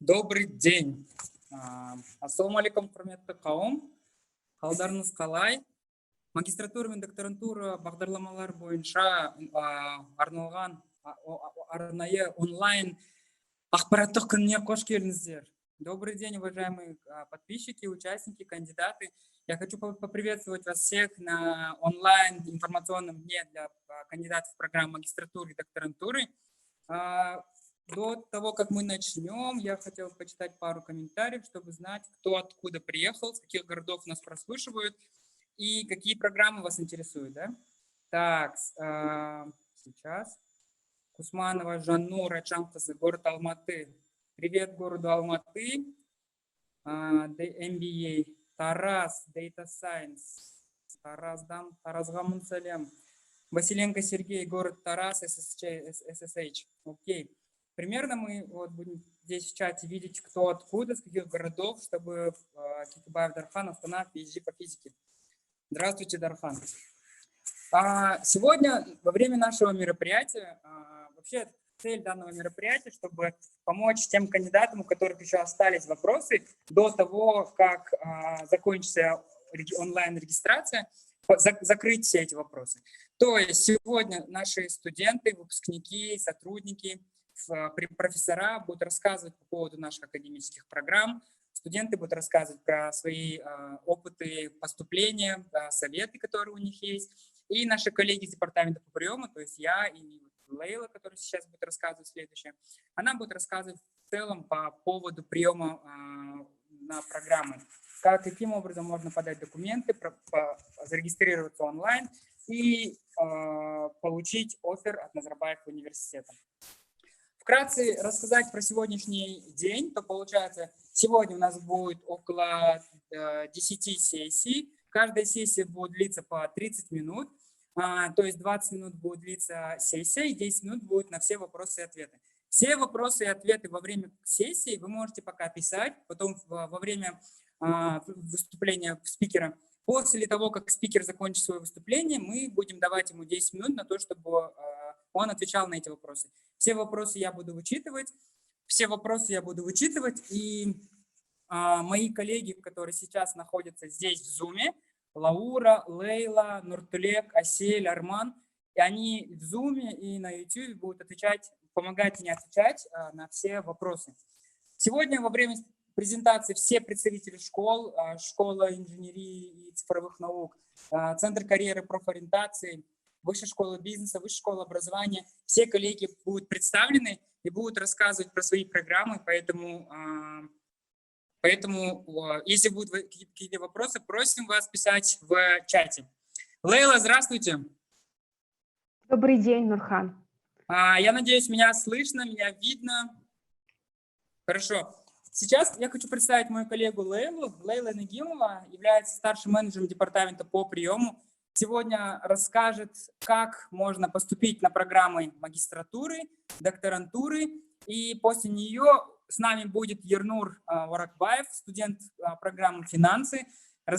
Добрый день. Ассаламу алейкум, құрметті қауым. Қалдарыңыз қалай? Магистратура мен докторантура бағдарламалар бойынша арналған арнайы онлайн ақпараттық күніне қош келдіңіздер. Добрый день, уважаемые подписчики, участники, кандидаты. Я хочу поприветствовать вас всех на онлайн информационном дне для кандидатов в программу магистратуры и докторантуры. До того, как мы начнем, я хотел почитать пару комментариев, чтобы знать, кто откуда приехал, с каких городов нас прослушивают и какие программы вас интересуют. Да? Так, сейчас. Кусманова Жаннура Чанкасы, город Алматы. Привет городу Алматы. MBA. Тарас, Data Science. Таразға мың сәлем. Василенко Сергей, город Тарас, SSH. Окей. Примерно мы вот будем здесь в чате видеть, кто откуда, с каких городов, чтобы Кикибаев Дархан, Астана, PhD по физике. Здравствуйте, Дархан. Сегодня, во время нашего мероприятия, вообще цель данного мероприятия, чтобы помочь тем кандидатам, у которых еще остались вопросы, до того, как закончится онлайн-регистрация, закрыть все эти вопросы. То есть сегодня наши студенты, выпускники, сотрудники, профессора будут рассказывать по поводу наших академических программ, студенты будут рассказывать про свои опыты поступления, советы, которые у них есть. И наши коллеги из департамента по приему, то есть я и Лейла, которая сейчас будет рассказывать следующее, она будет рассказывать в целом по поводу приема на программы. Каким образом можно подать документы, зарегистрироваться онлайн и получить оффер от Назарбаева университета. Вкратце рассказать про сегодняшний день, то получается, сегодня у нас будет около 10 сессий. Каждая сессия будет длиться по 30 минут, то есть 20 минут будет длиться сессия и 10 минут будет на все вопросы и ответы. Все вопросы и ответы во время сессии вы можете пока писать, потом во время выступления спикера. После того, как спикер закончит свое выступление, мы будем давать ему 10 минут на то, чтобы он отвечал на эти вопросы. Все вопросы я буду вычитывать, и мои коллеги, которые сейчас находятся здесь в Zoom, Лаура, Лейла, Нуртулек, Асель, Арман, и они в Zoom и на YouTube будут отвечать, помогать мне отвечать на все вопросы. Сегодня во время презентации все представители школ, школа инженерии и цифровых наук, Центр карьеры и профориентации, Высшая школа бизнеса, Высшая школа образования, все коллеги будут представлены и будут рассказывать про свои программы, поэтому если будут какие-то вопросы, просим вас писать в чате. Лейла, здравствуйте. Добрый день, Нурхан. Я надеюсь, меня слышно, меня видно. Хорошо. Сейчас я хочу представить мою коллегу Лейлу. Лейля Негимова является старшим менеджером департамента по приему. Сегодня расскажет, как можно поступить на программы магистратуры, докторантуры. И после нее с нами будет Йernur Orakbayev, студент программы «Финансы»,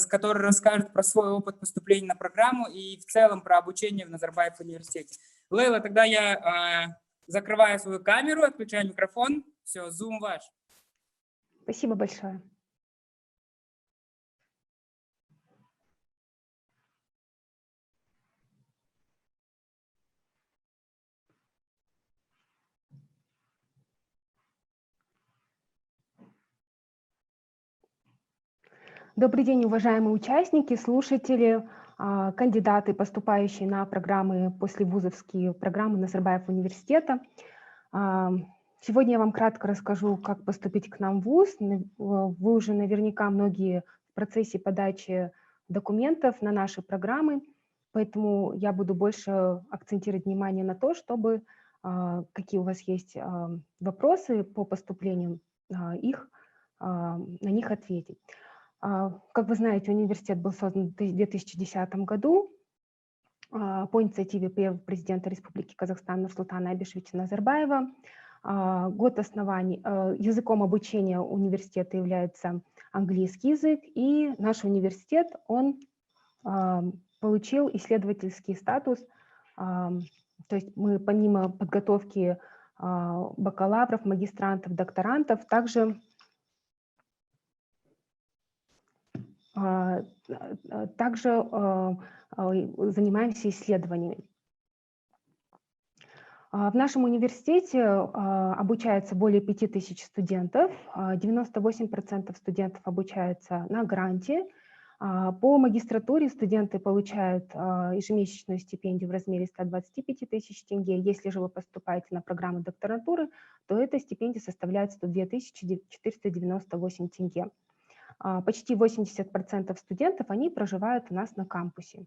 который расскажет про свой опыт поступления на программу и в целом про обучение в Назарбаев университете. Лейла, тогда я закрываю свою камеру, отключаю микрофон. Все, Zoom ваш. Спасибо большое. Добрый день, уважаемые участники, слушатели, кандидаты, поступающие на программы послевузовские программы Назарбаева университета. Сегодня я вам кратко расскажу, как поступить к нам в ВУЗ. Вы уже наверняка многие в процессе подачи документов на наши программы, поэтому я буду больше акцентировать внимание на то, чтобы, какие у вас есть вопросы по поступлению, на них ответить. Как вы знаете, университет был создан в 2010 году по инициативе первого президента Республики Казахстан Нурсултана Абишевича Назарбаева. Год основания, языком обучения университета является английский язык, и наш университет, он получил исследовательский статус, то есть мы помимо подготовки бакалавров, магистрантов, докторантов. Также занимаемся исследованиями. В нашем университете обучается более 5000 студентов, 98% студентов обучаются на гранте. По магистратуре студенты получают ежемесячную стипендию в размере 125 тысяч тенге. Если же вы поступаете на программу докторантуры, то эта стипендия составляет 102 498 тенге. Почти 80% студентов, они проживают у нас на кампусе.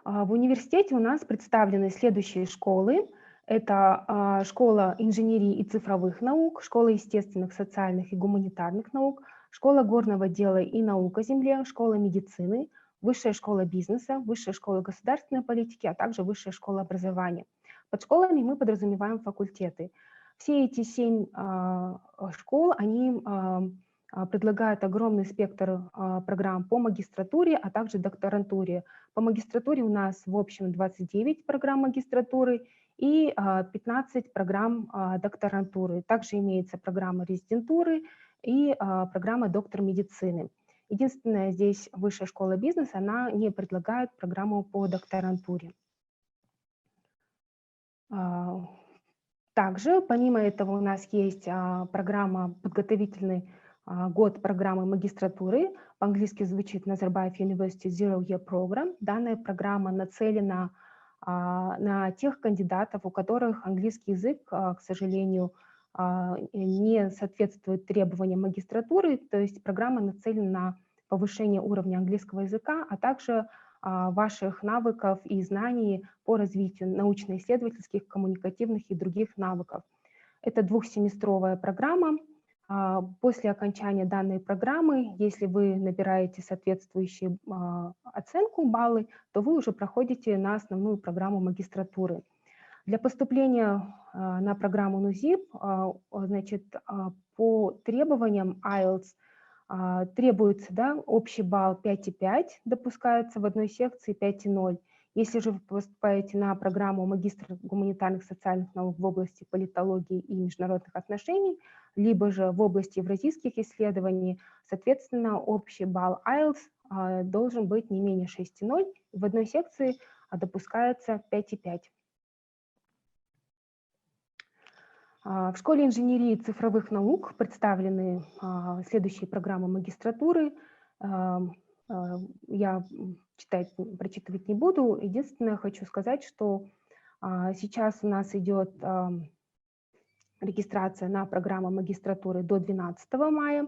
В университете у нас представлены следующие школы. Это школа инженерии и цифровых наук, школа естественных, социальных и гуманитарных наук, школа горного дела и наук о земле, школа медицины, высшая школа бизнеса, высшая школа государственной политики, а также высшая школа образования. Под школами мы подразумеваем факультеты. Все эти 7 школ, они предлагают огромный спектр программ по магистратуре, а также докторантуре. По магистратуре у нас в общем 29 программ магистратуры и 15 программ докторантуры. Также имеется программа резидентуры и программа доктор медицины. Единственное, здесь высшая школа бизнеса, она не предлагает программу по докторантуре. Также, помимо этого, у нас есть программа подготовительный год программы магистратуры. По-английски звучит Nazarbayev University Zero Year Program. Данная программа нацелена на тех кандидатов, у которых английский язык, к сожалению, не соответствует требованиям магистратуры. То есть программа нацелена на повышение уровня английского языка, а также ваших навыков и знаний по развитию научно-исследовательских, коммуникативных и других навыков. Это двухсеместровая программа. После окончания данной программы, если вы набираете соответствующую оценку, баллы, то вы уже проходите на основную программу магистратуры. Для поступления на программу НУЗИП, значит, по требованиям IELTS требуется общий балл 5,5, допускается в одной секции 5,0. Если же вы поступаете на программу магистра гуманитарных социальных наук в области политологии и международных отношений, либо же в области евразийских исследований, соответственно, общий балл IELTS должен быть не менее 6,0, в одной секции допускается 5,5. В школе инженерии и цифровых наук представлены следующие программы магистратуры. Я прочитывать не буду. Единственное, хочу сказать, что сейчас у нас идет регистрация на программу магистратуры до 12 мая.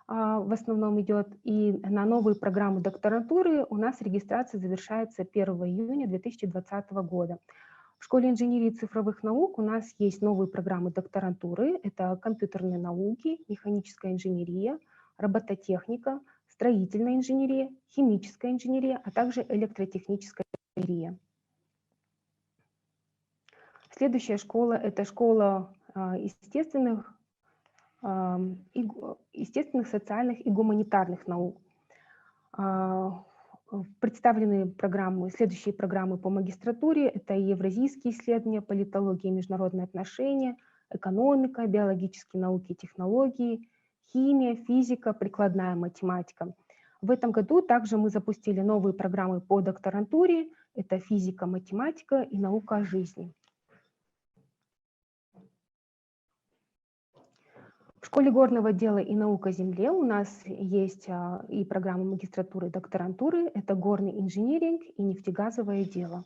В основном идет. И на новые программы докторантуры у нас регистрация завершается 1 июня 2020 года. В школе инженерии и цифровых наук у нас есть новые программы докторантуры. Это компьютерные науки, механическая инженерия, робототехника, строительная инженерия, химическая инженерия, а также электротехническая инженерия. Следующая школа – это школа естественных, социальных и гуманитарных наук. Представлены следующие программы по магистратуре. Это евразийские исследования, политология и международные отношения, экономика, биологические науки и технологии, химия, физика, прикладная математика. В этом году также мы запустили новые программы по докторантуре. Это физика, математика и наука о жизни. В школе горного дела и наук о земле у нас есть и программы магистратуры и докторантуры. Это горный инжиниринг и нефтегазовое дело.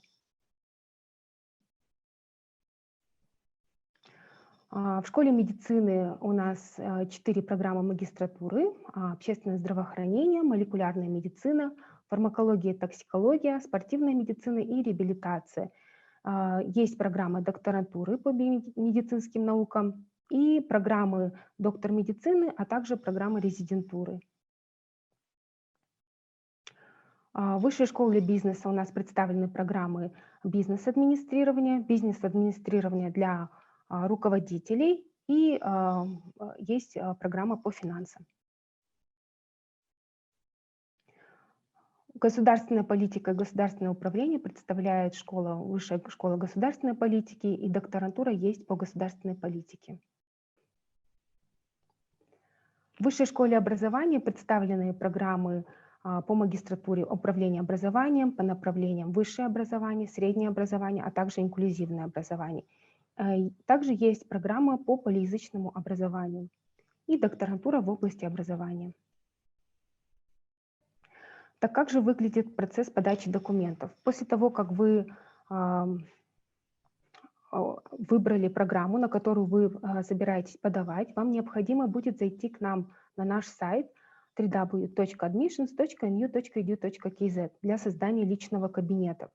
В школе медицины у нас 4 программы магистратуры: общественное здравоохранение, молекулярная медицина, фармакология и токсикология, спортивная медицина и реабилитация. Есть программа докторантуры по биомедицинским наукам и программы доктор медицины, а также программы резидентуры. В высшей школе бизнеса у нас представлены программы бизнес-администрирования для руководителей и есть программа по финансам. Государственная политика и государственное управление представляет Высшая школа государственной политики, и докторантура есть по государственной политике. В Высшей школе образования представлены программы по магистратуре управления образованием, по направлениям высшее образование, среднее образование, а также инклюзивное образование. Также есть программа по полиязычному образованию и докторантура в области образования. Так как же выглядит процесс подачи документов? После того, как вы выбрали программу, на которую вы собираетесь подавать, вам необходимо будет зайти к нам на наш сайт www.admissions.mu.edu.kz для создания личного кабинета.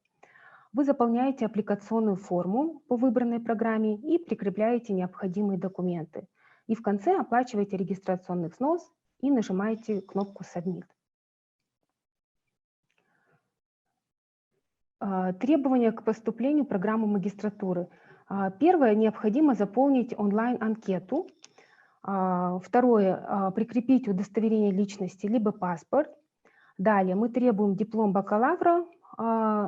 Вы заполняете аппликационную форму по выбранной программе и прикрепляете необходимые документы. И в конце оплачиваете регистрационный взнос и нажимаете кнопку «Submit». Требования к поступлению в программу магистратуры. Первое, необходимо заполнить онлайн-анкету. Второе, прикрепить удостоверение личности, либо паспорт. Далее мы требуем диплом бакалавра,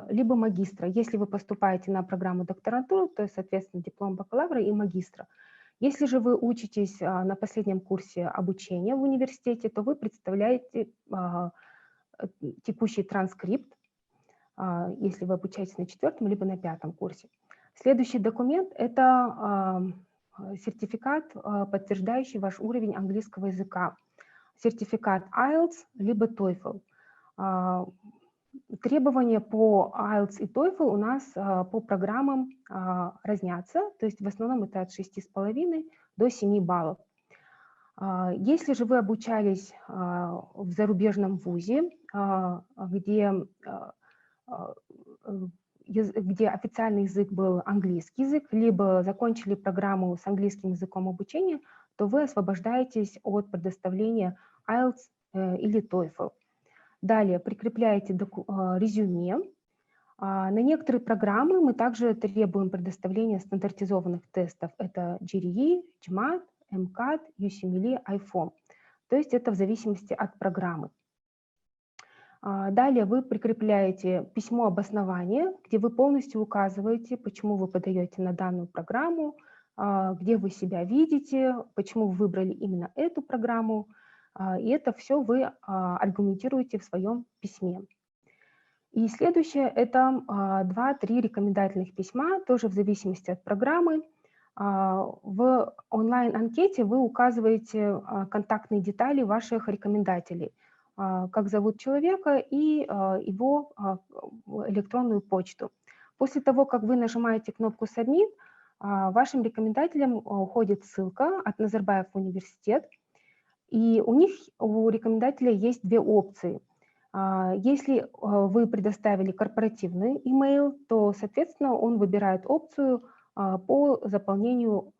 либо магистра. Если вы поступаете на программу докторантуры, то, соответственно, диплом бакалавра и магистра. Если же вы учитесь на последнем курсе обучения в университете, то вы представляете текущий транскрипт, если вы обучаетесь на 4-м либо на 5-м курсе. Следующий документ – это сертификат, подтверждающий ваш уровень английского языка. Сертификат IELTS либо TOEFL. Требования по IELTS и TOEFL у нас по программам разнятся, то есть в основном это от 6,5 до 7 баллов. Если же вы обучались в зарубежном вузе, где официальный язык был английский язык, либо закончили программу с английским языком обучения, то вы освобождаетесь от предоставления IELTS или TOEFL. Далее прикрепляете резюме. На некоторые программы мы также требуем предоставления стандартизованных тестов. Это GRE, GMAT, MCAT, UCMLE, IFOM. То есть это в зависимости от программы. Далее вы прикрепляете письмо обоснования, где вы полностью указываете, почему вы подаете на данную программу, где вы себя видите, почему вы выбрали именно эту программу. И это все вы аргументируете в своем письме. И следующее – это 2-3 рекомендательных письма, тоже в зависимости от программы. В онлайн-анкете вы указываете контактные детали ваших рекомендателей, как зовут человека и его электронную почту. После того, как вы нажимаете кнопку «Submit», вашим рекомендателям уходит ссылка от Nazarbayev University, и у рекомендателя есть две опции. Если вы предоставили корпоративный email, то, соответственно, он выбирает опцию по заполнению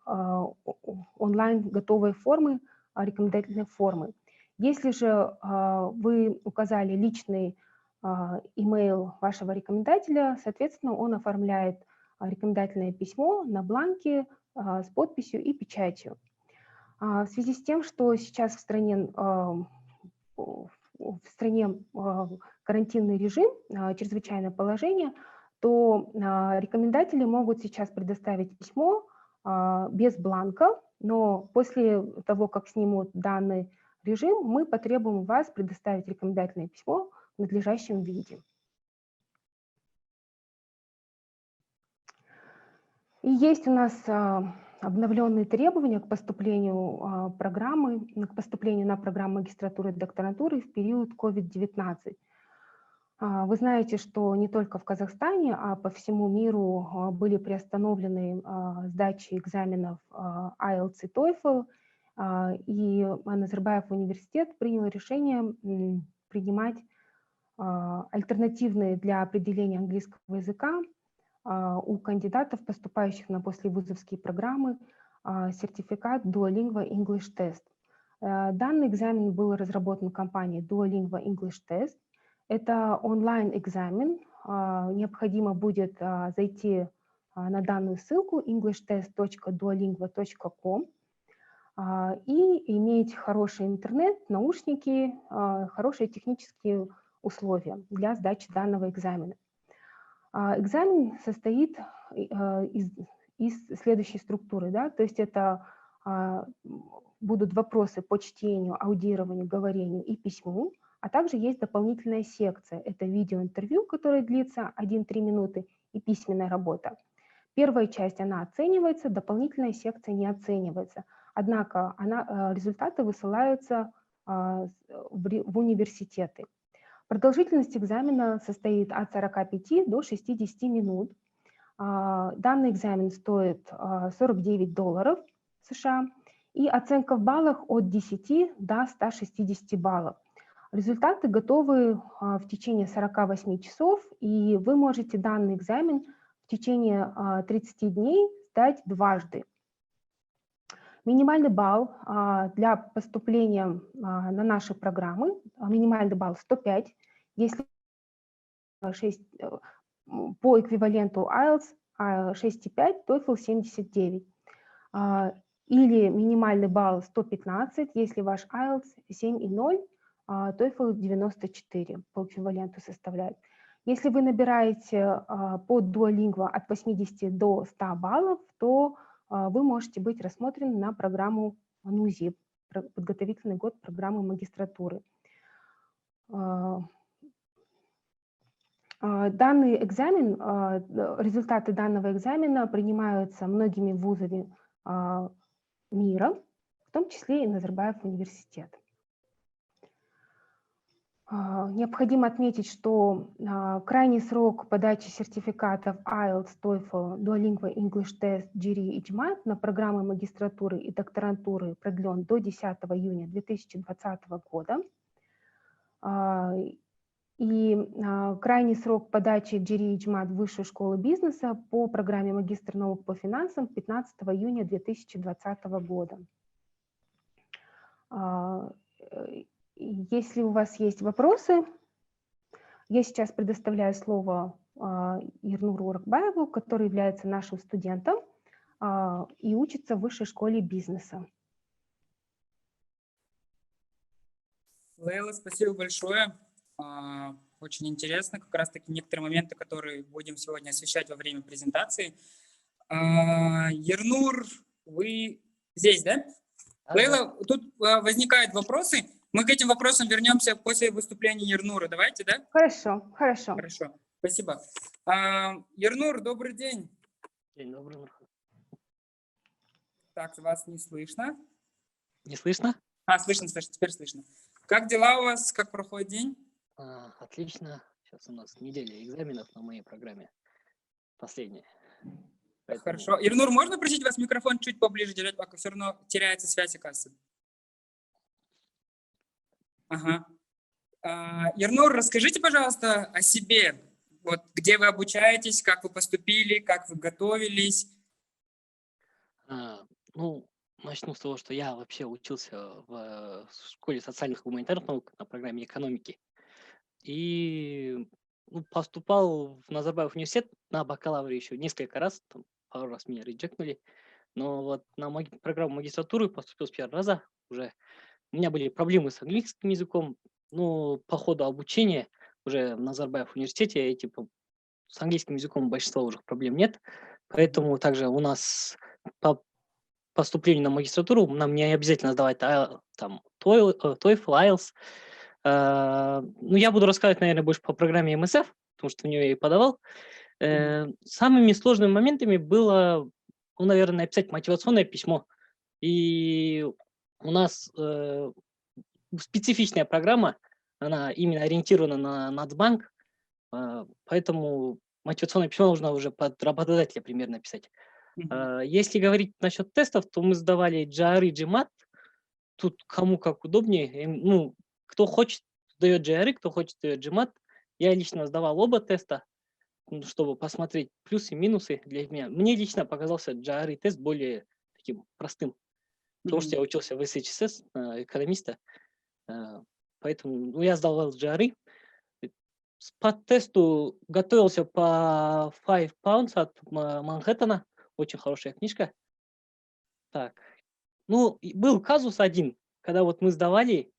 онлайн готовой формы, рекомендательной формы. Если же вы указали личный email вашего рекомендателя, соответственно, он оформляет рекомендательное письмо на бланке с подписью и печатью. В связи с тем, что сейчас в стране карантинный режим, чрезвычайное положение, то рекомендатели могут сейчас предоставить письмо без бланка, но после того, как снимут данный режим, мы потребуем вас предоставить рекомендательное письмо в надлежащем виде. И есть у нас обновленные требования к поступлению на программу магистратуры и докторантуры в период COVID-19. Вы знаете, что не только в Казахстане, а по всему миру были приостановлены сдачи экзаменов IELTS и TOEFL, и Назарбаев университет принял решение принимать альтернативные для определения английского языка у кандидатов, поступающих на послевузовские программы, сертификат Duolingo English Test. Данный экзамен был разработан компанией Duolingo English Test. Это онлайн-экзамен. Необходимо будет зайти на данную ссылку englishtest.duolingo.com и иметь хороший интернет, наушники, хорошие технические условия для сдачи данного экзамена. Экзамен состоит из следующей структуры, да, то есть это будут вопросы по чтению, аудированию, говорению и письму, а также есть дополнительная секция. Это видеоинтервью, которое длится 1-3 минуты, и письменная работа. Первая часть, она оценивается, дополнительная секция не оценивается. Однако результаты высылаются в университеты. Продолжительность экзамена состоит от 45 до 60 минут. Данный экзамен стоит $49 США, и оценка в баллах от 10 до 160 баллов. Результаты готовы в течение 48 часов, и вы можете данный экзамен в течение 30 дней сдать дважды. Минимальный балл для поступления на наши программы, минимальный балл 105, если 6, по эквиваленту IELTS 6,5, TOEFL 79. Или минимальный балл 115, если ваш IELTS 7,0, TOEFL 94 по эквиваленту составляет. Если вы набираете по Duolingo от 80 до 100 баллов, то вы можете быть рассмотрены на программу НУЗИ, подготовительный год программы магистратуры. Данный экзамен, результаты данного экзамена принимаются многими вузами мира, в том числе и Назарбаев университет. Необходимо отметить, что крайний срок подачи сертификатов IELTS, TOEFL, Duolingo, English Test, GRE и GMAT на программы магистратуры и докторантуры продлен до 10 июня 2020 года. И крайний срок подачи GRE и GMAT в Высшую школу бизнеса по программе магистр наук по финансам 15 июня 2020 года. Если у вас есть вопросы, я сейчас предоставляю слово Yernurу Orakbayevu, который является нашим студентом и учится в Высшей школе бизнеса. Лейла, спасибо большое. Очень интересно, как раз-таки некоторые моменты, которые будем сегодня освещать во время презентации. Yernur, вы здесь, да? Лейла, тут возникают вопросы. Мы к этим вопросам вернемся после выступления Yernura. Давайте, да? Хорошо, хорошо. Хорошо, спасибо. Yernur, добрый день. День добрый, Нуркхан. Так, вас не слышно. Не слышно? Слышно, теперь слышно. Как дела у вас? Как проходит день? Отлично. Сейчас у нас неделя экзаменов на моей программе. Последняя. Поэтому... Хорошо. Yernur, можно просить вас микрофон чуть поближе держать, пока все равно теряется связь, оказывается. Ага. Yernur, расскажите, пожалуйста, о себе. Вот где вы обучаетесь, как вы поступили, как вы готовились? Начну с того, что я вообще учился в школе социальных и гуманитарных наук на программе экономики. И поступал в Назарбаев университет на бакалавре еще несколько раз, там, пару раз меня реджектнули. Но вот на программу магистратуры поступил с первого раза уже. У меня были проблемы с английским языком, но по ходу обучения уже в Назарбаев университете с английским языком большинства уже проблем нет. Поэтому также у нас по поступлению на магистратуру нам не обязательно сдавать там TOEFL, IELTS. Я буду рассказывать, наверное, больше по программе МСФ, потому что в нее я и подавал. Самыми сложными моментами было, наверное, написать мотивационное письмо. И у нас специфичная программа, она именно ориентирована на Нацбанк, поэтому мотивационное письмо нужно уже под работодателя примерно писать. Если говорить насчет тестов, то мы сдавали GRE, GMAT. Тут кому как удобнее. Кто хочет, сдает GRE, кто хочет, сдает GMAT. Я лично сдавал оба теста, чтобы посмотреть плюсы и минусы для меня. Мне лично показался GRE тест более таким простым, потому что я учился в SHSS, экономиста. Поэтому я сдавал GRE. По тесту готовился по 5 Pounds от Манхэттена. Очень хорошая книжка. Так. Был казус один, когда вот мы сдавали,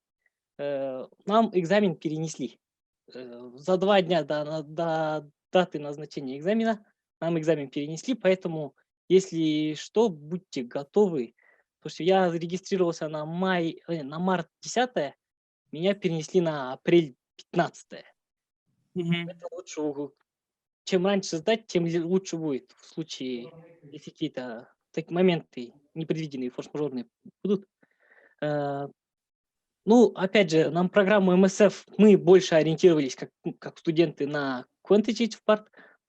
нам экзамен перенесли. за 2 дня до даты назначения экзамена нам экзамен перенесли, поэтому, если что, будьте готовы. Потому что я зарегистрировался на март 10, меня перенесли на апрель 15. Это лучше, чем раньше сдать, тем лучше будет в случае, если какие-то такие моменты непредвиденные, форс-мажорные будут. Ну, опять же, нам программу МСФ мы больше ориентировались как студенты на quantitative part,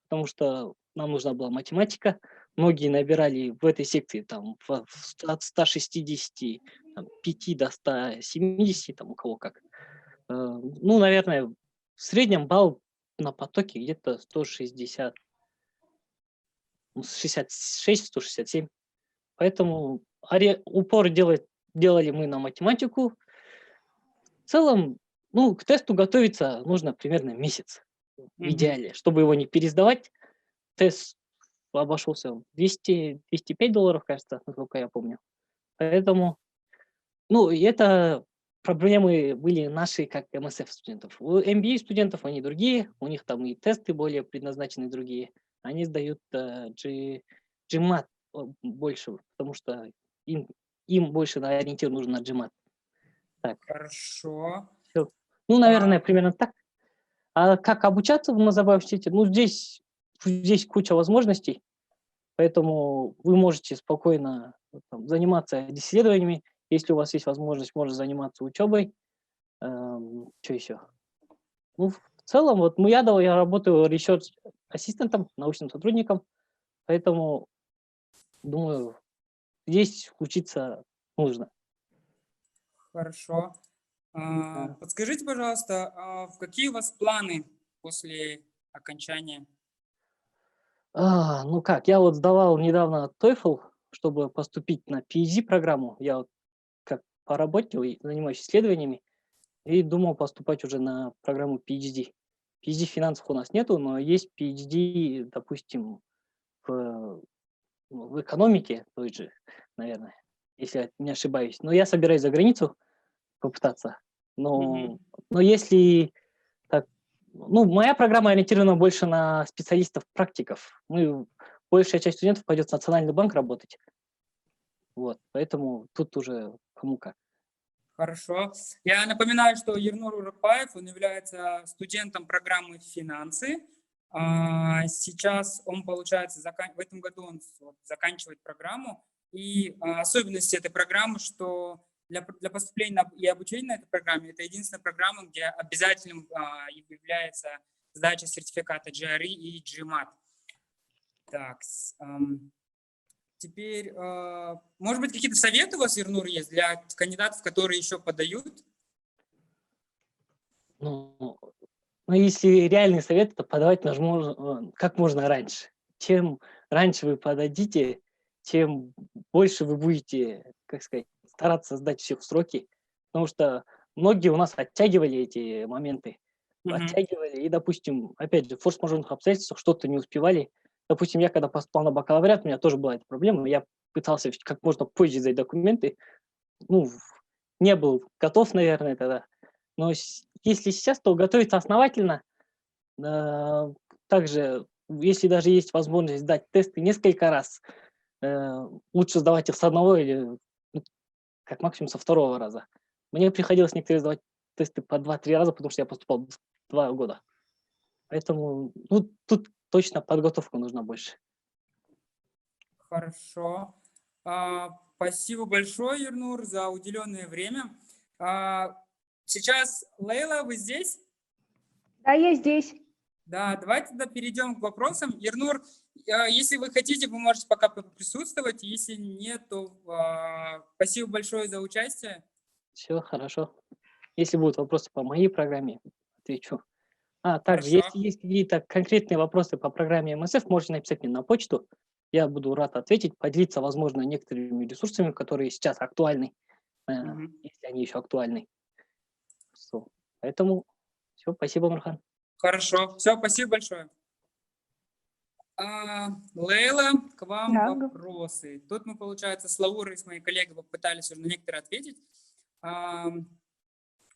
потому что нам нужна была математика. Многие набирали в этой секции там, от 165 до 170, там у кого как. Ну, наверное, в среднем балл на потоке где-то 160, 66-167. Поэтому упор делали мы на математику. В целом, ну, к тесту готовиться нужно примерно месяц в идеале. Чтобы его не пересдавать, тест обошелся в $205, кажется, насколько я помню. Поэтому, ну, и это проблемы были наши, как МСФ студентов. У MBA студентов они другие, у них там и тесты более предназначены другие. Они сдают GMAT больше, потому что им больше на ориентир нужен на GMAT. Так. Хорошо. Всё. Ну, наверное, примерно так. А как обучаться в Назарбаев университете? Ну, здесь куча возможностей, поэтому вы можете спокойно там заниматься исследованиями. Если у вас есть возможность, можно заниматься учебой. Что еще? Ну, в целом, вот я работаю research ассистентом, научным сотрудником, поэтому, думаю, здесь учиться нужно. Хорошо. Подскажите, пожалуйста, какие у вас планы после окончания? Ну как, я вот сдавал недавно TOEFL, чтобы поступить на PhD-программу. Я вот как по работе занимаюсь исследованиями и думал поступать уже на программу PhD. PhD финансов у нас нету, но есть PhD, допустим, в экономике той же, наверное, если я не ошибаюсь. Но я собираюсь за границу попытаться. Но если так, ну, моя программа ориентирована больше на специалистов-практиков. Большая часть студентов пойдет в Национальный банк работать. Вот, поэтому тут уже кому как. Хорошо. Я напоминаю, что Yernur Orakbayev, он является студентом программы «Финансы». Сейчас он, получается, в этом году он заканчивает программу. И особенность этой программы, что для поступления и обучения на этой программе, это единственная программа, где обязательным является сдача сертификата GRE и GMAT. Так, теперь, может быть, какие-то советы у вас, Yernur, есть для кандидатов, которые еще подают? Ну, если реальный совет, то подавать можно как можно раньше. Чем раньше вы подадите, тем больше вы будете, как сказать, стараться сдать все в сроки. Потому что многие у нас оттягивали эти моменты. Оттягивали и, допустим, опять же, в форс-мажорных обстоятельствах что-то не успевали. Допустим, я когда поступал на бакалавриат, у меня тоже была эта проблема. Я пытался как можно позже сдать документы. Ну, не был готов, наверное, тогда. Но если сейчас, то готовиться основательно. Также, если даже есть возможность сдать тесты несколько раз, лучше сдавать их с одного или как максимум со второго раза. Мне приходилось некоторые сдавать тесты по 2-3 раза, потому что я поступал 2 года. Поэтому тут точно подготовка нужна больше. Хорошо. Спасибо большое, Yernur, за уделенное время. Сейчас, Лейла, вы здесь? Да, я здесь. Да, давайте тогда перейдем к вопросам. Yernur, если вы хотите, вы можете пока присутствовать. Если нет, то спасибо большое за участие. Все, хорошо. Если будут вопросы по моей программе, отвечу. Также, Хорошо. если есть какие-то конкретные вопросы по программе МСФ, можете написать мне на почту. Я буду рад ответить, поделиться, возможно, некоторыми ресурсами, которые сейчас актуальны, если они еще актуальны. Поэтому все, спасибо, Нуркхан. Хорошо, все, спасибо большое. Лейла, к вам вопросы. Тут мы, получается, с Лаурой, с моей коллегой попытались уже на некоторые ответить. По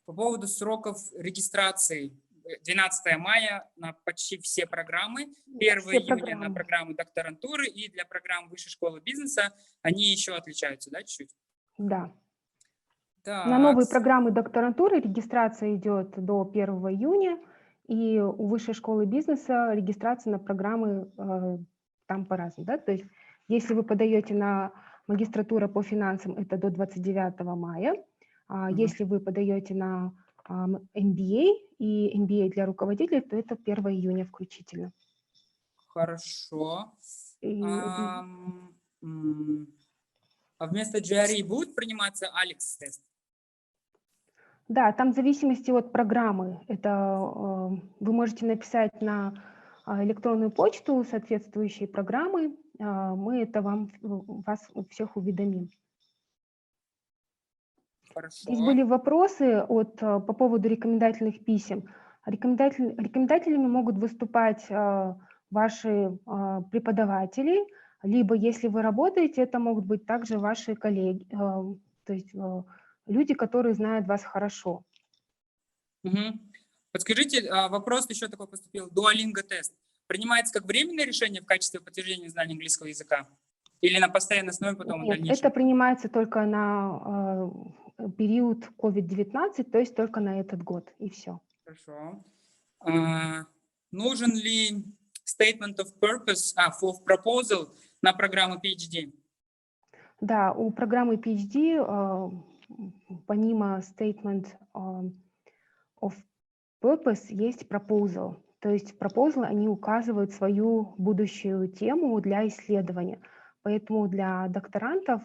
поводу сроков регистрации. 12 мая на почти все программы, 1 июня на программы докторантуры, и для программ Высшей школы бизнеса они еще отличаются, да, чуть-чуть? Да. Так. На новые программы докторантуры регистрация идет до 1 июня, и у Высшей школы бизнеса регистрация на программы там по-разному. Да? То есть если вы подаете на магистратуру по финансам, это до 29 мая. Если вы подаете на MBA и MBA для руководителей, то это 1 июня включительно. Хорошо. А вместо GRE будет приниматься ALEX-тест? Да, там в зависимости от программы. Это вы можете написать на электронную почту соответствующие программы. Мы это вас всех уведомим. Хорошо. Здесь были вопросы по поводу рекомендательных писем. Рекомендателями могут выступать ваши преподаватели, либо, если вы работаете, это могут быть также ваши коллеги, то есть люди, которые знают вас хорошо. Подскажите, вопрос еще такой поступил. Duolingo-тест принимается как временное решение в качестве подтверждения знания английского языка? Или на постоянной основе потом? Нет, это принимается только на период COVID-19, то есть только на этот год, и все. Хорошо. Нужен ли statement of purpose, of proposal на программу PhD? Да, у программы PhD помимо statement of purpose есть proposal. То есть в proposal они указывают свою будущую тему для исследования. Поэтому для докторантов,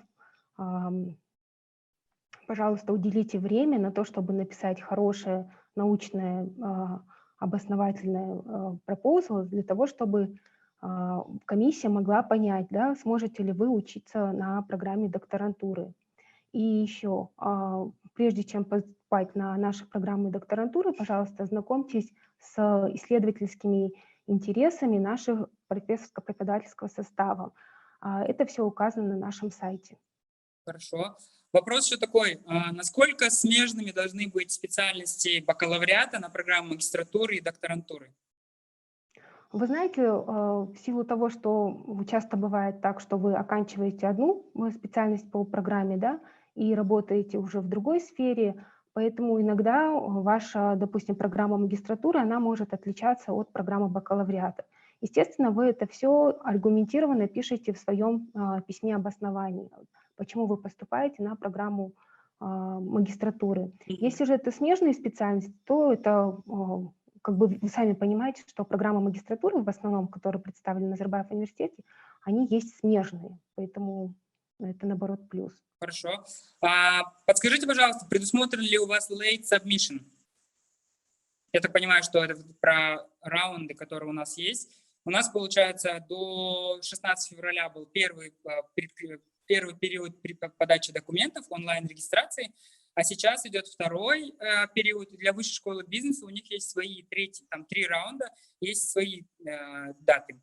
пожалуйста, уделите время на то, чтобы написать хорошее научное обосновательное proposal для того, чтобы комиссия могла понять, да, сможете ли вы учиться на программе докторантуры. И еще, прежде чем поступать на наши программы докторантуры, пожалуйста, ознакомьтесь с исследовательскими интересами нашего профессорско-преподавательского состава. Это все указано на нашем сайте. Хорошо. Вопрос еще такой. Насколько смежными должны быть специальности бакалавриата на программу магистратуры и докторантуры? Вы знаете, в силу того, что часто бывает так, что вы оканчиваете одну специальность по программе, да, и работаете уже в другой сфере, поэтому иногда ваша, допустим, программа магистратуры, она может отличаться от программы бакалавриата. Естественно, вы это все аргументированно пишете в своем письме обоснования, почему вы поступаете на программу магистратуры. Если же это смежные специальности, то это, как бы вы сами понимаете, что программы магистратуры, в основном, которые представлены в Назарбаев университете, они есть смежные, поэтому это, наоборот, плюс. Хорошо. Подскажите, пожалуйста, предусмотрен ли у вас late submission? Я так понимаю, что это про раунды, которые у нас есть. У нас, получается, до 16 февраля был первый период при подаче документов, онлайн-регистрации, а сейчас идет второй период. Для Высшей школы бизнеса у них есть свои там 3 раунда, есть свои даты.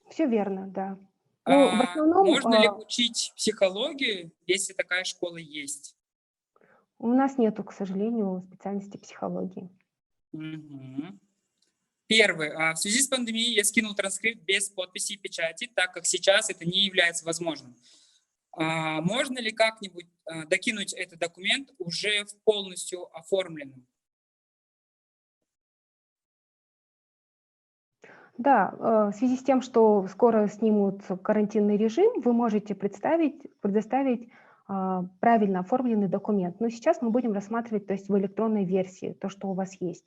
Все верно, да. Ну, в основном, можно ли учить психологию, если такая школа есть? У нас нету, к сожалению, специальности психологии. Первый. В связи с пандемией я скинул транскрипт без подписи и печати, так как сейчас это не является возможным. Можно ли как-нибудь докинуть этот документ уже в полностью оформленном? Да, в связи с тем, что скоро снимут карантинный режим, вы можете предоставить правильно оформленный документ. Но сейчас мы будем рассматривать, то есть в электронной версии, то, что у вас есть.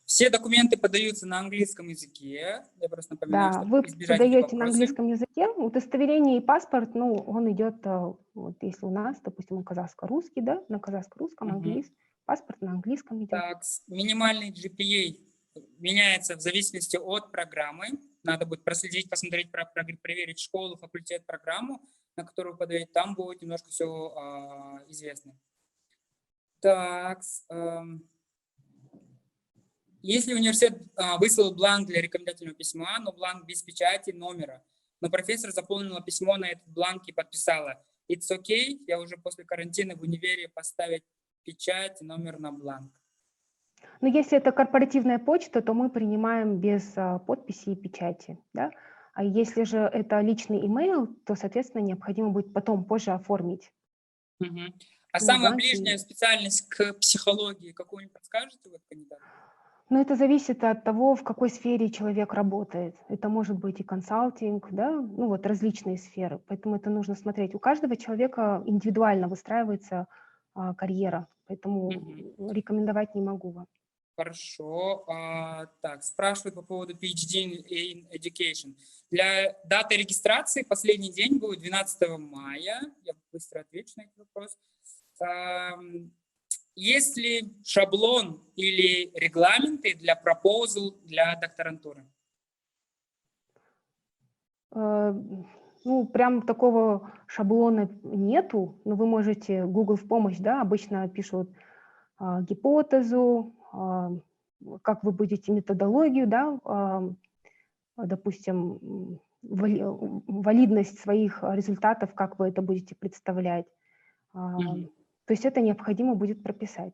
Все документы подаются на английском языке. Я просто напоминаю, Да, чтобы вы избежать подаете на английском языке. Удостоверение и паспорт, ну, он идет, вот если у нас, допустим, казахско-русский, да, на казахско-русском, английский, паспорт на английском идет. Так, минимальный GPA меняется в зависимости от программы. Надо будет проследить, посмотреть, проверить школу, факультет, программу, на которую вы подаете. Там будет немножко все известно. Так, если университет выслал бланк для рекомендательного письма, но бланк без печати номера, но профессор заполнила письмо на этот бланк и подписала, It's okay, я уже после карантина в универе поставить печать, номер на бланк. Но если это корпоративная почта, то мы принимаем без подписи и печати, да? А если же это личный имейл, то, соответственно, необходимо будет потом, позже оформить. Мгм. А На самая бланке. ближняя специальность к психологии, какую-нибудь подскажете, вот, кандидат? Но это зависит от того, в какой сфере человек работает. Это может быть и консалтинг, да, ну вот различные сферы. Поэтому это нужно смотреть. У каждого человека индивидуально выстраивается карьера, поэтому Мгм. рекомендовать не могу вам. Хорошо. Так, спрашивают по поводу PhD in Education. Для даты регистрации последний день будет 12 мая. Я быстро отвечу на этот вопрос. Есть ли шаблон или регламенты для proposal для докторантуры? Ну, прям такого шаблона нету, но вы можете Google в помощь, да, обычно пишут гипотезу, как вы будете методологию, да, допустим, валидность своих результатов, как вы это будете представлять. Мгм. То есть это необходимо будет прописать.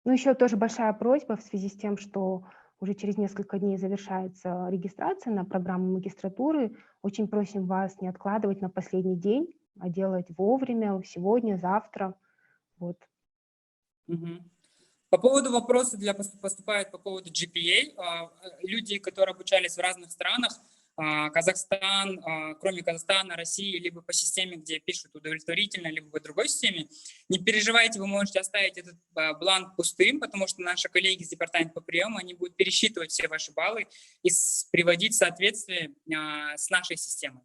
Ну, еще тоже большая просьба в связи с тем, что уже через несколько дней завершается регистрация на программу магистратуры. Очень просим вас не откладывать на последний день, а делать вовремя, сегодня, завтра. Вот. Мгм. По поводу вопроса поступают по поводу GPA. Люди, которые обучались в разных странах, Казахстан, кроме Казахстана, России, либо по системе, где пишут удовлетворительно, либо по другой системе, не переживайте, вы можете оставить этот бланк пустым, потому что наши коллеги из департамента по приему, они будут пересчитывать все ваши баллы и приводить в соответствие с нашей системой.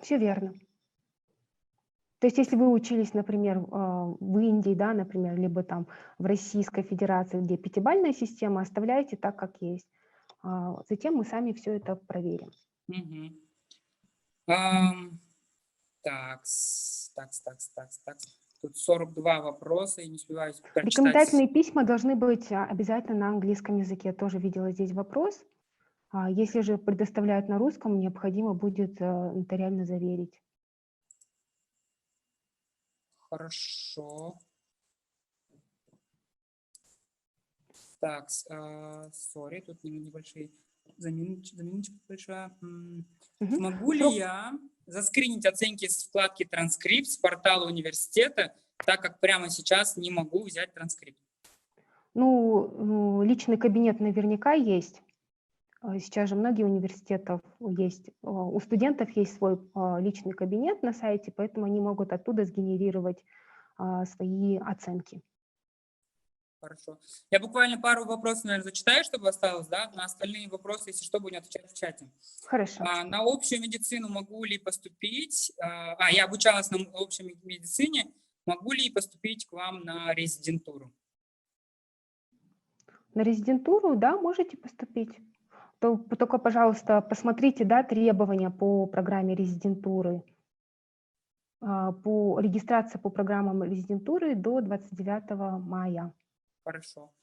Все верно. То есть если вы учились, например, в Индии, да, например, либо там в Российской Федерации, где пятибалльная система, оставляйте так, как есть. Затем мы сами все это проверим. Угу. Так. Тут 42 вопроса, и не успеваю прочитать. Рекомендательные письма должны быть обязательно на английском языке. Тоже видела здесь вопрос. Если же предоставляют на русском, необходимо будет нотариально заверить. Хорошо. Так, сори, тут небольшие заминочка большая. Смогу ли я заскринить оценки с вкладки «Транскрипт» с портала университета, так как прямо сейчас не могу взять транскрипт? Ну, личный кабинет наверняка есть. Сейчас же многие университетов есть. У студентов есть свой личный кабинет на сайте, поэтому они могут оттуда сгенерировать свои оценки. Хорошо. Я буквально пару вопросов, наверное, зачитаю, чтобы осталось, да? На остальные вопросы, если что, будем отвечать в чате. Хорошо. На общую медицину могу ли поступить? Я обучалась на общей медицине. Могу ли поступить к вам на резидентуру? На резидентуру, да, можете поступить. Только, пожалуйста, посмотрите, да, требования по программе резидентуры. По регистрации по программам резидентуры до 29 мая. Хорошо.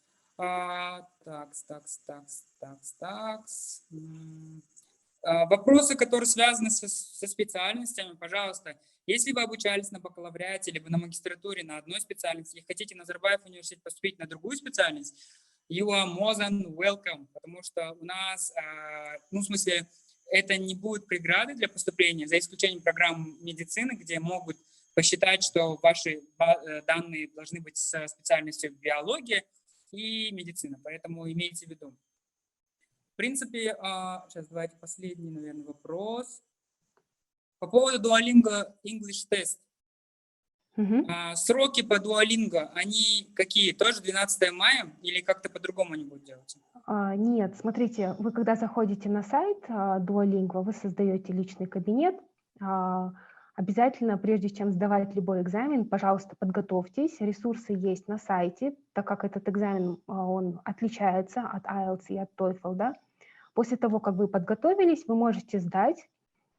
Вопросы, которые связаны со специальностями, пожалуйста. Если вы обучались на бакалавриате либо на магистратуре на одной специальности и хотите в Назарбаев университет поступить на другую специальность, you are more than welcome, потому что у нас, ну, в смысле, это не будет преграды для поступления, за исключением программ медицины, где могут посчитать, что ваши данные должны быть со специальностью биология и медицина, поэтому имейте в виду. В принципе, сейчас давайте последний, наверное, вопрос. По поводу Duolingo English Test. Сроки по Duolingo, они какие? Тоже 12 мая или как-то по-другому они будут делаться? Нет, смотрите, вы когда заходите на сайт Duolingo, вы создаете личный кабинет. Обязательно, прежде чем сдавать любой экзамен, пожалуйста, подготовьтесь. Ресурсы есть на сайте, так как этот экзамен, он отличается от IELTS и от TOEFL, да. После того, как вы подготовились, вы можете сдать.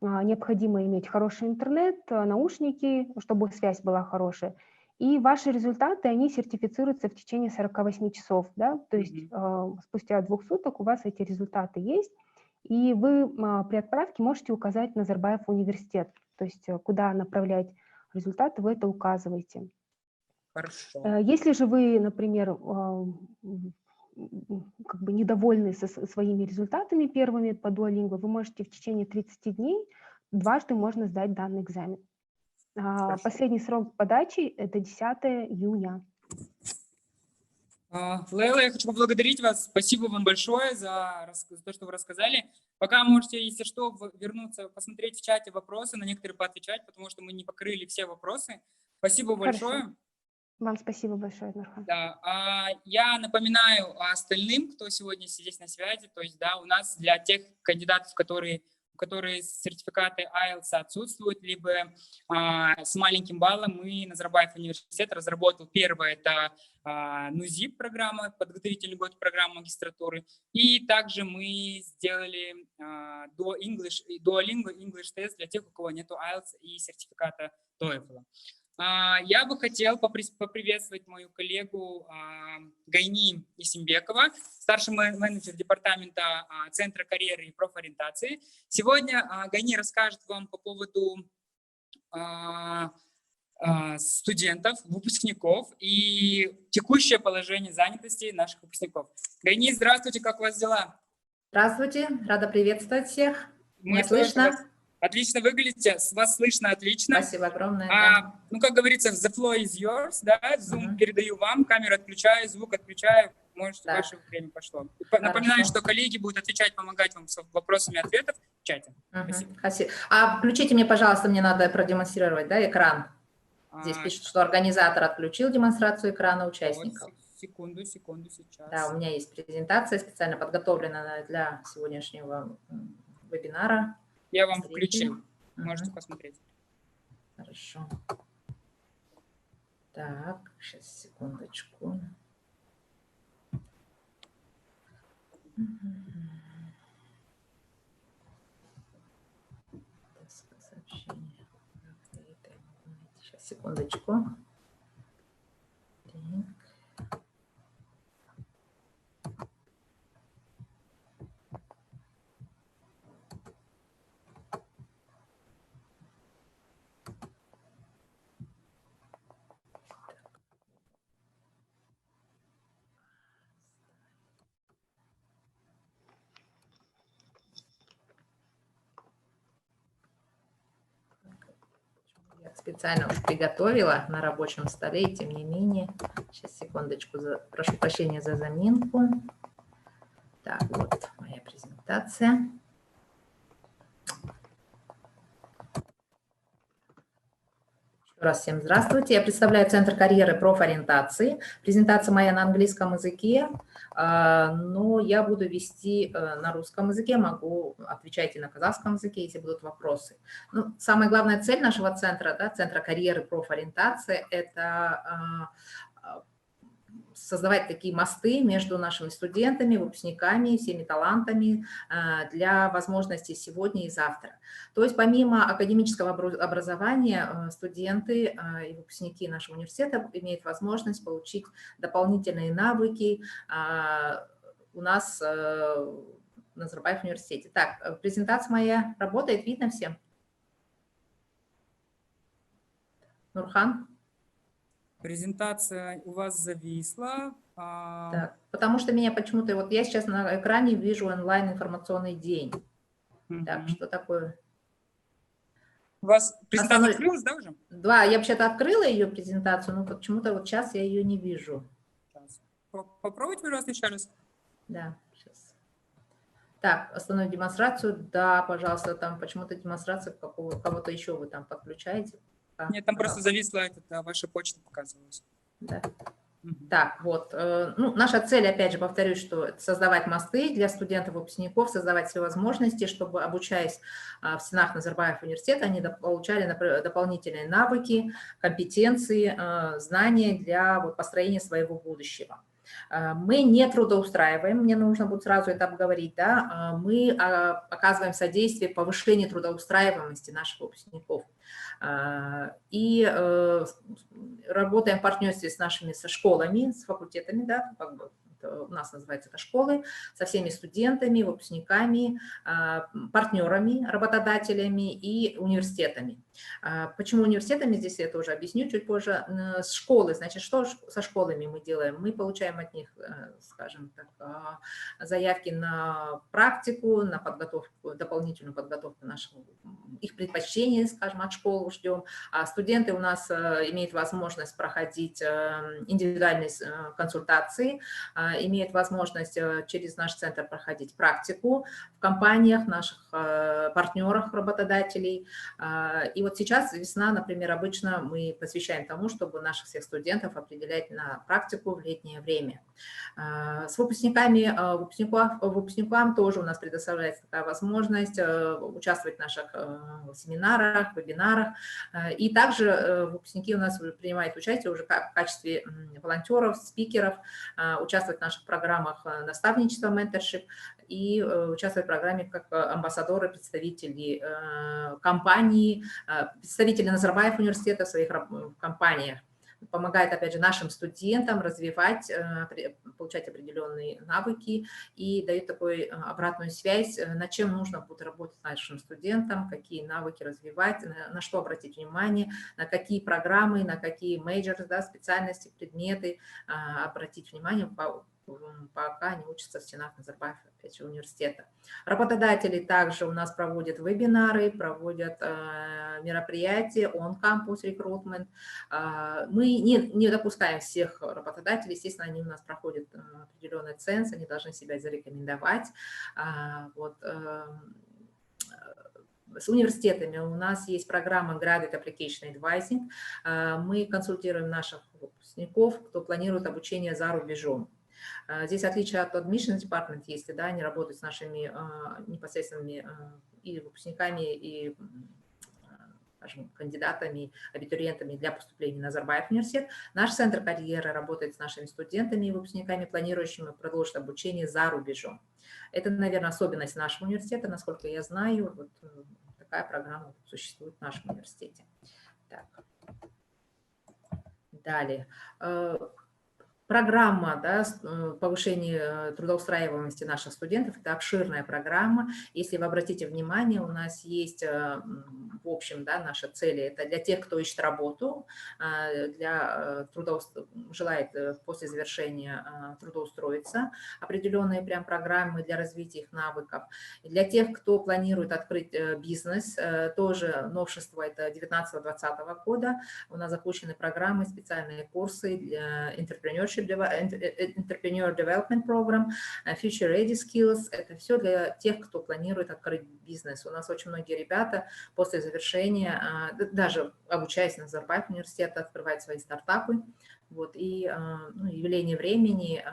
Необходимо иметь хороший интернет, наушники, чтобы связь была хорошая. И ваши результаты, они сертифицируются в течение 48 часов. Да? То есть спустя 2 суток у вас эти результаты есть. И вы при отправке можете указать Назарбаев университет, то есть куда направлять результаты, вы это указываете. Хорошо. Если же вы, например, как бы недовольны своими результатами первыми по Duolingo, вы можете в течение 30 дней дважды можно сдать данный экзамен. Последний срок подачи – это 10 июня. Лейла, я хочу поблагодарить вас. Спасибо вам большое за то, что вы рассказали. Пока можете, если что, вернуться, посмотреть в чате вопросы, на некоторые поотвечать, потому что мы не покрыли все вопросы. Спасибо большое. Вам спасибо большое, Нуркхан. Да, я напоминаю остальным, кто сегодня здесь на связи, то есть, да, у нас для тех кандидатов, у которых сертификаты IELTS отсутствуют, либо с маленьким баллом, мы, Назарбаев университет, разработал первое, это НУЗИП программа, подготовительный год программы магистратуры, и также мы сделали Duolingo English тест для тех, у кого нет IELTS и сертификата TOEFL. Я бы хотел поприветствовать мою коллегу Гайни Исимбекова, старший менеджер департамента Центра карьеры и профориентации. Сегодня Гайни расскажет вам по поводу студентов, выпускников и текущее положение занятости наших выпускников. Гайни, здравствуйте, как у вас дела? Здравствуйте, рада приветствовать всех. Меня слышно? Отлично выглядите, вас слышно отлично. Спасибо огромное. Да. Ну, как говорится, the floor is yours, да, Zoom передаю вам, камеру отключаю, звук отключаю, может, ваше время пошло. Напоминаю, что коллеги будут отвечать, помогать вам с вопросами и ответов в чате. Спасибо. Включите мне, пожалуйста, мне надо продемонстрировать, да, экран. Здесь пишут, что организатор отключил демонстрацию экрана участников. Секунду, сейчас. Да, у меня есть презентация, специально подготовленная для сегодняшнего вебинара. Я вам включил, можете посмотреть. Хорошо. Так, сейчас, секундочку. Сейчас, секундочку. Специально уж приготовила на рабочем столе, и тем не менее, сейчас, секундочку, прошу прощения за заминку. Так, вот моя презентация. Еще раз всем здравствуйте. Я представляю Центр карьеры и профориентации. Презентация моя на английском языке, но я буду вести на русском языке, могу отвечать и на казахском языке, если будут вопросы. Ну, самая главная цель нашего центра, да, Центра карьеры и профориентации, это создавать такие мосты между нашими студентами, выпускниками, всеми талантами для возможностей сегодня и завтра. То есть помимо академического образования студенты и выпускники нашего университета имеют возможность получить дополнительные навыки у нас в Назарбаев университете. Так, презентация моя работает, видно всем? Нурхан? Презентация у вас зависла. Так, потому что меня почему-то, вот я сейчас на экране вижу онлайн-информационный день. Так, что такое? У вас презентация открылась, да, уже? Да, я вообще-то открыла ее презентацию, но почему-то вот сейчас я ее не вижу. Попробуйте, пожалуйста, еще раз. Да, сейчас. Так, остановить демонстрацию. Да, пожалуйста, там почему-то демонстрация кого-то еще вы там подключаете. Нет, там просто зависла ваша почта показывалась. Да. Так, вот. Ну, наша цель, опять же, повторюсь, что создавать мосты для студентов и выпускников, создавать все возможности, чтобы, обучаясь в стенах Назарбаев университета, они получали дополнительные навыки, компетенции, знания для построения своего будущего. Мы не трудоустраиваем, мне нужно будет сразу это обговорить, да, мы оказываем содействие повышению трудоустраиваемости наших выпускников. И работаем в партнерстве с нашими школами, с факультетами, да, как бы у нас называется это школы, со всеми студентами, выпускниками, партнерами, работодателями и университетами. Почему университетами, здесь я тоже объясню чуть позже. С школы, значит, что со школами мы делаем? Мы получаем от них, скажем так, заявки на практику, на подготовку, дополнительную подготовку нашего, их предпочтения, скажем, от школ ждем. А студенты у нас имеют возможность проходить индивидуальные консультации, имеют возможность через наш центр проходить практику в компаниях, наших партнерах, работодателей. И вот сейчас весна, например, обычно мы посвящаем тому, чтобы наших всех студентов определять на практику в летнее время. С выпускникам тоже у нас предоставляется такая возможность участвовать в наших семинарах, вебинарах. И также выпускники у нас принимают участие уже в качестве волонтеров, спикеров, участвовать в наших программах наставничества, менторшип и участвовать в программе как амбассадоры, представители компании, представители Назарбаев университета в своих компаниях. Помогает, опять же, нашим студентам развивать, получать определенные навыки и дает такую обратную связь, над чем нужно будет работать нашим студентам, какие навыки развивать, на что обратить внимание, на какие программы, на какие мейджоры, да, специальности, предметы обратить внимание, пока они учатся в стенах Назарбаев университета. Работодатели также у нас проводят вебинары, проводят мероприятия, on-campus recruitment. Мы не допускаем всех работодателей, естественно, они у нас проходят определенный ценз, они должны себя зарекомендовать. Вот. С университетами у нас есть программа Graduate Application Advising. Мы консультируем наших выпускников, кто планирует обучение за рубежом. Здесь отличие от Admissions Department, если да, они работают с нашими непосредственными и выпускниками, и, скажем, кандидатами, абитуриентами для поступления на Назарбаев университет. Наш центр карьеры работает с нашими студентами и выпускниками, планирующими продолжить обучение за рубежом. Это, наверное, особенность нашего университета, насколько я знаю, вот такая программа существует в нашем университете. Так. Далее. Программа, да, повышения трудоустраиваемости наших студентов – это обширная программа. Если вы обратите внимание, у нас есть, в общем, да, наши цели – это для тех, кто ищет работу, желает после завершения трудоустроиться, определенные прям программы для развития их навыков. Для тех, кто планирует открыть бизнес, тоже новшество – это 19-20 года. У нас запущены программы, специальные курсы для Entrepreneur Development Program, Future Ready Skills. Это все для тех, кто планирует открыть бизнес. У нас очень многие ребята после завершения, даже обучаясь на Назарбаев университете, открывают свои стартапы. Вот, и явление времени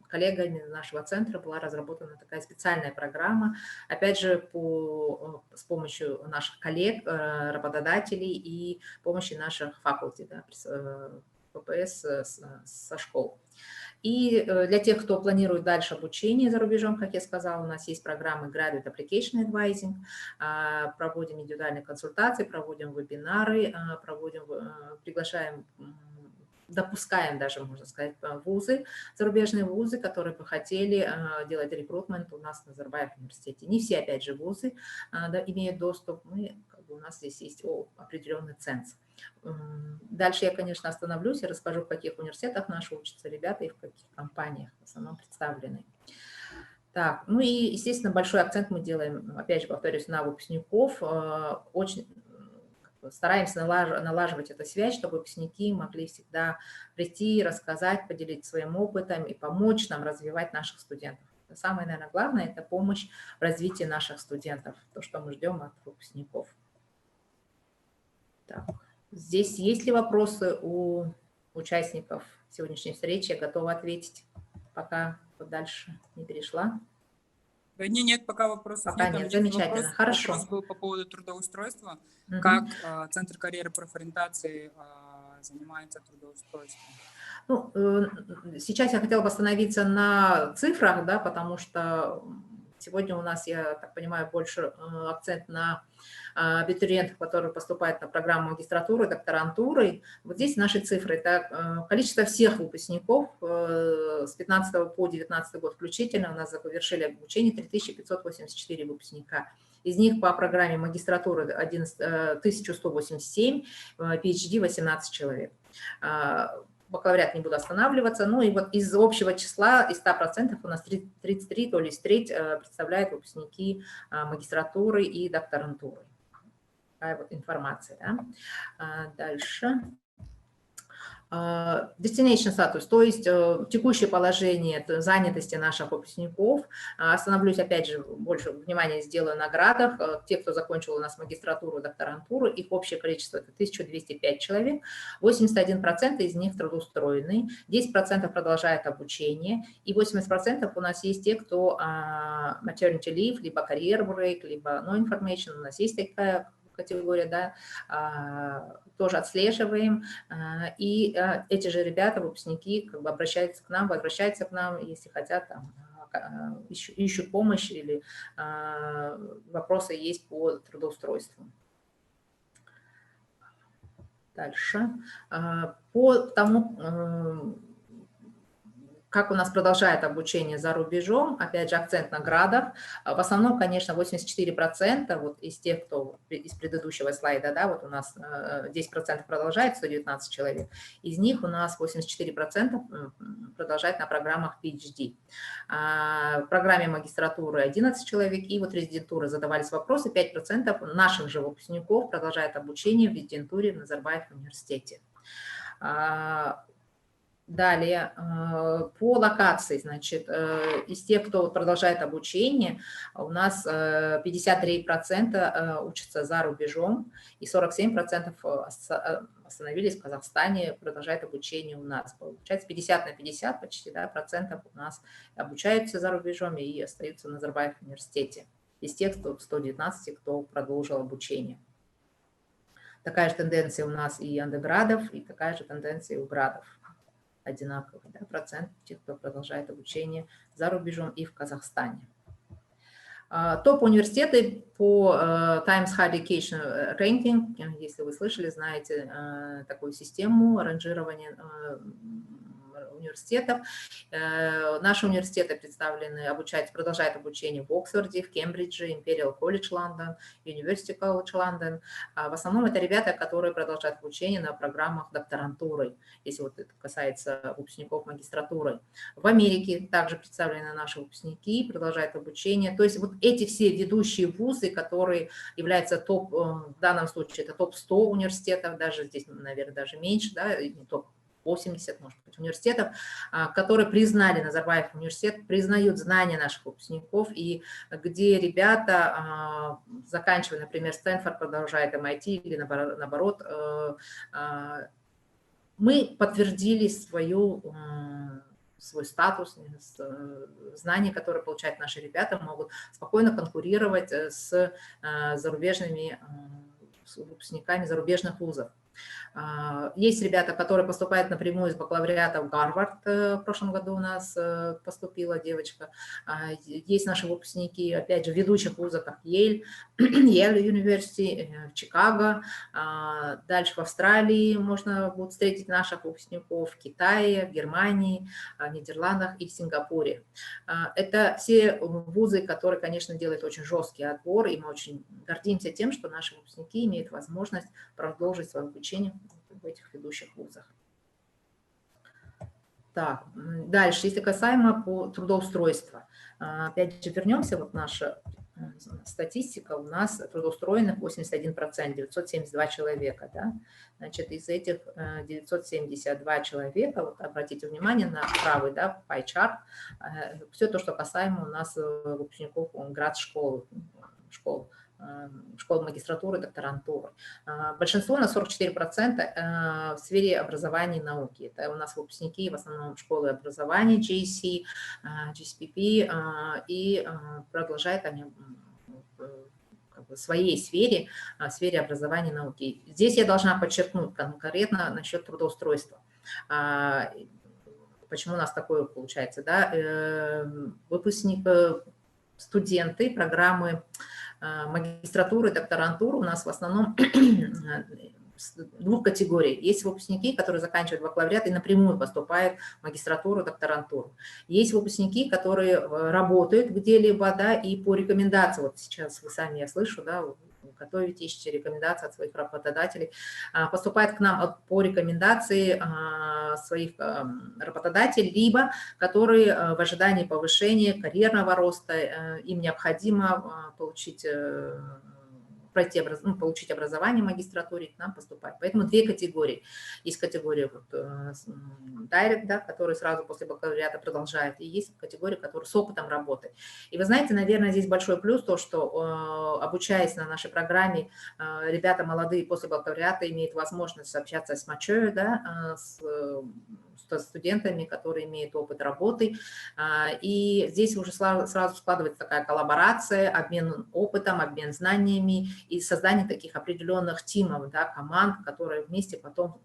коллегами нашего центра была разработана такая специальная программа, опять же, с помощью наших коллег, работодателей и помощи наших faculty, да, ППС со школ. И для тех, кто планирует дальше обучение за рубежом, как я сказала, у нас есть программы Graduate Application Advising, проводим индивидуальные консультации, проводим вебинары, приглашаем, допускаем даже, можно сказать, вузы, зарубежные вузы, которые бы хотели делать рекрутмент у нас на Назарбаев университете. Не все, опять же, вузы имеют доступ, у нас здесь есть определенный ценз. Дальше я, конечно, остановлюсь и расскажу, в каких университетах наши учатся ребята и в каких компаниях в основном представлены. Так, ну и, естественно, большой акцент мы делаем, опять же, повторюсь, на выпускников. Очень стараемся налаживать эту связь, чтобы выпускники могли всегда прийти, рассказать, поделиться своим опытом и помочь нам развивать наших студентов. Самое, наверное, главное – это помощь в развитии наших студентов, то, что мы ждем от выпускников. Так. Здесь есть ли вопросы у участников сегодняшней встречи? Я готова ответить, пока дальше не перешла. Нет, пока вопросов пока нет. Замечательно, хорошо. Вопрос был по поводу трудоустройства. Как Центр карьеры профориентации занимается трудоустройством? Ну, сейчас я хотела бы остановиться на цифрах, да, потому что сегодня у нас, я так понимаю, больше акцент на абитуриентов, которые поступают на программу магистратуры, докторантуры. Вот здесь наши цифры. Это количество всех выпускников с 15 по 19 год включительно. У нас завершили обучение 3584 выпускника. Из них по программе магистратуры 1187, PhD 18 человек. Бакалавриат не буду останавливаться. Ну и вот из общего числа, из 100% у нас 33, то есть треть представляют выпускники магистратуры и докторантуры. Такая вот информация. Да? Дальше. Destination статус, то есть текущее положение занятости наших выпускников. Остановлюсь, опять же, больше внимания сделаю на градах. Те, кто закончил у нас магистратуру, докторантуру, их общее количество – это 1205 человек, 81% из них трудоустроены, 10% продолжают обучение, и 80% у нас есть те, кто maternity leave, либо career break, либо no information, у нас есть такая категория, да, тоже отслеживаем, и эти же ребята, выпускники, как бы обращаются к нам, возвращаются к нам, если хотят, там, ищут помощь или вопросы есть по трудоустройству. Дальше. По тому, как у нас продолжает обучение за рубежом, опять же, акцент на градах. В основном, конечно, 84% вот из тех, кто из предыдущего слайда, да, вот у нас 10% продолжает, 119 человек, из них у нас 84% продолжает на программах PhD. В программе магистратуры 11 человек, и вот резидентуры задавались вопросы, 5% наших же выпускников продолжает обучение в резидентуре в Назарбаев университете. Далее, по локации, значит, из тех, кто продолжает обучение, у нас 53% учатся за рубежом, и 47% остановились в Казахстане, продолжают обучение у нас. Получается 50 на 50 почти, да, процентов у нас обучаются за рубежом и остаются в Назарбаев университете. Из тех 119, кто продолжил обучение. Такая же тенденция у нас и андеградов, и такая же тенденция и у градов. Одинаковый, да, процент тех, кто продолжает обучение за рубежом и в Казахстане. Топ-университеты по Times Higher Education Ranking, если вы слышали, знаете такую систему ранжирования университетов. Наши университеты представлены, продолжают обучение в Оксфорде, в Кембридже, Imperial College London, University College London. В основном это ребята, которые продолжают обучение на программах докторантуры, если вот это касается выпускников магистратуры. В Америке также представлены наши выпускники, продолжают обучение. То есть вот эти все ведущие вузы, которые являются топ, в данном случае это топ-100 университетов, даже здесь, наверное, даже меньше, да, не топ 80, может быть, университетов, которые признали, Назарбаев университет, признают знания наших выпускников, и где ребята, заканчивая, например, Стэнфорд, продолжает MIT, или наоборот, мы подтвердили свой статус, знания, которые получают наши ребята, могут спокойно конкурировать с зарубежными выпускниками зарубежных вузов. Есть ребята, которые поступают напрямую из бакалавриата в Гарвард. В прошлом году у нас поступила девочка. Есть наши выпускники, опять же, ведущих вузов, как Yale University, в Чикаго. Дальше в Австралии можно будет встретить наших выпускников, в Китае, в Германии, в Нидерландах и в Сингапуре. Это все вузы, которые, конечно, делают очень жесткий отбор, и мы очень гордимся тем, что наши выпускники имеют возможность продолжить свое обучение в этих ведущих вузах. Так, дальше, если касаемо по трудоустройству. Опять же, вернемся, вот наша статистика, у нас трудоустроенных 81%, 972 человека. Да? Значит, из этих 972 человека, вот обратите внимание на правый, да, pie chart, все то, что касаемо у нас выпускников град-школ, школ магистратуры, докторантуры. Большинство, на 44%, в сфере образования и науки. Это у нас выпускники в основном школы образования, GC, GCPP, и продолжают они в своей сфере, в сфере образования и науки. Здесь я должна подчеркнуть конкретно насчет трудоустройства. Почему у нас такое получается? Да? Студенты программы магистратуры, докторантуры у нас в основном двух категорий. Есть выпускники, которые заканчивают бакалавриат и напрямую поступают в магистратуру, докторантуру. Есть выпускники, которые работают где-либо, да, и по рекомендации, вот сейчас вы сами, я слышу, да, готовите, ищете рекомендации от своих работодателей, поступает к нам по рекомендации своих работодателей, либо которые в ожидании повышения, карьерного роста, им необходимо получить получить образование в магистратуре, к нам поступать. Поэтому две категории. Есть категория direct, да, который сразу после бакалавриата продолжает, и есть категория, которая с опытом работает. И вы знаете, наверное, здесь большой плюс то, что обучаясь на нашей программе, ребята молодые после бакалавриата имеют возможность общаться с mature, да, с студентами, которые имеют опыт работы. И здесь уже сразу складывается такая коллаборация, обмен опытом, обмен знаниями и создание таких определенных тимов, да, команд, которые вместе потом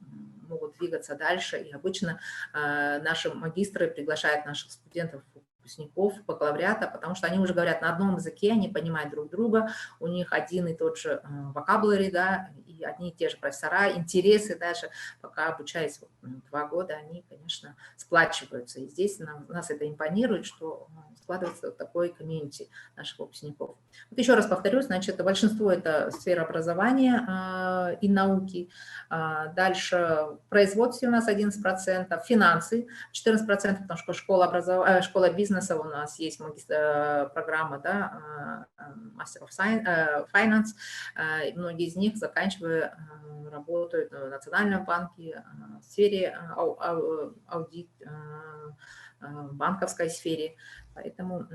могут двигаться дальше. И обычно наши магистры приглашают наших студентов, выпускников бакалавриата, потому что они уже говорят на одном языке, они понимают друг друга, у них один и тот же vocabulary, да, и одни и те же профессора, интересы даже, пока обучаясь 2 года, они, конечно, сплачиваются. И здесь нас это импонирует, что складывается такой комьюнити наших выпускников. Вот еще раз повторюсь, значит, большинство это сфера образования и науки. Дальше в производстве у нас 11%, финансы 14%, потому что школа бизнеса у нас есть программа, да, Master of Finance, и многие из них, заканчивая, работают в Национальном банке, в сфере аудит, банковской сфере. Поэтому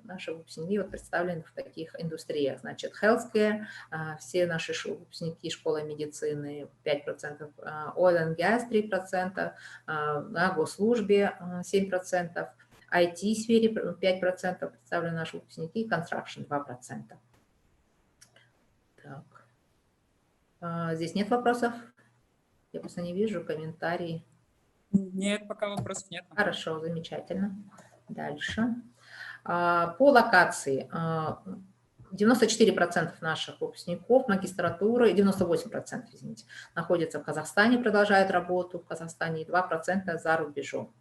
наши выпускники вот представлены в таких индустриях. Значит, healthcare, все наши выпускники школы медицины 5%, oil and gas 3%, на госслужбе 7%, IT-сфере 5% представлены наши выпускники, construction 2%. Так. Здесь нет вопросов? Я просто не вижу комментарии. Нет, пока вопросов нет. Хорошо, замечательно. Дальше. По локации. 94% наших выпускников магистратуры, 98%, извините, находятся в Казахстане, продолжают работу в Казахстане, и 2% за рубежом.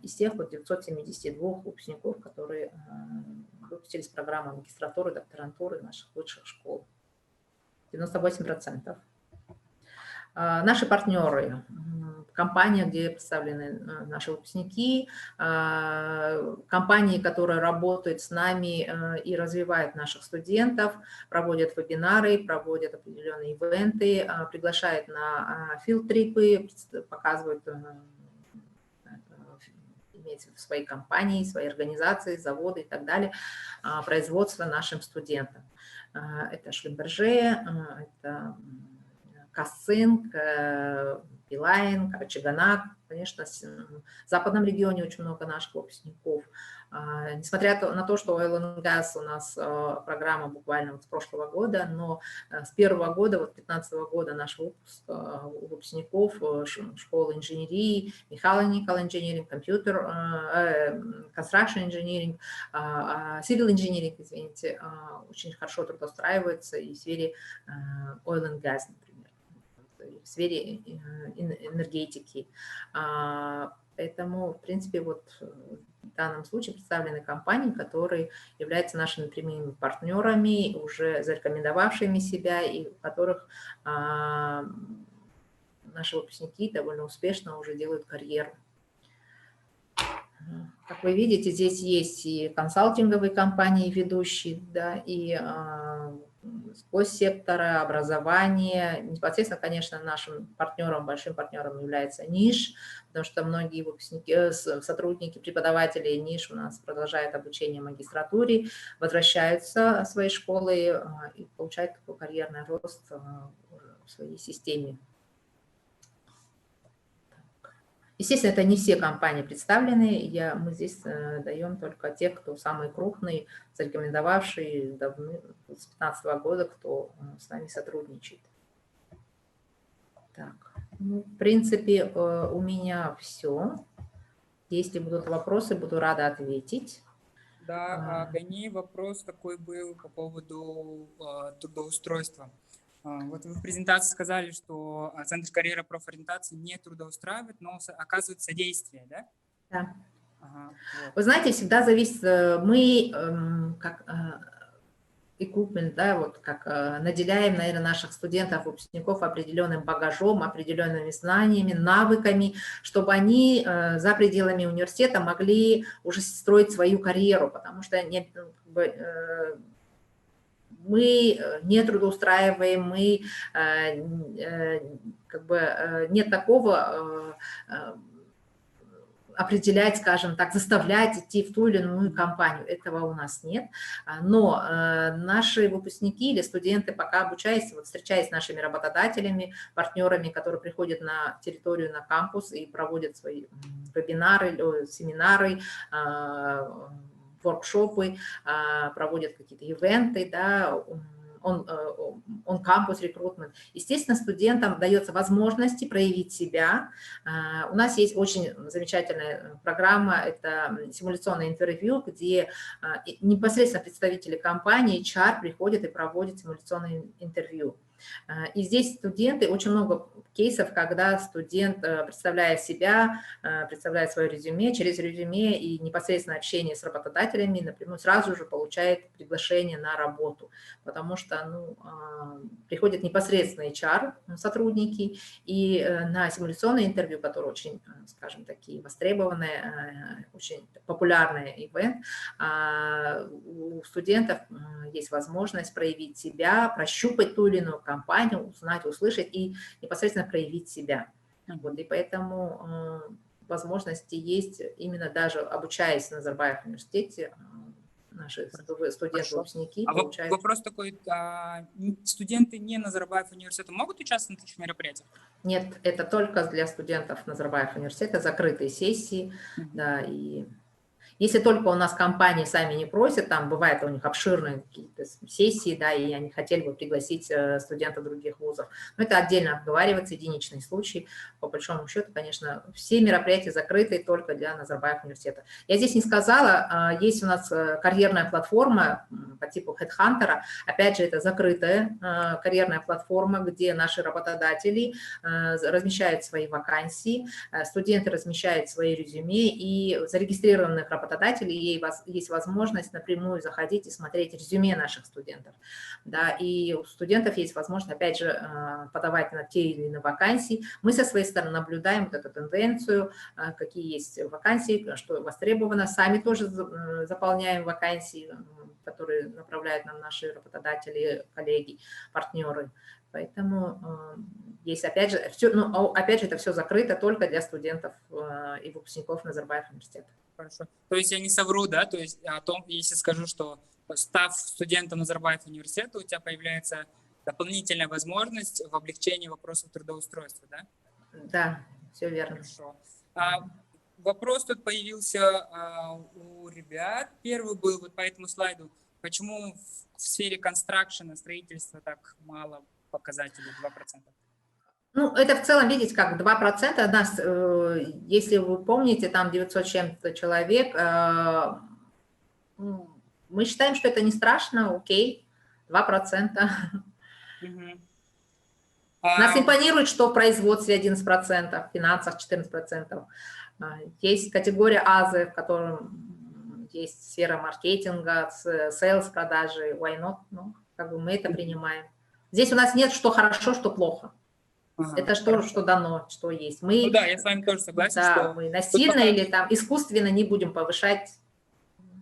Из тех вот 972 выпускников, которые выпустились с программы магистратуры, докторантуры наших высших школ. 98%. Наши партнеры, компания, где представлены наши выпускники, компании, которые работают с нами и развивают наших студентов, проводят вебинары, проводят определенные ивенты, приглашают на филд-трипы, показывают, имеется в виду свои компании, свои организации, заводы и так далее, производство нашим студентам. Это Шлюмберже, это Касцинг, Билайн, Карачаганак. Конечно, в западном регионе очень много наших выпускников. Несмотря на то, что Oil and Gas у нас программа буквально вот с прошлого года, но с первого года, вот 2015 года наш выпуск выпускников школы инженерии, Mechanical Engineering, Computer, Construction Engineering, Civil Engineering, извините, очень хорошо трудоустраивается и в сфере Oil and Gas, например, в сфере энергетики. Поэтому, в принципе, вот в данном случае представлены компании, которые являются нашими прямыми партнерами, уже зарекомендовавшими себя, и у которых наши выпускники довольно успешно уже делают карьеру. Как вы видите, здесь есть и консалтинговые компании ведущие, да, и госсектора, образование. Непосредственно, конечно, нашим партнером, большим партнером является НИШ, потому что многие выпускники, сотрудники, преподаватели НИШ у нас продолжают обучение в магистратуре, возвращаются в свои школы и получают такой карьерный рост в своей системе. Естественно, это не все компании представлены, мы здесь даем только тех, кто самые крупные, зарекомендовавшие с 2015 года, кто с нами сотрудничает. Так, ну, в принципе, у меня все. Если будут вопросы, буду рада ответить. Да, Гани, вопрос такой был по поводу трудоустройства. Вот вы в презентации сказали, что Центр карьеры профориентации не трудоустраивает, но оказывает содействие, да? Да. Ага, вот. Вы знаете, всегда зависит, мы как equipment, да, вот как наделяем, наверное, наших студентов, выпускников определенным багажом, определенными знаниями, навыками, чтобы они за пределами университета могли уже строить свою карьеру, потому что мы не трудоустраиваем, мы как бы нет такого определять, скажем так, заставлять идти в ту или иную компанию. Этого у нас нет. Но наши выпускники или студенты, пока обучаясь, вот, встречаясь с нашими работодателями, партнерами, которые приходят на территорию, на кампус и проводят свои вебинары, семинары, воркшопы, проводят какие-то ивенты, да, он кампус рекрутмент. Естественно, студентам дается возможность проявить себя. У нас есть очень замечательная программа, это симуляционное интервью, где непосредственно представители компании, HR приходят и проводят симуляционное интервью. И здесь студенты, очень много кейсов, когда студент, представляя себя, представляет свое резюме, через резюме и непосредственно общение с работодателями напрямую сразу же получает приглашение на работу, потому что приходят непосредственно HR сотрудники, и на симуляционное интервью, которое очень, скажем, такие востребованные, очень популярный ивент, у студентов есть возможность проявить себя, прощупать ту или иную компанию, узнать, услышать и непосредственно проявить себя. Вот, и поэтому возможности есть именно даже обучаясь в Назарбаев университете, наши студенты-выпускники получают. Вопрос такой, студенты не Назарбаев университета могут участвовать в таких мероприятиях? Нет, это только для студентов Назарбаев университета, закрытые сессии, да, и если только у нас компании сами не просят, там бывает у них обширные какие-то сессии, да, и они хотели бы пригласить студентов других вузов. Но это отдельно обговаривается, единичный случай. По большому счету, конечно, все мероприятия закрыты только для Назарбаев университета. Я здесь не сказала, есть у нас карьерная платформа по типу HeadHunter. Опять же, это закрытая карьерная платформа, где наши работодатели размещают свои вакансии, студенты размещают свои резюме, и зарегистрированных работодателей есть возможность напрямую заходить и смотреть резюме наших студентов. Да, и у студентов есть возможность, опять же, подавать на те или иные вакансии. Мы со своей стороны наблюдаем вот эту тенденцию, какие есть вакансии, что востребовано. Сами тоже заполняем вакансии, которые направляют нам наши работодатели, коллеги, партнеры. Поэтому есть, опять же, это все закрыто только для студентов и выпускников Назарбаев университета. Хорошо. То есть я не совру, да, то есть о том, если скажу, что став студентом Назарбаев университета, у тебя появляется дополнительная возможность в облегчении вопросов трудоустройства, да? Да, все верно. Хорошо. Вопрос тут появился у ребят. Первый был вот по этому слайду. Почему в сфере констракшена, строительства так мало показателей, 2%? Ну, это в целом, видите, как 2% нас, если вы помните, там 900 с чем-то человек, мы считаем, что это не страшно, окей, 2%. Нас импонирует, что в производстве 11%, в финансах 14%. Есть категория АЗы, в котором есть сфера маркетинга, сейлс, продажи, why not? Ну, как бы мы это принимаем. Здесь у нас нет, что хорошо, что плохо. Это что дано, что есть. Мы, да, я с вами тоже согласен, да, что мы насильно или там искусственно не будем повышать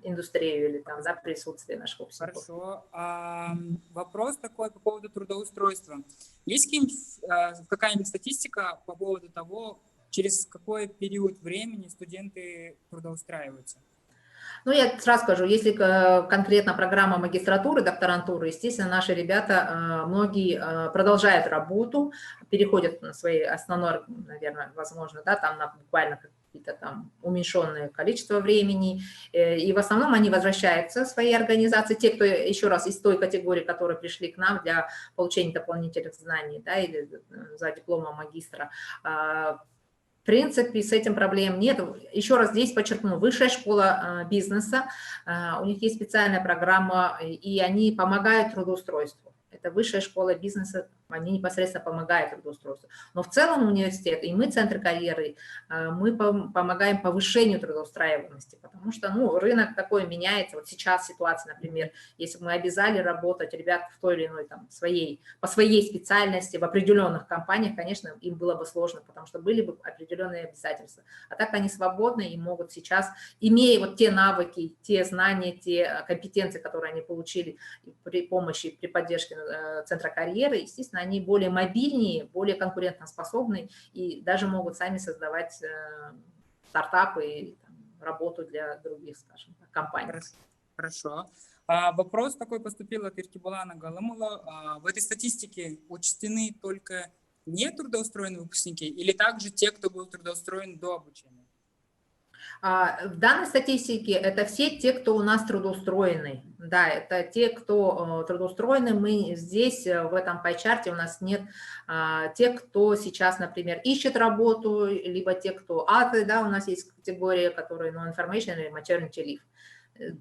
индустрию или там, да, присутствие наших выпускников. Хорошо. Вопрос такой по поводу трудоустройства. Есть какая-нибудь статистика по поводу того, через какой период времени студенты трудоустраиваются? Ну, я сразу скажу, если конкретно программа магистратуры, докторантуры, естественно, наши ребята, многие продолжают работу, переходят на свои основное, наверное, возможно, да, там на буквально какие-то там уменьшенное количество времени, и в основном они возвращаются в свои организации, те, кто еще раз из той категории, которые пришли к нам для получения дополнительных знаний, да, или за дипломом магистра. В принципе, с этим проблем нет. Еще раз здесь подчеркну, высшая школа бизнеса, у них есть специальная программа, и они помогают трудоустройству. это высшая школа бизнеса, они непосредственно помогают трудоустройству. Но в целом университет, и мы, Центр карьеры, мы помогаем повышению трудоустраиваемости, потому что рынок такой меняется. Вот сейчас ситуация, например, если бы мы обязали работать ребят в той или иной по своей специальности в определенных компаниях, конечно, им было бы сложно, потому что были бы определенные обязательства. А так они свободны и могут сейчас, имея вот те навыки, те знания, те компетенции, которые они получили при помощи, при поддержке Центра карьеры, естественно, они более мобильнее, более конкурентоспособны и даже могут сами создавать стартапы и работу для других, скажем так, компаний. Хорошо. Вопрос такой поступил от Иркибулана Галымова. В этой статистике учтены только нетрудоустроенные выпускники или также те, кто был трудоустроен до обучения? В данной статистике это все те, кто у нас трудоустроены. Да, это те, кто трудоустроены. Мы здесь, в этом пайчарте, у нас нет тех, кто сейчас, например, ищет работу, либо те, кто да, у нас есть категория, которые non-information или maternity leave.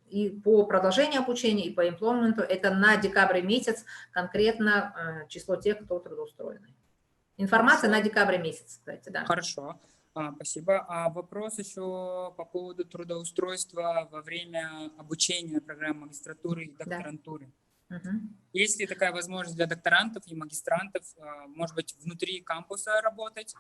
И по продолжению обучения, и по имплементу, это на декабрь месяц конкретно число тех, кто трудоустроены. Информация на декабрь месяц, кстати, да. Хорошо. Спасибо. Вопрос еще по поводу трудоустройства во время обучения программ магистратуры и докторантуры. Да. Есть ли такая возможность для докторантов и магистрантов, может быть, внутри кампуса работать?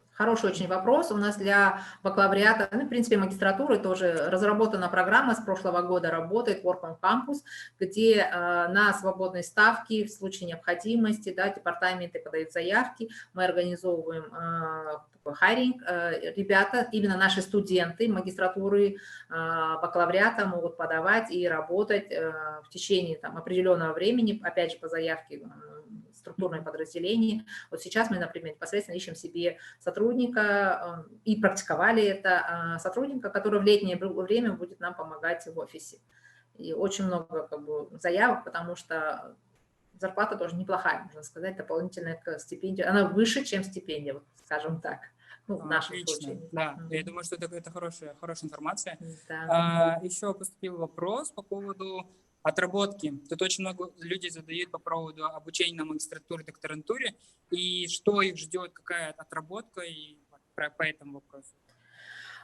Хороший очень вопрос. У нас для бакалавриата, в принципе, магистратуры тоже разработана программа, с прошлого года работает Work on Campus, где на свободной ставке в случае необходимости, да, департаменты подают заявки, мы организовываем хайринг. Ребята, именно наши студенты магистратуры, бакалавриата могут подавать и работать в течение определенного времени, опять же, по заявке структурное подразделение. Вот сейчас мы, например, непосредственно ищем себе сотрудника и практиковали это, сотрудника, который в летнее время будет нам помогать в офисе. И очень много заявок, потому что зарплата тоже неплохая, можно сказать, дополнительная к стипендии. Она выше, чем стипендия, вот, скажем так. В нашем случае. Да, я думаю, что это хорошая информация. Да. Еще поступил вопрос по поводу отработки. Тут очень много людей задают по поводу обучения на магистратуре, докторантуре, и что их ждет, какая отработка, и по этому вопросу.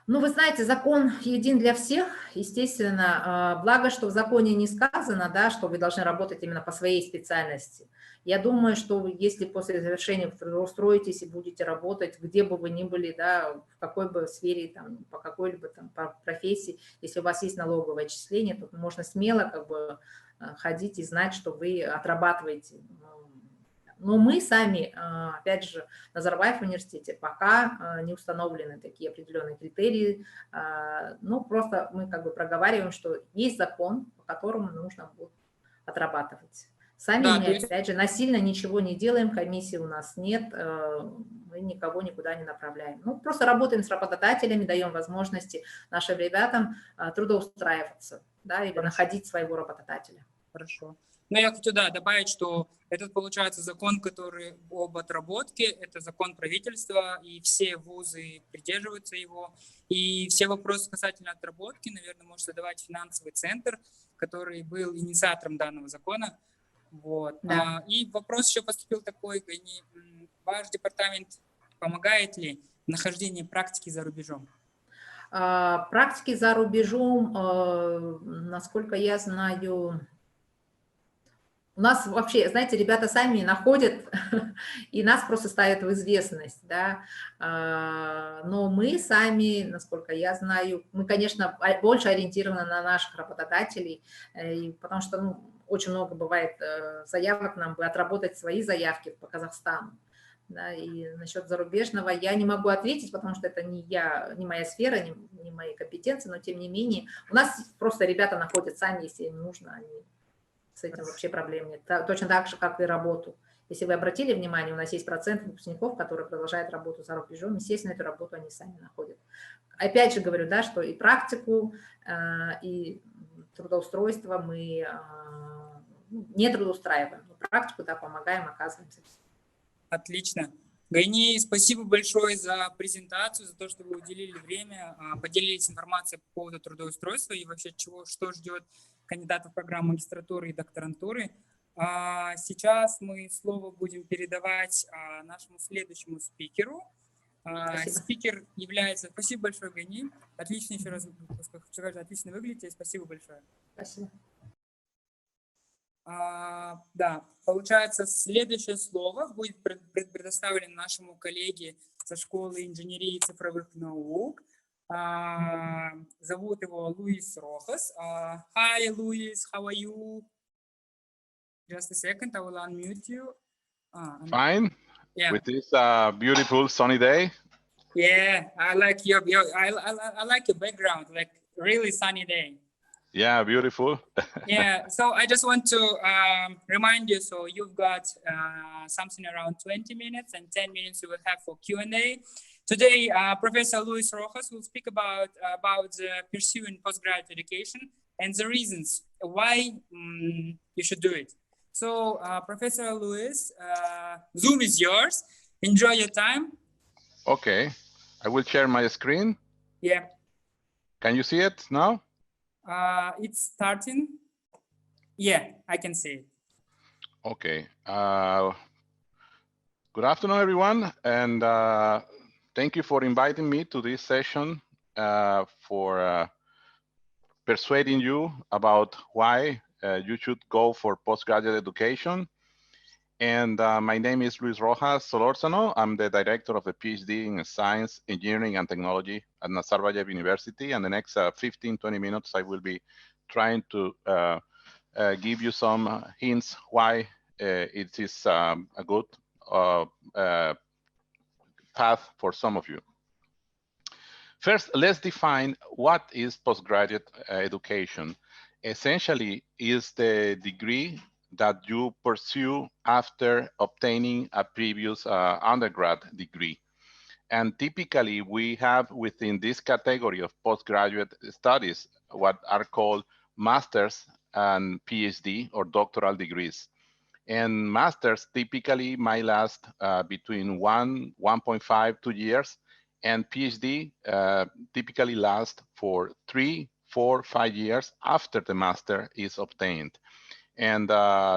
Вы знаете, закон един для всех, естественно, благо, что в законе не сказано, да, что вы должны работать именно по своей специальности. Я думаю, что если после завершения трудоустроитесь и будете работать, где бы вы ни были, да, в какой бы сфере, по какой-либо по профессии, если у вас есть налоговое отчисление, то можно смело ходить и знать, что вы отрабатываете. Но мы сами, опять же, в Назарбаев университете пока не установлены такие определенные критерии. Просто мы проговариваем, что есть закон, по которому нужно будет отрабатывать. Сами мы, опять же, насильно ничего не делаем, комиссии у нас нет, мы никого никуда не направляем. Просто работаем с работодателями, даем возможности нашим ребятам трудоустраиваться, да, или находить своего работодателя. Хорошо. Я хочу добавить, что этот, получается, закон, который об отработке, это закон правительства, и все вузы придерживаются его. И все вопросы касательно отработки, наверное, может задавать финансовый центр, который был инициатором данного закона. Вот. Да. И вопрос еще поступил такой: ваш департамент помогает ли в нахождении практики за рубежом? Практики за рубежом, насколько я знаю, у нас вообще, знаете, ребята сами находят и нас просто ставят в известность, да, но мы сами, насколько я знаю, мы, конечно, больше ориентированы на наших работодателей, потому что, очень много бывает заявок нам бы отработать свои заявки по Казахстану, да, и насчет зарубежного я не могу ответить, потому что это не моя сфера, не мои компетенции, но тем не менее у нас просто ребята находят сами, если им нужно, они... С этим вообще проблем нет. Точно так же, как и работу. Если вы обратили внимание, у нас есть процент выпускников, которые продолжают работу за рубежом. Естественно, эту работу они сами находят. Опять же говорю, да, что и практику, и трудоустройство мы не трудоустраиваем. Но практику, да, помогаем, оказываем. Отлично. Гайни, спасибо большое за презентацию, за то, что вы уделили время, поделились информацией по поводу трудоустройства и вообще что ждет кандидатов в программу магистратуры и докторантуры. Сейчас мы слово будем передавать нашему следующему спикеру. Спикер является... Спасибо большое, Гани. Отлично, еще раз хочу сказать, отлично выглядите. Спасибо большое. Спасибо. Да, получается, следующее слово будет предоставлено нашему коллеге со школы инженерии и цифровых наук. Зовут его Луис Рохас. Hi, Luis, how are you? Just a second, I will unmute you. Fine. Yeah. With this beautiful sunny day. Yeah, I like I like your background, like really sunny day. Yeah, beautiful. Yeah, so I just want to remind you, so you've got something around 20 minutes and 10 minutes you will have for Q&A. Today, Professor Luis Rojas will speak about pursuing postgraduate education and the reasons why you should do it. So, Professor Luis, Zoom is yours. Enjoy your time. Okay, I will share my screen. Yeah. Can you see it now? It's starting. Yeah, I can see it. Okay. Good afternoon, everyone, and thank you for inviting me to this session for persuading you about why you should go for postgraduate education. And my name is Luis Rojas Solórzano. I'm the director of a PhD in Science, Engineering, and Technology at Nazarbayev University. And the next 15-20 minutes, I will be trying to give you some hints why it is a good path for some of you. First, let's define what is postgraduate education. Essentially, is the degree that you pursue after obtaining a previous undergrad degree. And typically, we have within this category of postgraduate studies what are called masters and PhD or doctoral degrees. And masters typically might last between 1.5, 2 years, and PhD typically last for 3, 4, 5 years after the master is obtained. And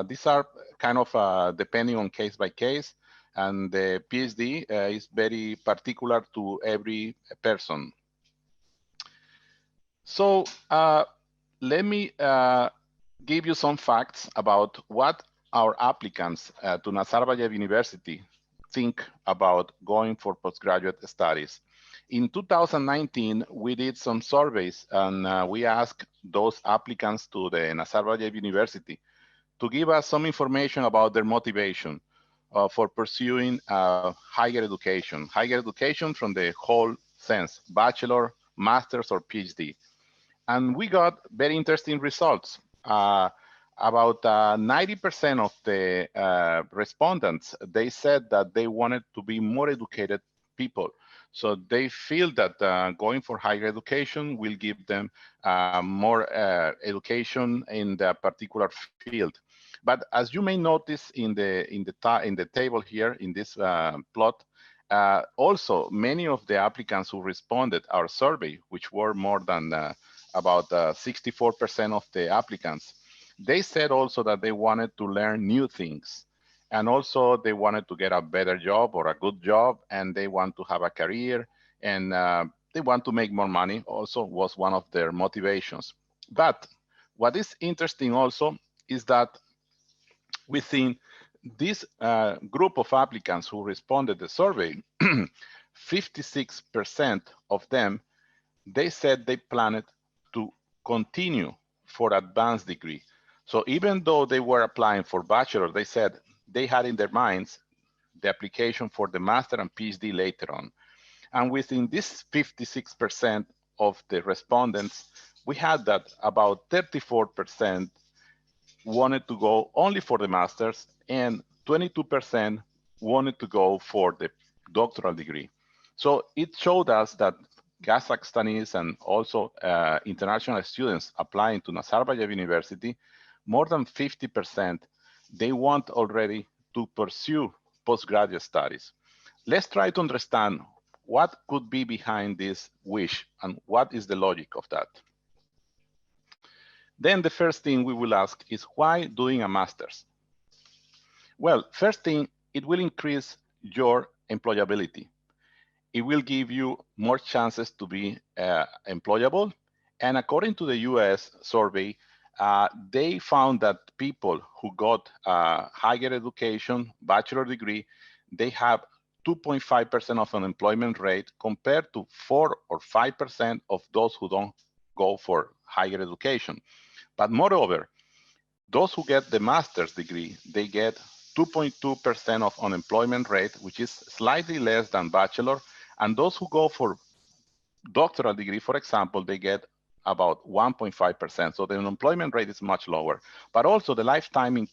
these are kind of depending on case by case, and the PhD is very particular to every person. So let me give you some facts about what our applicants to Nazarbayev University think about going for postgraduate studies. In 2019, we did some surveys and we asked those applicants to the Nazarbayev University to give us some information about their motivation for pursuing higher education from the whole sense, bachelor, master's, or PhD. And we got very interesting results. About 90% of the respondents, they said that they wanted to be more educated people. So they feel that going for higher education will give them more education in the particular field. But as you may notice in the table here in this plot, also many of the applicants who responded our survey, which were more than about 64% of the applicants, they said also that they wanted to learn new things. And also they wanted to get a better job or a good job, and they want to have a career, and they want to make more money also was one of their motivations. But what is interesting also is that within this group of applicants who responded to the survey, 56% of them, they said they planned to continue for advanced degree. So even though they were applying for bachelor, they said they had in their minds the application for the master and PhD later on. And within this 56% of the respondents, we had that about 34% wanted to go only for the master's, and 22% wanted to go for the doctoral degree. So it showed us that Kazakhstanis and also international students applying to Nazarbayev University, more than 50%, they want already to pursue postgraduate studies. Let's try to understand what could be behind this wish and what is the logic of that. Then the first thing we will ask is why doing a master's? Well, first thing, it will increase your employability. It will give you more chances to be employable. And according to the US survey, they found that people who got higher education, bachelor degree, they have 2.5% of unemployment rate compared to 4 or 5% of those who don't go for higher education. But moreover, those who get the master's degree, they get 2.2% of unemployment rate, which is slightly less than bachelor. And those who go for doctoral degree, for example, they get about 1.5%. So the unemployment rate is much lower. But also the lifetime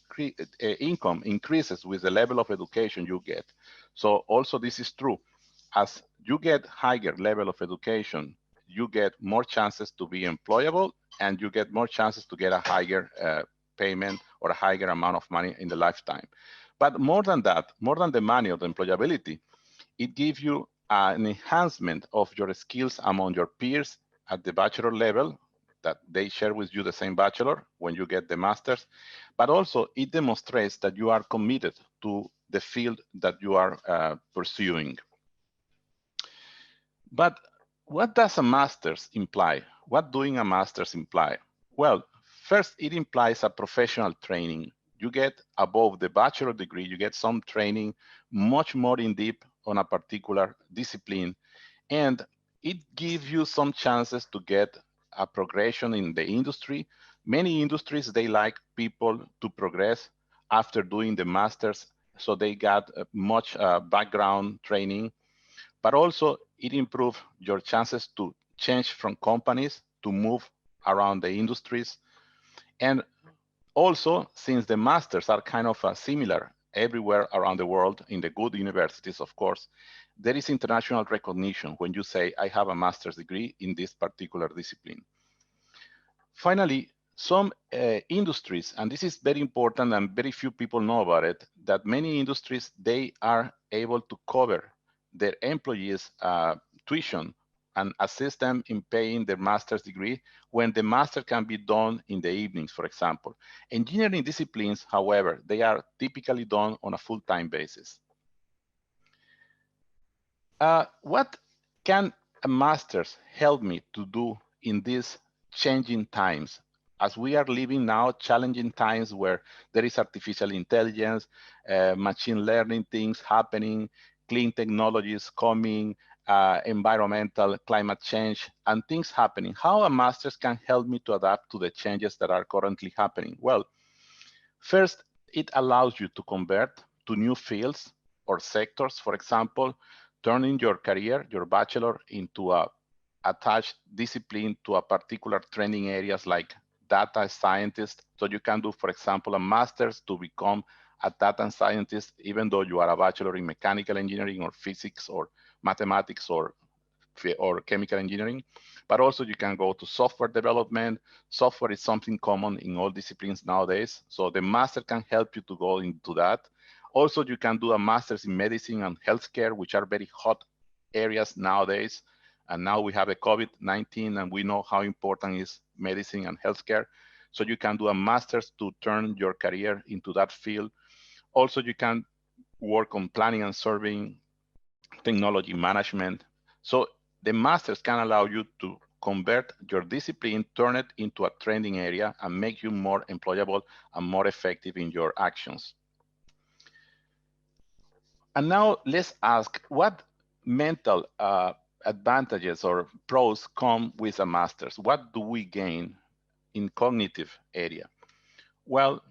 income increases with the level of education you get. So also this is true. As you get higher level of education, you get more chances to be employable, and you get more chances to get a higher payment or a higher amount of money in the lifetime. But more than that, more than the money or the employability, it gives you an enhancement of your skills among your peers at the bachelor level, that they share with you the same bachelor when you get the master's, but also it demonstrates that you are committed to the field that you are pursuing. But what does a master's imply? What doing a master's imply? Well, first, it implies a professional training. You get above the bachelor degree, you get some training much more in depth on a particular discipline, and it gives you some chances to get a progression in the industry. Many industries, they like people to progress after doing the master's, so they got much background training, but also it improves your chances to change from companies, to move around the industries. And also, since the masters are kind of similar everywhere around the world, in the good universities, of course, there is international recognition when you say, I have a master's degree in this particular discipline. Finally, some industries, and this is very important and very few people know about it, that many industries, they are able to cover their employees' tuition and assist them in paying their master's degree when the master can be done in the evenings, for example. Engineering disciplines, however, they are typically done on a full-time basis. What can a master's help me to do in these changing times? As we are living now, challenging times where there is artificial intelligence, machine learning things happening, clean technologies coming, environmental, climate change, and things happening. How a master's can help me to adapt to the changes that are currently happening? Well, first, it allows you to convert to new fields or sectors. For example, turning your career, your bachelor, into a attached discipline to a particular training areas like data scientist. So you can do, for example, a master's to become a data scientist, even though you are a bachelor in mechanical engineering or physics or mathematics or chemical engineering. But also you can go to software development. Software is something common in all disciplines nowadays. So the master can help you to go into that. Also, you can do a master's in medicine and healthcare, which are very hot areas nowadays. And now we have a COVID-19, and we know how important is medicine and healthcare. So you can do a master's to turn your career into that field. Also, you can work on planning and surveying, technology management. So the master's can allow you to convert your discipline, turn it into a trending area, and make you more employable and more effective in your actions. And now let's ask, what mental advantages or pros come with a master's? What do we gain in cognitive area? Well,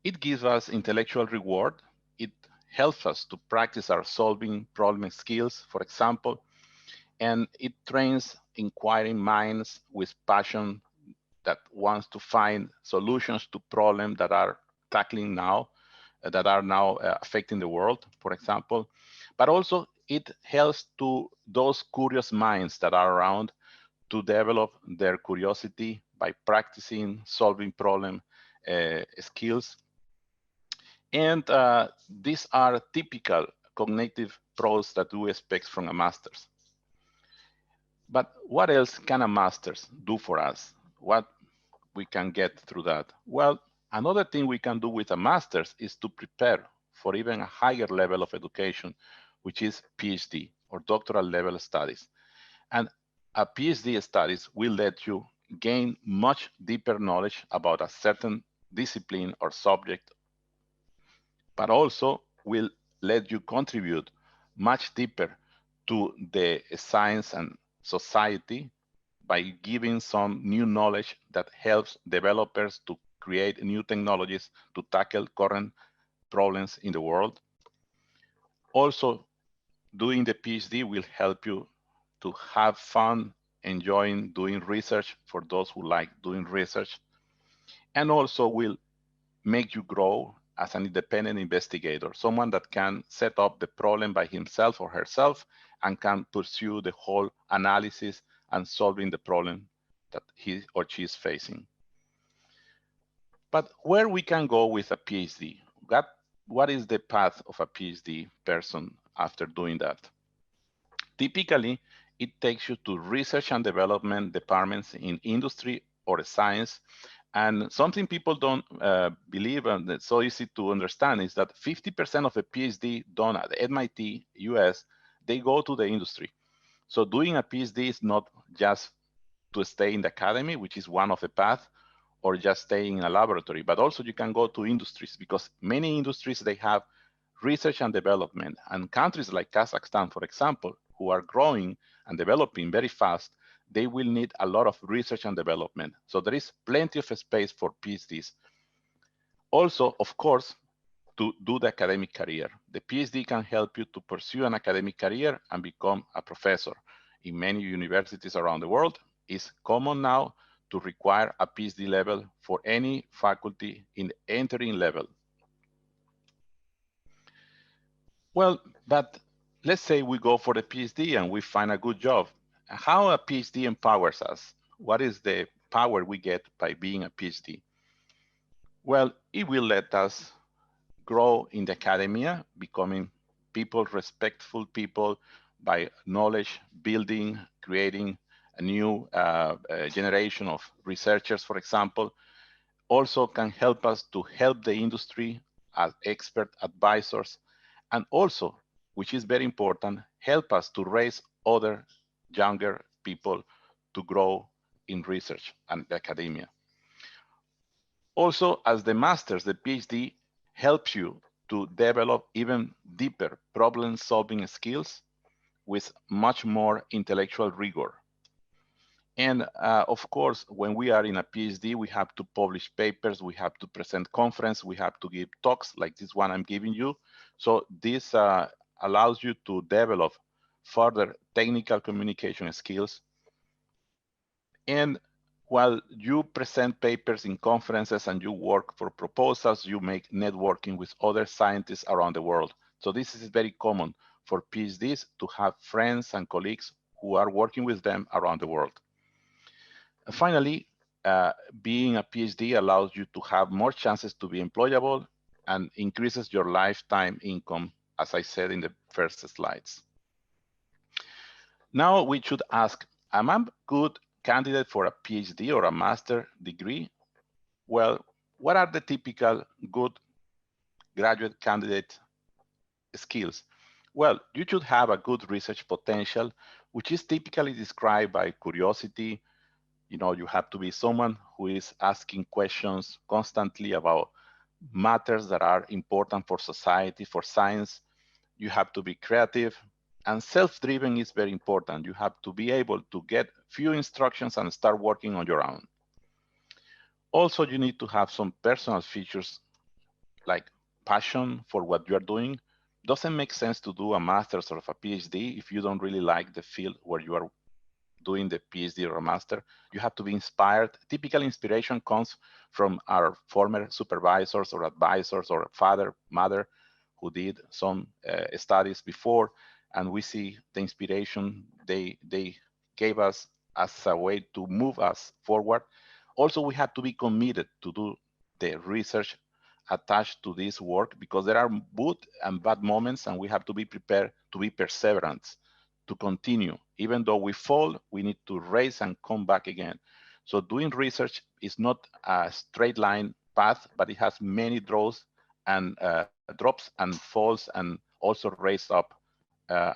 it gives us intellectual reward. It helps us to practice our solving problem skills, for example, and it trains inquiring minds with passion that wants to find solutions to problems that are tackling now, that are now affecting the world, for example. But also it helps to those curious minds that are around to develop their curiosity by practicing solving problem skills. And these are typical cognitive pros that we expect from a master's. But what else can a master's do for us? What we can get through that? Well, another thing we can do with a master's is to prepare for even a higher level of education, which is PhD or doctoral level studies. And a PhD studies will let you gain much deeper knowledge about a certain discipline or subject, but also will let you contribute much deeper to the science and society by giving some new knowledge that helps developers to create new technologies to tackle current problems in the world. Also, doing the PhD will help you to have fun enjoying doing research for those who like doing research, and also will make you grow as an independent investigator, someone that can set up the problem by himself or herself and can pursue the whole analysis and solving the problem that he or she is facing. But where we can go with a PhD? What is the path of a PhD person after doing that? Typically, it takes you to research and development departments in industry or science. And something people don't believe, and it's so easy to understand, is that 50% of a PhD done at MIT, US, they go to the industry. So doing a PhD is not just to stay in the academy, which is one of the paths, or just staying in a laboratory, but also you can go to industries, because many industries, they have research and development. And countries like Kazakhstan, for example, who are growing and developing very fast, they will need a lot of research and development. So there is plenty of space for PhDs. Also, of course, to do the academic career. The PhD can help you to pursue an academic career and become a professor. In many universities around the world, it's common now to require a PhD level for any faculty in the entering level. Well, but let's say we go for the PhD and we find a good job. How a PhD empowers us? What is the power we get by being a PhD? Well, it will let us grow in the academia, becoming people, respectful people, by knowledge building, creating a new generation of researchers, for example. Also can help us to help the industry as expert advisors, and also, which is very important, help us to raise other younger people to grow in research and academia. Also, as the masters, the PhD helps you to develop even deeper problem-solving skills with much more intellectual rigor. And of course, when we are in a PhD, we have to publish papers, we have to present conference, we have to give talks like this one I'm giving you. So this allows you to develop further technical communication skills. And while you present papers in conferences and you work for proposals, you make networking with other scientists around the world. So this is very common for PhDs to have friends and colleagues who are working with them around the world. And finally, being a PhD allows you to have more chances to be employable and increases your lifetime income, as I said in the first slides. Now we should ask, am I a good candidate for a PhD or a master degree? Well, what are the typical good graduate candidate skills? Well, you should have a good research potential, which is typically described by curiosity. You know, you have to be someone who is asking questions constantly about matters that are important for society, for science. You have to be creative, and self-driven is very important. You have to be able to get few instructions and start working on your own. Also, you need to have some personal features like passion for what you're doing. Doesn't make sense to do a master's or a PhD if you don't really like the field where you are doing the PhD or a master. You have to be inspired. Typical inspiration comes from our former supervisors or advisors or father, mother, who did some studies before, and we see the inspiration they gave us as a way to move us forward. Also, we have to be committed to do the research attached to this work, because there are good and bad moments, and we have to be prepared to be perseverant, to continue. Even though we fall, we need to raise and come back again. So doing research is not a straight line path, but it has many draws and drops and falls and also raised up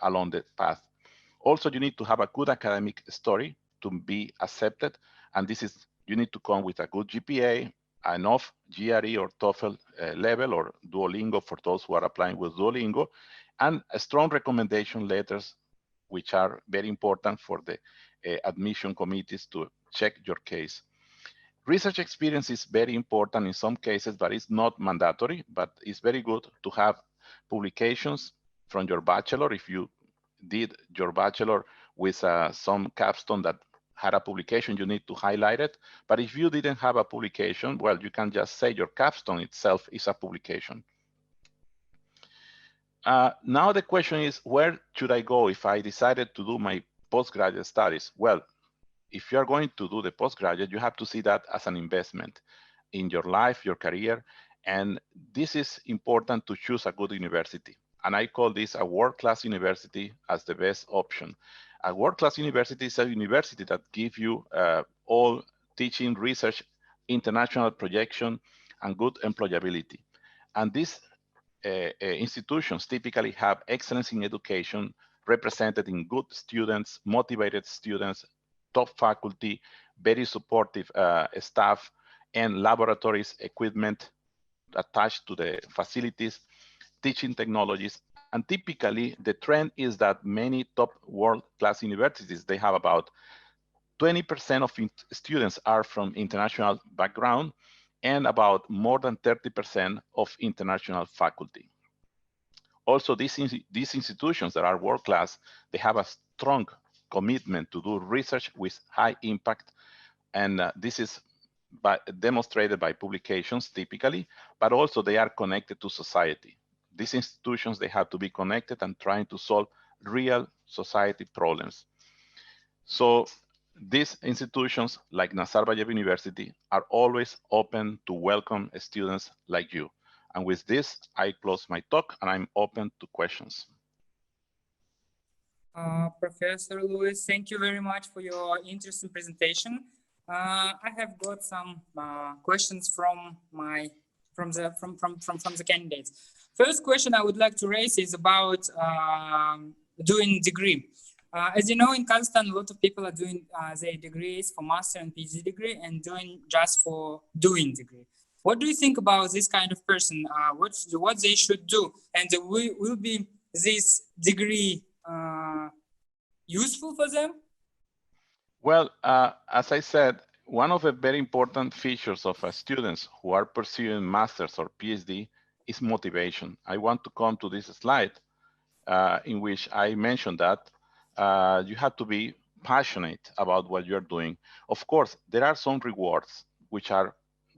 along the path. Also, you need to have a good academic story to be accepted. And this is, you need to come with a good GPA, enough GRE or TOEFL level, or Duolingo for those who are applying with Duolingo, and a strong recommendation letters, which are very important for the admission committees to check your case. Research experience is very important in some cases, but it's not mandatory, but it's very good to have publications from your bachelor. If you did your bachelor with some capstone that had a publication, you need to highlight it. But if you didn't have a publication, well, you can just say your capstone itself is a publication. Now the question is, where should I go if I decided to do my postgraduate studies? Well, if you're going to do the postgraduate, you have to see that as an investment in your life, your career. And this is important to choose a good university. And I call this a world-class university as the best option. A world-class university is a university that gives you all teaching, research, international projection, and good employability. And these institutions typically have excellence in education represented in good students, motivated students, top faculty, very supportive staff, and laboratories, equipment attached to the facilities, teaching technologies. And typically, the trend is that many top world-class universities, they have about 20% of students are from international background, and about more than 30% of international faculty. Also, these institutions that are world-class, they have a strong commitment to do research with high impact. And this is demonstrated by publications typically, but also they are connected to society. These institutions, they have to be connected and trying to solve real society problems. So these institutions like Nazarbayev University are always open to welcome students like you. And with this, I close my talk and I'm open to questions. Professor Luis, thank you very much for your interesting presentation. I have got some questions from the candidates. First question I would like to raise is about doing degree. As you know, in Kazakhstan, a lot of people are doing their degrees for master and PhD degree and doing just for doing degree. What do you think about this kind of person? What they should do? And will be this degree useful for them? Well, as I said, one of the very important features of students who are pursuing masters or PhD is motivation. I want to come to this slide in which I mentioned that you have to be passionate about what you're doing. Of course, there are some rewards, which are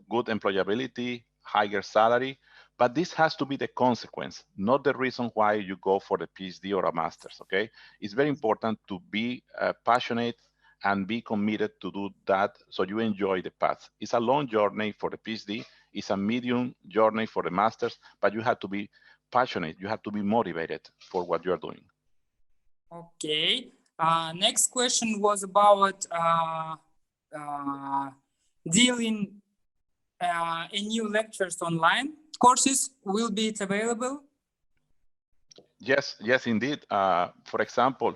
good employability, higher salary, but this has to be the consequence, not the reason why you go for the PhD or a master's, okay? It's very important to be passionate and be committed to do that so you enjoy the path. It's a long journey for the PhD, it's a medium journey for the master's, but you have to be passionate, you have to be motivated for what you're doing. Okay, next question was about dealing a new lectures online. Courses, will be it available? Yes, yes, indeed. For example,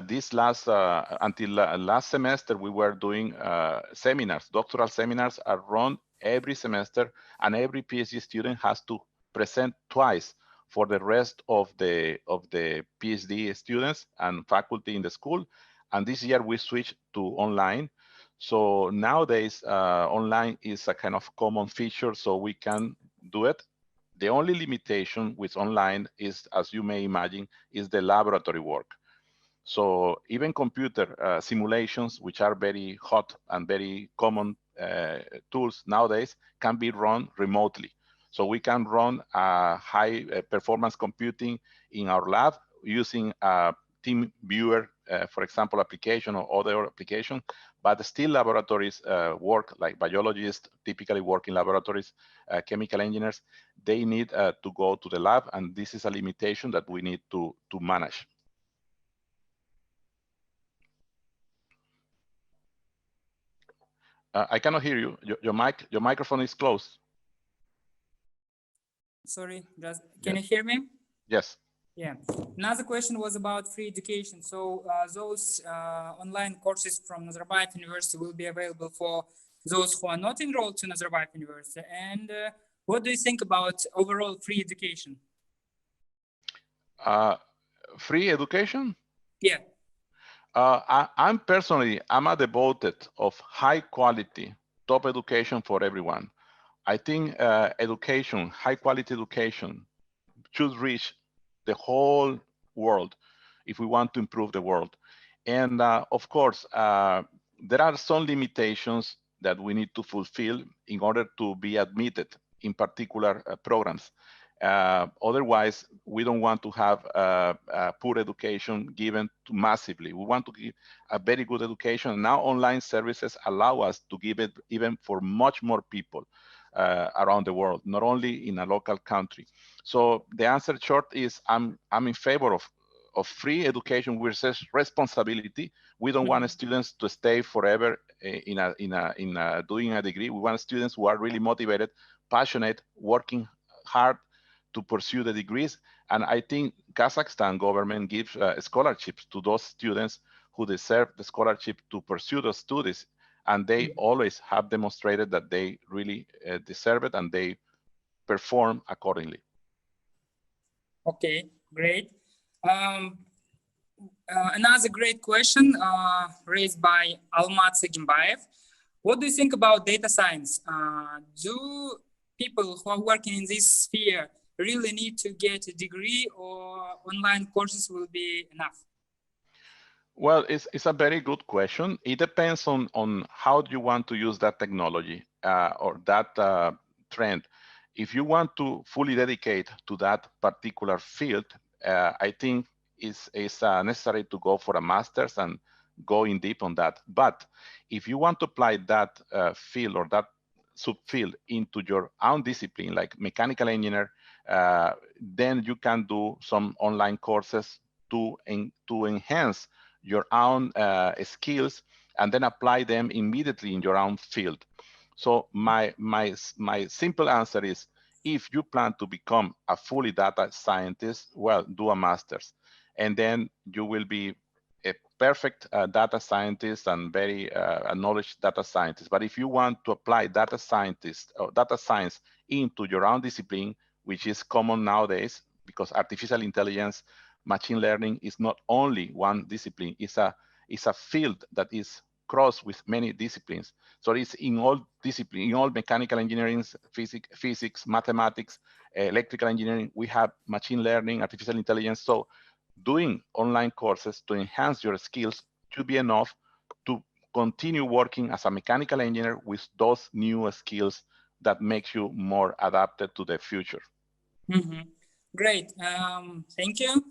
this until last semester, we were doing seminars. Doctoral seminars are run every semester, and every PhD student has to present twice for the rest of the PhD students and faculty in the school. And this year we switched to online. So nowadays, online is a kind of common feature, so we can do it. The only limitation with online is, as you may imagine, is the laboratory work. So even computer simulations, which are very hot and very common tools nowadays, can be run remotely. So we can run high performance computing in our lab using a team viewer, for example, application or other application, but still laboratories work, like biologists typically work in laboratories, chemical engineers, they need to go to the lab, and this is a limitation that we need to manage. I cannot hear you. Your microphone is closed. Sorry, just can you hear me? Yes. Yeah. Another question was about free education. So those online courses from Nazarbayev University will be available for those who are not enrolled to Nazarbayev University. And what do you think about overall free education? Free education? Yeah. I'm a devoted of high quality, top education for everyone. I think education, high quality education should reach the whole world if we want to improve the world. And of course, there are some limitations that we need to fulfill in order to be admitted in particular programs. Otherwise, we don't want to have poor education given massively. We want to give a very good education. Now online services allow us to give it even for much more people around the world, not only in a local country. So the answer short is I'm in favor of free education with responsibility. We don't want students to stay forever in doing a degree. We want students who are really motivated, passionate, working hard to pursue the degrees. And I think Kazakhstan government gives scholarships to those students who deserve the scholarship to pursue those studies. And they always have demonstrated that they really deserve it and they perform accordingly. Okay, great. Another great question raised by Almat Sagimbayev. What do you think about data science? Do people who are working in this sphere really need to get a degree, or online courses will be enough? Well, it's a very good question. It depends on how you want to use that technology or that trend. If you want to fully dedicate to that particular field, I think it's necessary to go for a master's and go in deep on that. But if you want to apply that field or that subfield into your own discipline, like mechanical engineer, then you can do some online courses to enhance your own skills and then apply them immediately in your own field. So my simple answer is, if you plan to become a fully data scientist, well, do a master's, and then you will be a perfect data scientist and very knowledge data scientist. But if you want to apply data scientist or data science into your own discipline, which is common nowadays, because artificial intelligence, machine learning is not only one discipline, it's a field that is crossed with many disciplines. So it's in all disciplines, in all mechanical engineering, physics, mathematics, electrical engineering, we have machine learning, artificial intelligence. So doing online courses to enhance your skills should be enough to continue working as a mechanical engineer with those new skills that makes you more adapted to the future. Great, thank you.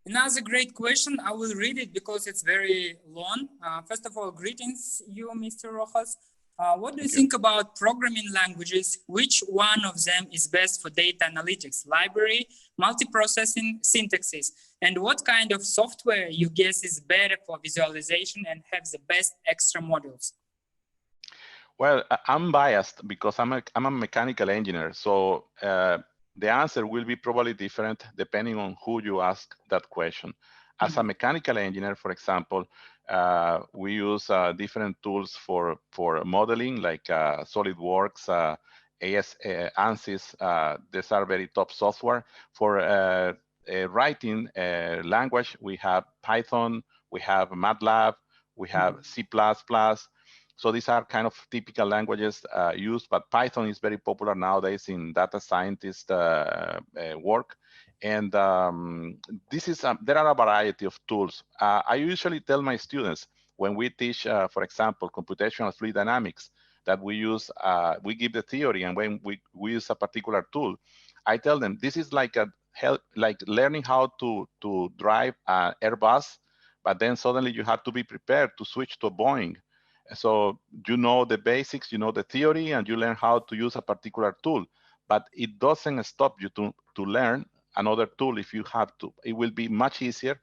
Another great question. I will read it because it's very long. First of all, greetings you, Mr. Rojas. What do you think about programming languages? Which one of them is best for data analytics? Library, multiprocessing, syntaxes? And what kind of software you guess is better for visualization and have the best extra modules? Well, I'm biased because I'm a mechanical engineer. So the answer will be probably different depending on who you ask that question. As a mechanical engineer, for example, we use different tools for modeling, like SolidWorks, ANSYS. These are very top software. For writing language, we have Python, we have MATLAB, we have C++. So these are kind of typical languages used, but Python is very popular nowadays in data scientist work. And this is there are a variety of tools. I usually tell my students when we teach, for example, computational fluid dynamics, that we use we give the theory, and when we use a particular tool, I tell them this is like learning how to drive an Airbus, but then suddenly you have to be prepared to switch to a Boeing. So you know the basics, you know the theory, and you learn how to use a particular tool, but it doesn't stop you to learn another tool if you have to. It will be much easier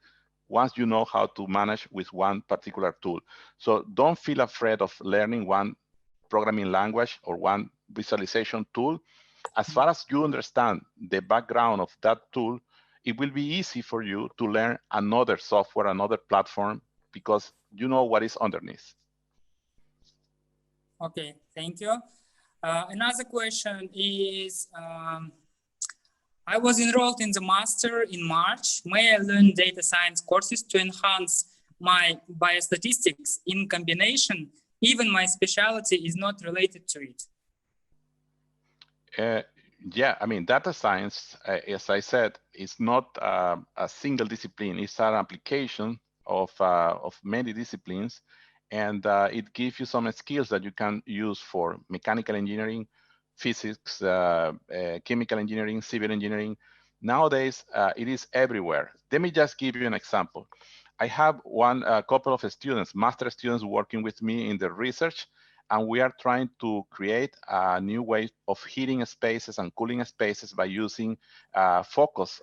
once you know how to manage with one particular tool. So don't feel afraid of learning one programming language or one visualization tool. as far as you understand the background of that tool, it will be easy for you to learn another software, another platform, because you know what is underneath. Okay, thank you. Another question is, I was enrolled in the master in March. May I learn data science courses to enhance my biostatistics in combination, even my specialty is not related to it? Yeah, I mean, data science, as I said, is not a single discipline. It's an application of many disciplines, and it gives you some skills that you can use for mechanical engineering, physics, chemical engineering, civil engineering. Nowadays, it is everywhere. Let me just give you an example. I have a couple of students, master students, working with me in the research, and we are trying to create a new way of heating spaces and cooling spaces by using focus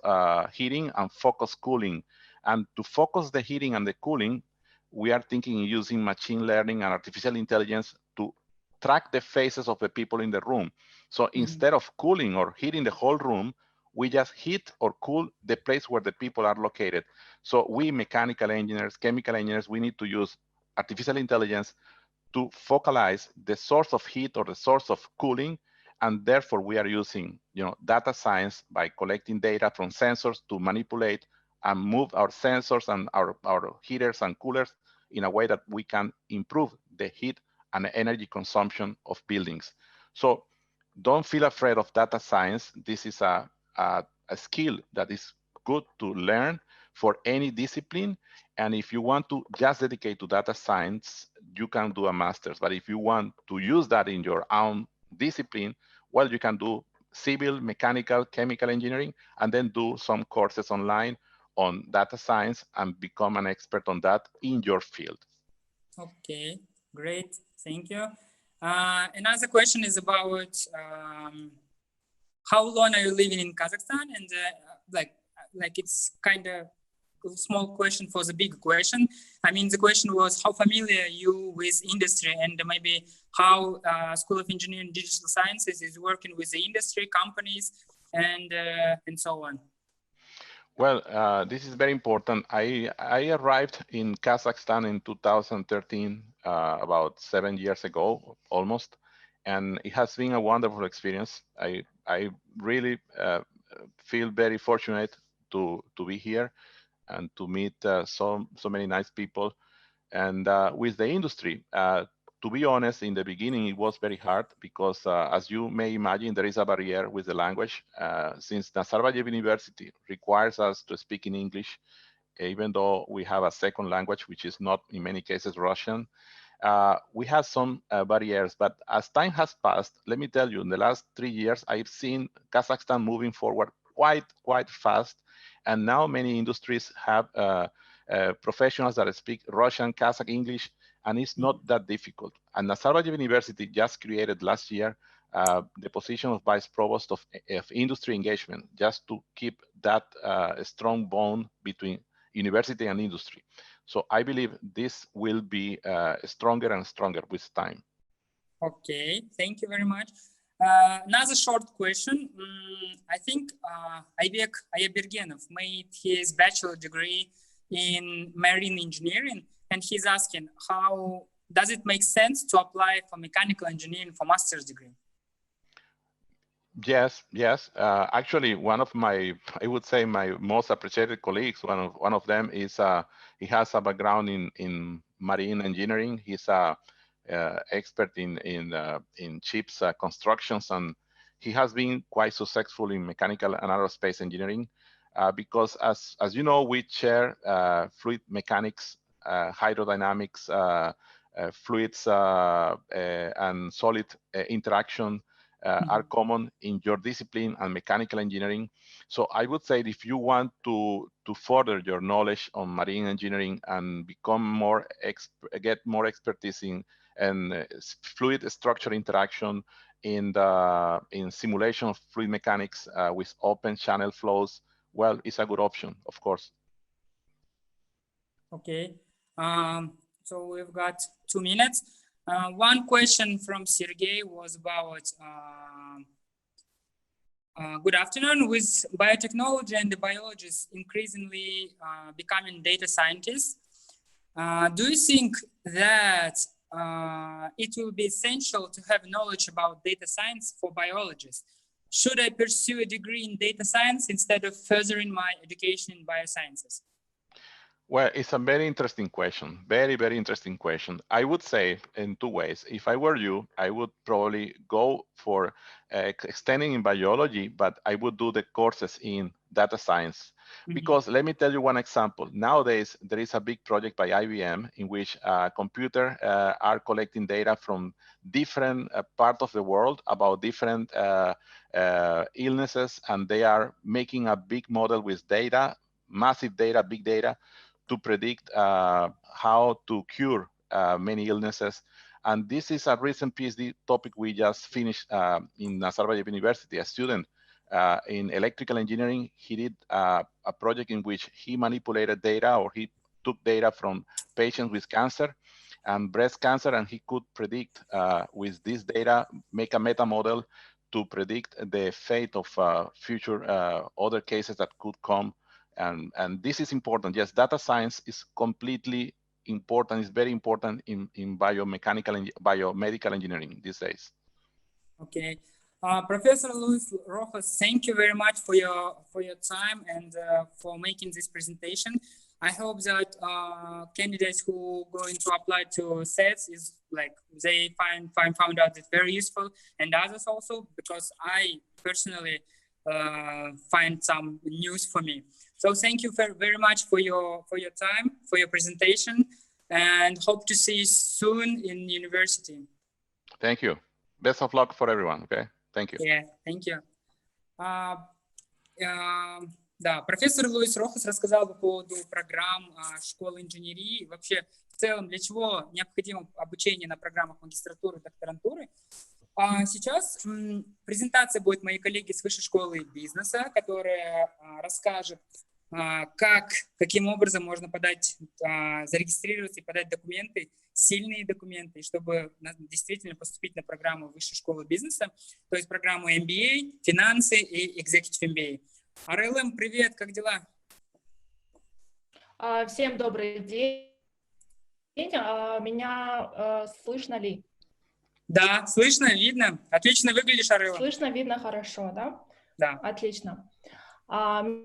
heating and focus cooling. And to focus the heating and the cooling, we are thinking using machine learning and artificial intelligence to track the faces of the people in the room. So instead of cooling or heating the whole room, we just heat or cool the place where the people are located. So we mechanical engineers, chemical engineers, we need to use artificial intelligence to focalize the source of heat or the source of cooling, and therefore we are using, data science by collecting data from sensors to manipulate and move our sensors and our heaters and coolers in a way that we can improve the heat and energy consumption of buildings. So don't feel afraid of data science. This is a skill that is good to learn for any discipline. And if you want to just dedicate to data science, you can do a master's. But if you want to use that in your own discipline, well, you can do civil, mechanical, chemical engineering, and then do some courses online on data science and become an expert on that in your field. Okay, great, thank you. Another question is about how long are you living in Kazakhstan? And like it's kind of a small question for the big question. I mean, the question was how familiar are you with industry, and maybe how School of Engineering and Digital Sciences is working with the industry, companies, and so on. Well, this is very important. I arrived in Kazakhstan in 2013, about 7 years ago, almost, and it has been a wonderful experience. I really feel very fortunate to be here and to meet so many nice people. And with the industry, to be honest, in the beginning, it was very hard because, as you may imagine, there is a barrier with the language. Since Nazarbayev University requires us to speak in English, even though we have a second language, which is not, in many cases, Russian, we have some barriers. But as time has passed, let me tell you, in the last 3 years, I've seen Kazakhstan moving forward quite fast. And now many industries have professionals that speak Russian, Kazakh, English, and it's not that difficult. And Nazarbayev University just created last year the position of Vice Provost of Industry Engagement, just to keep that strong bond between university and industry. So I believe this will be stronger and stronger with time. Okay, thank you very much. Another short question. I think Aybek Ayabergenov made his bachelor degree in marine engineering, and he's asking, how does it make sense to apply for mechanical engineering for master's degree? Yes. Actually, one of my, I would say, my most appreciated colleagues, one of them is, he has a background in marine engineering. He's a expert in ships constructions, and he has been quite successful in mechanical and aerospace engineering because, as you know, we share fluid mechanics, hydrodynamics, fluids and solid interaction are common in your discipline and mechanical engineering. So I would say if you want to further your knowledge on marine engineering and become get more expertise in fluid structure interaction, in simulation of fluid mechanics with open channel flows, well, it's a good option, of course. Okay, so we've got 2 minutes. One question from Sergey was about Good afternoon. With biotechnology and the biologists increasingly becoming data scientists, do you think that it will be essential to have knowledge about data science for biologists? Should I pursue a degree in data science instead of furthering my education in biosciences? Well, it's a very interesting question. Very, very interesting question. I would say in two ways. If I were you, I would probably go for extending in biology, but I would do the courses in data science. Because let me tell you one example. Nowadays, there is a big project by IBM in which computers are collecting data from different parts of the world about different illnesses, and they are making a big model with data, massive data, big data, to predict how to cure many illnesses. And this is a recent PhD topic we just finished in Nazarbayev University. A student in electrical engineering, he did a project in which he manipulated data, or he took data from patients with cancer and breast cancer, and he could predict with this data, make a meta model to predict the fate of future other cases that could come. And this is important. Yes, data science is completely important. It's very important in biomechanical and biomedical engineering these days. Okay. Professor Luis Rojas, thank you very much for your time and for making this presentation. I hope that candidates who are going to apply to SETS is they found out it very useful, and others also, because I personally find some news for me. So thank you very much for your time, for your presentation, and hope to see you soon in university. Thank you. Best of luck for everyone. Okay. Thank you. Yeah, thank you. Да, профессор Луис Рохас рассказал по поводу программ школы инженерии, вообще в целом для чего необходимо обучение на программах магистратуры и докторантуры. Сейчас презентация будет моей коллеги с Высшей школы бизнеса, которая расскажет, каким образом можно зарегистрироваться и подать документы, сильные документы, чтобы действительно поступить на программу Высшей школы бизнеса, то есть программу MBA, финансы и Executive MBA. РЛМ, привет, как дела? Всем добрый день. Меня слышно ли? Да, слышно, видно. Отлично выглядишь, РЛМ. Слышно, видно хорошо, да? Да. Отлично. В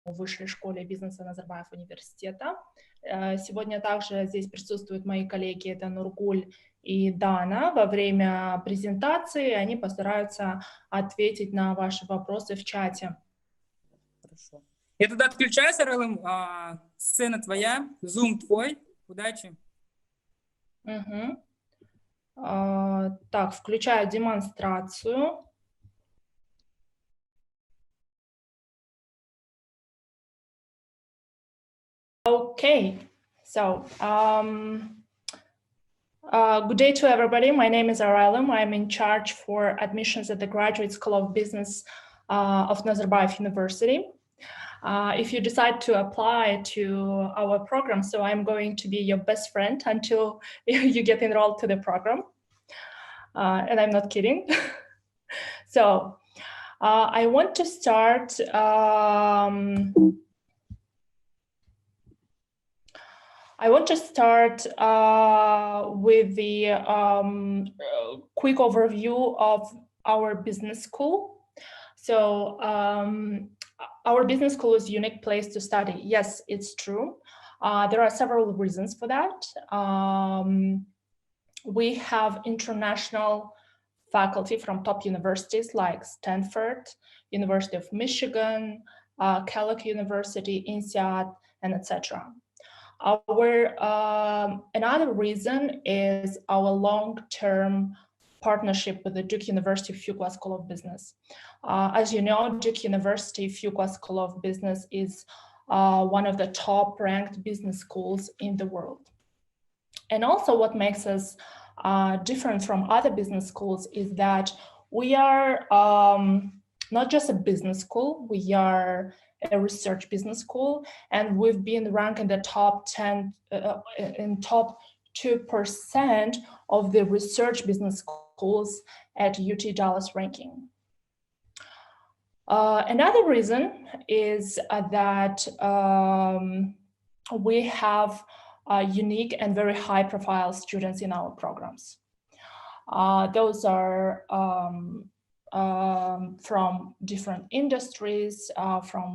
Высшей школе бизнеса Назарбаева Университета. Сегодня также здесь присутствуют мои коллеги, это Нургуль и Дана. Во время презентации они постараются ответить на ваши вопросы в чате. Хорошо. Я тогда отключаюсь, РЛМ. Сцена твоя, Zoom твой. Удачи. Угу. Так, включаю демонстрацию. Okay, so good day to everybody. My name is Aralam. I'm in charge for admissions at the Graduate School of Business of Nazarbayev University. If you decide to apply to our program, so I'm going to be your best friend until you get enrolled to the program. And I'm not kidding. So I want to start with the quick overview of our business school. So our business school is a unique place to study. Yes, it's true. There are several reasons for that. We have international faculty from top universities like Stanford, University of Michigan, Kellogg University, INSEAD, and etc. Another reason is our long-term partnership with the Duke University Fuqua School of Business. As you know, Duke University Fuqua School of Business is one of the top-ranked business schools in the world. And also what makes us different from other business schools is that we are not just a business school, we are a research business school, and we've been ranked in the top 10, in top 2% of the research business schools at UT Dallas ranking. Another reason is that we have unique and very high-profile students in our programs. Those are from different industries, from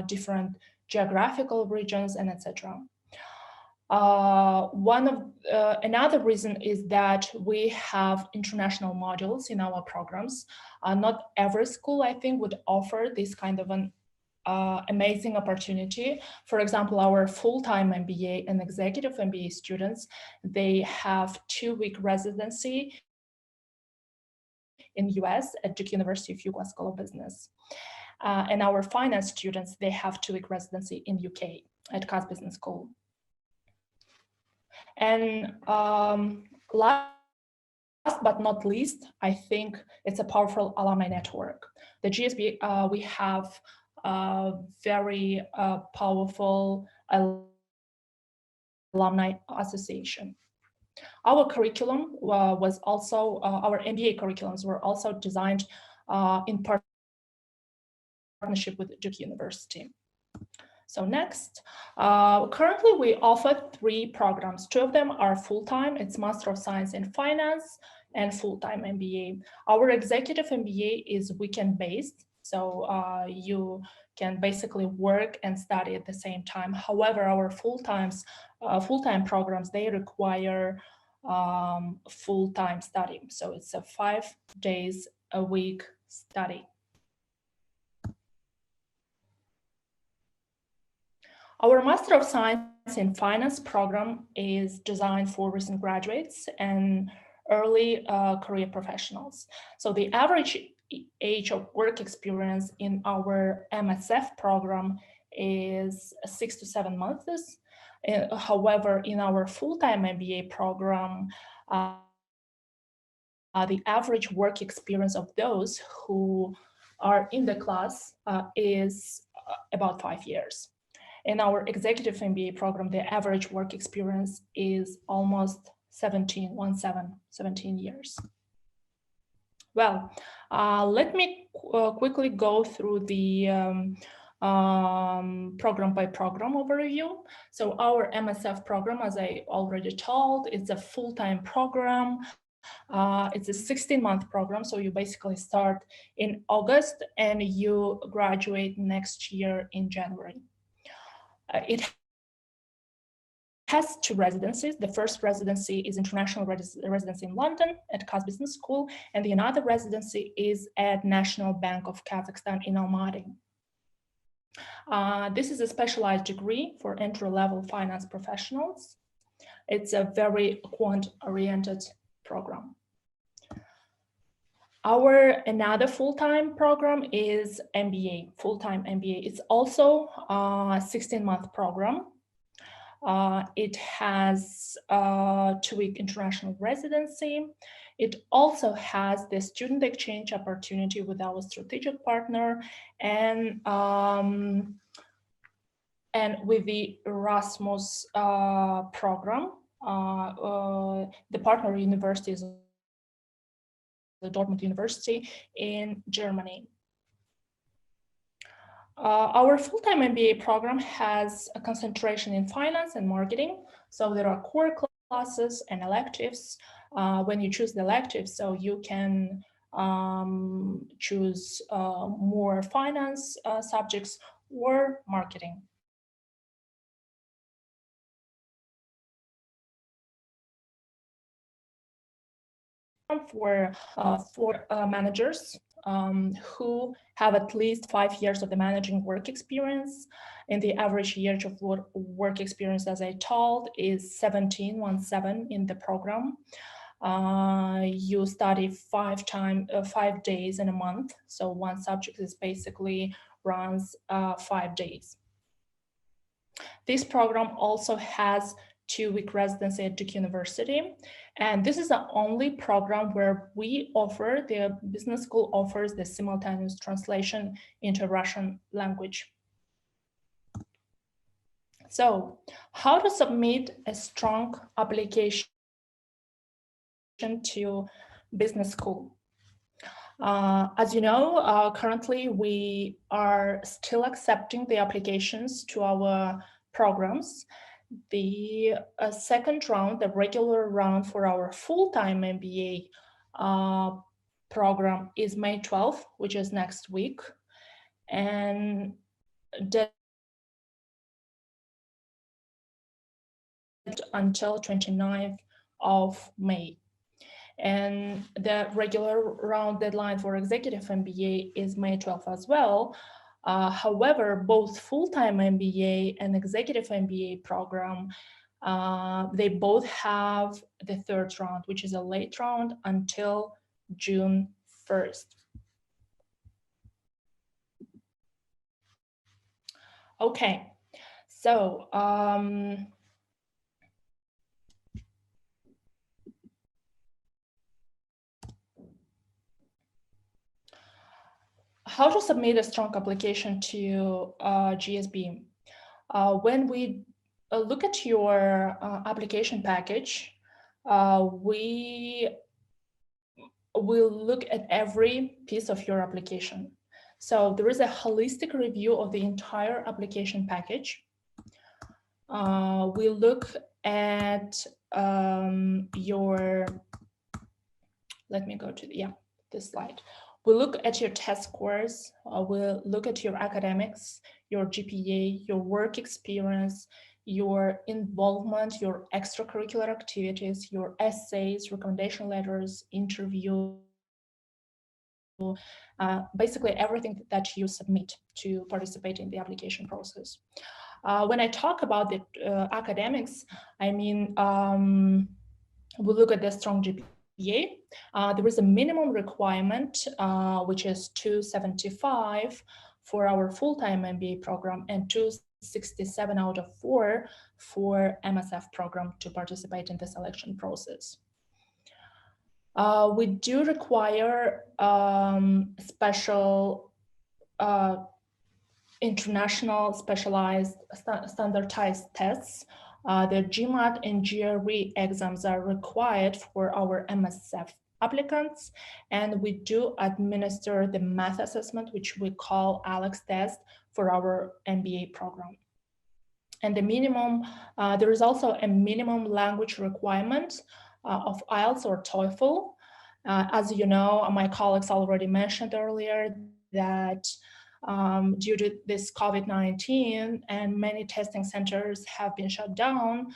different geographical regions, and etc. Another reason is that we have international modules in our programs. Not every school, I think, would offer this kind of an amazing opportunity. For example, our full-time MBA and executive MBA students, they have 2-week residency in US at Duke University Fuqua School of Business. And our finance students, they have 2-week residency in UK at Cass Business School. And last but not least, I think it's a powerful alumni network. The GSB, we have a very powerful alumni association. Our curriculum was also, our MBA curriculums were also designed in partnership with Duke University. So next, currently we offer 3 programs. 2 of them are full-time. It's Master of Science in Finance and full-time MBA. Our executive MBA is weekend-based, so you can basically work and study at the same time. However, our full-time programs, they require full-time study. So it's a 5 days a week study. Our Master of Science in Finance program is designed for recent graduates and early career professionals. So the average age of work experience in our MSF program is 6 to 7 months. However, in our full-time MBA program, the average work experience of those who are in the class is about 5 years. In our executive MBA program, the average work experience is almost 17 years. Well, let me quickly go through the program by program overview. So our MSF program, as I already told, it's a full-time program. It's a 16-month program, so you basically start in August and you graduate next year in January. It has 2 residencies. The first residency is international residency in London at Cass Business School, and the another residency is at National Bank of Kazakhstan in Almaty. This is a specialized degree for entry-level finance professionals. It's a very quant-oriented program. Our another full-time program is MBA, full-time MBA. It's also a 16-month program. It has a 2-week international residency. It also has the student exchange opportunity with our strategic partner and with the Erasmus program. The partner university is the Dortmund University in Germany. Our full-time MBA program has a concentration in finance and marketing. So there are core classes and electives. When you choose the electives, so you can choose more finance subjects or marketing. For managers who have at least 5 years of the managing work experience, and the average year of work experience, as I told, is 17 in the program. You study 5 days in a month, so one subject is basically runs 5 days. This program also has 2-week residency at Duke University. And this is the only program where we offer, the business school offers the simultaneous translation into Russian language. So how to submit a strong application to Business School. As you know, currently we are still accepting the applications to our programs. The second round, the regular round for our full-time MBA program is May 12th, which is next week. And until 29th of May. And the regular round deadline for executive MBA is May 12th as well. However, both full-time MBA and executive MBA program, they both have the third round, which is a late round until June 1st. Okay, so how to submit a strong application to GSB? When we look at your application package, we will look at every piece of your application. So there is a holistic review of the entire application package. We look at your, let me go to this slide. We'll look at your test scores, we'll look at your academics, your GPA, your work experience, your involvement, your extracurricular activities, your essays, recommendation letters, interview, basically everything that you submit to participate in the application process. When I talk about the academics, I mean, we'll look at the strong GPA. There is a minimum requirement, which is 275 for our full-time MBA program and 267 out of 4 for MSF program to participate in the selection process. We do require special international specialized standardized tests. The GMAT and GRE exams are required for our MSF applicants, and we do administer the math assessment, which we call ALEX test, for our MBA program. And the minimum, there is also a minimum language requirement of IELTS or TOEFL. As you know, my colleagues already mentioned earlier that due to this COVID-19 and many testing centers have been shut down,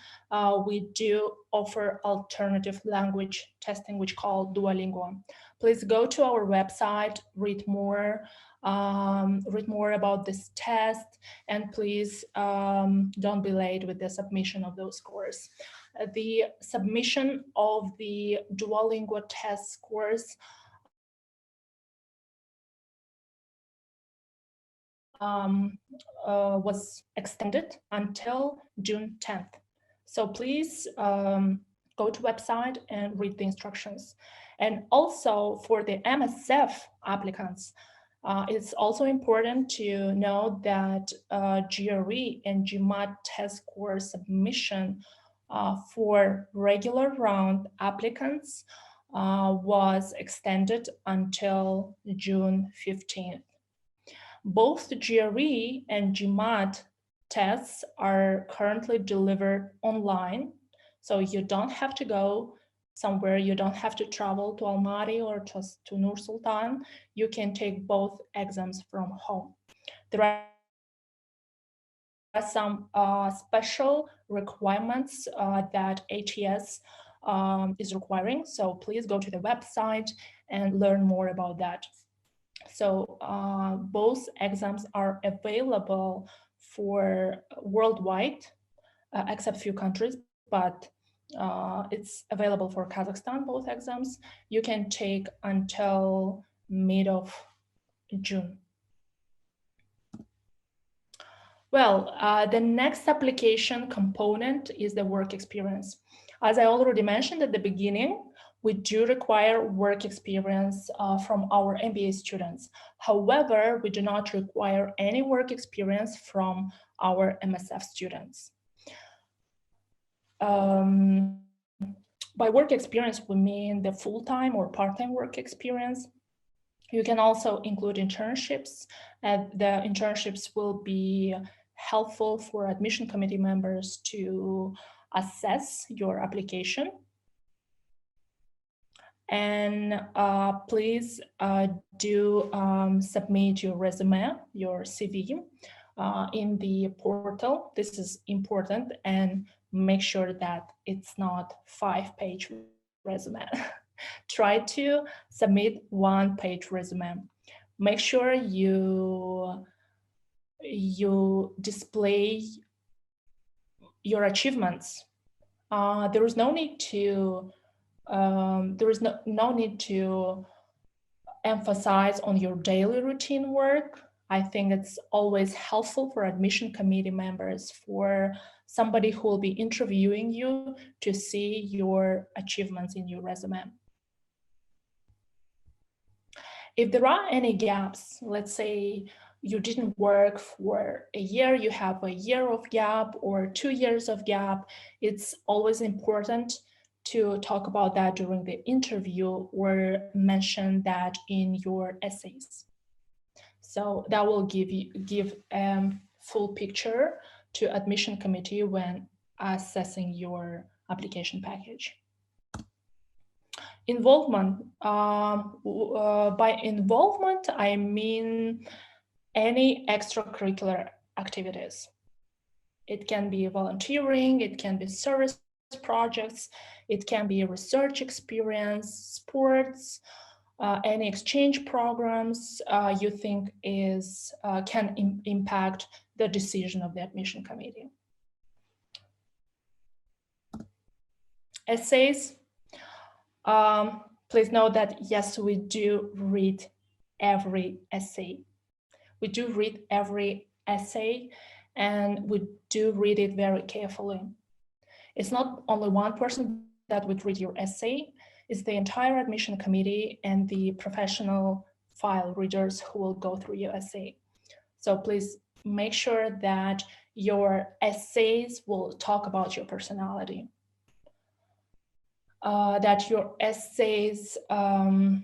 we do offer alternative language testing, which called Duolingo. Please go to our website, read more about this test, and please don't be late with the submission of those scores. The submission of the Duolingo test scores was extended until June 10th. So please go to website and read the instructions. And also for the MSF applicants, it's also important to know that GRE and GMAT test score submission for regular round applicants was extended until June 15th. Both the GRE and GMAT tests are currently delivered online, so you don't have to go somewhere, you don't have to travel to Almaty or to Nur Sultan. You can take both exams from home. There are some special requirements that ATS is requiring, so please go to the website and learn more about that. So both exams are available for worldwide, except few countries, but it's available for Kazakhstan, both exams. You can take until mid of June. Well, the next application component is the work experience. As I already mentioned at the beginning, we do require work experience from our MBA students. However, we do not require any work experience from our MSF students. By work experience, we mean the full-time or part-time work experience. You can also include internships, and the internships will be helpful for admission committee members to assess your application. And please do submit your resume, your CV in the portal. This is important, and make sure that it's not 5-page resume. Try to submit 1-page resume. Make sure you display your achievements. There is no need to no need to emphasize on your daily routine work. I think it's always helpful for admission committee members, for somebody who will be interviewing you, to see your achievements in your resume. If there are any gaps, let's say you didn't work for a year, you have a year of gap or 2 years of gap, it's always important to talk about that during the interview or mention that in your essays. So that will give full picture to admission committee when assessing your application package. Involvement. By involvement, I mean any extracurricular activities. It can be volunteering, it can be service projects, it can be research experience, sports, any exchange programs you think can impact the decision of the admission committee. Essays. Please note that yes, we do read every essay. We do read every essay, and we do read it very carefully. It's not only one person that would read your essay, it's the entire admission committee and the professional file readers who will go through your essay. So please make sure that your essays will talk about your personality, that your essays are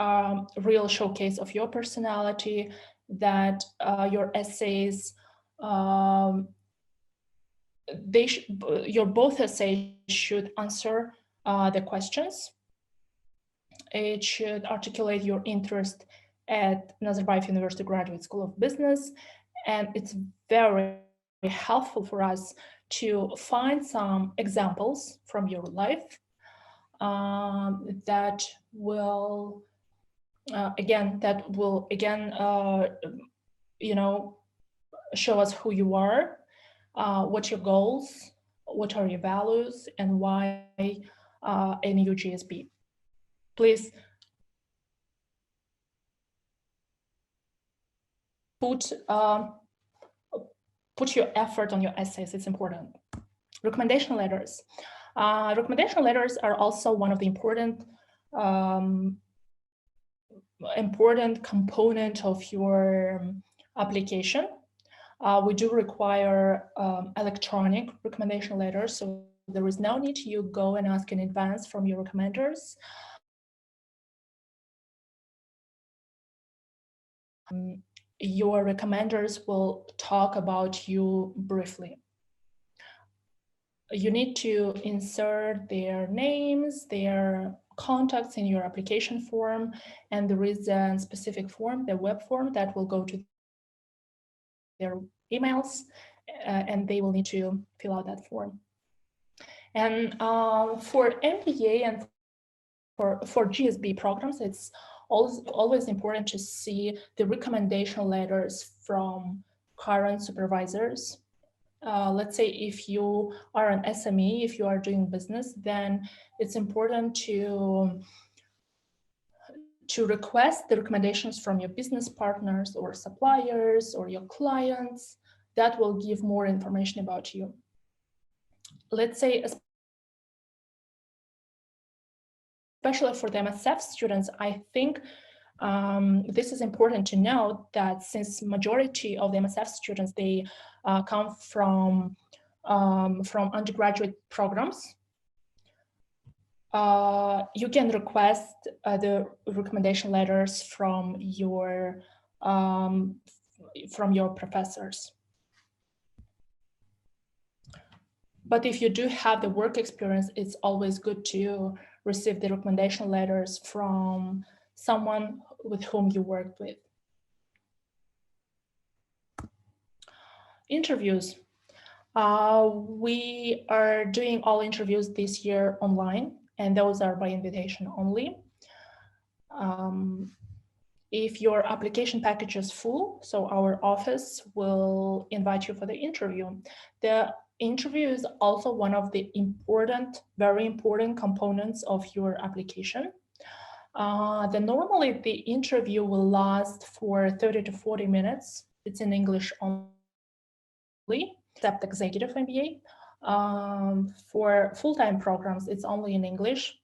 a real showcase of your personality, that your essays, your both essays should answer the questions. It should articulate your interest at Nazarbayev University Graduate School of Business, and it's very helpful for us to find some examples from your life that will again you know, show us who you are, what your goals, what are your values, and why NU GSB. Please put your effort on your essays. It's important. Recommendation letters. Recommendation letters are also one of the important component of your application. We do require electronic recommendation letters, so there is no need you go and ask in advance from your recommenders. Your recommenders will talk about you briefly. You need to insert their names, their contacts in your application form, and there is a specific form, the web form, that will go to their emails, and they will need to fill out that form. And for MBA and for GSB programs, it's always important to see the recommendation letters from current supervisors. Let's say if you are an SME, if you are doing business, then it's important to request the recommendations from your business partners or suppliers or your clients. That will give more information about you. Let's say, especially for the MSF students, I think this is important to know that since majority of the MSF students, they come from undergraduate programs, you can request the recommendation letters from your professors. But if you do have the work experience, it's always good to receive the recommendation letters from someone with whom you worked with. Interviews. We are doing all interviews this year online, and those are by invitation only. If your application package is full, so our office will invite you for the interview. The interview is also one of the very important components of your application. Normally the interview will last for 30 to 40 minutes. It's in English only, except executive MBA. For full-time programs, it's only in English.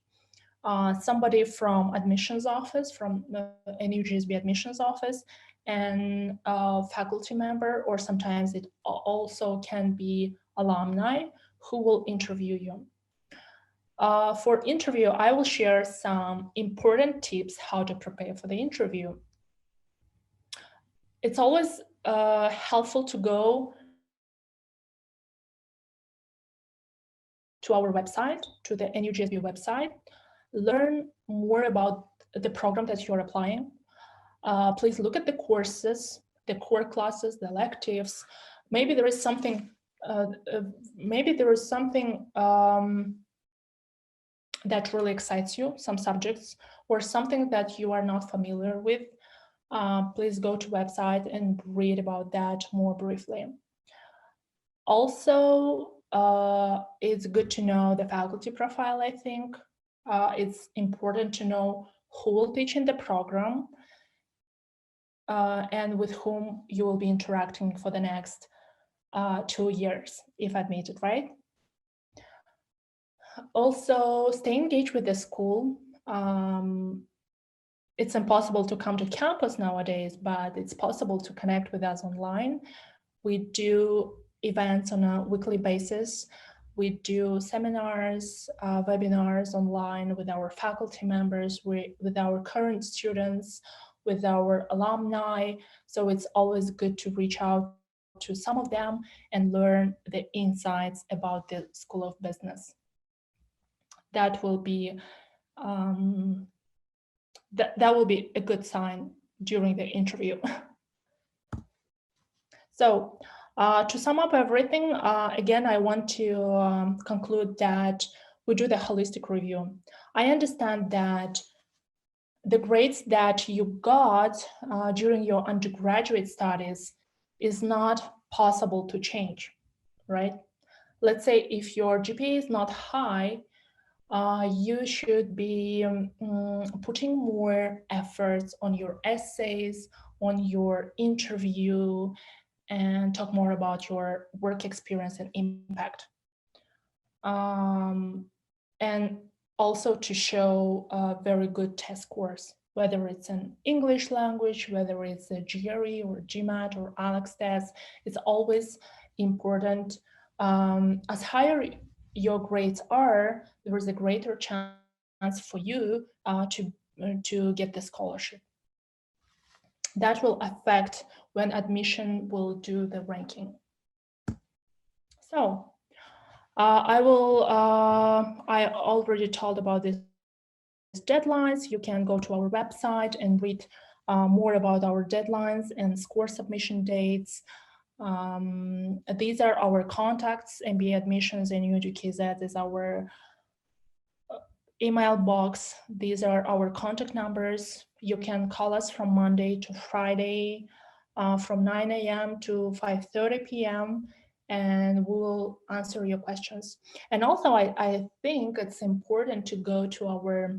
Somebody from admissions office, from NUGSB admissions office, and a faculty member, or sometimes it also can be alumni who will interview you. For interview, I will share some important tips how to prepare for the interview. It's always helpful to go to our website, to the NUGSB website, learn more about the program that you're applying. Please look at the courses, the core classes, the electives. Maybe there is something that really excites you, some subjects, or something that you are not familiar with. Please go to website and read about that more briefly. Also, it's good to know the faculty profile, I think. It's important to know who will teach in the program and with whom you will be interacting for the next 2 years, if admitted, right? Also, stay engaged with the school. It's impossible to come to campus nowadays, but it's possible to connect with us online. We do events on a weekly basis. We do seminars, webinars online with our faculty members, with our current students, with our alumni. So it's always good to reach out to some of them and learn the insights about the School of Business. That will be that will be a good sign during the interview. So to sum up everything, again, I want to conclude that we do the holistic review. I understand that the grades that you got during your undergraduate studies is not possible to change, right? Let's say if your GPA is not high, you should be putting more efforts on your essays, on your interview, and talk more about your work experience and impact. And also to show a very good test scores, whether it's an English language, whether it's a GRE or GMAT or ALEX test, it's always important. As higher your grades are, there is a greater chance for you to get the scholarship. That will affect when admission will do the ranking. So I already told about these deadlines. You can go to our website and read more about our deadlines and score submission dates. These are our contacts. MBA admissions and UGKZ is our email box. These are our contact numbers. You can call us from Monday to Friday from 9 a.m. to 5:30 p.m. and we will answer your questions. And also, I think it's important to go to our,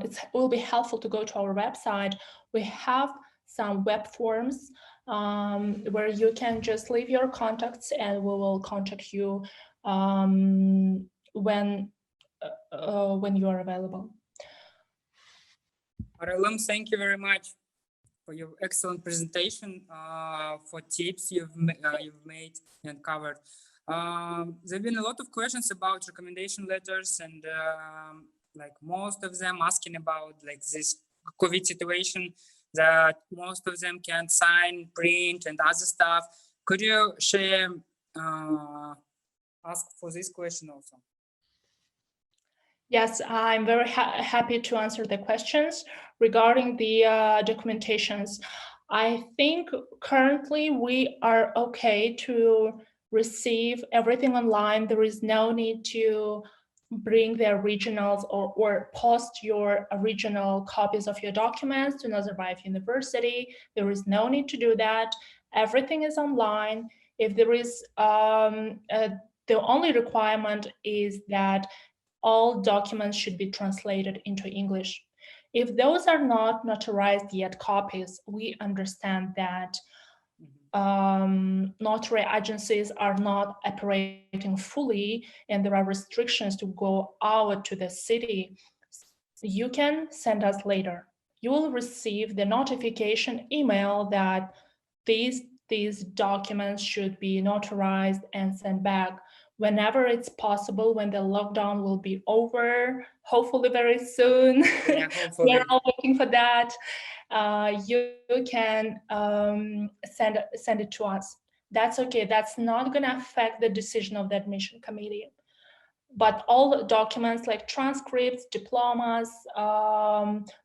it will be helpful to go to our website. We have some web forms where you can just leave your contacts and we will contact you when you are available. Aralem, thank you very much for your excellent presentation, for tips you've made and covered. There have been a lot of questions about recommendation letters, and like most of them asking about like this COVID situation, that most of them can't sign, print, and other stuff. Could you share, ask for this question also? Yes, I'm very happy to answer the questions regarding the documentations. I think currently we are okay to receive everything online. There is no need to bring the originals or post your original copies of your documents to Nazarbayev University. There is no need to do that. Everything is online. If there is, the only requirement is that all documents should be translated into English. If those are not notarized yet copies, we understand that notary agencies are not operating fully and there are restrictions to go out to the city. You can send us later. You will receive the notification email that these documents should be notarized and sent back whenever it's possible, when the lockdown will be over, hopefully very soon. Yeah, hopefully. We're all looking for that. You can send it to us. That's okay. That's not going to affect the decision of the admission committee. But all the documents like transcripts, diplomas,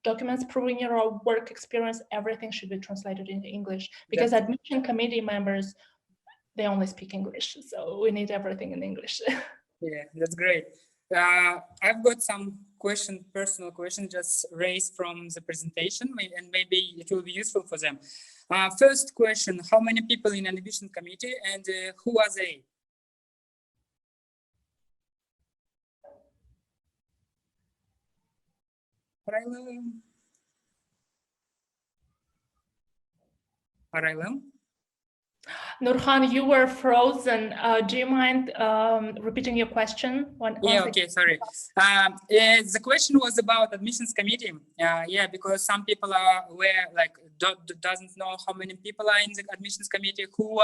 documents proving your work experience, everything should be translated into English, because admission committee members, they only speak English, so we need everything in English. Yeah, that's great. I've got some personal questions just raised from the presentation, and maybe it will be useful for them. First question, how many people in an admission committee, and who are they? Araylem? Nurkhan, you were frozen. Do you mind repeating your question? Yeah, okay, sorry. The question was about admissions committee. Yeah, because some people doesn't know how many people are in the admissions committee, who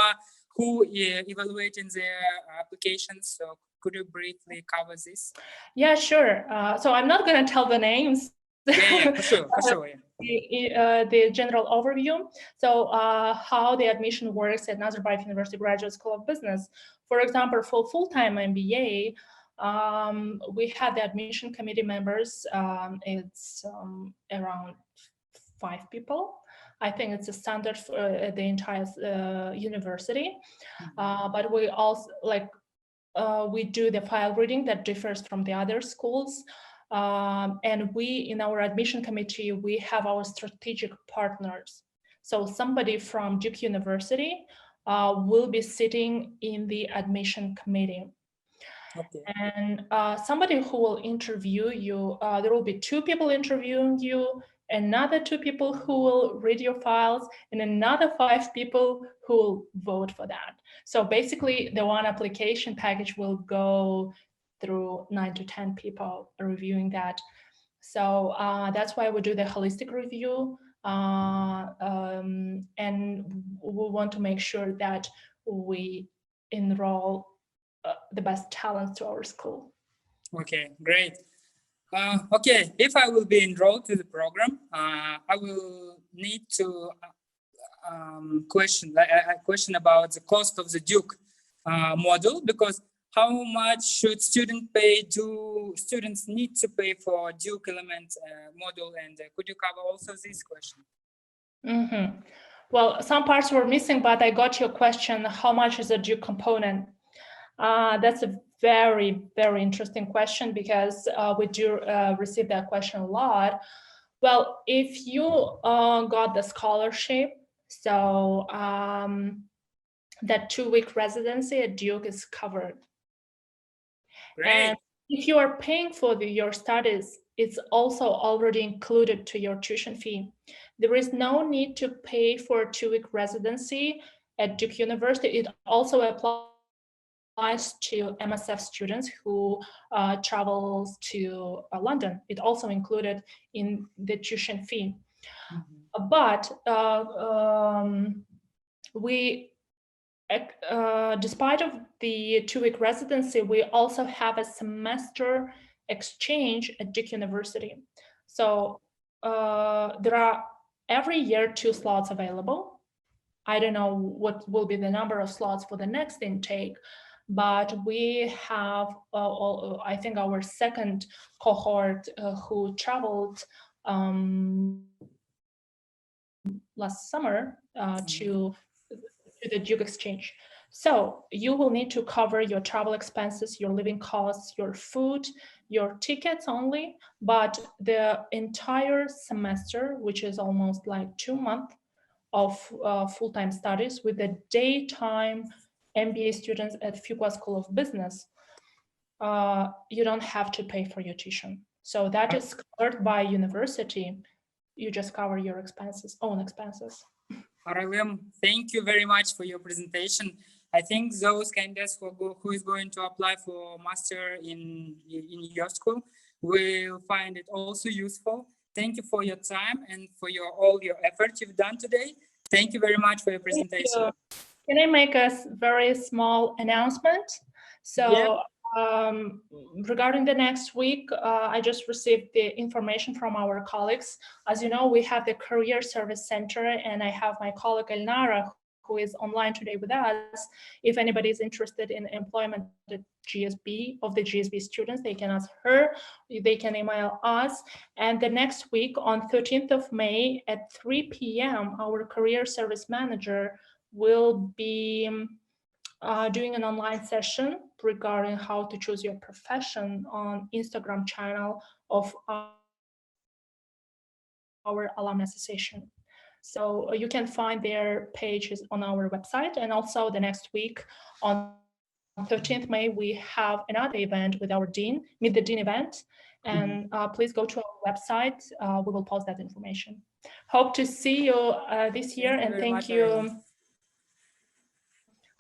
evaluating their applications. So could you briefly cover this? Yeah, sure. So I'm not going to tell the names. Yeah, for sure, yeah. The general overview. So how the admission works at Nazarbayev University Graduate School of Business. For example, for full-time MBA, we have the admission committee members. It's around 5 people. I think it's a standard for the entire university. But we also we do the file reading that differs from the other schools. And we, in our admission committee, we have our strategic partners. So somebody from Duke University will be sitting in the admission committee. Okay. And somebody who will interview you, there will be 2 people interviewing you, another 2 people who will read your files, and another 5 people who will vote for that. So basically, the one application package will go through 9 to 10 people reviewing that. So that's why we do the holistic review. And we want to make sure that we enroll the best talents to our school. Okay, great. Okay, if I will be enrolled to the program, I will need to question about the cost of the Duke module, because how much should students need to pay for Duke element module, and could you cover also this question? Mm-hmm. Well, some parts were missing, but I got your question. How much is a Duke component? That's a very, very interesting question, because we do receive that question a lot. Well, if you got the scholarship, so that 2-week residency at Duke is covered. Great. And if you are paying for your studies, it's also already included to your tuition fee. There is no need to pay for a 2-week residency at Duke University. It also applies to MSF students who travels to London. It also included in the tuition fee. Mm-hmm. But despite of the 2-week residency, we also have a semester exchange at Duke University. So there are every year 2 slots available. I don't know what will be the number of slots for the next intake, but we have, I think, our second cohort who traveled last summer to the Duke exchange. So you will need to cover your travel expenses, your living costs, your food, your tickets only, but the entire semester, which is almost like 2 months of full-time studies with the daytime MBA students at Fuqua School of Business, you don't have to pay for your tuition. So that is covered by university. You just cover your expenses, own expenses. Aralem, thank you very much for your presentation. I think those candidates who is going to apply for master in your school will find it also useful. Thank you for your time and for all your efforts you've done today. Thank you very much for your presentation. You. Can I make a very small announcement? So. Yeah. Regarding the next week, I just received the information from our colleagues. As you know, we have the Career Service Center, and I have my colleague Yernur, who is online today with us. If anybody is interested in employment at GSB, of the GSB students, they can ask her, they can email us. And the next week, on 13th of May at 3 p.m., our Career Service Manager will be doing an online session regarding how to choose your profession on Instagram channel of our alumni association. So you can find their pages on our website. And also the next week on 13th May, we have another event with our dean, Meet the Dean event. And please go to our website. We will post that information. Hope to see you this year, and thank you,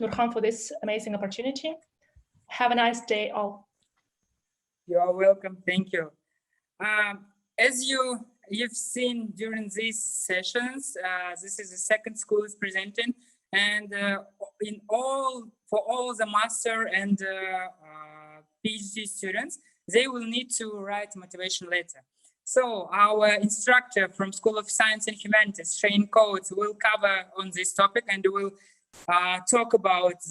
Nurkhan, for this amazing opportunity. Have a nice day, all. You are welcome. Thank you. As you've seen during these sessions, this is the second school is presenting, and for all the master and PhD students, they will need to write motivation letter. So our instructor from School of Science and Humanities, Shane Coates, will cover on this topic, and will talk about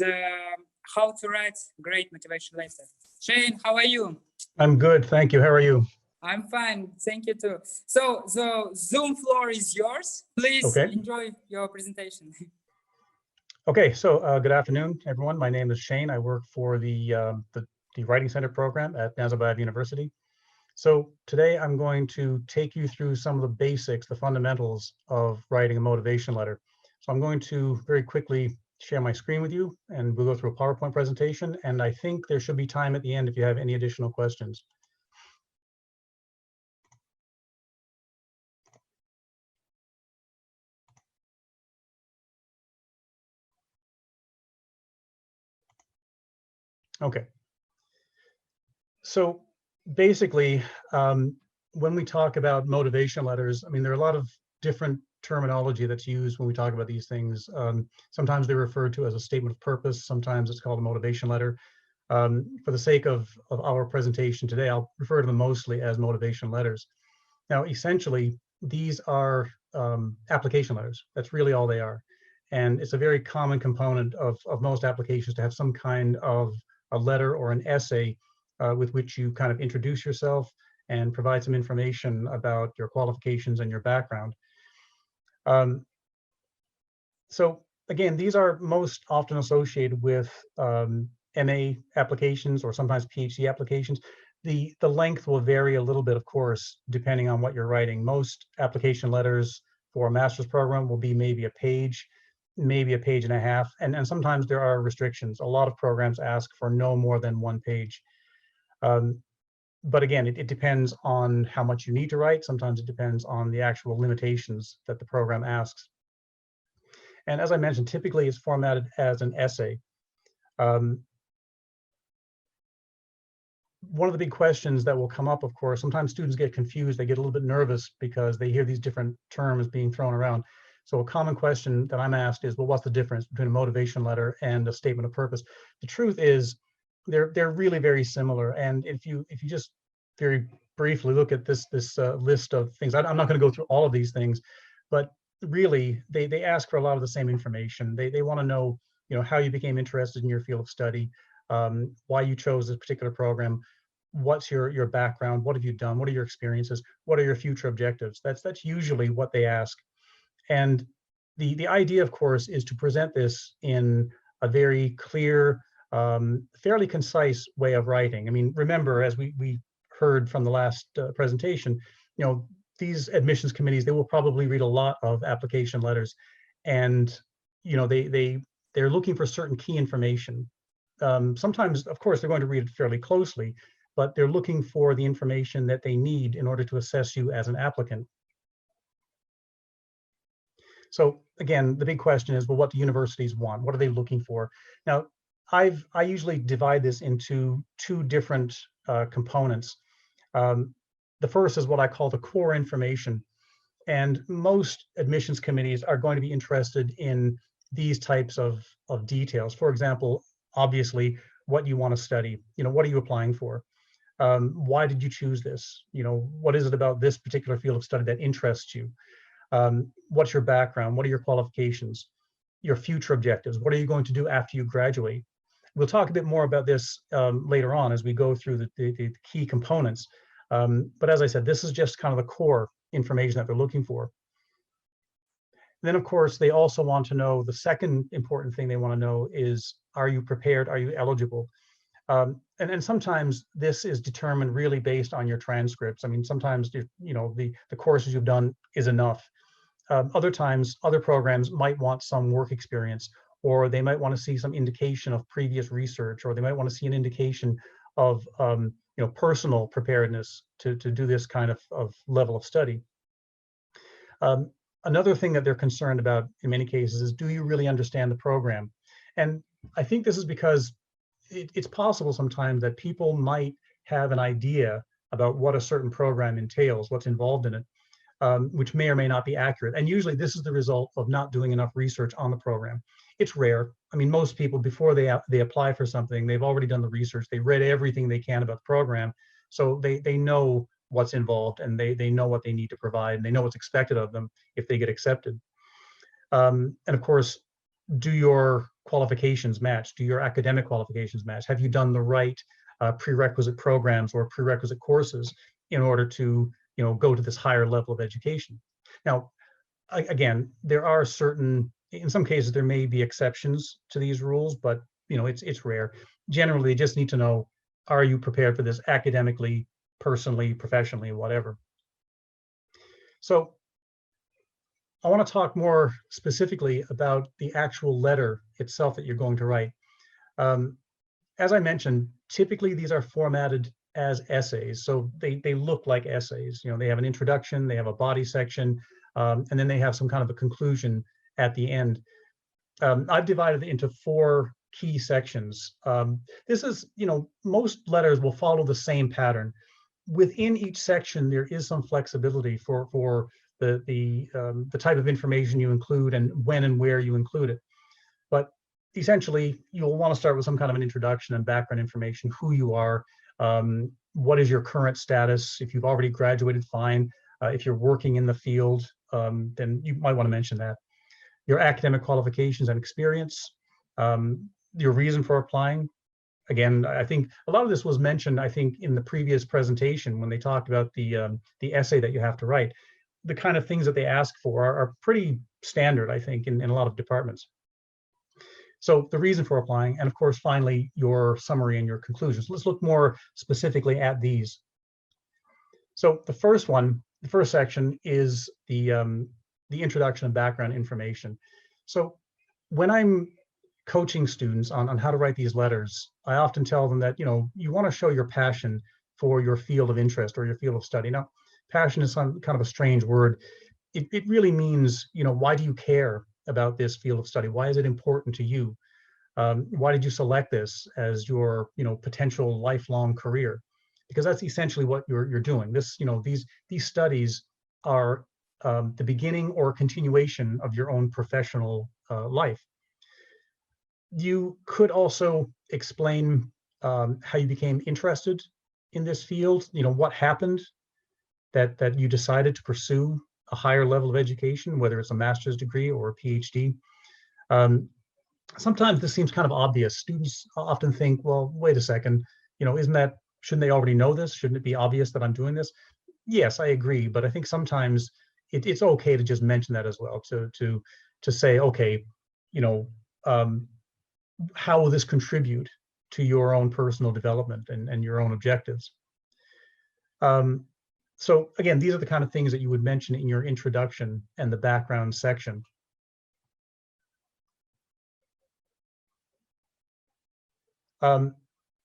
how to write great motivation letter. Shane, how are you? I'm good, thank you. How are you? I'm fine, thank you too. So the Zoom floor is yours. Please enjoy your presentation. Okay, so good afternoon, everyone. My name is Shane. I work for the Writing Center program at Nazarbayev University. So today I'm going to take you through some of the basics, the fundamentals of writing a motivation letter. So I'm going to very quickly share my screen with you, and we'll go through a PowerPoint presentation. And I think there should be time at the end if you have any additional questions. Okay. So basically, when we talk about motivation letters, I mean, there are a lot of different terminology that's used when we talk about these things. Sometimes they're referred to as a statement of purpose. Sometimes it's called a motivation letter. For the sake of our presentation today, I'll refer to them mostly as motivation letters. Now, essentially, these are application letters. That's really all they are. And it's a very common component of most applications to have some kind of a letter or an essay with which you kind of introduce yourself and provide some information about your qualifications and your background. So again, these are most often associated with MA applications or sometimes PhD applications. The length will vary a little bit, of course, depending on what you're writing. Most application letters for a master's program will be maybe a page, maybe a page and a half, and sometimes there are restrictions. A lot of programs ask for no more than 1 page. But again, it depends on how much you need to write. Sometimes it depends on the actual limitations that the program asks. And as I mentioned, typically it's formatted as an essay. One of the big questions that will come up, of course, sometimes students get confused, they get a little bit nervous because they hear these different terms being thrown around. So a common question that I'm asked is, well, what's the difference between a motivation letter and a statement of purpose? The truth is, they're really very similar. And if you just very briefly look at this list of things, I'm not going to go through all of these things, but really they ask for a lot of the same information. They want to know, how you became interested in your field of study, why you chose this particular program, what's your background, what have you done, what are your experiences, what are your future objectives. That's usually what they ask. And the idea, of course, is to present this in a very clear, fairly concise way of writing. I mean, remember, as we heard from the last presentation, these admissions committees, they will probably read a lot of application letters, and they're looking for certain key information. Sometimes, of course, they're going to read it fairly closely, but they're looking for the information that they need in order to assess you as an applicant. So again, the big question is, well, what do universities want? What are they looking for? Now, I usually divide this into two different components. The first is what I call the core information. And most admissions committees are going to be interested in these types of details. For example, obviously, what you want to study. What are you applying for? Why did you choose this? What is it about this particular field of study that interests you? What's your background? What are your qualifications? Your future objectives? What are you going to do after you graduate? We'll talk a bit more about this later on as we go through the key components. But as I said, this is just kind of the core information that they're looking for. Then, of course, they also want to know, the second important thing they want to know is, are you prepared? Are you eligible? And sometimes this is determined really based on your transcripts. I mean, sometimes, the courses you've done is enough. Other times, other programs might want some work experience, or they might want to see some indication of previous research, or they might want to see an indication of personal preparedness to do this kind of level of study. Another thing that they're concerned about in many cases is, do you really understand the program? And I think this is because it's possible sometimes that people might have an idea about what a certain program entails, what's involved in it, which may or may not be accurate. And usually this is the result of not doing enough research on the program. It's rare. I mean, most people, before they apply for something, they've already done the research. They read everything they can about the program. So they know what's involved, and they know what they need to provide, and they know what's expected of them if they get accepted. And of course, do your qualifications match? Do your academic qualifications match? Have you done the right prerequisite programs or prerequisite courses in order to go to this higher level of education? Now, again, there are certain, in some cases, there may be exceptions to these rules, but it's rare. Generally, they just need to know, are you prepared for this academically, personally, professionally, whatever? So I want to talk more specifically about the actual letter itself that you're going to write. As I mentioned, typically these are formatted as essays, so they look like essays. They have an introduction, they have a body section, and then they have some kind of a conclusion at the end. I've divided it into 4 key sections. This is, most letters will follow the same pattern. Within each section, there is some flexibility for the type of information you include and when and where you include it. But essentially, you'll want to start with some kind of an introduction and background information, who you are, what is your current status. If you've already graduated, fine. If you're working in the field, then you might want to mention that. Your academic qualifications and experience, your reason for applying. Again, I think a lot of this was mentioned, I think, in the previous presentation when they talked about the essay that you have to write. The kind of things that they ask for are pretty standard, I think, in a lot of departments. So the reason for applying, and of course, finally, your summary and your conclusions. Let's look more specifically at these. So the first section is the introduction and background information. So when I'm coaching students on how to write these letters, I often tell them that, you want to show your passion for your field of interest or your field of study. Now, passion is some kind of a strange word. It really means, why do you care about this field of study? Why is it important to you? Why did you select this as your, potential lifelong career? Because that's essentially what you're doing. This, these studies are the beginning or continuation of your own professional life. You could also explain how you became interested in this field. You know, what happened that you decided to pursue a higher level of education, whether it's a master's degree or a PhD. Sometimes this seems kind of obvious. Students often think, well, wait a second, you know, shouldn't they already know this? Shouldn't it be obvious that I'm doing this? Yes, I agree, but I think sometimes it's okay to just mention that as well, to say, okay, you know, how will this contribute to your own personal development and your own objectives? So again, these are the kind of things that you would mention in your introduction and the background section.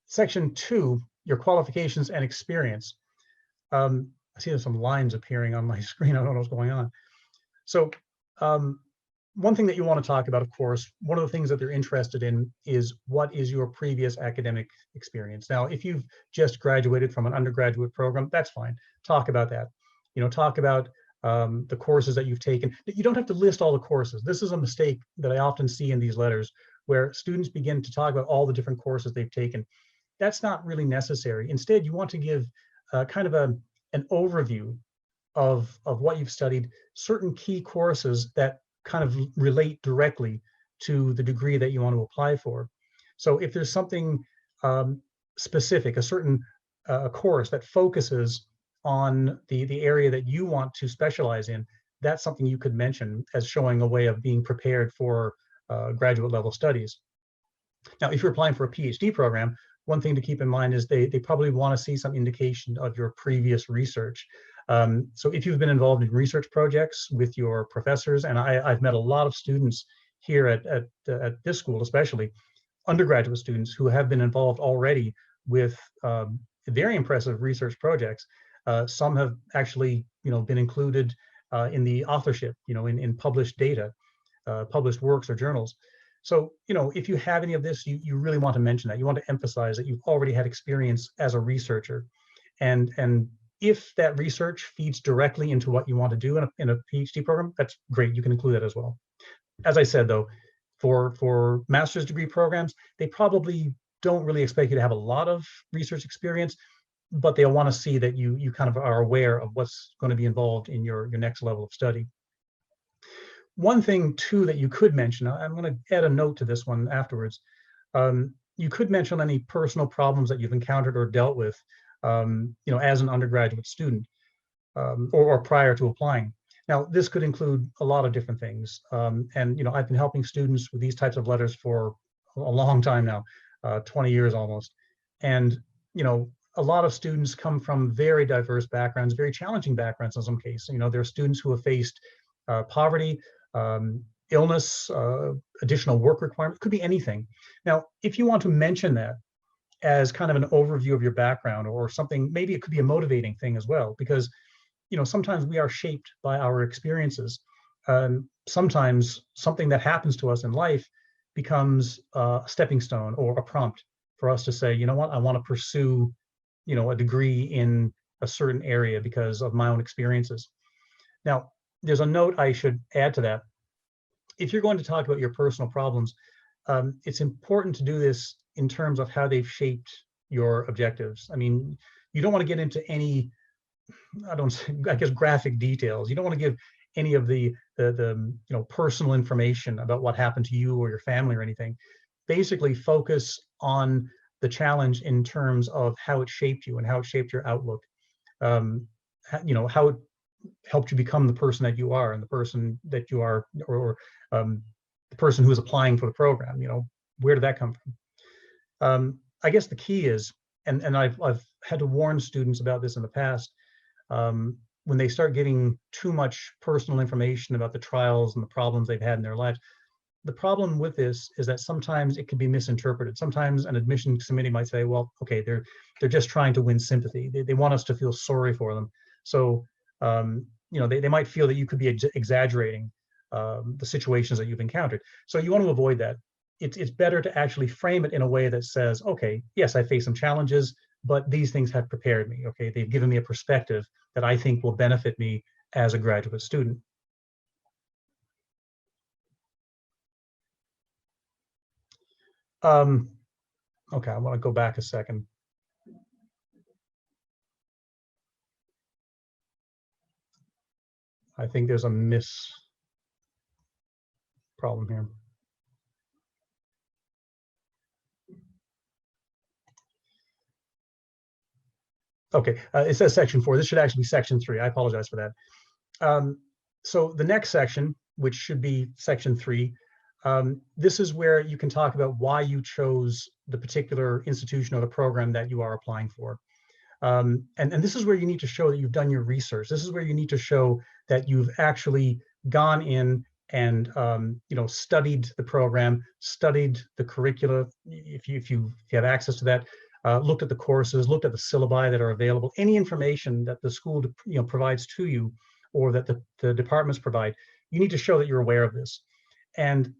Section 2, your qualifications and experience. I see there's some lines appearing on my screen. I don't know what's going on. So one thing that you want to talk about, of course, one of the things that they're interested in is what is your previous academic experience. Now, if you've just graduated from an undergraduate program, that's fine. Talk about that. You know, talk about the courses that you've taken. You don't have to list all the courses. This is a mistake that I often see in these letters, where students begin to talk about all the different courses they've taken. That's not really necessary. Instead, you want to give kind of an overview of what you've studied, certain key courses that kind of relate directly to the degree that you want to apply for. So if there's something specific, a certain course that focuses on the area that you want to specialize in, that's something you could mention as showing a way of being prepared for graduate level studies. Now, if you're applying for a PhD program, one thing to keep in mind is they probably want to see some indication of your previous research. So if you've been involved in research projects with your professors, and I've met a lot of students here at this school, especially undergraduate students who have been involved already with very impressive research projects. Some have actually, you know, been included in the authorship, you know, in published data, published works or journals. So, you know, if you have any of this, you really want to mention that. You want to emphasize that you've already had experience as a researcher. And if that research feeds directly into what you want to do in a PhD program, that's great. You can include that as well. As I said, though, for master's degree programs, they probably don't really expect you to have a lot of research experience, but they'll want to see that you kind of are aware of what's going to be involved in your next level of study. One thing, too, that you could mention, I'm going to add a note to this one afterwards. You could mention any personal problems that you've encountered or dealt with, you know, as an undergraduate student or prior to applying. Now, this could include a lot of different things. And, you know, I've been helping students with these types of letters for a long time now, 20 years almost. And, you know, a lot of students come from very diverse backgrounds, very challenging backgrounds in some cases. You know, there are students who have faced poverty, illness, additional work requirements, could be anything. Now, if you want to mention that as kind of an overview of your background or something, maybe it could be a motivating thing as well, because, you know, sometimes we are shaped by our experiences. Sometimes something that happens to us in life becomes a stepping stone or a prompt for us to say, you know what, I want to pursue, you know, a degree in a certain area because of my own experiences. Now, there's a note I should add to that. If you're going to talk about your personal problems, it's important to do this in terms of how they've shaped your objectives. I mean, you don't want to get into any, I guess, graphic details. You don't want to give any of the you know, personal information about what happened to you or your family or anything. Basically, focus on the challenge in terms of how it shaped you and how it shaped your outlook. You know, how it helped you become the person that you are and the person that you are, or the person who is applying for the program. You know, where did that come from? I guess the key is, and I've had to warn students about this in the past, when they start getting too much personal information about the trials and the problems they've had in their lives. The problem with this is that sometimes it can be misinterpreted. Sometimes an admissions committee might say, well, okay, they're just trying to win sympathy. They want us to feel sorry for them. So, you know, they might feel that you could be exaggerating the situations that you've encountered. So you want to avoid that. It's better to actually frame it in a way that says, okay, yes, I face some challenges, but these things have prepared me. Okay, they've given me a perspective that I think will benefit me as a graduate student. Okay, I want to go back a second. I think there's a problem here. Okay, it says section 4. This should actually be section 3. I apologize for that. So the next section, which should be section 3, this is where you can talk about why you chose the particular institution or the program that you are applying for. And this is where you need to show that you've done your research. This is where you need to show that you've actually gone in and studied the program, studied the curricula, if you have access to that, looked at the courses, looked at the syllabi that are available, any information that the school provides to you or that the departments provide. You need to show that you're aware of this. And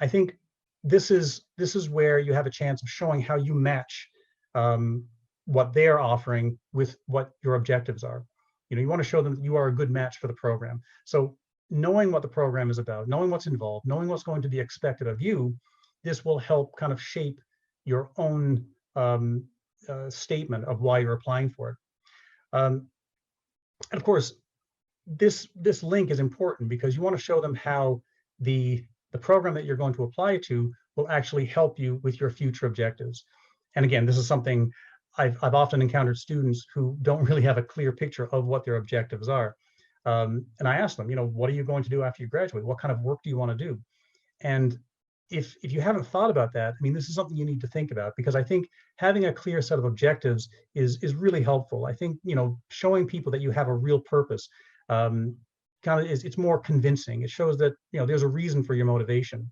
I think this is where you have a chance of showing how you match what they're offering with what your objectives are. You want to show them that you are a good match for the program. So knowing what the program is about, knowing what's involved, knowing what's going to be expected of you, this will help kind of shape your own statement of why you're applying for it. And of course, this link is important because you want to show them how the program that you're going to apply to will actually help you with your future objectives. And again, this is something I've often encountered students who don't really have a clear picture of what their objectives are. And I ask them, what are you going to do after you graduate? What kind of work do you want to do? And if you haven't thought about that, this is something you need to think about, because I think having a clear set of objectives is really helpful. I think, showing people that you have a real purpose it's more convincing. It shows that, there's a reason for your motivation.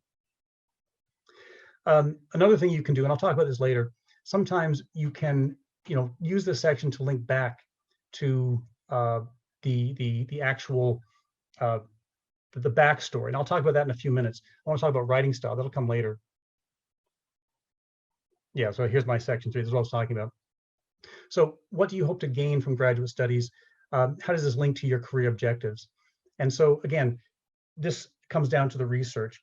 Another thing you can do, and I'll talk about this later, sometimes you can, use this section to link back to the actual the backstory, and I'll talk about that in a few minutes. I want to talk about writing style. That'll come later. Yeah, so here's my section 3. This is what I was talking about. So what do you hope to gain from graduate studies? How does this link to your career objectives? And so again, this comes down to the research.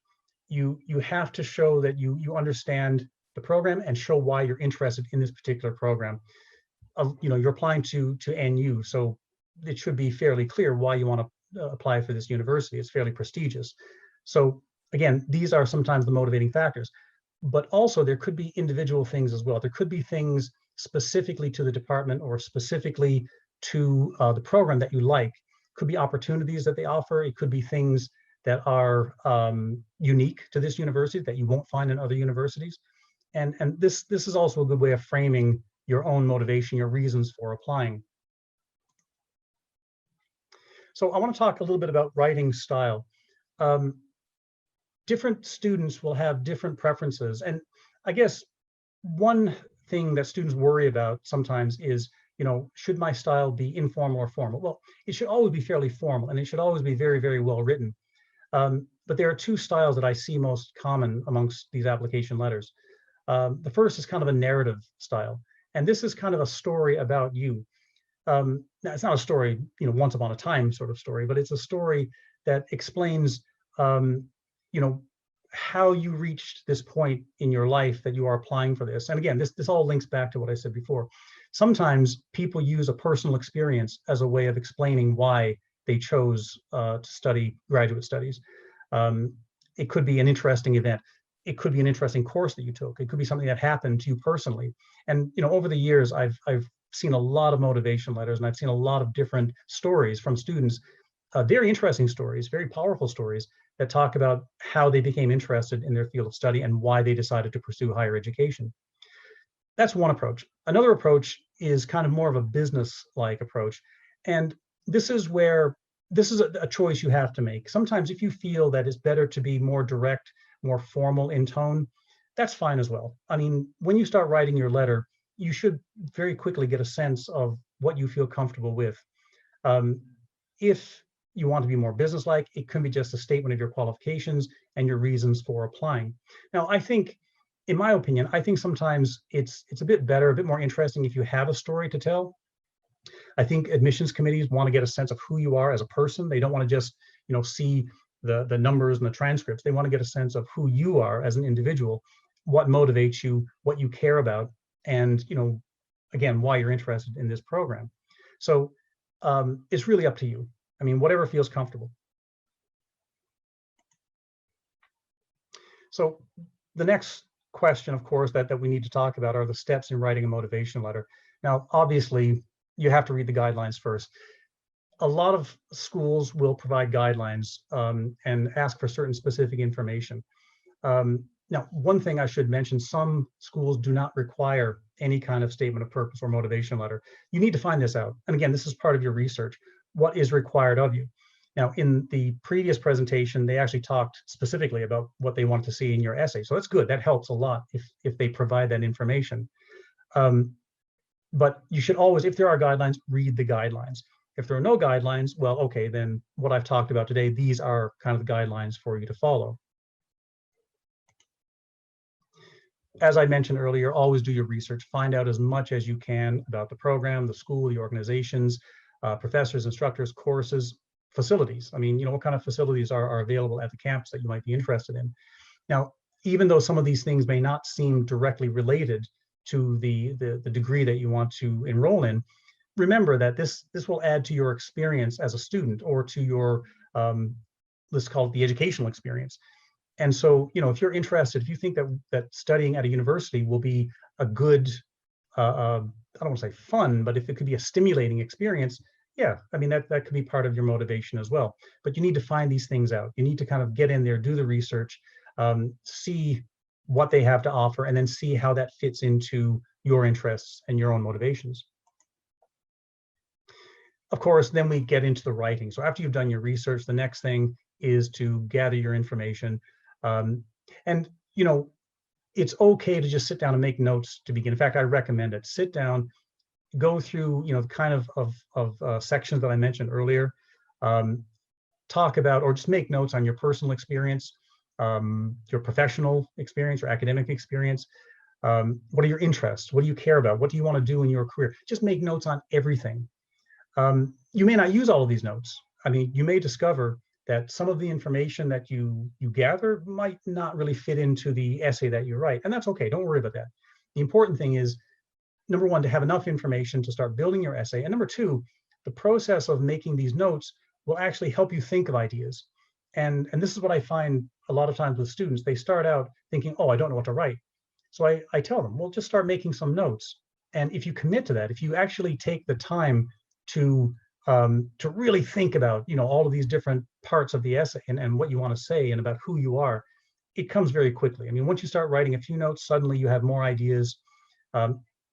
You have to show that you understand the program and show why you're interested in this particular program. You're applying to NU, so it should be fairly clear why you want to apply for this university. It's fairly prestigious. So again, these are sometimes the motivating factors, but also there could be individual things as well. There could be things specifically to the department or specifically to the program that you like. Could be opportunities that they offer. It could be things that are unique to this university that you won't find in other universities. And this is also a good way of framing your own motivation, your reasons for applying. So I want to talk a little bit about writing style. Different students will have different preferences. And I guess one thing that students worry about sometimes is, should my style be informal or formal? Well, it should always be fairly formal, and it should always be very, very well written. But there are two styles that I see most common amongst these application letters. The first is kind of a narrative style. And this is kind of a story about you. Now, it's not a story, once upon a time sort of story, but it's a story that explains, how you reached this point in your life that you are applying for this. And again, this all links back to what I said before. Sometimes people use a personal experience as a way of explaining why they chose to study graduate studies. It could be an interesting event. It could be an interesting course that you took. It could be something that happened to you personally. And over the years, I've seen a lot of motivation letters, and I've seen a lot of different stories from students, very interesting stories, very powerful stories that talk about how they became interested in their field of study and why they decided to pursue higher education. That's one approach. Another approach is kind of more of a business-like approach. And this is a choice you have to make. Sometimes if you feel that it's better to be more direct, more formal in tone, that's fine as well. When you start writing your letter, you should very quickly get a sense of what you feel comfortable with. If you want to be more businesslike, it can be just a statement of your qualifications and your reasons for applying. Now, I think, in my opinion, sometimes it's a bit better, a bit more interesting if you have a story to tell. I think admissions committees want to get a sense of who you are as a person. They don't want to just, see the numbers and the transcripts. They want to get a sense of who you are as an individual, what motivates you, what you care about, and, again, why you're interested in this program. So it's really up to you. I mean, whatever feels comfortable. So the next question, of course, that we need to talk about are the steps in writing a motivation letter. Now, obviously, you have to read the guidelines first. A lot of schools will provide guidelines and ask for certain specific information. Now, one thing I should mention, some schools do not require any kind of statement of purpose or motivation letter. You need to find this out. And again, this is part of your research. What is required of you? Now, in the previous presentation, they actually talked specifically about what they want to see in your essay. So that's good. That helps a lot if they provide that information. But you should always, if there are guidelines, read the guidelines. If there are no guidelines, well, okay, then what I've talked about today, these are kind of the guidelines for you to follow. As I mentioned earlier, always do your research. Find out as much as you can about the program, the school, the organizations, professors, instructors, courses, facilities. I mean, what kind of facilities are available at the campus that you might be interested in. Now, even though some of these things may not seem directly related to the degree that you want to enroll in, remember that this will add to your experience as a student or to your, let's call it the educational experience. And so, if you're interested, if you think that studying at a university will be a good, I don't want to say fun, but if it could be a stimulating experience, yeah, I mean, that could be part of your motivation as well. But you need to find these things out. You need to kind of get in there, do the research, see what they have to offer, and then see how that fits into your interests and your own motivations. Of course, then we get into the writing. So after you've done your research, the next thing is to gather your information. And, it's okay to just sit down and make notes to begin. In fact, I recommend it. Sit down, go through, kind of sections that I mentioned earlier, talk about, or just make notes on your personal experience, your professional experience, your academic experience. What are your interests? What do you care about? What do you want to do in your career? Just make notes on everything. You may not use all of these notes. I mean, you may discover that some of the information that you gather might not really fit into the essay that you write, and that's okay. Don't worry about that. The important thing is, number one, to have enough information to start building your essay, and number two, the process of making these notes will actually help you think of ideas. And this is what I find a lot of times with students. They start out thinking, oh, I don't know what to write. So I tell them, well, just start making some notes. And if you commit to that, if you actually take the time to really think about, all of these different parts of the essay and what you want to say and about who you are, it comes very quickly. I mean, once you start writing a few notes, suddenly you have more ideas.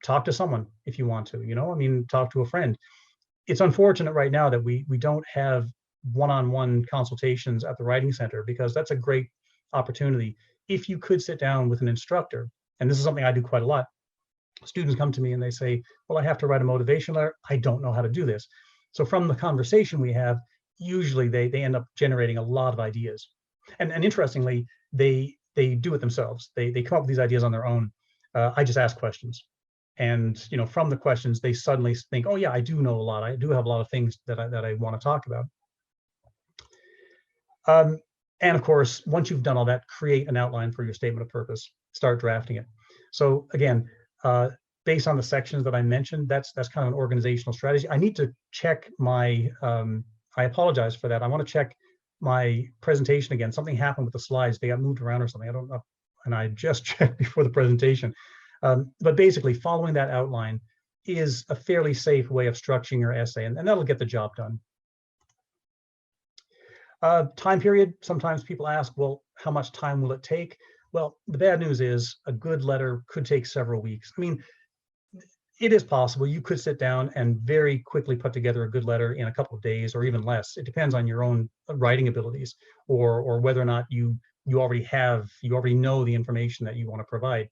Talk to someone if you want to, talk to a friend. It's unfortunate right now that we don't have one-on-one consultations at the Writing Center, because that's a great opportunity. If you could sit down with an instructor, and this is something I do quite a lot, students come to me and they say, well, I have to write a motivation letter. I don't know how to do this. So from the conversation we have, usually they end up generating a lot of ideas. And interestingly, they do it themselves. They come up with these ideas on their own. I just ask questions. And from the questions, they suddenly think, oh yeah, I do know a lot. I do have a lot of things that I want to talk about. And of course, once you've done all that, create an outline for your statement of purpose. Start drafting it. So again, based on the sections that I mentioned, that's kind of an organizational strategy. I need to check my, I apologize for that. I want to check my presentation again. Something happened with the slides. They got moved around or something. I don't know. And I just checked before the presentation. But basically, following that outline is a fairly safe way of structuring your essay, and that'll get the job done. Time period. Sometimes people ask, well, how much time will it take? Well, the bad news is a good letter could take several weeks. I mean, it is possible. You could sit down and very quickly put together a good letter in a couple of days or even less. It depends on your own writing abilities or whether or not you already know the information that you want to provide.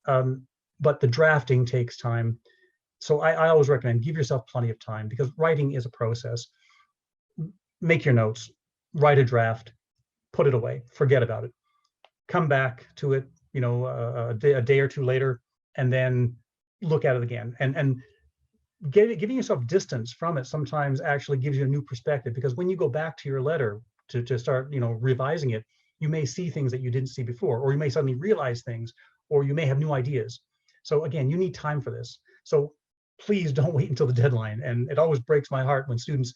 But the drafting takes time. So I always recommend give yourself plenty of time, because writing is a process. Make your notes, write a draft, put it away, forget about it. Come back to it, a day or two later, and then look at it again. And giving yourself distance from it sometimes actually gives you a new perspective, because when you go back to your letter to start, revising it, you may see things that you didn't see before, or you may suddenly realize things, or you may have new ideas. So again, you need time for this. So please don't wait until the deadline. And it always breaks my heart when students,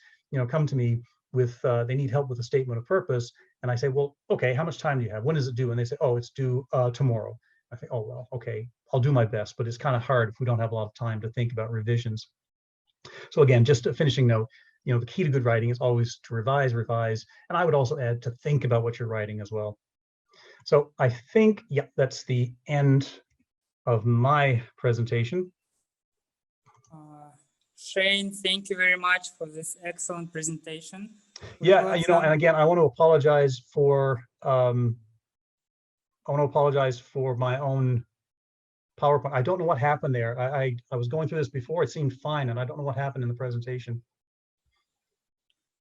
come to me with, they need help with a statement of purpose. And I say, well, okay, how much time do you have? When is it due? And they say, oh, it's due tomorrow. I think, oh, well, okay, I'll do my best, but it's kind of hard if we don't have a lot of time to think about revisions. So again, just a finishing note, the key to good writing is always to revise, and I would also add to think about what you're writing as well. So I think, yeah, that's the end of my presentation. Shane, thank you very much for this excellent presentation. Yeah, and again, I want to apologize for my own PowerPoint. I don't know what happened there. I was going through this before. It seemed fine, and I don't know what happened in the presentation.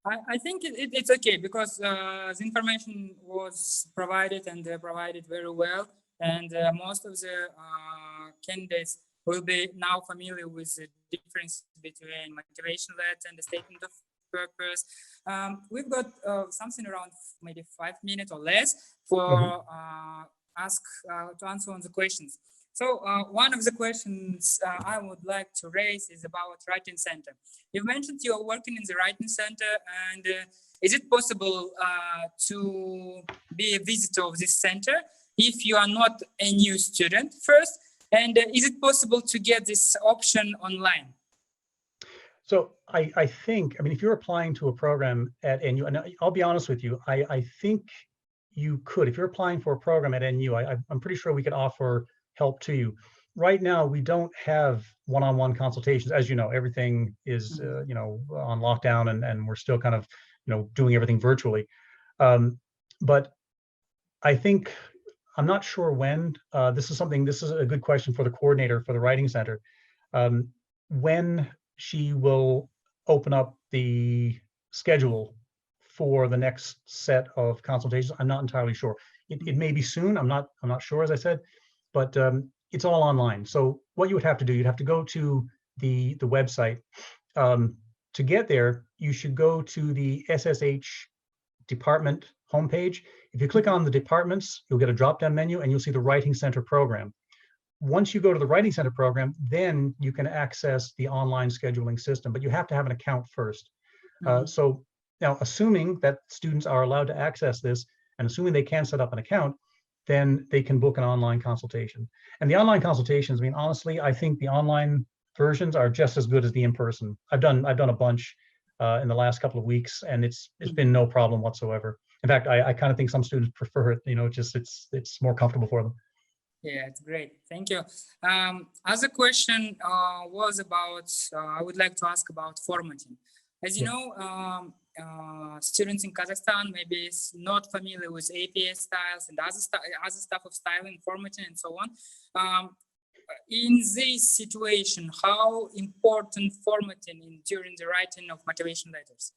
I think it's okay, because the information was provided, and provided very well. And most of the candidates will be now familiar with the difference between motivation letter and the statement of purpose. We've got something around maybe 5 minutes or less for to answer on the questions. So one of the questions I would like to raise is about writing center. You mentioned you're working in the writing center, and is it possible to be a visitor of this center if you are not a new student first? And is it possible to get this option online? So I think, if you're applying to a program at NU, and I'll be honest with you, I think you could. If you're applying for a program at NU, I'm pretty sure we could offer help to you. Right now, we don't have one-on-one consultations. As you know, everything is on lockdown, and we're still kind of doing everything virtually. But I think, I'm not sure when. This is a good question for the coordinator for the writing center. When she will open up the schedule for the next set of consultations, I'm not entirely sure. It may be soon. I'm not sure, as I said, but it's all online. So what you would have to do, you'd have to go to the website. To get there, you should go to the SSH department homepage. If you click on the departments, you'll get a drop-down menu, and you'll see the Writing Center program. Once you go to the Writing Center program, then you can access the online scheduling system, but you have to have an account first. So now, assuming that students are allowed to access this, and assuming they can set up an account, then they can book an online consultation. And the online consultations, honestly, I think the online versions are just as good as the in-person. I've done a bunch in the last couple of weeks, and it's been no problem whatsoever. In fact, I kind of think some students prefer it. It's more comfortable for them. Yeah, it's great. Thank you. Other question was about, I would like to ask about formatting. As you know, students in Kazakhstan maybe is not familiar with APA styles and other stuff of styling, formatting, and so on. In this situation, how important formatting during the writing of motivation letters?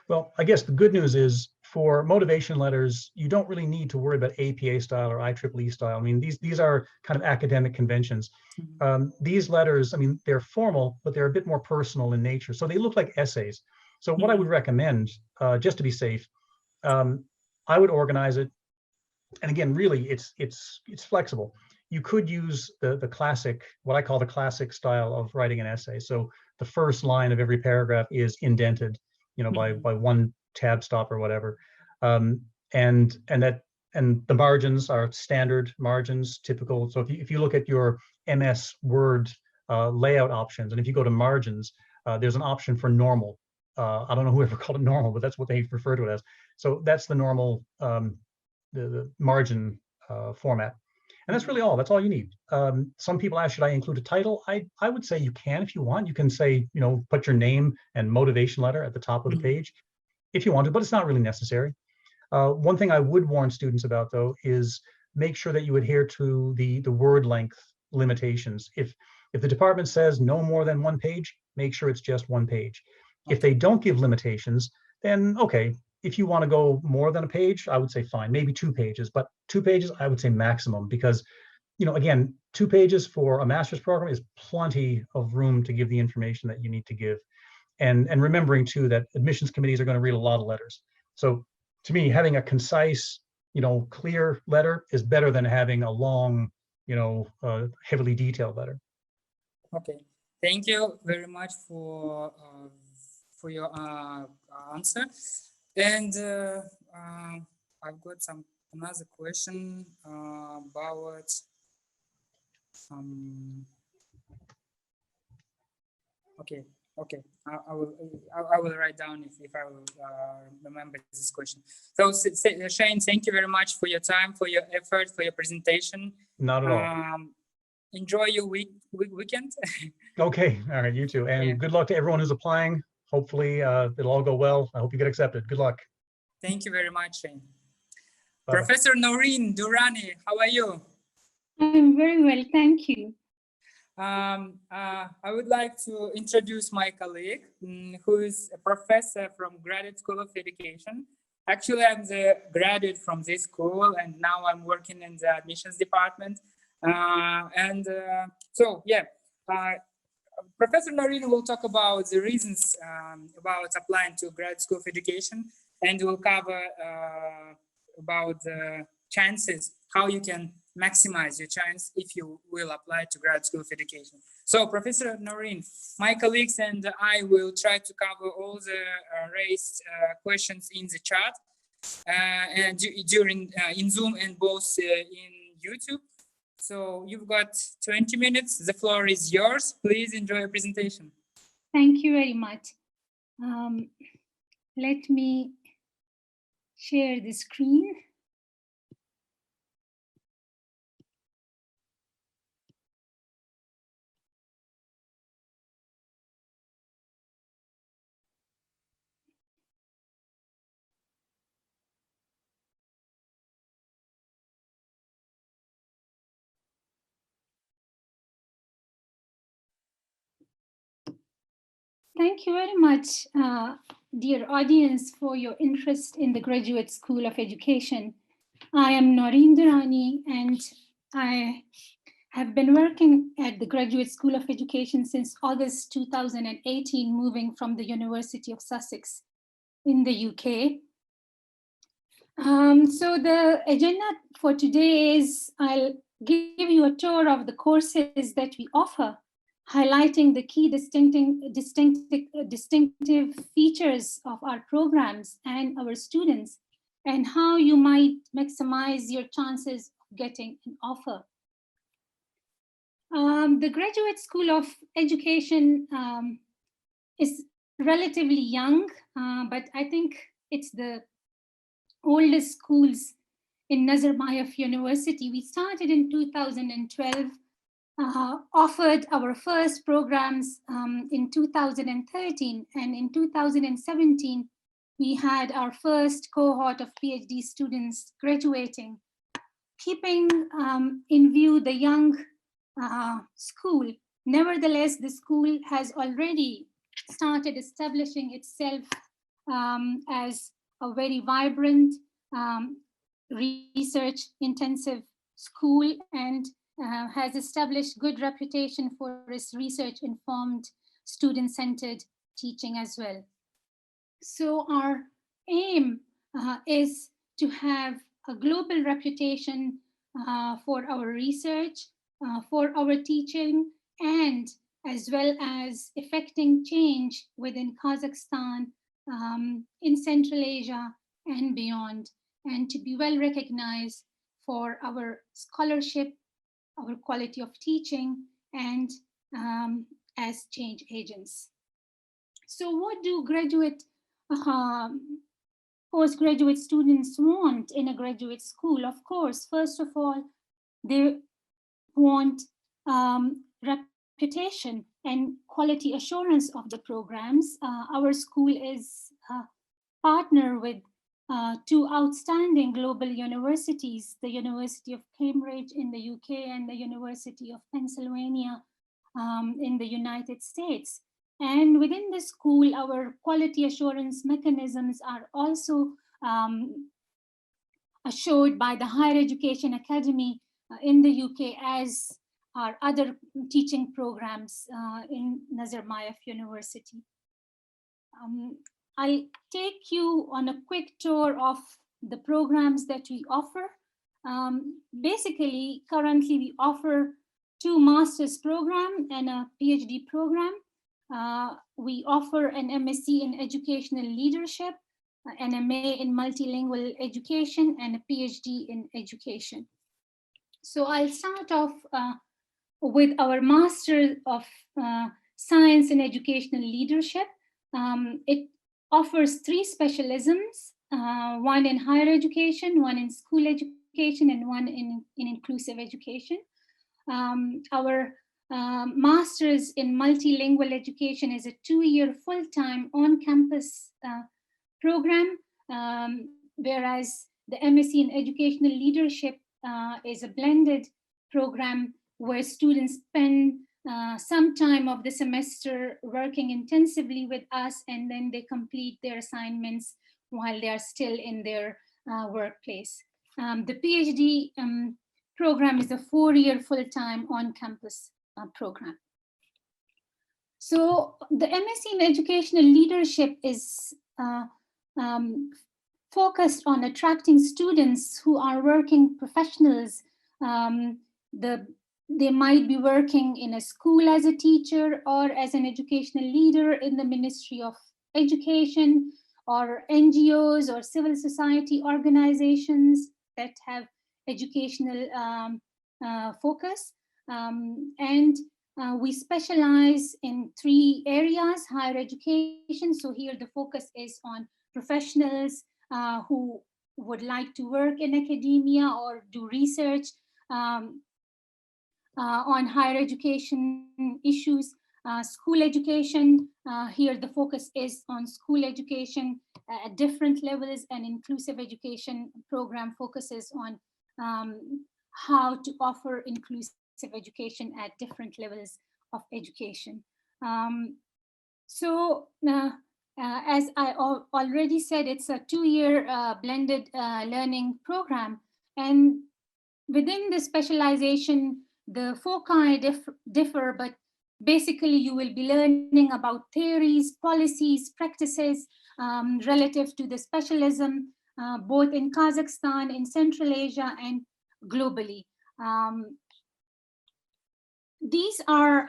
Well, I guess the good news is, for motivation letters, you don't really need to worry about APA style or IEEE style. These are kind of academic conventions. These letters, they're formal, but they're a bit more personal in nature. So they look like essays. So what I would recommend, just to be safe, I would organize it. And again, really, it's flexible. You could use the classic, what I call the classic style of writing an essay. So the first line of every paragraph is indented, by one tab stop or whatever, and the margins are standard margins, typical. So if you look at your MS Word layout options, and if you go to margins, there's an option for normal. I don't know whoever called it normal, but that's what they refer to it as. So that's the normal the margin format. And that's really all. That's all you need. Some people ask, should I include a title? I would say you can if you want. You can say, put your name and motivation letter at the top of the page if you want to, but it's not really necessary. One thing I would warn students about, though, is make sure that you adhere to the word length limitations. If the department says no more than 1 page, make sure it's just 1 page. If they don't give limitations, then okay. If you want to go more than a page, I would say fine, maybe 2 pages, but 2 pages, I would say maximum, because again, 2 pages for a master's program is plenty of room to give the information that you need to give. And remembering too that admissions committees are going to read a lot of letters. So to me, having a concise, clear letter is better than having a long, heavily detailed letter. Okay, thank you very much for your answer. And I've got another question about okay. I will write down if I will remember this question. So Shane, thank you very much for your time, for your effort, for your presentation. Not at all. Enjoy your weekend. Okay, all right, you too. And Yeah. Good luck to everyone who's applying. Hopefully it'll all go well. I hope you get accepted. Good luck. Thank you very much, Shane. Bye-bye. Professor Noreen Durrani, how are you? I'm very well, thank you. I would like to introduce my colleague, who is a professor from Graduate School of Education. Actually, I'm the graduate from this school, and now I'm working in the admissions department. Professor Noreen will talk about the reasons about applying to Graduate School of Education, and will cover about the chances, how you can maximize your chance if you will apply to Graduate School of Education. So, Professor Noreen, my colleagues and I will try to cover all the raised questions in the chat and during in Zoom and both in YouTube. So you've got 20 minutes. The floor is yours. Please enjoy your presentation. Thank you very much. Let me share the screen. Thank you very much, dear audience, for your interest in the Graduate School of Education. I am Noreen Durrani, and I have been working at the Graduate School of Education since August 2018, moving from the University of Sussex in the UK. So the agenda for today is I'll give you a tour of the courses that we offer, highlighting the key distinctive features of our programs and our students, and how you might maximize your chances of getting an offer. The Graduate School of Education is relatively young, but I think it's the oldest schools in Nazarbayev University. We started in 2012, offered our first programs in 2013, and in 2017, we had our first cohort of PhD students graduating. Keeping in view the young school, nevertheless, the school has already started establishing itself as a very vibrant, research-intensive school, and has established good reputation for its research-informed, student-centered teaching as well. So our aim is to have a global reputation for our research, for our teaching, and as well as effecting change within Kazakhstan, in Central Asia and beyond, and to be well recognized for our scholarship, our quality of teaching, and as change agents. So what do postgraduate students want in a graduate school? Of course, first of all, they want reputation and quality assurance of the programs. Our school is partner with two outstanding global universities, the University of Cambridge in the UK and the University of Pennsylvania in the United States. And within the school, our quality assurance mechanisms are also assured by the Higher Education Academy in the UK as our other teaching programs in Nazarbayev University. I'll take you on a quick tour of the programs that we offer. Basically, currently we offer 2 master's program and a PhD program. We offer an MSc in educational leadership, an MA in multilingual education, and a PhD in education. So I'll start off with our Master of Science in Educational Leadership. It offers 3 specialisms, one in higher education, one in school education, and one in inclusive education. Our Master's in Multilingual Education is a 2-year full-time on-campus program, whereas the MSc in Educational Leadership is a blended program where students spend some time of the semester working intensively with us, and then they complete their assignments while they are still in their workplace. The PhD program is a 4-year full-time on-campus program. So the MSc in Educational Leadership is focused on attracting students who are working professionals. They might be working in a school as a teacher or as an educational leader in the Ministry of Education, or NGOs or civil society organizations that have educational focus. And we specialize in 3 areas: higher education. So here the focus is on professionals who would like to work in academia or do research on higher education issues. School education, here the focus is on school education at different levels, and inclusive education program focuses on how to offer inclusive education at different levels of education. As I already said, it's a 2-year blended learning program, and within the specialization, the foci differ, but basically you will be learning about theories, policies, practices relative to the specialism, both in Kazakhstan, in Central Asia, and globally. These are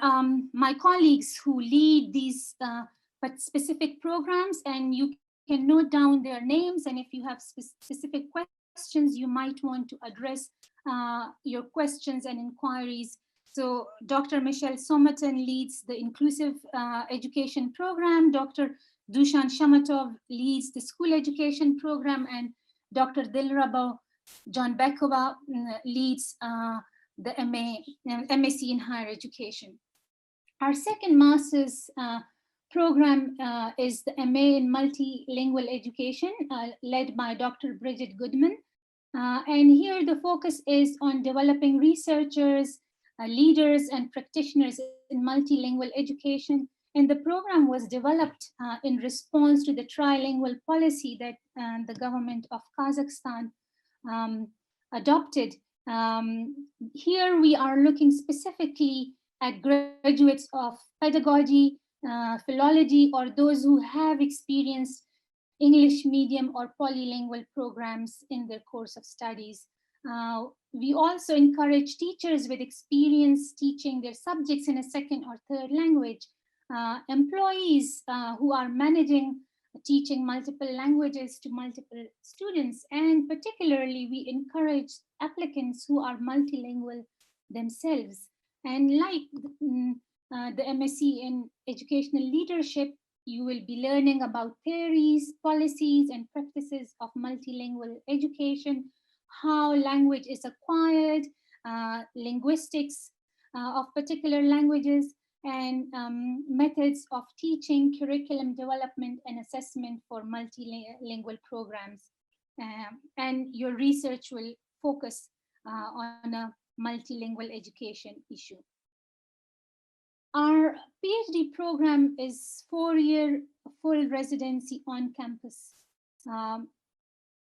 my colleagues who lead these specific programs, and you can note down their names, and if you have specific questions, you might want to address your questions and inquiries. So Dr. Michelle Somatin leads the inclusive education program, Dr. Dushan Shamatov leads the school education program, and Dr. Dilraba Janbekova leads the MSc in higher education. Our second master's program is the MA in multilingual education, led by Dr. Bridget Goodman. And here the focus is on developing researchers, leaders, and practitioners in multilingual education. And the program was developed in response to the trilingual policy that the government of Kazakhstan adopted. Here we are looking specifically at graduates of pedagogy, philology, or those who have experienced English medium or polylingual programs in their course of studies. We also encourage teachers with experience teaching their subjects in a second or third language, employees who are managing teaching multiple languages to multiple students, and particularly we encourage applicants who are multilingual themselves. And like the MSc in Educational Leadership, you will be learning about theories, policies, and practices of multilingual education, how language is acquired, linguistics of particular languages, and methods of teaching, curriculum development, and assessment for multilingual programs. And your research will focus on a multilingual education issue. Our PhD program is 4-year full residency on campus.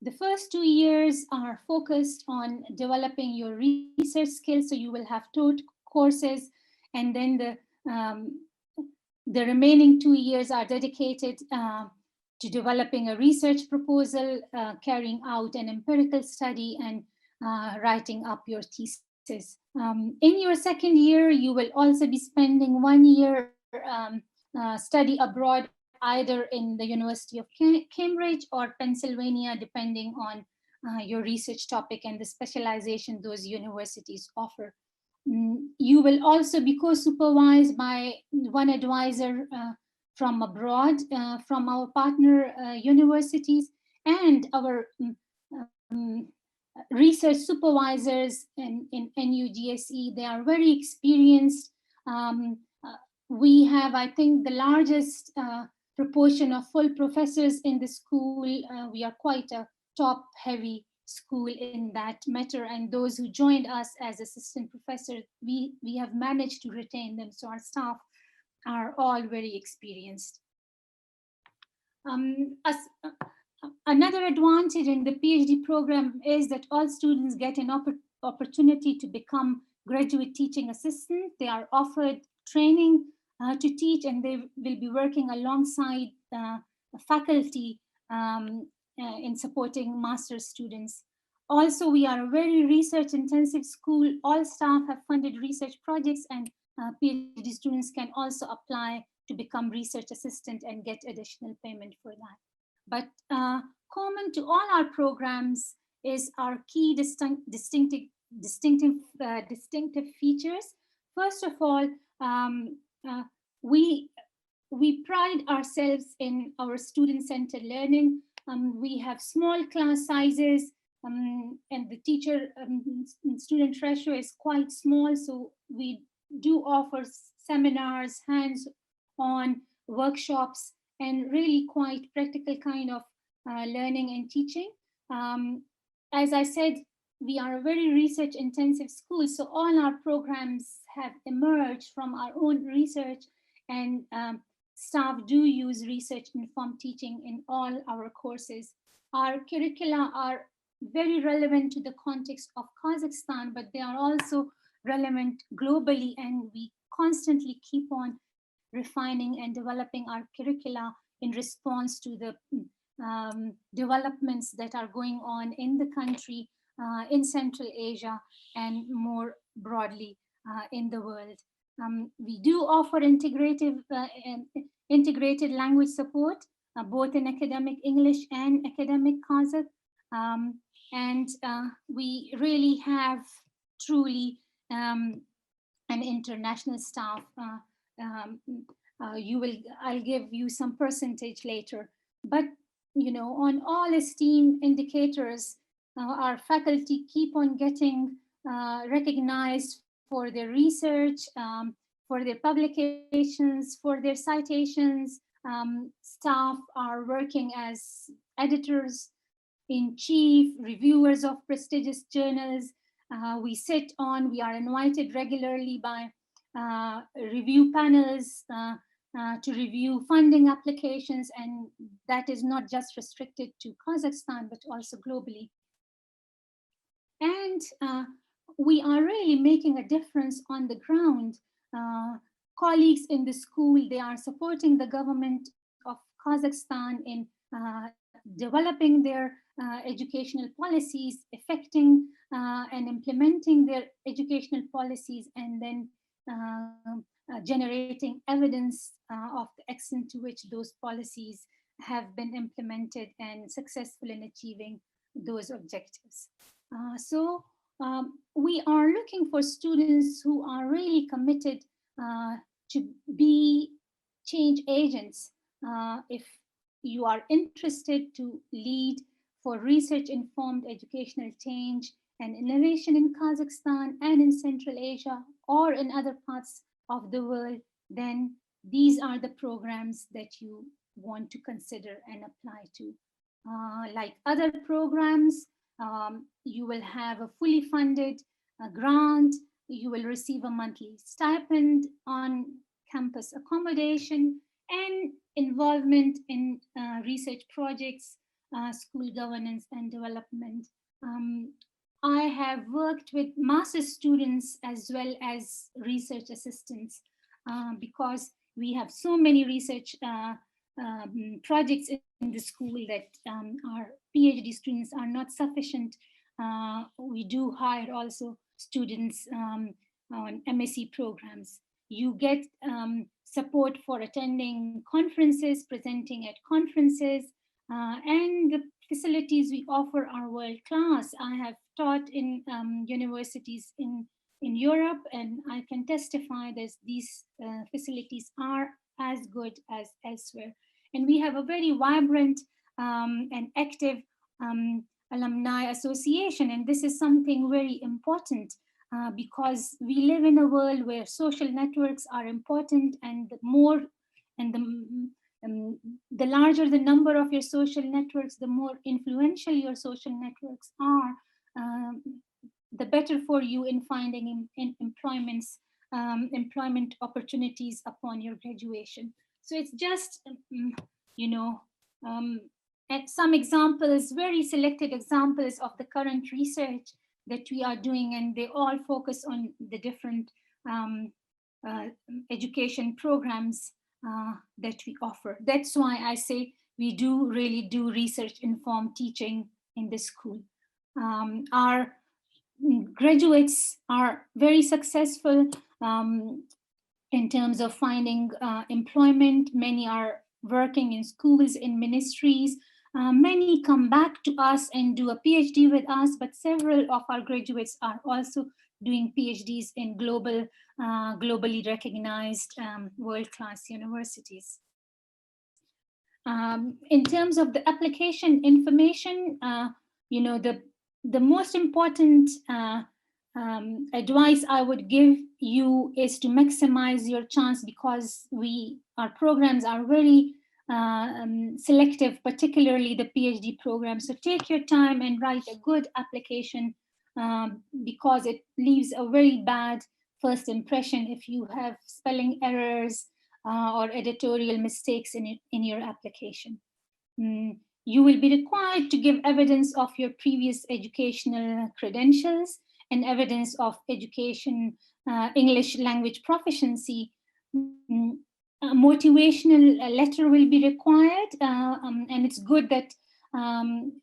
The first 2 years are focused on developing your research skills, so you will have 2 courses, and then the remaining 2 years are dedicated to developing a research proposal, carrying out an empirical study, and writing up your thesis. In your second year, you will also be spending 1 year study abroad, either in the University of Cambridge or Pennsylvania, depending on your research topic and the specialization those universities offer. You will also be co-supervised by one advisor from abroad, from our partner universities, and our research supervisors in NUGSE. They are very experienced. We have, I think, the largest proportion of full professors in the school. We are quite a top-heavy school in that matter, and those who joined us as assistant professors, we have managed to retain them, so our staff are all very experienced. Another advantage in the PhD program is that all students get an opportunity to become graduate teaching assistant. They are offered training to teach, and they will be working alongside faculty in supporting master's students. Also, we are a very research intensive school. All staff have funded research projects, and PhD students can also apply to become research assistant and get additional payment for that. But common to all our programs is our key distinctive features. First of all, we pride ourselves in our student-centered learning. We have small class sizes, and the teacher-student ratio is quite small, so we do offer seminars, hands-on workshops, and really quite practical kind of learning and teaching. As I said, we are a very research-intensive school, so all our programs have emerged from our own research, and staff do use research-informed teaching in all our courses. Our curricula are very relevant to the context of Kazakhstan, but they are also relevant globally, and we constantly keep on refining and developing our curricula in response to the developments that are going on in the country, in Central Asia, and more broadly in the world. We do offer integrated language support, both in academic English and academic Kazakh. And we really have truly an international staff. I'll give you some percentage later, but on all esteem indicators, our faculty keep on getting recognized for their research, for their publications, for their citations. Staff are working as editors-in-chief, reviewers of prestigious journals. We are invited regularly by review panels to review funding applications, and that is not just restricted to Kazakhstan, but also globally. And we are really making a difference on the ground. Colleagues in the school, they are supporting the government of Kazakhstan in developing their educational policies, effecting and implementing their educational policies, and then generating evidence of the extent to which those policies have been implemented and successful in achieving those objectives. So we are looking for students who are really committed to be change agents. If you are interested to lead for research-informed educational change and innovation in Kazakhstan and in Central Asia or in other parts of the world, then these are the programs that you want to consider and apply to. Like other programs, you will have a fully funded grant, you will receive a monthly stipend, on campus accommodation, and involvement in research projects school governance and development. I have worked with master's students as well as research assistants because we have so many research projects in the school that our PhD students are not sufficient. We do hire also students on MSc programs. You get support for attending conferences, presenting at conferences, and the facilities we offer are world class. I have taught in universities in Europe, and I can testify that these facilities are as good as elsewhere. And we have a very vibrant and active alumni association, and this is something very important because we live in a world where social networks are important, and the more and the larger the number of your social networks, the more influential your social networks are, the better for you in finding employment opportunities upon your graduation. So it's just, some examples, very selected examples of the current research that we are doing, and they all focus on the different education programs that we offer. That's why I say we do really do research-informed teaching in the school. Our graduates are very successful in terms of finding employment. Many are working in schools, in ministries. Many come back to us and do a PhD with us, but several of our graduates are also doing PhDs in globally recognized world-class universities. In terms of the application information, the most important advice I would give you is to maximize your chance, because our programs are very selective, particularly the PhD program. So take your time and write a good application because it leaves a very bad first impression if you have spelling errors or editorial mistakes in your application. You will be required to give evidence of your previous educational credentials and evidence of education, English language proficiency. A motivational letter will be required, and it's good that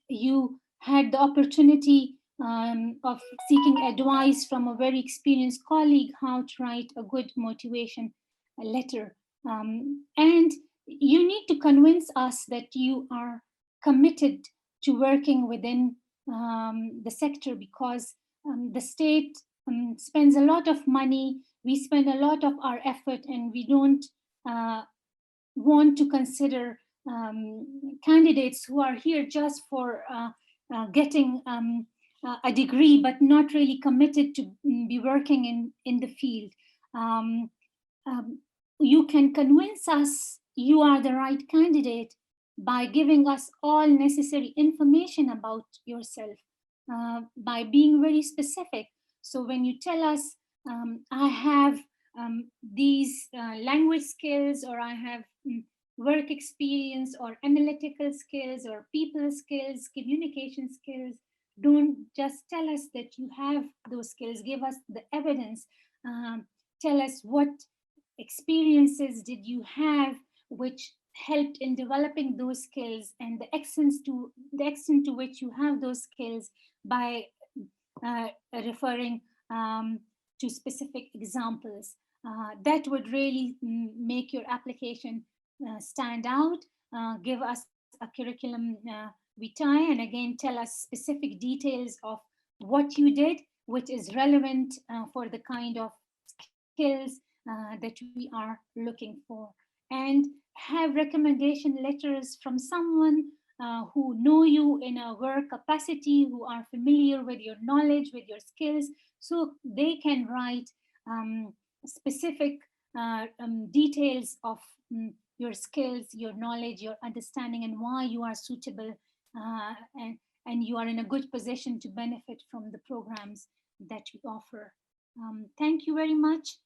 you had the opportunity of seeking advice from a very experienced colleague how to write a good motivation letter. And you need to convince us that you are committed to working within the sector, because the state spends a lot of money, we spend a lot of our effort, and we don't want to consider candidates who are here just for getting a degree, but not really committed to be working in the field. You can convince us you are the right candidate by giving us all necessary information about yourself, by being very specific. So when you tell us, I have these language skills, or I have work experience, or analytical skills, or people skills, communication skills, don't just tell us that you have those skills. Give us the evidence. Tell us what experiences did you have which helped in developing those skills, and the extent to which you have those skills by referring to specific examples. That would really make your application stand out. Give us a curriculum vitae, and again, tell us specific details of what you did, which is relevant for the kind of skills that we are looking for. And have recommendation letters from someone who know you in a work capacity, who are familiar with your knowledge, with your skills, so they can write specific details of your skills, your knowledge, your understanding, and why you are suitable and you are in a good position to benefit from the programs that we offer. Thank you very much.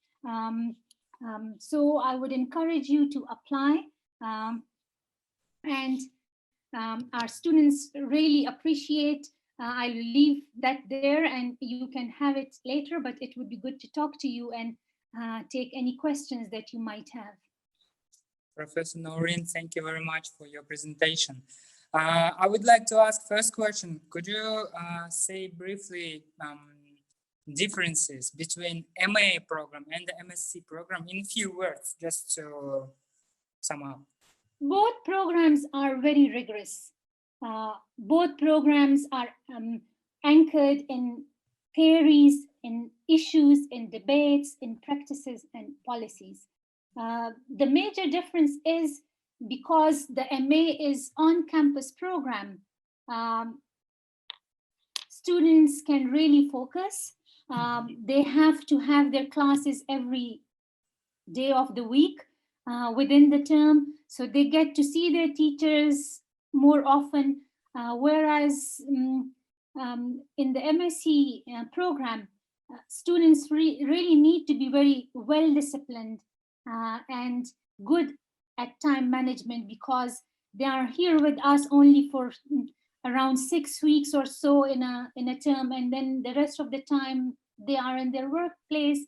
So I would encourage you to apply, and our students really appreciate. I'll leave that there and you can have it later, but it would be good to talk to you and take any questions that you might have. Professor Noreen, thank you very much for your presentation. I would like to ask first question. Could you say briefly differences between MA program and the MSc program in few words, just to sum up? Both programs are very rigorous. Both programs are anchored in theories, in issues, in debates, in practices and policies. The major difference is because the MA is on-campus program, students can really focus. They have to have their classes every day of the week within the term, so they get to see their teachers more often, whereas in the MSc program, students really need to be very well disciplined and good at time management, because they are here with us only for around 6 weeks or so in a term, and then the rest of the time they are in their workplace.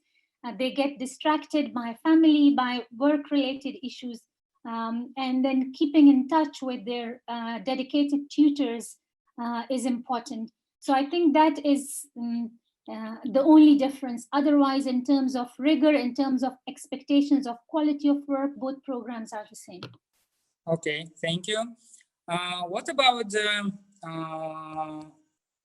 They get distracted by family, by work-related issues, and then keeping in touch with their dedicated tutors is important. So I think that is the only difference. Otherwise, in terms of rigor, in terms of expectations of quality of work, both programs are the same. Okay, thank you. What about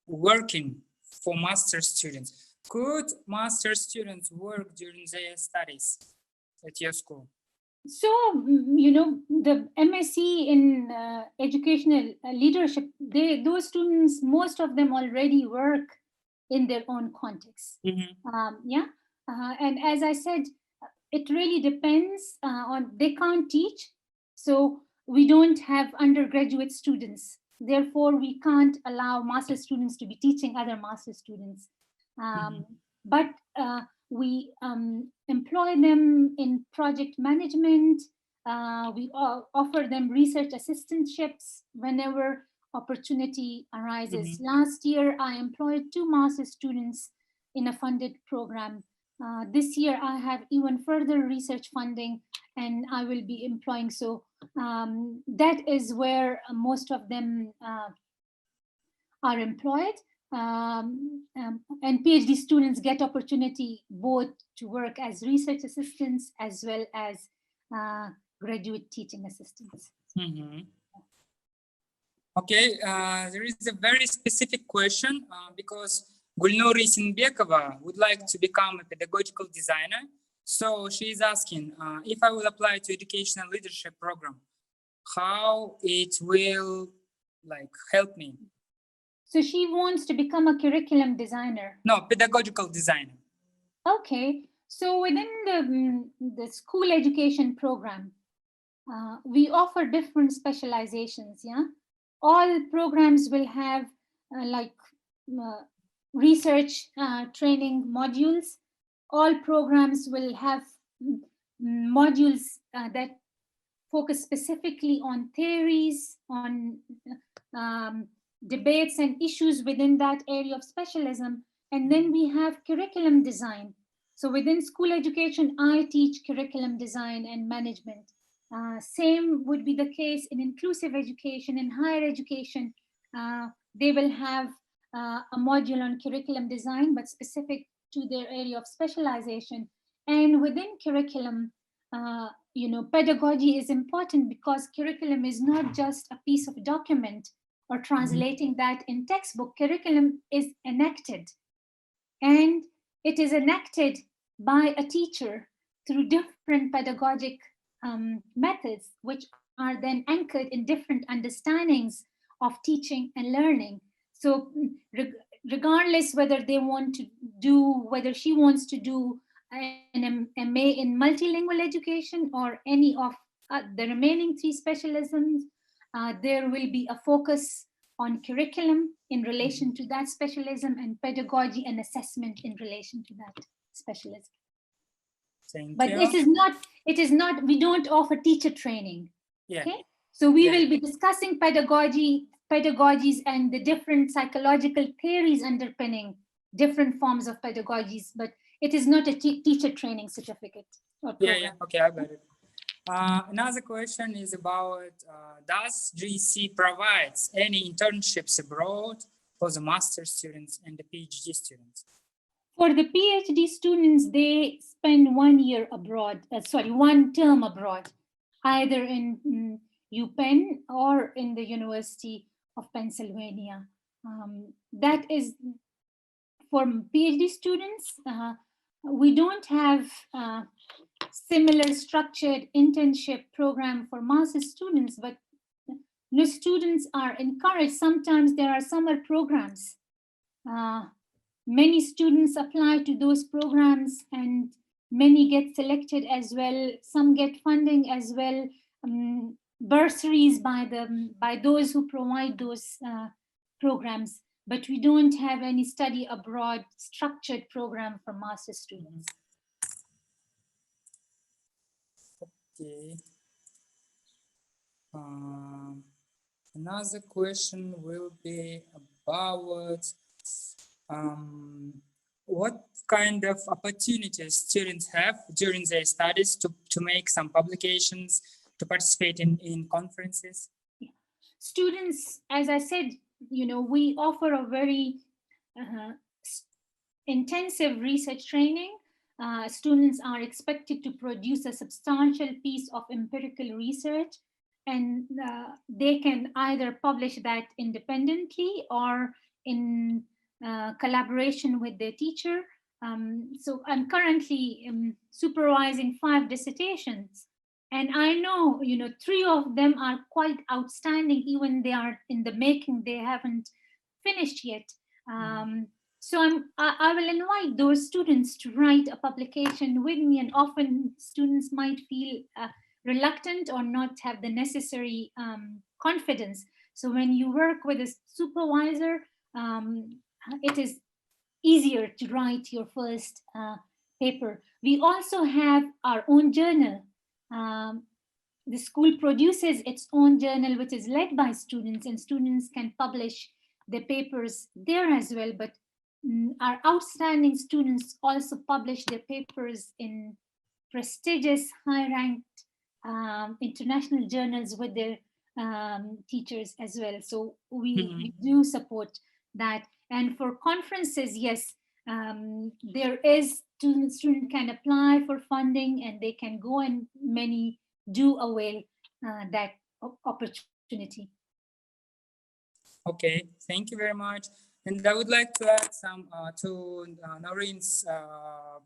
working for master students? Could master students work during their studies at your school? So, you know, the MSc in educational leadership, those students, most of them already work in their own context. And as I said, it really depends on, they can't teach. So we don't have undergraduate students. Therefore, we can't allow master students to be teaching other master students. But we employ them in project management. We offer them research assistantships whenever opportunity arises. Last year, I employed 2 master students in a funded program. This year, I have even further research funding, and I will be employing. So that is where most of them are employed. And PhD students get opportunity both to work as research assistants as well as graduate teaching assistants. Okay, there is a very specific question because Gulnur Isinbekova would like to become a pedagogical designer. So she is asking if I will apply to educational leadership program, how it will help me. So she wants to become a curriculum designer? No, pedagogical designer. Okay, so within the school education program, we offer different specializations, yeah? All programs will have research training modules. All programs will have modules that focus specifically on theories, on debates and issues within that area of specialism. And then we have curriculum design. So within school education, I teach curriculum design and management. Same would be the case in inclusive education, in higher education. They will have a module on curriculum design, but specific to their area of specialization. And within curriculum, pedagogy is important because curriculum is not just a piece of document or translating that in textbook. Curriculum is enacted, and it is enacted by a teacher through different pedagogic methods, which are then anchored in different understandings of teaching and learning. So regardless whether they want to do, whether she wants to do an MA in multilingual education or any of the remaining 3 specialisms, there will be a focus on curriculum in relation to that specialism and pedagogy and assessment in relation to that specialism. Thank but you. it is not, we don't offer teacher training. Yeah. Okay? So we will be discussing pedagogies and the different psychological theories underpinning different forms of pedagogies, but it is not a teacher training certificate or program. Yeah, okay, I got it. Another question is about, does GEC provides any internships abroad for the master's students and the PhD students? For the PhD students, they spend 1 year abroad, 1 term abroad, either in UPenn or in the University of Pennsylvania. That is for PhD students. We don't have similar structured internship program for master's students, but no students are encouraged. Sometimes there are summer programs. Many students apply to those programs and many get selected as well. Some get funding as well, bursaries by those who provide those programs, but we don't have any study abroad structured program for master students. Okay. Another question will be about what kind of opportunities students have during their studies to make some publications, to participate in conferences? Students, as I said, we offer a very intensive research training. Students are expected to produce a substantial piece of empirical research, and they can either publish that independently or in collaboration with their teacher. So I'm currently supervising 5 dissertations, and I know 3 of them are quite outstanding. Even they are in the making, they haven't finished yet. So I will invite those students to write a publication with me, and often students might feel reluctant or not have the necessary confidence. So when you work with a supervisor, it is easier to write your first paper. We also have our own journal. The school produces its own journal, which is led by students, and students can publish their papers there as well. But our outstanding students also publish their papers in prestigious, high-ranked international journals with their teachers as well. So we do support that. And for conferences, yes, there is student can apply for funding and they can go, and many do avail that opportunity. Okay, thank you very much. And I would like to add some to Noreen's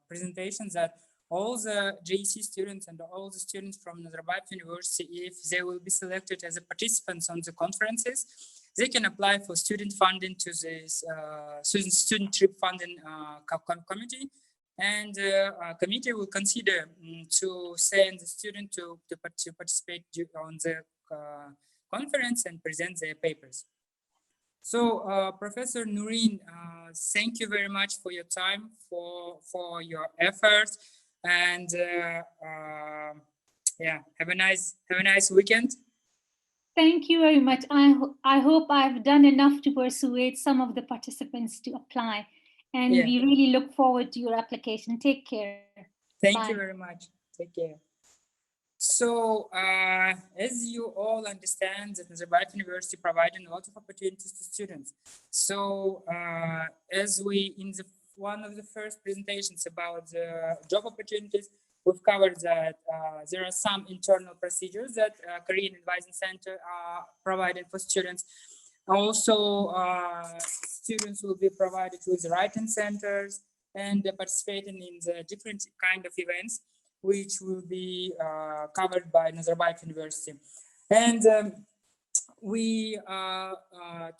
presentations, that all the GEC students and all the students from Nazarbayev University, if they will be selected as participants on the conferences, they can apply for student funding to this student trip funding committee, and committee will consider to send the student to participate on the conference and present their papers. So, Professor Noureen, thank you very much for your time, for your efforts, and yeah, have a nice weekend. Thank you very much. I hope I've done enough to persuade some of the participants to apply, and we really look forward to your application. Take care. Thank you very much. Take care. So, as you all understand, that Nazarbayev University providing a lot of opportunities to students. So, as we in one of the first presentations about the job opportunities, we've covered that there are some internal procedures that Korean Advising Center are providing for students. Also, students will be provided with writing centers and participating in the different kind of events, which will be covered by Nazarbayev University. And we,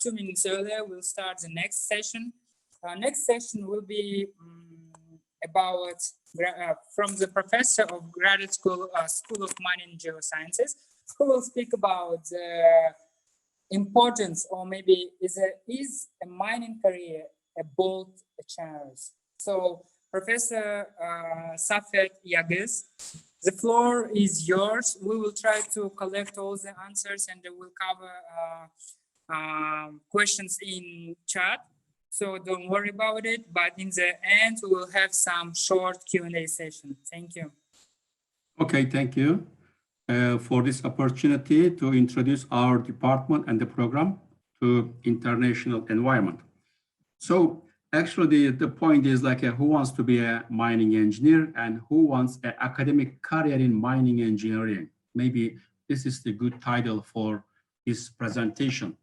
2 minutes earlier, will start the next session. Next session will be about, from the professor of graduate school, School of Mining and Geosciences, who will speak about the importance, or maybe is a mining career a bold chance. So Professor Safet Yagız The floor is yours. We will try to collect all the answers and we'll cover questions in chat. So don't worry about it. But in the end, we will have some short Q&A session. Thank you. Okay, thank you for this opportunity to introduce our department and the program to international environment. So actually the point is like who wants to be a mining engineer and who wants an academic career in mining engineering? Maybe this is the good title for this presentation.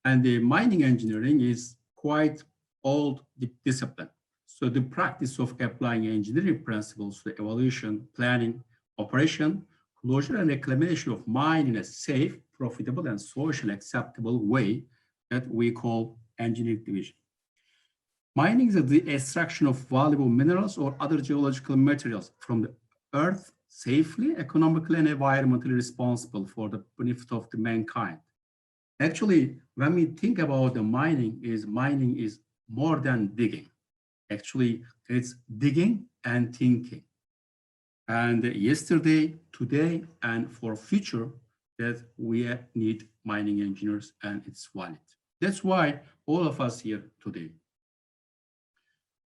And the mining engineering is quite old discipline. So the practice of applying engineering principles to evaluation, planning, operation, closure and reclamation of mine in a safe, profitable and socially acceptable way that we call engineering division. Mining is the extraction of valuable minerals or other geological materials from the earth safely, economically and environmentally responsible for the benefit of the mankind. Actually, when we think about the mining is more than digging. Actually, it's digging and thinking. And yesterday, today, and for future, that we need mining engineers and it's valid. That's why all of us here today.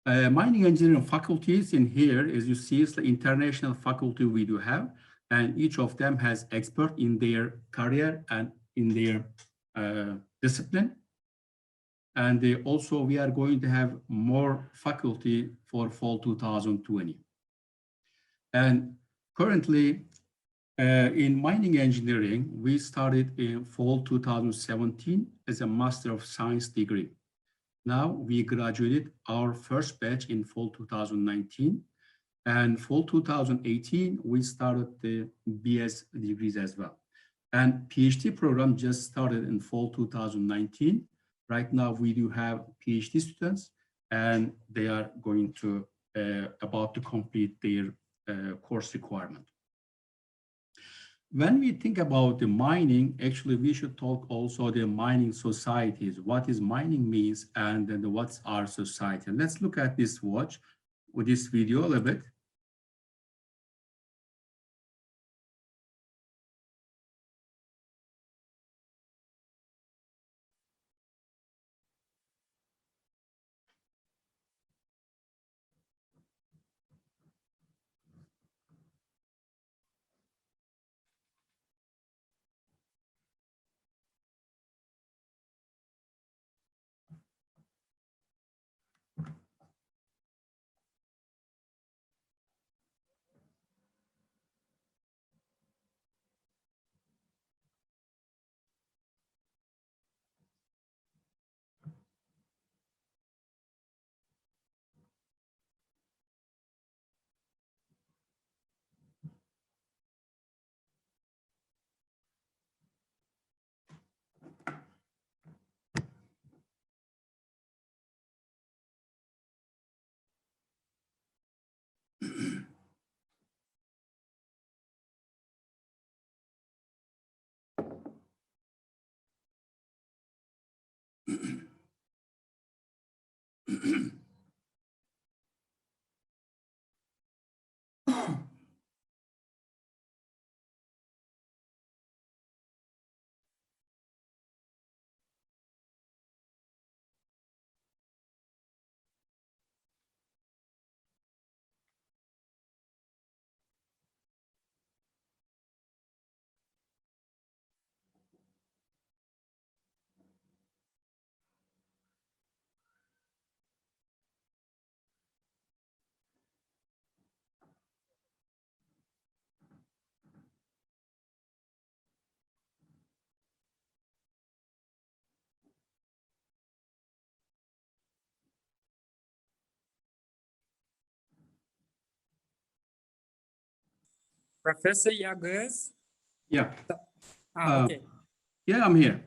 Mining engineering faculties in here, as you see, is the international faculty we do have, and each of them has expert in their career and in their discipline. And also we are going to have more faculty for fall 2020. And currently in mining engineering, we started in fall 2017 as a Master of Science degree. Now we graduated our first batch in fall 2019, and fall 2018, we started the BS degrees as well. And PhD program just started in fall 2019. Right now we do have PhD students and they are going to, about to complete their course requirement. When we think about the mining, actually we should talk also the mining societies, what is mining means and then what's our society. Let's look at this watch with this video a little bit. Professor Yaguz? Yeah. Okay. Yeah, I'm here.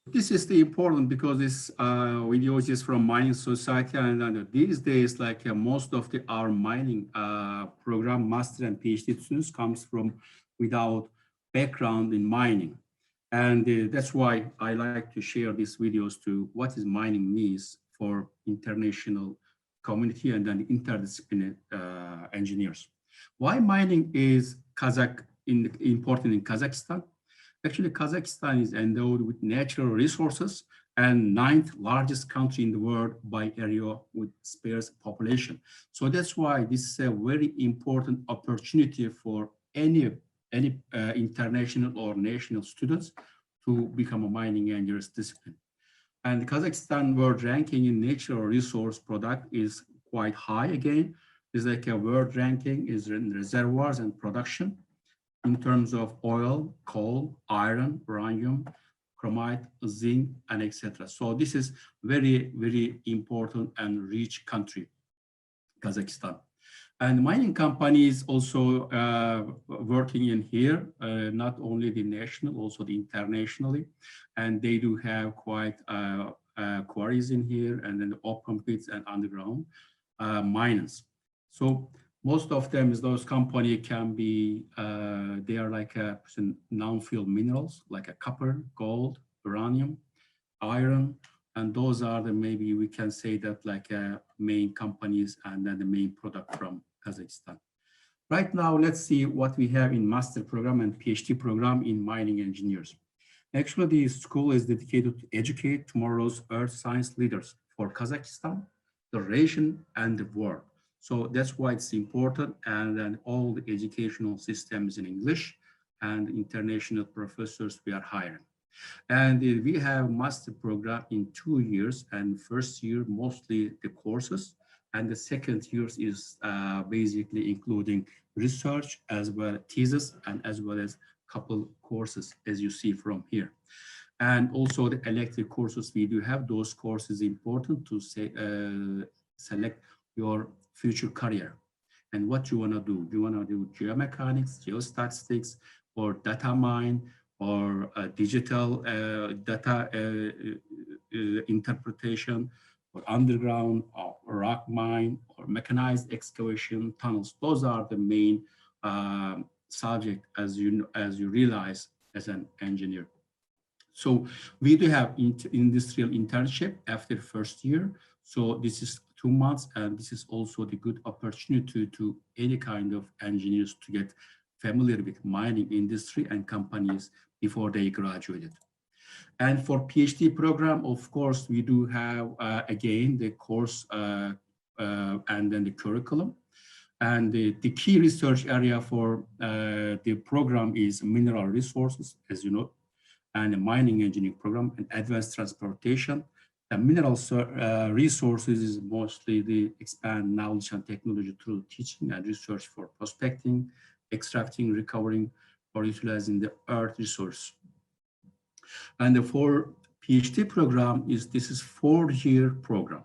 This is the important because this video is from Mining Society, and these days, like most of our mining program, master and PhD students comes from without background in mining. And that's why I like to share these videos to what is mining means for international community and then interdisciplinary engineers. Why mining is important in Kazakhstan? Actually, Kazakhstan is endowed with natural resources and 9th largest country in the world by area with sparse population. So that's why this is a very important opportunity for any international or national students to become a mining engineers discipline. And Kazakhstan world ranking in natural resource product is quite high again. It's like a world ranking is in reservoirs and production in terms of oil, coal, iron, uranium, chromite, zinc, and etc. So this is very, very important and rich country, Kazakhstan. And mining companies also working in here, not only the national, also the internationally, and they do have quite quarries in here, and then the open pits and underground mines. So most of them is those companies can be, they are like non-field minerals, like a copper, gold, uranium, iron, and those are the, maybe we can say that like main companies and then the main product from Kazakhstan. Right now, let's see what we have in master program and PhD program in mining engineers. Actually, the school is dedicated to educate tomorrow's earth science leaders for Kazakhstan, the region, and the world. So that's why it's important, and then all the educational systems in English and international professors we are hiring. And we have master program in 2 years, and first year mostly the courses, and the second year is basically including research as well as thesis and as well as couple courses as you see from here. And also the elective courses, we do have those courses important to say, select your future career and what you want to do. You want to do geomechanics, geostatistics, or data mine, or digital data interpretation, or underground, or rock mine, or mechanized excavation, tunnels. Those are the main subject as you realize as an engineer. So we do have industrial internship after first year. So this is 2 months, and this is also the good opportunity to any kind of engineers to get familiar with mining industry and companies before they graduated. And for PhD program, of course, we do have, again, the course and then the curriculum. And the key research area for the program is mineral resources, as you know, and the mining engineering program and advanced transportation. The mineral resources is mostly the expand knowledge and technology through teaching and research for prospecting, extracting, recovering, or utilizing the earth resource. And for PhD program this is 4-year program.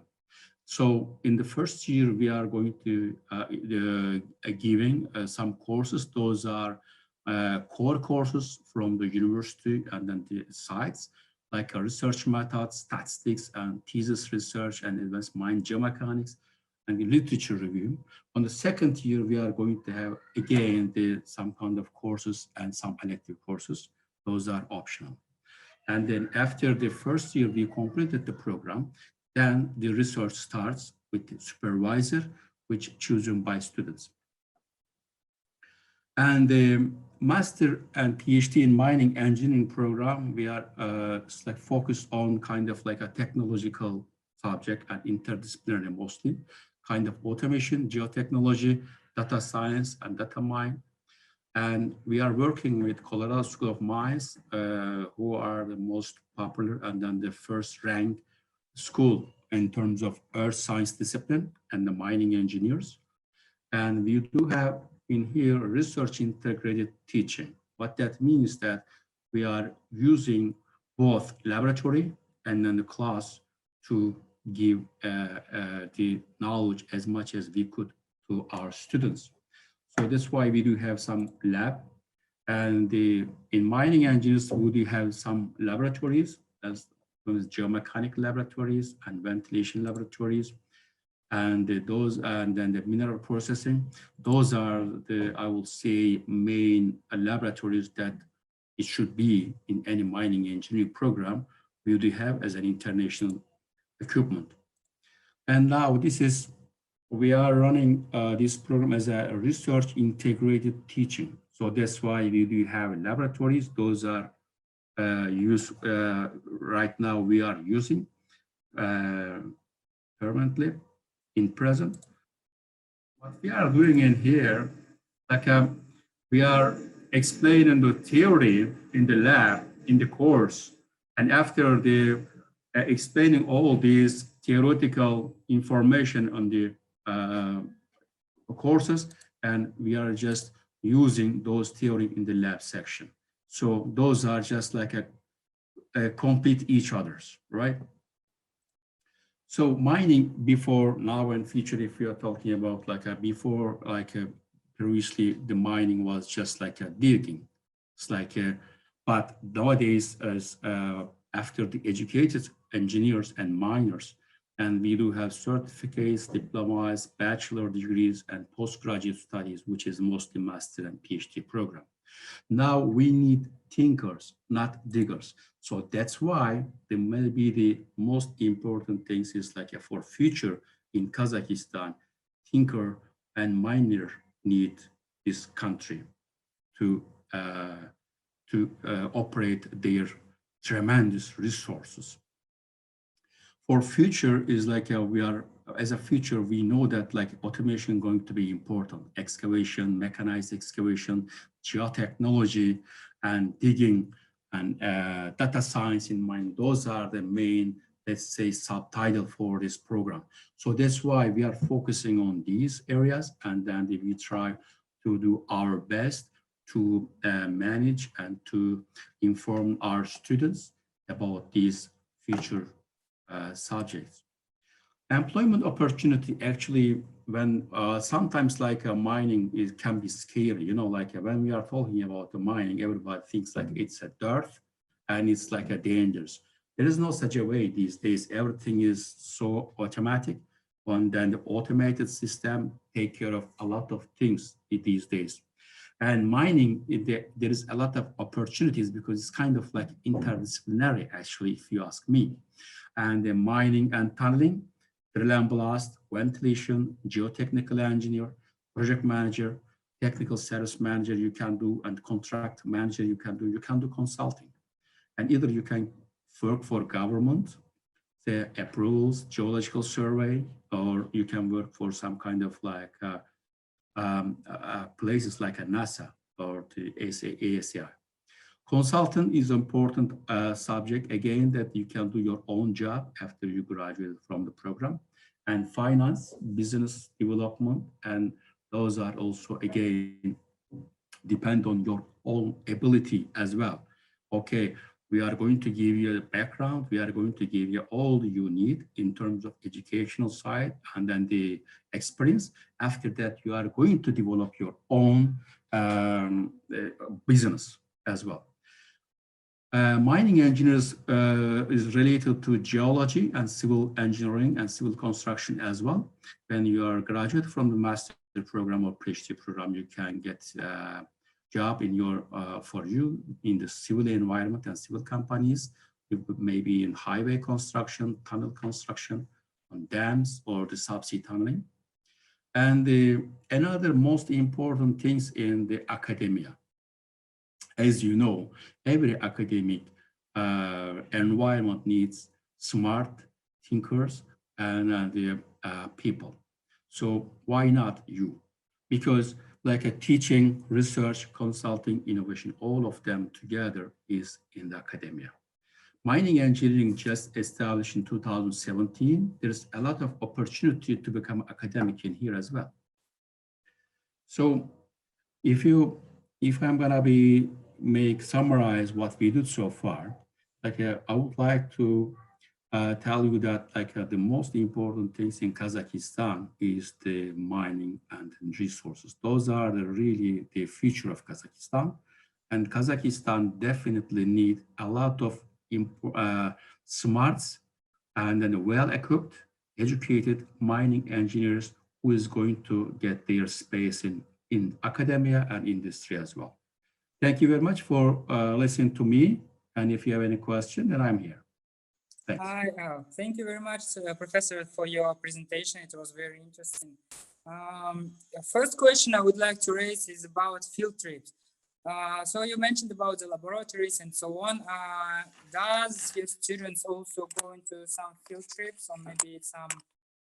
So in the first year, we are going to giving some courses. Those are core courses from the university and then the sites, like research methods, statistics, and thesis research, and advanced mine geomechanics, and the literature review. On the second year, we are going to have, again, some kind of courses and some elective courses. Those are optional. And then after the first year, we completed the program, then the research starts with the supervisor, which chosen by students. And the master and PhD in mining engineering program, we are like focused on kind of like a technological subject and interdisciplinary mostly, kind of automation, geotechnology, data science, and data mine. And we are working with Colorado School of Mines, who are the most popular and then the first ranked school in terms of earth science discipline and the mining engineers. And we do have in here research integrated teaching. What that means is that we are using both laboratory and then the class to give the knowledge as much as we could to our students. So that's why we do have some lab, and in mining engineers, we do have some laboratories, as well as geomechanical laboratories and ventilation laboratories, and those, and then the mineral processing. Those are the, I will say, main laboratories that it should be in any mining engineering program we do have as an international equipment. And now this is we are running this program as a research integrated teaching. So that's why we do have laboratories. Those are used right now. We are using permanently in present. What we are doing in here, like we are explaining the theory in the lab, in the course, and after the explaining all these theoretical information on the courses, and we are just using those theory in the lab section. So those are just like a complete each others, right? So mining before, now, and future, if we are talking about like before, previously the mining was just like a digging. It's like but nowadays, as after the educated engineers and miners, and we do have certificates, diplomas, bachelor degrees, and postgraduate studies, which is mostly master and PhD program. Now we need thinkers, not diggers. So that's why maybe the most important things is like for future in Kazakhstan, thinker and miner need this country to operate their tremendous resources. For future is like we are, as a future, we know that like automation going to be important, excavation, mechanized excavation, geotechnology, and digging, and data science in mind. Those are the main, let's say, subtitle for this program. So that's why we are focusing on these areas, and then we try to do our best to manage and to inform our students about these future subjects. Employment opportunity, actually, when sometimes like mining can be scary, you know, like when we are talking about the mining, everybody thinks like it's a dirt and it's like a dangerous. There is no such a way these days. Everything is so automatic, and then the automated system take care of a lot of things these days. And mining, there is a lot of opportunities because it's kind of like interdisciplinary, actually, if you ask me. And the mining and tunneling, drill and blast, ventilation, geotechnical engineer, project manager, technical service manager you can do, and contract manager you can do consulting. And either you can work for government, the approvals, geological survey, or you can work for some kind of like places like a NASA or the ASI. Consultant is important subject, again, that you can do your own job after you graduate from the program. And finance, business development, and those are also, again, depend on your own ability as well. Okay, we are going to give you a background, we are going to give you all you need in terms of educational side, and then the experience. After that, you are going to develop your own business as well. Mining engineers is related to geology and civil engineering and civil construction as well. When you are a graduate from the master program or PhD program, you can get a job in your for you in the civil environment and civil companies, maybe in highway construction, tunnel construction, on dams, or the subsea tunneling. And another most important things in the academia. As you know, every academic environment needs smart thinkers and the people. So why not you? Because like a teaching, research, consulting, innovation, all of them together is in the academia. Mining engineering just established in 2017. There's a lot of opportunity to become academic in here as well. So if I'm gonna summarize what we did so far, like I would like to tell you that like the most important things in Kazakhstan is the mining and resources. Those are really the future of Kazakhstan, and Kazakhstan definitely need a lot of smarts and then well-equipped, educated mining engineers who is going to get their space in academia and industry as well. Thank you very much for listening to me. And if you have any question, then I'm here. Thanks. Thank you very much, Professor, for your presentation. It was very interesting. First question I would like to raise is about field trips. So you mentioned about the laboratories and so on. Does your students also go into some field trips or maybe some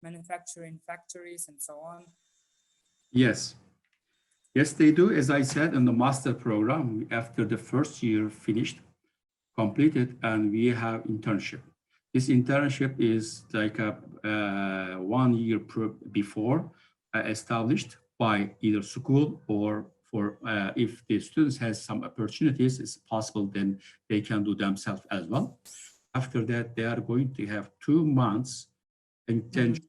manufacturing factories and so on? Yes. Yes, they do. As I said, in the master program, after the first year finished, completed, and we have internship. This internship is like a 1 year before established by either school or for if the students has some opportunities, it's possible then they can do themselves as well. After that, they are going to have 2 months internship,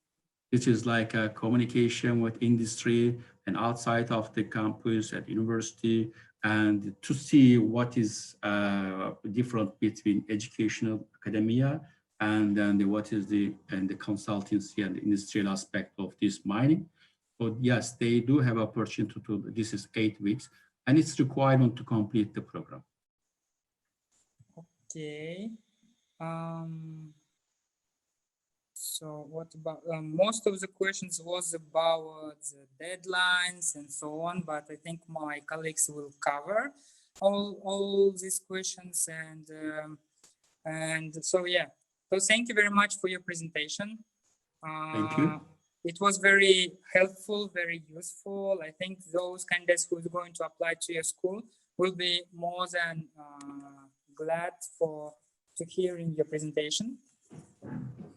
which is like a communication with industry and outside of the campus at university, and to see what is different between educational academia and then what is the consultancy and the industrial aspect of this mining. So yes, they do have opportunity to, this is 8 weeks, and it's requirement to complete the program. Okay. So what about, most of the questions was about the deadlines and so on, but I think my colleagues will cover all these questions, and so yeah. So thank you very much for your presentation. Thank you. It was very helpful, very useful. I think those candidates who are going to apply to your school will be more than glad to hearing your presentation.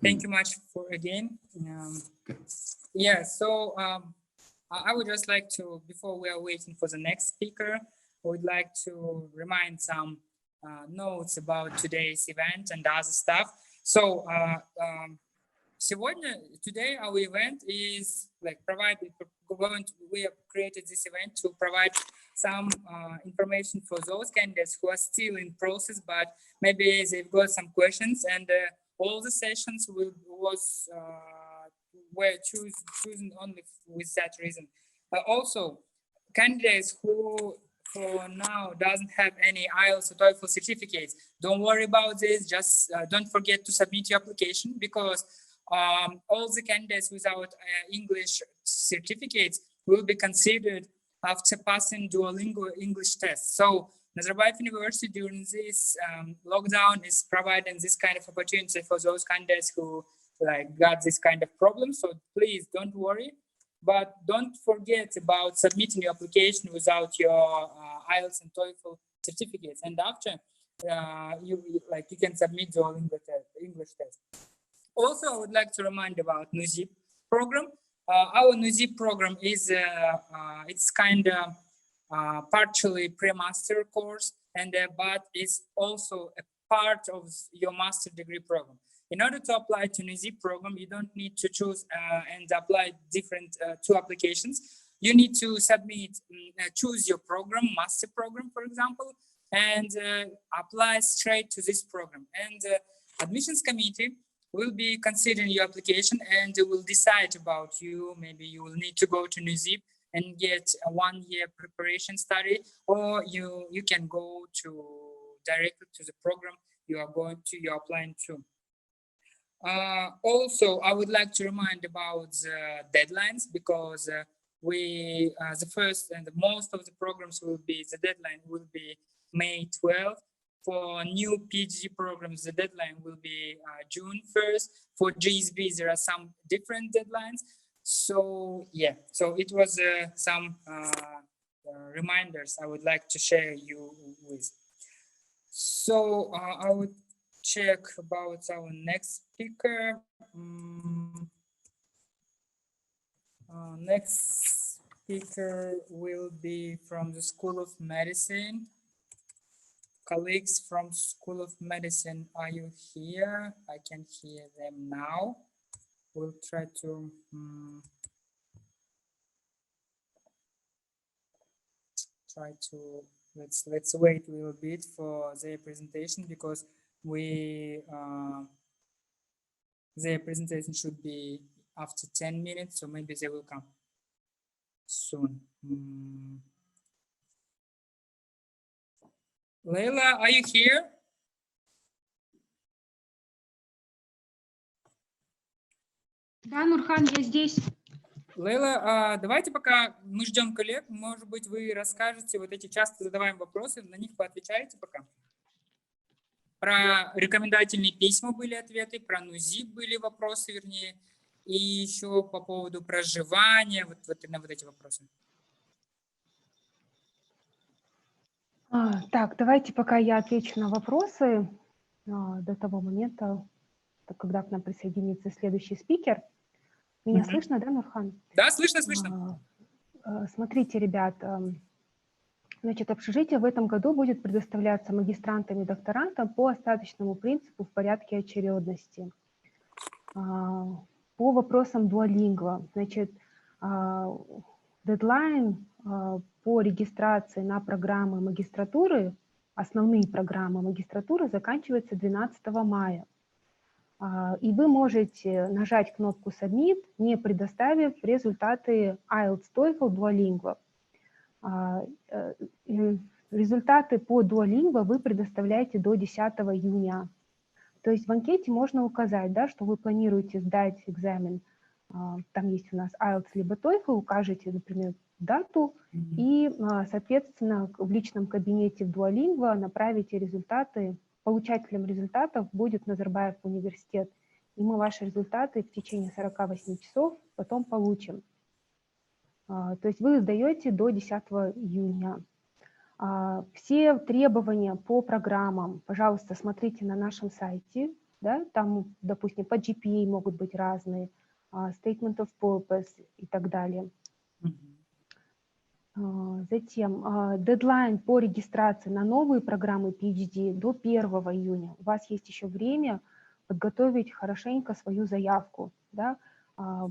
Thank you much for again. Yeah, so I would just like to, before we are waiting for the next speaker, I would like to remind some notes about today's event and other stuff. So today our event is like we have created this event to provide some information for those candidates who are still in process, but maybe they've got some questions, and all the sessions were chosen only with that reason. Also, candidates who for now doesn't have any IELTS or TOEFL certificates, don't worry about this. Just don't forget to submit your application, because all the candidates without English certificates will be considered after passing Duolingo English test. So Nazarbayev University during this lockdown is providing this kind of opportunity for those candidates who got this kind of problem. So please don't worry, but don't forget about submitting your application without your IELTS and TOEFL certificates. And after you can submit the English test. Also, I would like to remind about NUZIP program. Our NUZIP program is it's kind of partially pre-master course, and but it's also a part of your master degree program. In order to apply to NUZIP program, you don't need to choose and apply different 2 applications. You need to submit, choose your program, master program, for example, and apply straight to this program. And admissions committee will be considering your application and will decide about you. Maybe you will need to go to NUZIP and get a 1-year preparation study, or you can go directly to the program you're applying to. Also, I would like to remind about the deadlines, because the first and most of the programs the deadline will be May 12th. For new PhD programs, the deadline will be June 1st. For GSB, there are some different deadlines. So yeah, so it was some reminders I would like to share you with. So I would check about our next speaker. Next speaker will be from the School of Medicine. Colleagues from School of Medicine, are you here? I can hear them now. We'll try to let's wait a little bit for their presentation, because their presentation should be after 10 minutes, so maybe they will come soon. Leila, are you here? Да, Нурхан, я здесь. Лейла, давайте пока мы ждем коллег, может быть, вы расскажете вот эти часто задаваемые вопросы, на них поотвечаете пока. Про рекомендательные письма были ответы, про НУЗИП были вопросы, вернее, и еще по поводу проживания, вот именно вот эти вопросы. Так, давайте пока я отвечу на вопросы до того момента, когда к нам присоединится следующий спикер. Меня слышно, да, Нурхан? Да, слышно, слышно. Смотрите, ребят, значит, общежитие в этом году будет предоставляться магистрантам и докторантам по остаточному принципу в порядке очередности. По вопросам дуалингва, значит, дедлайн по регистрации на программы магистратуры, основные программы магистратуры, заканчивается 12 мая. И вы можете нажать кнопку «Submit», не предоставив результаты IELTS, TOEFL, Duolingo. Результаты по Duolingo вы предоставляете до 10 июня. То есть в анкете можно указать, да, что вы планируете сдать экзамен, там есть у нас IELTS либо TOEFL, укажете, например, дату, и, соответственно, в личном кабинете в Duolingo направите результаты. Получателем результатов будет Назарбаев университет, и мы ваши результаты в течение 48 часов потом получим. То есть вы сдаете до 10 июня. Все требования по программам, пожалуйста, смотрите на нашем сайте. Да? Там, допустим, по GPA могут быть разные, Statement of Purpose и так далее. Затем дедлайн по регистрации на новые программы PhD до 1 июня. У вас есть еще время подготовить хорошенько свою заявку, да?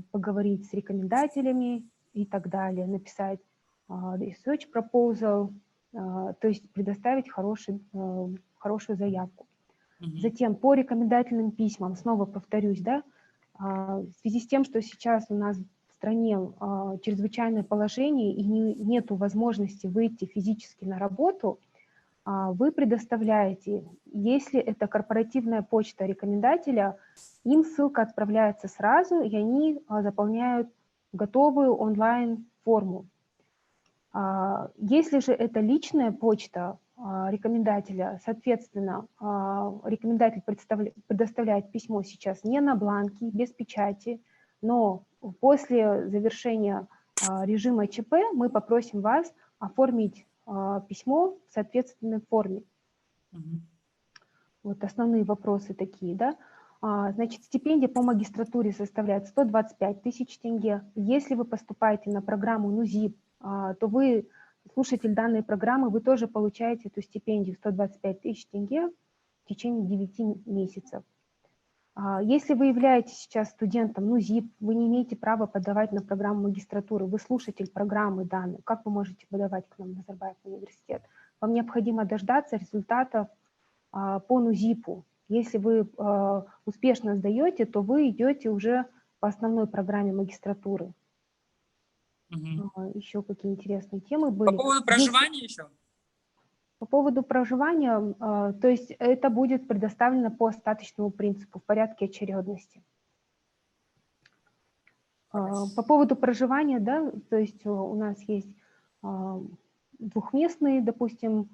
Поговорить с рекомендателями и так далее, написать research proposal, то есть предоставить хорошую заявку. Затем по рекомендательным письмам, снова повторюсь, да, в связи с тем, что сейчас у нас в стране чрезвычайное положение и нету возможности выйти физически на работу, вы предоставляете, если это корпоративная почта рекомендателя, им ссылка отправляется сразу, и они заполняют готовую онлайн-форму. Если же это личная почта рекомендателя, соответственно, рекомендатель предоставляет письмо сейчас не на бланке, без печати, но после завершения режима ЧП мы попросим вас оформить письмо в соответственной форме. Вот основные вопросы такие, да. Значит, стипендия по магистратуре составляет 125 тысяч тенге. Если вы поступаете на программу НУЗИП, то вы, слушатель данной программы, вы тоже получаете эту стипендию 125 тысяч тенге в течение 9 месяцев. Если вы являетесь сейчас студентом НУЗИП, вы не имеете права подавать на программу магистратуры, вы слушатель программы данной, как вы можете подавать к нам в Назарбаев университет? Вам необходимо дождаться результатов по НУЗИПу. Если вы успешно сдаете, то вы идете уже по основной программе магистратуры. Еще какие интересные темы были. По поводу проживания еще? По поводу проживания, то есть это будет предоставлено по остаточному принципу, в порядке очередности. По поводу проживания, да, то есть у нас есть двухместные, допустим,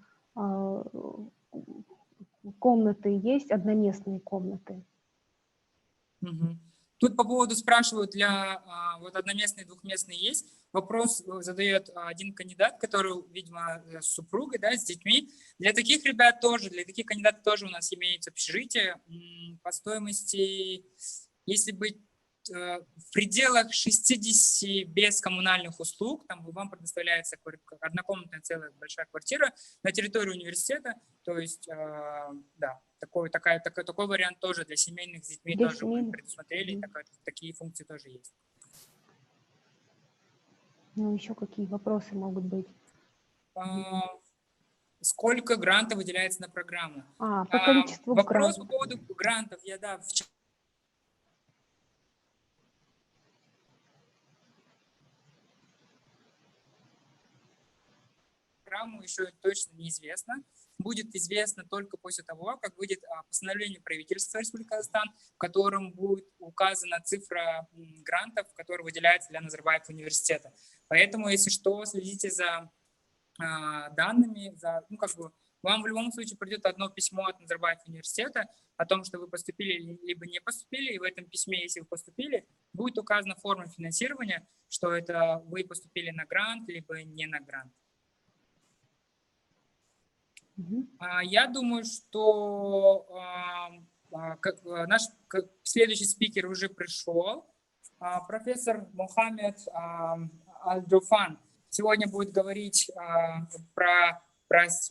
комнаты, есть одноместные комнаты. Тут по поводу спрашивают, для вот одноместные, двухместные есть. Вопрос задает один кандидат, который, видимо, с супругой, да, с детьми. Для таких ребят тоже, для таких кандидатов тоже у нас имеется общежитие по стоимости, если быть в пределах 60 без коммунальных услуг, там вам предоставляется однокомнатная целая большая квартира на территории университета, то есть, да, такой вариант тоже для семейных с детьми для тоже семейных. мы предусмотрели, такие функции тоже есть. Ну, еще какие вопросы могут быть? Сколько грантов выделяется на программу? По количеству вопрос грантов. по поводу грантов, я, да, в программу еще точно неизвестно. будет известно только после того, как выйдет постановление правительства Республики Казахстан, в котором будет указана цифра грантов, которые выделяются для Назарбаева университета. Поэтому, если что, следите за данными, вам в любом случае придет одно письмо от Назарбаева университета о том, что вы поступили либо не поступили, и в этом письме, если вы поступили, будет указана форма финансирования, что это вы поступили на грант, либо не на грант. Я думаю, что наш следующий спикер уже пришел. Профессор Мухаммед Аль-Джуфан сегодня будет говорить про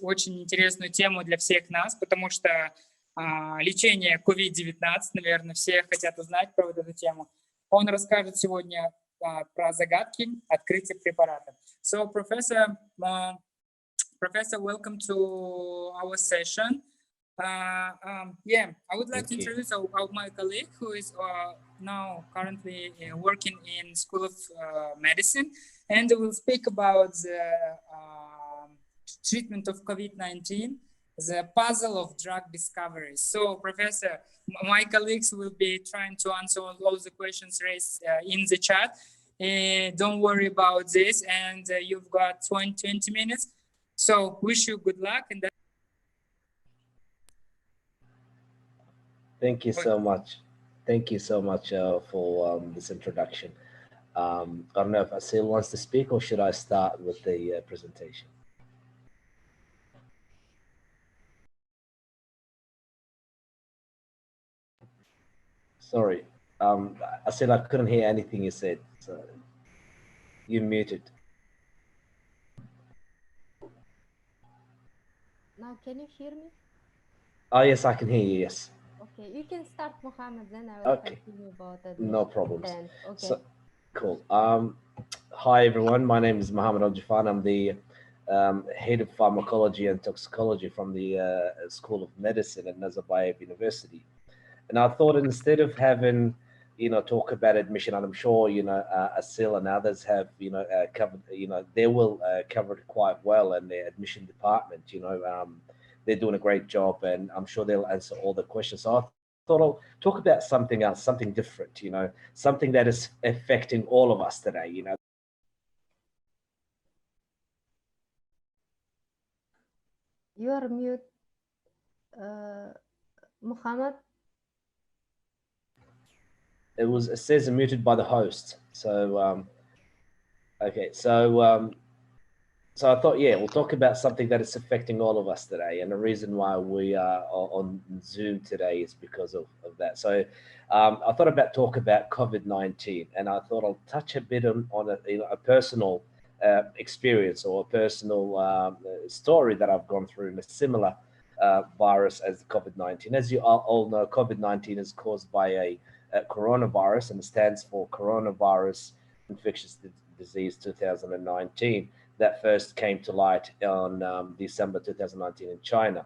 очень интересную тему для всех нас, потому что лечение COVID-19, наверное, все хотят узнать про вот эту тему. Он расскажет сегодня про загадки открытия препаратов. So, Professor, welcome to our session. Yeah, I would like to introduce my colleague who is now currently working in School of Medicine, and we'll speak about the treatment of COVID-19, the puzzle of drug discovery. So, Professor, my colleagues will be trying to answer all the questions raised in the chat. Don't worry about this, and you've got 20 minutes. So, wish you good luck. And Thank you so much. Thank you so much for this introduction. I don't know if Asil wants to speak, or should I start with the presentation? Sorry, Asil, I couldn't hear anything you said. So you're muted. Now, can you hear me? Oh, yes, I can hear you, yes. Okay, you can start, Mohammed, then I will continue about admission. No problems. Okay. So, cool. Hi, everyone. My name is Mohammed Al-Jafan. I'm the head of pharmacology and toxicology from the School of Medicine at Nazarbayev University. And I thought instead of having, talk about admission, and I'm sure, Asil and others have, covered, they will cover it quite well in their admission department, they're doing a great job, and I'm sure they'll answer all the questions. So I thought I'll talk about something else, something different, something that is affecting all of us today, You are mute, Muhammad. It says muted by the host. So, okay. So I thought, yeah, we'll talk about something that is affecting all of us today. And the reason why we are on Zoom today is because of that. So I thought about talk about COVID-19, and I thought I'll touch a bit on a personal experience or a personal story that I've gone through in a similar virus as COVID-19. As you all know, COVID-19 is caused by a coronavirus, and it stands for Coronavirus Infectious Disease 2019. That first came to light on December 2019 in China.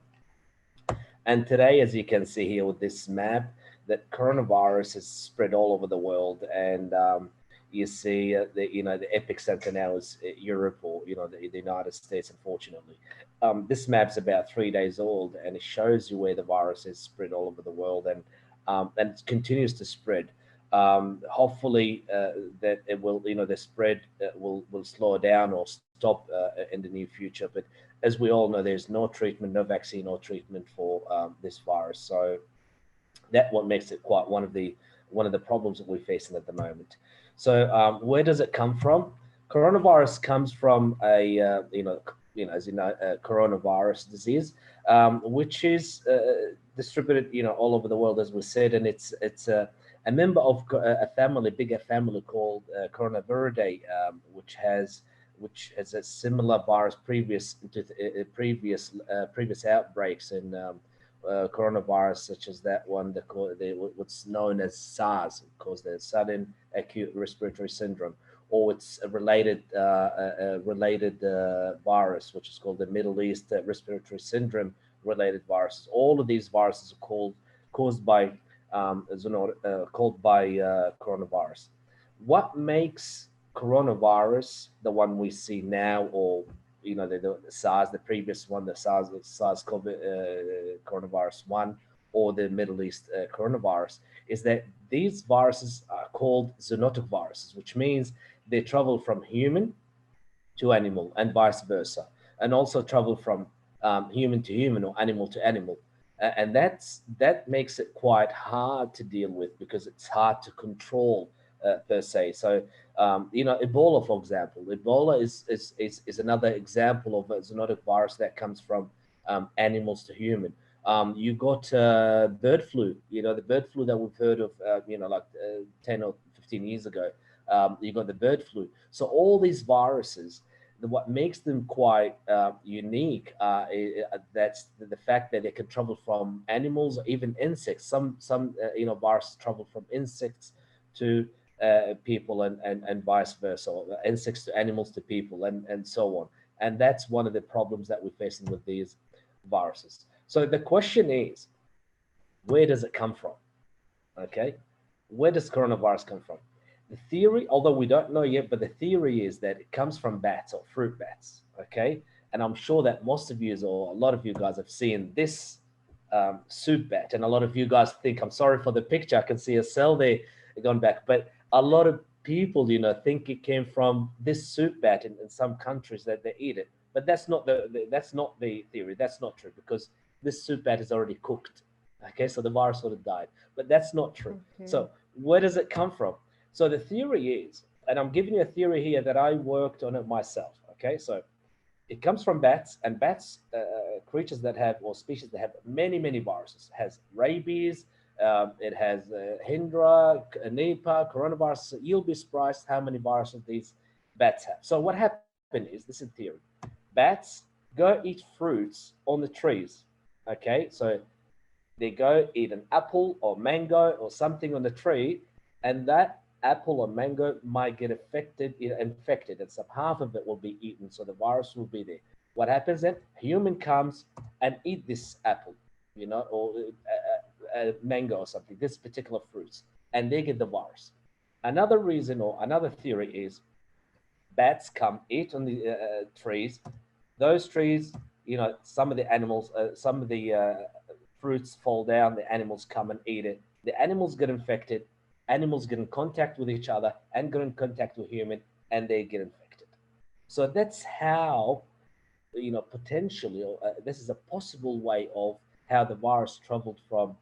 And today, as you can see here with this map, that coronavirus is spread all over the world, and you see the epicenter now is Europe, or the United States, unfortunately. This map's about 3 days old, and it shows you where the virus is spread all over the world, and it continues to spread. Hopefully that it will, the spread will slow down or stop in the near future. But as we all know, there's no treatment, no vaccine or treatment for this virus. So that's what makes it quite one of the problems that we're facing at the moment. So where does it come from? Coronavirus comes from a as you know, a coronavirus disease, which is distributed all over the world, as we said, and it's a member of a family, bigger family called Coronaviridae, which has a similar virus previous outbreaks in coronavirus, such as that one, what's known as SARS, caused a sudden acute respiratory syndrome, or it's a related virus, which is called the Middle East respiratory syndrome related viruses. All of these viruses are caused by coronavirus. What makes coronavirus the one we see now, or you know, the SARS, the previous one, the SARS-CoV coronavirus 1, or the Middle East coronavirus, is that these viruses are called zoonotic viruses, which means they travel from human to animal and vice versa, and also travel from human to human or animal to animal. And that makes it quite hard to deal with because it's hard to control per se. So, you know, Ebola, for example, Ebola is another example of a zoonotic virus that comes from animals to human. You got bird flu, you know, the bird flu that we've heard of, you know, like 10 or 15 years ago. You got the bird flu. So all these viruses, what makes them quite unique that's the fact that they can travel from animals or even insects. Some you know, viruses travel from insects to people and vice versa, or insects to animals to people and so on. And that's one of the problems that we're facing with these viruses. So the question is, where does it come from? Okay, where does coronavirus come from? The theory, although we don't know yet, but the theory is that it comes from bats or fruit bats, okay? And I'm sure that most of you, or a lot of you guys, have seen this soup bat, and a lot of you guys think, I'm sorry for the picture, I can see a cell there gone back, but a lot of people, you know, think it came from this soup bat in some countries that they eat it, but that's not that's not the theory. That's not true, because this soup bat is already cooked, okay? So the virus would have died, but that's not true. Okay. So where does it come from? So the theory is, and I'm giving you a theory here that I worked on it myself, okay? So it comes from bats, and bats, creatures that have, or species that have many, many viruses. It has rabies, it has Hydra, Nipah, coronavirus. You'll be surprised how many viruses these bats have. So what happened is, this is theory. Bats go eat fruits on the trees, okay? So they go eat an apple or mango or something on the tree, and that apple or mango might get infected, and some half of it will be eaten, so the virus will be there. What happens then? Human comes and eat this apple, you know, or a mango or something, this particular fruits, and they get the virus. Another reason, or another theory, is bats come eat on the trees. Those trees, you know, some of the animals, some of the fruits fall down, the animals come and eat it. The animals get infected, animals get in contact with each other and get in contact with human, and they get infected. So that's how, you know, potentially, this is a possible way of how the virus traveled from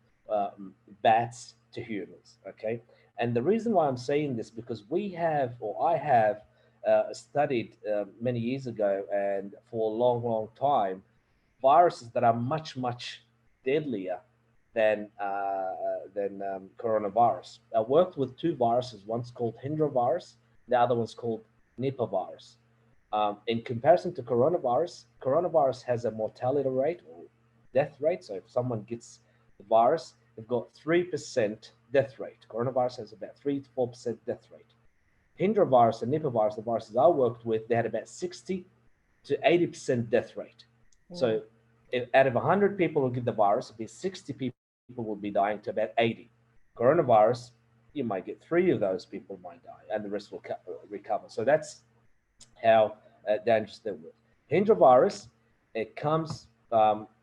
bats to humans, okay? And the reason why I'm saying this, because we have, or I have studied many years ago, and for a long, long time, viruses that are much, much deadlier than coronavirus. I worked with two viruses. One's called Hydra virus, the other one's called Nipah virus. In comparison to coronavirus, coronavirus has a mortality rate or death rate. So if someone gets the virus, they've got 3% death rate. Coronavirus has about 3 to 4% death rate. Hydra virus and Nipah virus, the viruses I worked with, they had about 60 to 80% death rate. So if out of 100 people who get the virus, it'll be 60 people will be dying to about 80. Coronavirus, you might get 3 of those people might die, and the rest will recover. So that's how dangerous they were. Hydra virus, it comes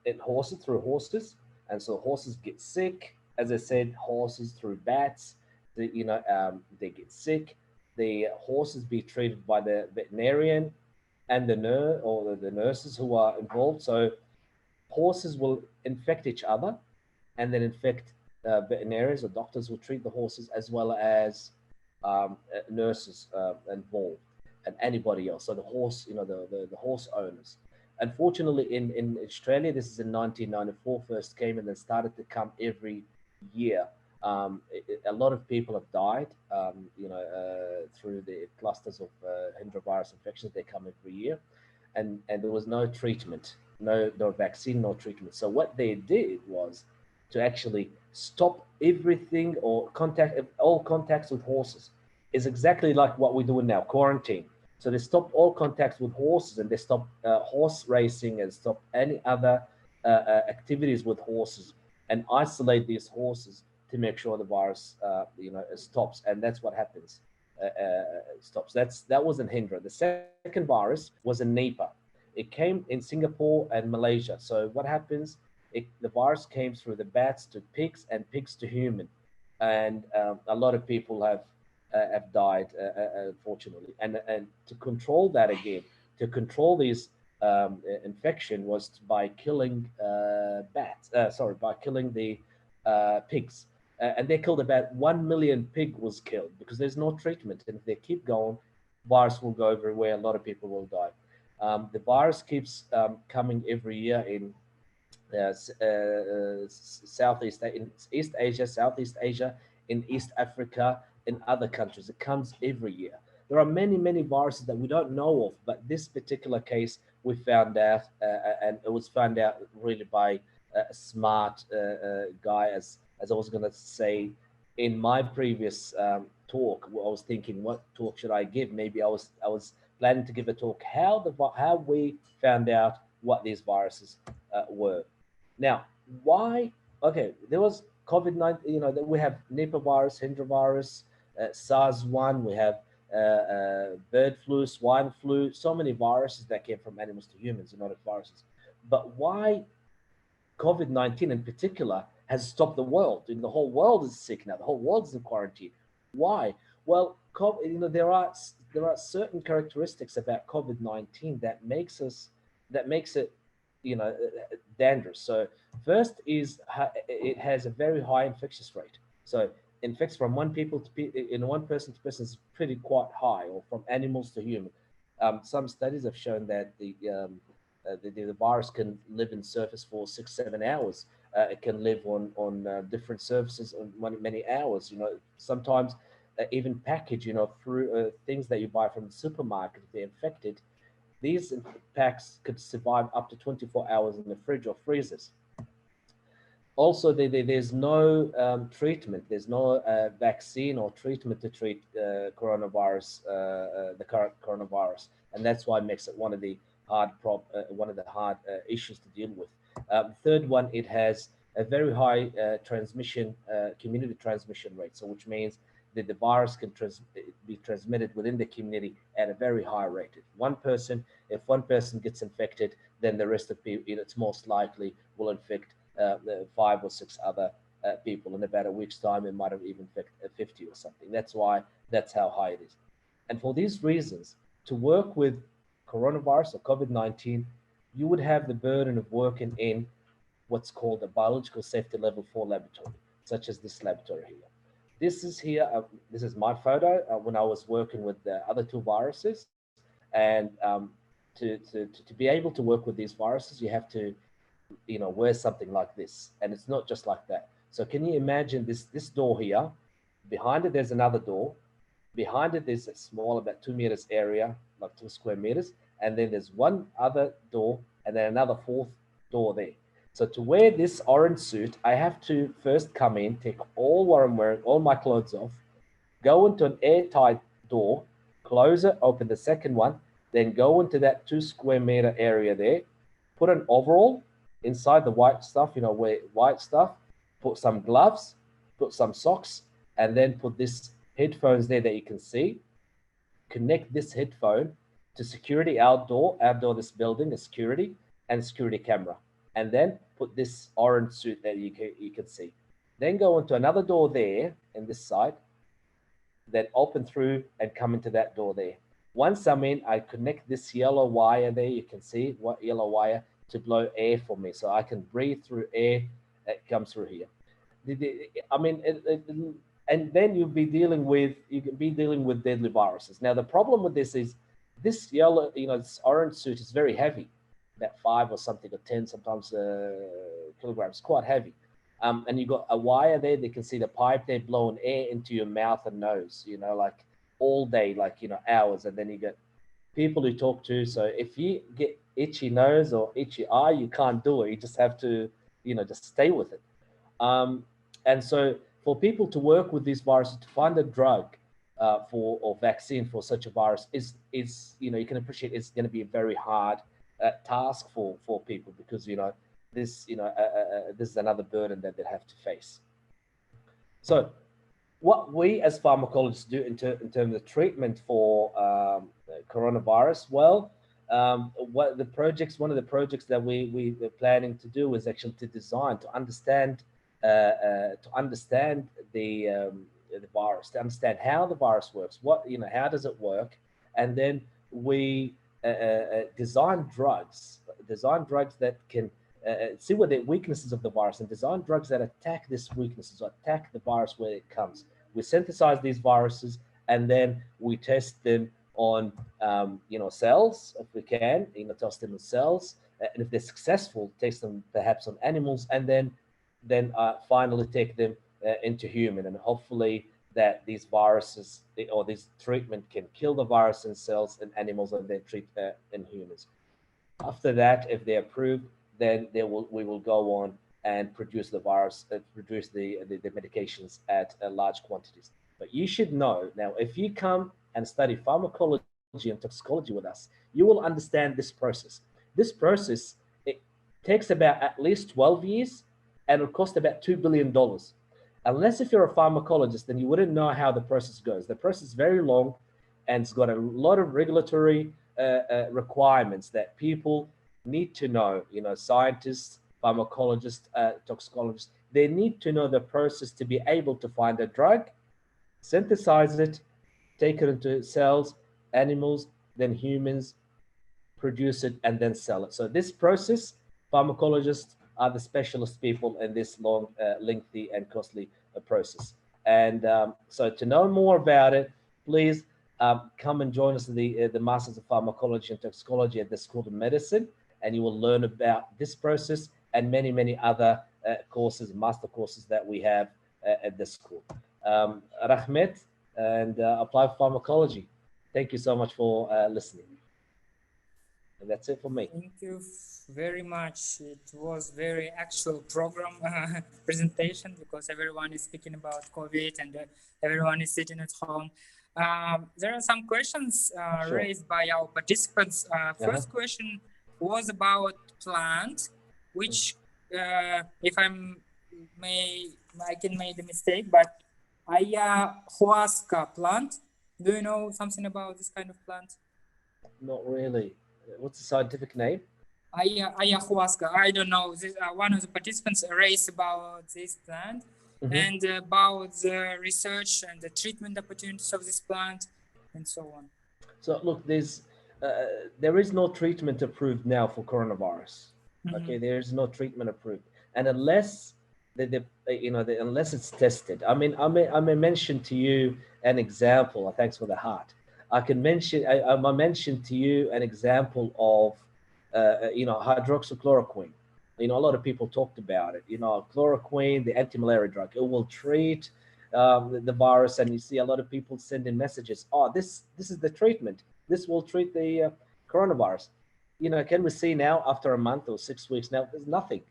in horses, through horses, and so horses get sick. As I said, horses through bats, they get sick. The horses be treated by the veterinarian and the nurses who are involved. So horses will infect each other, and then infect veterinarians or doctors who treat the horses, as well as nurses involved, and anybody else. So the horse, you know, the horse owners. Unfortunately, in Australia, this is in 1994 first came, and then started to come every year. A lot of people have died, through the clusters of Hydra virus infections. They come every year, and there was no treatment, no vaccine, no treatment. So what they did was to actually stop everything, or all contacts with horses. Is exactly like what we're doing now, quarantine. So they stopped all contacts with horses, and they stopped horse racing, and stopped any other activities with horses, and isolate these horses to make sure the virus, stops. And that's what happens. Stops. That was in Hydra. The second virus was in Nipah. it came in Singapore and Malaysia. So what happens? The virus came through the bats to pigs and pigs to human, and a lot of people have died, unfortunately. And to control that again, to control these infection was by killing by killing the pigs. And they killed about 1 million pig was killed because there's no treatment. And if they keep going, virus will go everywhere. A lot of people will die. The virus keeps coming every year in Southeast, in East Asia, Southeast Asia, in East Africa, in other countries. It comes every year. There are many, many viruses that we don't know of, but this particular case we found out, and it was found out really by a smart guy. As I was going to say in my previous talk, I was thinking, what talk should I give? Maybe I was planning to give a talk how we found out what these viruses were. Now, why? Okay, there was COVID-19. You know, we have Nipah virus, Hendra virus, SARS-1. We have bird flu, swine flu. So many viruses that came from animals to humans, zoonotic viruses. But why COVID-19 in particular has stopped the world? And the whole world is sick now. The whole world is in quarantine. Why? Well, you know, there are certain characteristics about COVID-19 that makes it, you know, dangerous. So first is it has a very high infectious rate. So infects from one person to person is pretty quite high, or from animals to human. Some studies have shown that the virus can live in surface for 6-7 hours. It can live on different surfaces on many hours. You know, sometimes even package, you know, through things that you buy from the supermarket, if they're infected, these packs could survive up to 24 hours in the fridge or freezers. Also, there's no treatment. There's no vaccine or treatment to treat coronavirus, the current coronavirus, and that's why it makes it one of the hard issues to deal with. Third one, it has a very high community transmission rate, so which means that the virus can be transmitted within the community at a very high rate. If one person gets infected, then the rest of people, it's most likely will infect 5 or 6 other people. In about a week's time, it might have even infected 50 or something. That's how high it is. And for these reasons, to work with coronavirus or COVID-19, you would have the burden of working in what's called a biological safety level 4 laboratory, such as this laboratory here. This is my photo when I was working with the other 2 viruses. And to be able to work with these viruses, you have to, you know, wear something like this. And it's not just like that. So can you imagine this door here? Behind it, there's another door. Behind it, there's a small, about 2 meters area, like 2 square meters. And then there's one other door and then another 4th door there. So to wear this orange suit, I have to first come in, take all what I'm wearing, all my clothes off, go into an airtight door, close it, open the second one, then go into that 2 square meter area there, put an overall inside the white stuff, you know, wear white stuff, put some gloves, put some socks, and then put this headphones there that you can see, connect this headphone to security outdoor this building, a security and security camera. And then put this orange suit that you can see. Then go into another door there in this side, then open through and come into that door there. Once I'm in, I connect this yellow wire there. You can see what yellow wire to blow air for me, so I can breathe through air that comes through here. And then you can be dealing with deadly viruses. Now the problem with this is this yellow, you know, this orange suit is very heavy. About 5 or something, or 10 sometimes kilograms, quite heavy. And you got a wire there. They can see the pipe there blowing air into your mouth and nose, you know, like all day, like, you know, hours. And then you get people who talk to. So if you get itchy nose or itchy eye, you can't do it. You just have to, you know, just stay with it. And so for people to work with these viruses, to find a drug or vaccine for such a virus is, you know, you can appreciate it's going to be a very hard task for people, because, you know, this is another burden that they have to face. So what we as pharmacologists do in terms of treatment for coronavirus, well, one of the projects that we're planning to do is actually to design, to understand the virus, to understand how the virus works, how does it work, and then we design drugs that can see what the weaknesses of the virus and design drugs that attack these weaknesses or attack the virus where it comes. We synthesize these viruses and then we test them on cells if we can, test them on cells, and if they're successful, test them perhaps on animals, and then finally take them into human, and hopefully that these viruses or this treatment can kill the virus in cells in animals and then treat in humans. After that, if they're approved, then we will go on and produce the virus, produce the medications at large quantities. But you should know now, if you come and study pharmacology and toxicology with us, you will understand this process. This process, it takes about at least 12 years and it'll cost about $2 billion. Unless if you're a pharmacologist, then you wouldn't know how the process goes. The process is very long and it's got a lot of regulatory requirements that people need to know. Scientists, pharmacologists, toxicologists, they need to know the process to be able to find a drug, synthesize it, take it into cells, animals, then humans, produce it, and then sell it. So this process, pharmacologists are the specialist people in this long, lengthy, and costly process. And so to know more about it, please come and join us at the Masters of Pharmacology and Toxicology at the School of Medicine, and you will learn about this process and many, many other courses, master courses that we have at the school. Rahmet and Applied Pharmacology. Thank you so much for listening. And that's it for me. Thank you very much. It was very actual program presentation because everyone is speaking about COVID and everyone is sitting at home. There are some questions raised by our participants. First question was about plant, which if I can make a mistake, but ayahuasca plant. Do you know something about this kind of plant? Not really. What's the scientific name? Ayahuasca. I don't know. This, one of the participants raised about this plant and about the research and the treatment opportunities of this plant and so on. So look, there is no treatment approved now for coronavirus. Okay, there is no treatment approved, and unless unless it's tested. I may mention to you an example. Thanks for the heart. I can mention. I mention to you an example of hydroxychloroquine. A lot of people talked about it. Chloroquine, the anti-malaria drug, it will treat the virus, and you see a lot of people sending messages. Oh, this is the treatment. This will treat the coronavirus. Can we see now after a month or 6 weeks now? There's nothing.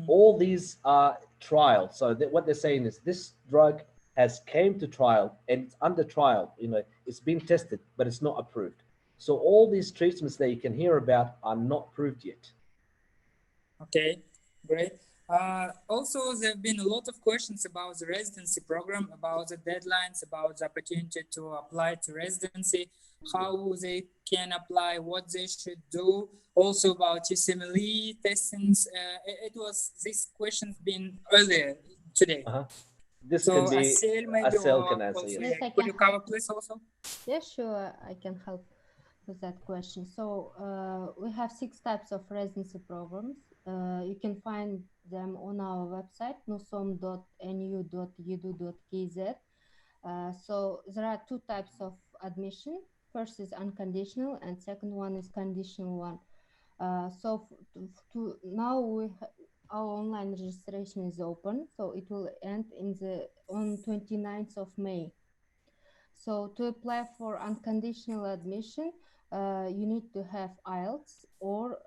All these are trials. So what they're saying is this drug has came to trial and it's under trial. It's been tested, but it's not approved. So all these treatments that you can hear about are not proved yet. Okay, great. Also, there have been a lot of questions about the residency program, about the deadlines, about the opportunity to apply to residency, how they can apply, what they should do, also about UCMLE testings. This question's been earlier today. This so can be, Asel can answer. Yes, I Could can you cover please also? Yeah, sure, I can help with that question. So we have 6 types of residency programs. You can find them on our website, nusom.nu.edu.kz. So there are 2 types of admission. First is unconditional and second one is conditional one. Now our online registration is open, so it will end on 29th of May. So to apply for unconditional admission, you need to have IELTS or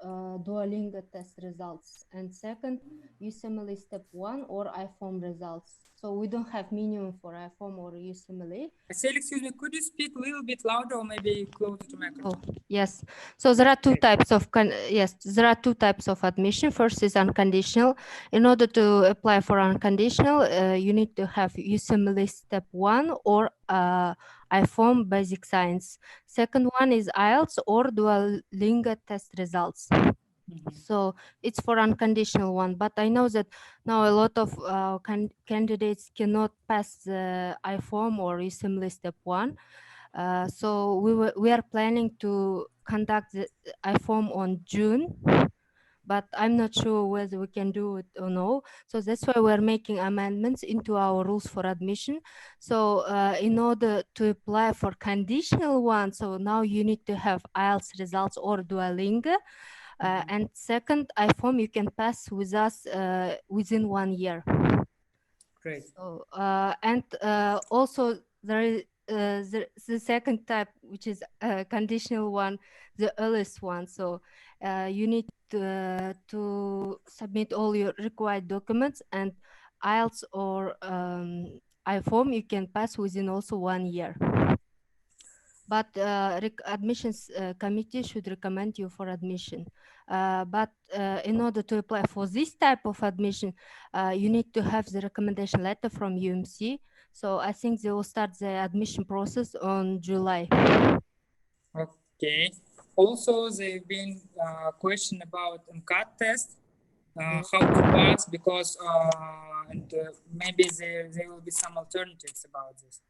Duolingo test results. And second, USMLE step 1 or IFOM results. So we don't have minimum for IFOM or USMLE. Excuse me, could you speak a little bit louder or maybe closer to microphone? Oh, yes. So there are two types of admission. First is unconditional. In order to apply for unconditional, you need to have USMLE step 1 or IFOM basic science. Second one is IELTS or Duolingo test results. So it's for unconditional one, but I know that now a lot of candidates cannot pass the IFOM or USMLE step 1. So we are planning to conduct the IFOM on June, but I'm not sure whether we can do it or no. So that's why we're making amendments into our rules for admission. So in order to apply for conditional one, so now you need to have IELTS results or Duolingo. And second, IFOM you can pass with us within 1 year. Great. So, and also there is the second type, which is a conditional one, the earliest one. So you need to submit all your required documents, and IELTS or IFOM you can pass within also 1 year. But admissions committee should recommend you for admission. But in order to apply for this type of admission, you need to have the recommendation letter from UMC. So I think they will start the admission process on July. Okay. Also, there've been question about MCAT test, how to pass, because maybe there will be some alternatives about this.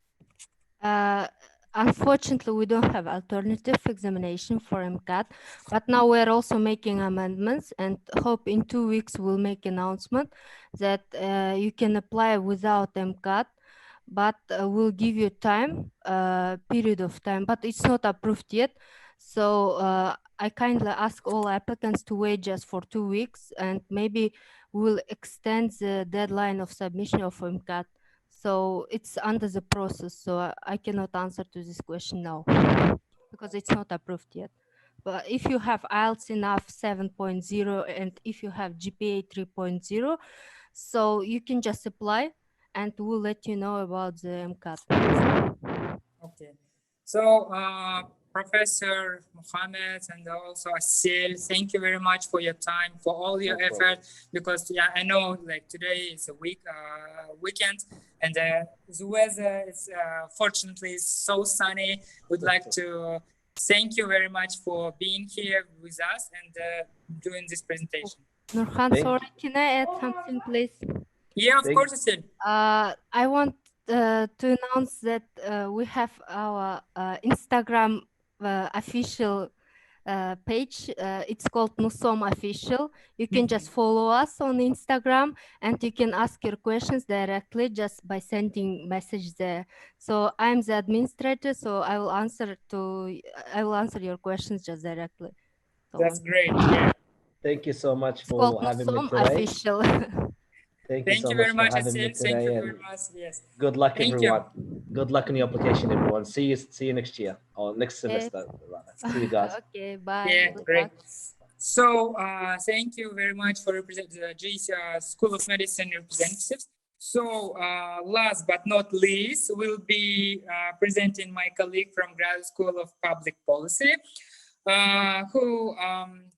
Unfortunately, we don't have alternative examination for MCAT, but now we're also making amendments and hope in 2 weeks we'll make announcement that you can apply without MCAT, but we'll give you time, period of time, but it's not approved yet. So I kindly ask all applicants to wait just for 2 weeks, and maybe we'll extend the deadline of submission of MCAT. So it's under the process. So I cannot answer to this question now because it's not approved yet. But if you have IELTS enough 7.0 and if you have GPA 3.0, so you can just apply and we'll let you know about the MCAT. Okay. So Professor Mohammed and also Asil, thank you very much for your time, for all your effort, because yeah, I know like today is a weekend and the weather is fortunately so sunny. Would like to thank you very much for being here with us and doing this presentation. Nurkhan, sorry, can I add something, please? Yeah, of course, Asil. I want to announce that we have our Instagram official page. It's called Nusom Official. You can just follow us on Instagram and you can ask your questions directly just by sending message there. So I'm the administrator, so I will answer your questions just directly. So that's great. Yeah. Thank you so much for having me today. Official. Thank you very much, for having me today. Thank you very much. Yes. Good luck, everyone. You. Good luck in your application, everyone. See you next year or next semester. See you guys. Okay, bye. Yeah, great. So thank you very much for representing the GC School of Medicine representatives. So last but not least, will be presenting my colleague from Graduate School of Public Policy, who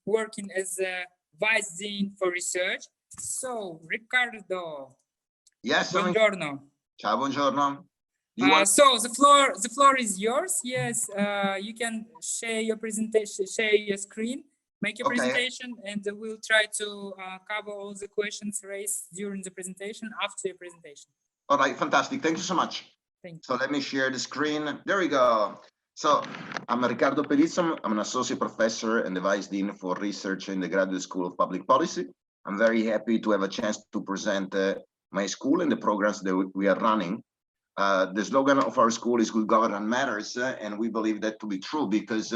working as a Vice Dean for Research. So, Riccardo. Yes. Buongiorno. Ciao, buongiorno. So the floor is yours. Yes, you can share your presentation, share your screen, make your presentation, and we'll try to cover all the questions raised during the presentation after your presentation. All right, fantastic. Thank you so much. Thank you. So let me share the screen. There we go. So I'm Riccardo Pelizzo. I'm an associate professor and the Vice Dean for Research in the Graduate School of Public Policy. I'm very happy to have a chance to present my school and the programs that we are running. The slogan of our school is Good Governance Matters, and we believe that to be true because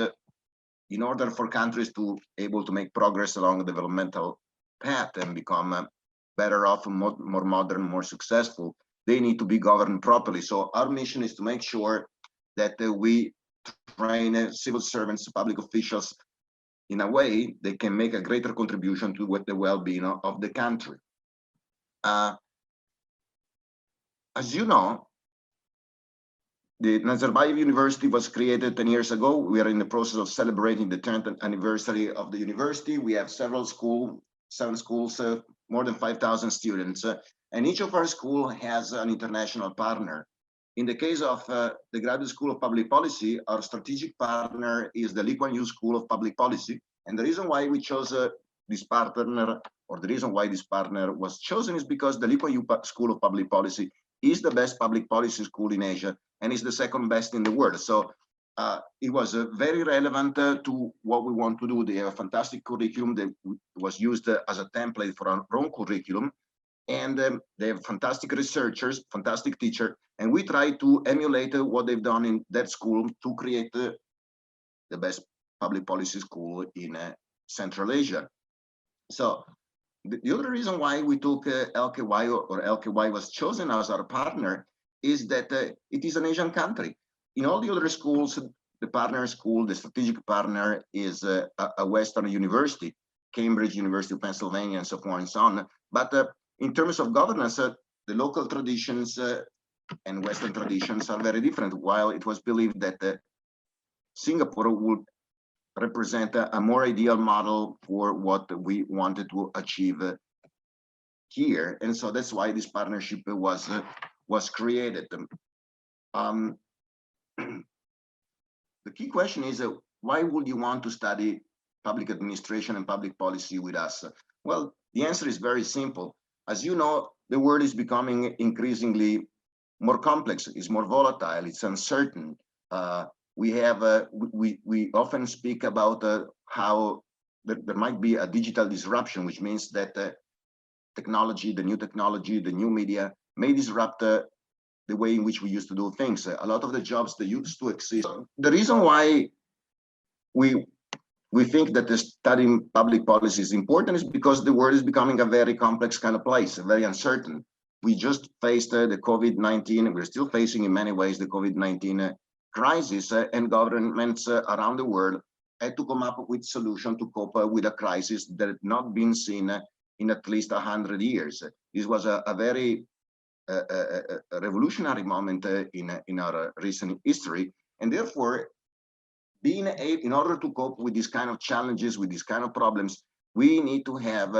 in order for countries to able to make progress along the developmental path and become better off, more modern, more successful, they need to be governed properly. So our mission is to make sure that we train civil servants, public officials in a way, they can make a greater contribution to the well-being of the country. As you know, the Nazarbayev University was created 10 years ago. We are in the process of celebrating the 10th anniversary of the university. We have several schools, 7 schools, more than 5,000 students, and each of our schools has an international partner. In the case of the Graduate School of Public Policy, our strategic partner is the Lee Kuan Yew School of Public Policy. And the reason why we chose this partner, or the reason why this partner was chosen, is because the Lee Kuan Yew School of Public Policy is the best public policy school in Asia and is the second best in the world. So it was very relevant to what we want to do. They have a fantastic curriculum that was used as a template for our own curriculum. And they have fantastic researchers, fantastic teachers, and we try to emulate what they've done in that school to create the best public policy school in Central Asia. So the other reason why we took LKY, or LKY was chosen as our partner, is that it is an Asian country. In all the other schools, the partner school, the strategic partner is a Western university, Cambridge, University of Pennsylvania, and so forth and so on. But in terms of governance, the local traditions and Western traditions are very different. While it was believed that Singapore would represent a more ideal model for what we wanted to achieve here, and so that's why this partnership was created. The key question is, why would you want to study public administration and public policy with us? Well, the answer is very simple. As you know, the world is becoming increasingly more complex, it's more volatile, it's uncertain. We often speak about how there might be a digital disruption, which means that technology, the new media may disrupt the way in which we used to do things. A lot of the jobs that used to exist. The reason why we think that studying public policy is important is because the world is becoming a very complex kind of place, very uncertain. We just faced the COVID-19, we're still facing in many ways the COVID-19 crisis, and governments around the world had to come up with solutions to cope with a crisis that had not been seen in at least 100 years. This was a very revolutionary moment in our recent history, and therefore, in order to cope with these kind of challenges, with these kind of problems, we need to have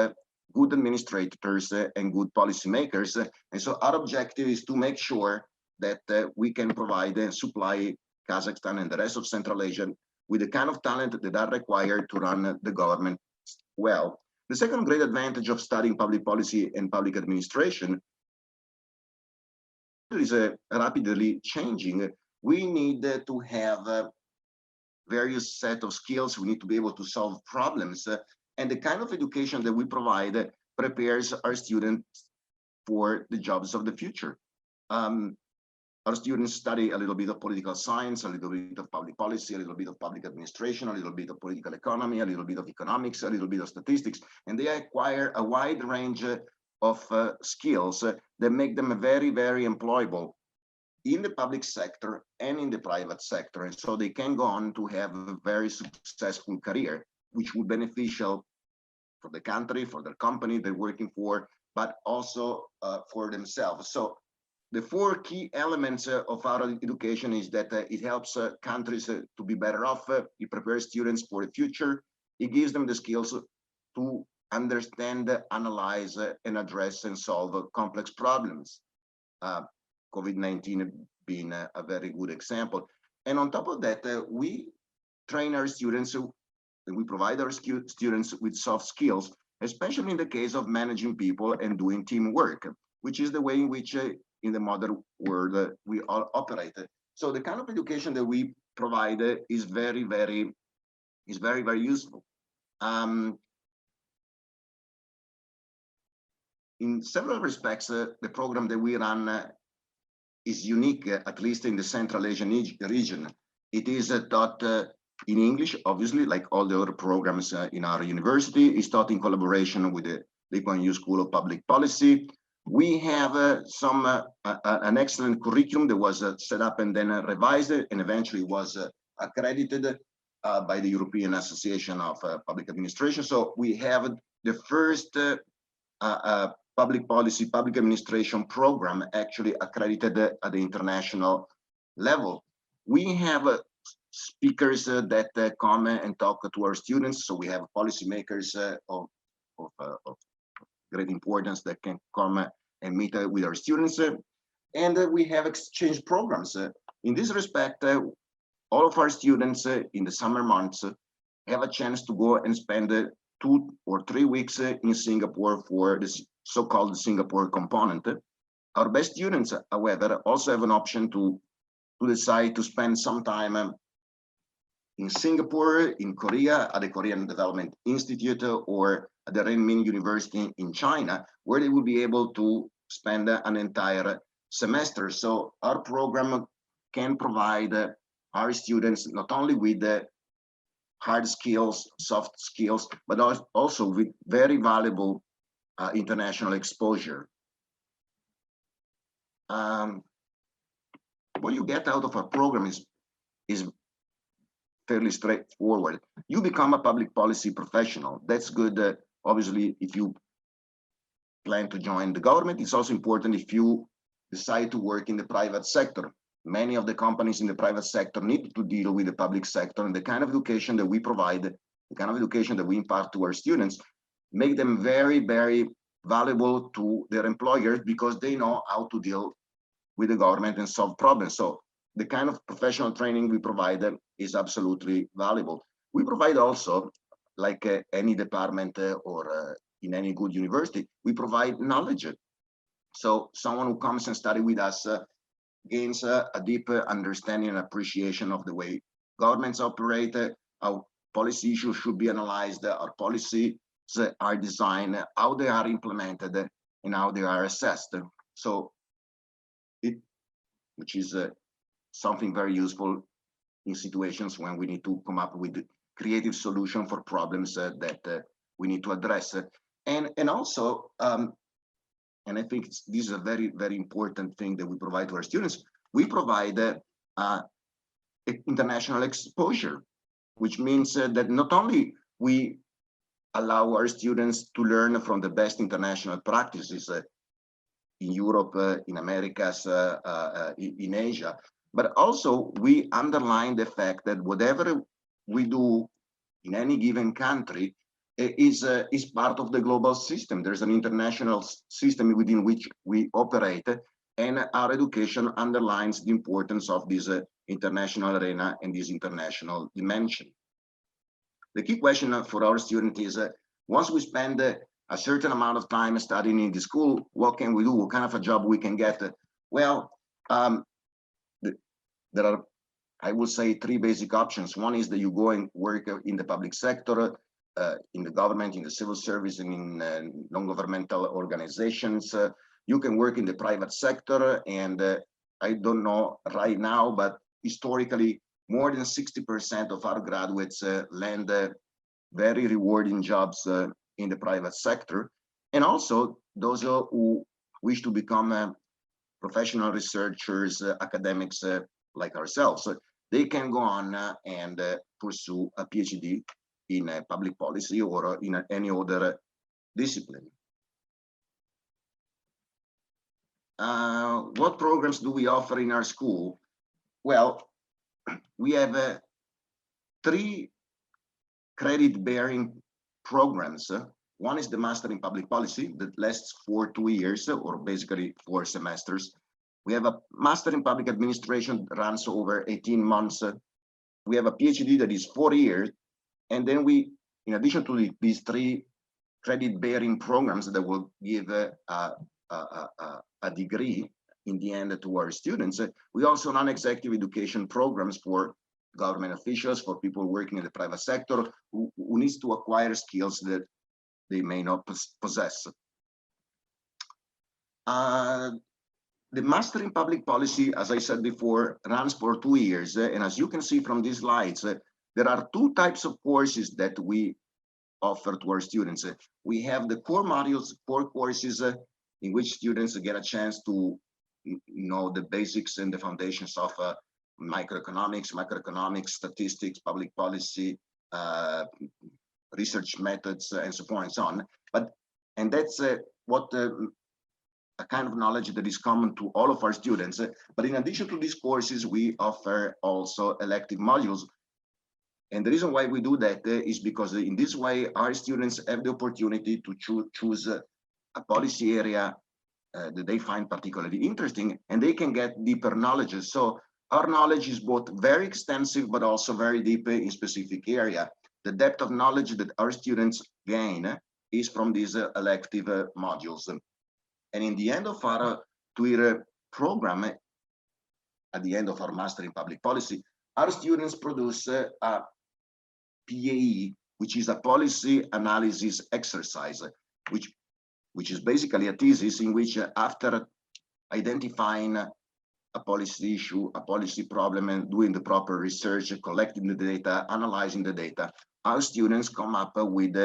good administrators and good policymakers. And so our objective is to make sure that we can provide and supply Kazakhstan and the rest of Central Asia with the kind of talent that are required to run the government well. The second great advantage of studying public policy and public administration is rapidly changing. We need to have various set of skills. We need to be able to solve problems, and the kind of education that we provide prepares our students for the jobs of the future. Our students study a little bit of political science, a little bit of public policy, a little bit of public administration, a little bit of political economy, a little bit of economics, a little bit of statistics, and they acquire a wide range of skills that make them very, very employable in the public sector and in the private sector. And so they can go on to have a very successful career, which will be beneficial for the country, for their company they're working for, but also for themselves. So the 4 key elements of our education is that it helps countries to be better off, it prepares students for the future, it gives them the skills to understand, analyze, and address and solve complex problems. COVID-19 being a very good example. And on top of that, we train our students, we provide our students with soft skills, especially in the case of managing people and doing teamwork, which is the way in which in the modern world we all operate. So the kind of education that we provide is very, very useful. In several respects, the program that we run is unique, at least in the Central Asian region. It is taught in English, obviously, like all the other programs in our university. It's taught in collaboration with the Lee Kuan Yew School of Public Policy. We have an excellent curriculum that was set up and then revised and eventually was accredited by the European Association of Public Administration. So we have the first public policy, public administration program actually accredited at the international level. We have speakers that come and talk to our students. So we have policymakers of great importance that can come and meet with our students. And we have exchange programs. In this respect, all of our students in the summer months have a chance to go and spend 2 or 3 weeks in Singapore for this so-called Singapore component. Our best students, however, also have an option to decide to spend some time in Singapore, in Korea, at the Korean Development Institute, or at the Renmin University in China, where they will be able to spend an entire semester. So our program can provide our students not only with the hard skills, soft skills, but also with very valuable international exposure. What you get out of our program is fairly straightforward. You become a public policy professional. That's good, obviously, if you plan to join the government. It's also important if you decide to work in the private sector. Many of the companies in the private sector need to deal with the public sector, and the kind of education that we provide, the kind of education that we impart to our students, make them very, very valuable to their employers because they know how to deal with the government and solve problems. So the kind of professional training we provide them is absolutely valuable. We provide also, like any department or in any good university, we provide knowledge. So someone who comes and study with us gains a deeper understanding and appreciation of the way governments operate, how policy issues should be analyzed, our policies are designed, how they are implemented, and how they are assessed. So which is something very useful in situations when we need to come up with creative solution for problems that we need to address. And also, and I think this is a very, very important thing that we provide to our students. We provide international exposure, which means that not only we allow our students to learn from the best international practices in Europe, in Americas, in Asia, but also we underline the fact that whatever we do in any given country is part of the global system. There's an international system within which we operate, and our education underlines the importance of this international arena and this international dimension. The key question for our students is, once we spend a certain amount of time studying in the school, what can we do? What kind of a job we can get? Well, there are, I would say, 3 basic options. One is that you go and work in the public sector, in the government, in the civil service, and in non-governmental organizations. You can work in the private sector, and I don't know right now, but historically, more than 60% of our graduates land very rewarding jobs in the private sector. And also those who wish to become professional researchers, academics like ourselves, they can go on and pursue a PhD in public policy or in any other discipline. What programs do we offer in our school? Well, we have 3 credit-bearing programs. One is the Master in Public Policy that lasts for 2 years, or basically 4 semesters. We have a Master in Public Administration that runs over 18 months. We have a PhD that is 4 years. And then we, in addition to these 3 credit-bearing programs that will give a degree in the end to our students, we also non-executive education programs for government officials, for people working in the private sector who needs to acquire skills that they may not possess. The Master in Public Policy, as I said before, runs for 2 years. And as you can see from these slides, there are 2 types of courses that we offer to our students. We have the core modules, core courses, in which students get a chance to know the basics and the foundations of macroeconomics, statistics, public policy, research methods, and so forth and so on. And that's what a kind of knowledge that is common to all of our students. But in addition to these courses, we offer also elective modules. And the reason why we do that is because in this way, our students have the opportunity to choose a policy area that they find particularly interesting, and they can get deeper knowledge. So our knowledge is both very extensive, but also very deep in specific area. The depth of knowledge that our students gain is from these elective modules. And in the end of our 2-year program, at the end of our Master in Public Policy, our students produce a PAE, which is a policy analysis exercise, which is basically a thesis in which after identifying a policy issue, a policy problem, and doing the proper research, collecting the data, analyzing the data, our students come up with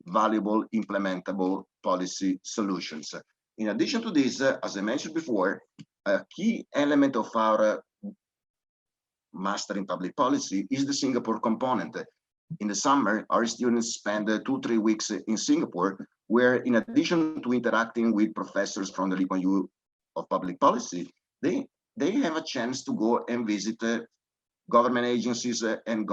valuable implementable policy solutions. In addition to this, as I mentioned before, a key element of our Master in Public Policy is the Singapore component. In the summer, our students spend 2-3 weeks in Singapore, where in addition to interacting with professors from the Lee Kuan Yew of Public Policy, they have a chance to go and visit government agencies and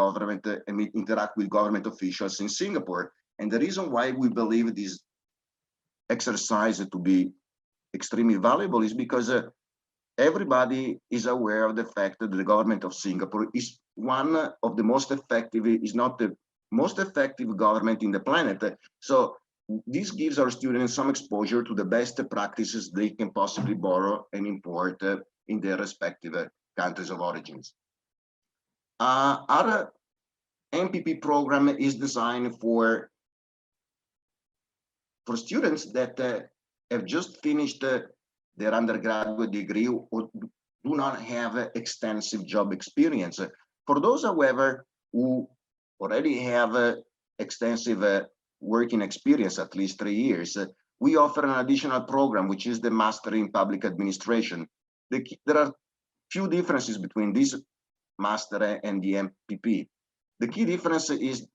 interact with government officials in Singapore. And the reason why we believe this exercise to be extremely valuable is because everybody is aware of the fact that the government of Singapore is one of the most effective, is not the most effective government in the planet. So this gives our students some exposure to the best practices they can possibly borrow and import in their respective countries of origins. Our MPP program is designed for students that have just finished their undergraduate degree or do not have extensive job experience. For those, however, who already have extensive working experience, at least 3 years, we offer an additional program, which is the Master in Public Administration. There are few differences between this master and the MPP. The key difference is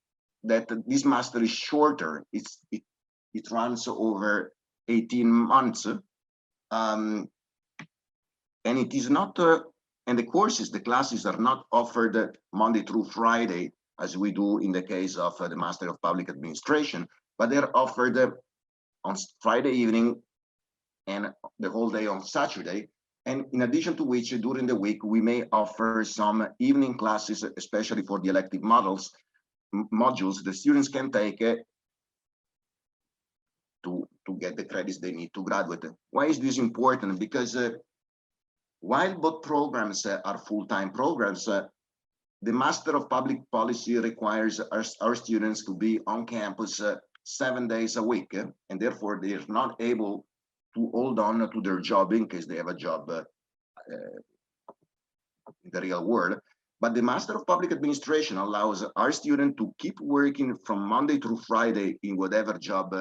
that this master is shorter. It runs over 18 months. And it is not, and the classes are not offered Monday through Friday, as we do in the case of the Master of Public Administration, but they're offered on Friday evening and the whole day on Saturday. And in addition to which, during the week, we may offer some evening classes, especially for the elective modules the students can take to get the credits they need to graduate. Why is this important? Because while both programs are full-time programs, the Master of Public Policy requires our students to be on campus 7 days a week, and therefore they are not able to hold on to their job in case they have a job in the real world. But the Master of Public Administration allows our student to keep working from Monday through Friday in whatever job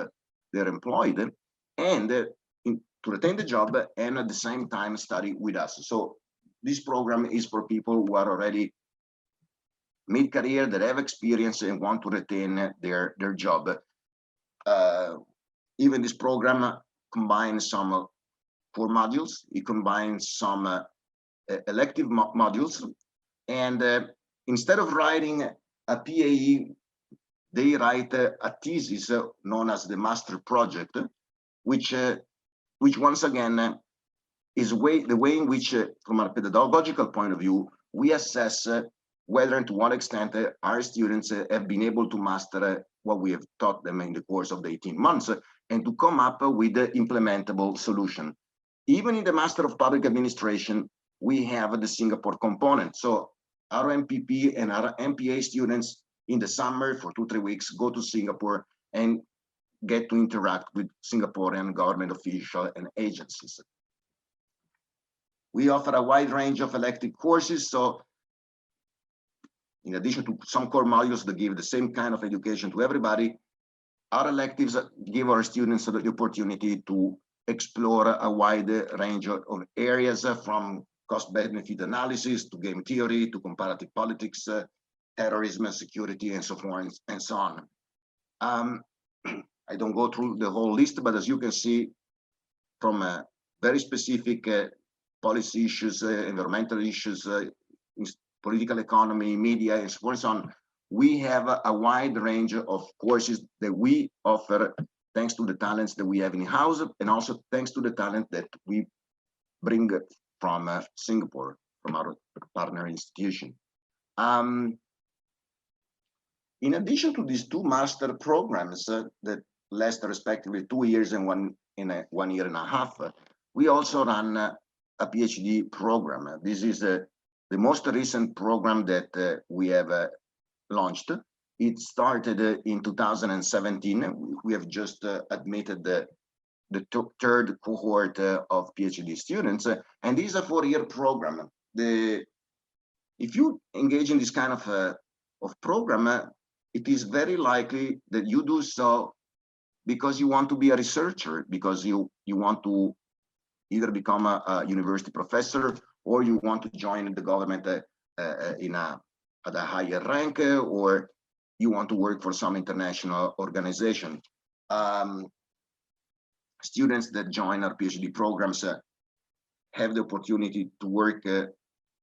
they're employed, and to retain the job and at the same time study with us. So this program is for people who are already mid-career, that have experience and want to retain their job. Even this program combines some core modules. It combines some elective modules. And instead of writing a PAE, they write a thesis known as the master project, which once again is the way in which, from a pedagogical point of view, we assess whether and to what extent our students have been able to master what we have taught them in the course of the 18 months and to come up with the implementable solution. Even in the Master of Public Administration, we have the Singapore component. So our MPP and our MPA students in the summer for 2-3 weeks go to Singapore and get to interact with Singaporean government officials and agencies. We offer a wide range of elective courses. So in addition to some core modules that give the same kind of education to everybody, our electives give our students the opportunity to explore a wide range of areas, from cost-benefit analysis, to game theory, to comparative politics, terrorism and security, and so forth and so on. I don't go through the whole list, but as you can see, from very specific policy issues, environmental issues, political economy, media, and so forth and so on, we have a wide range of courses that we offer thanks to the talents that we have in-house, and also thanks to the talent that we bring from Singapore, from our partner institution. In addition to these two master programs that last respectively 2 years and 1 year and a half, we also run a PhD program. This is the most recent program that we have launched. It started in 2017. We have just admitted the third cohort of PhD students, and this is a 4-year program. If you engage in this kind of program, it is very likely that you do so because you want to be a researcher, because you want to either become a university professor, or you want to join the government at a higher rank, or you want to work for some international organization. Students that join our PhD programs have the opportunity to work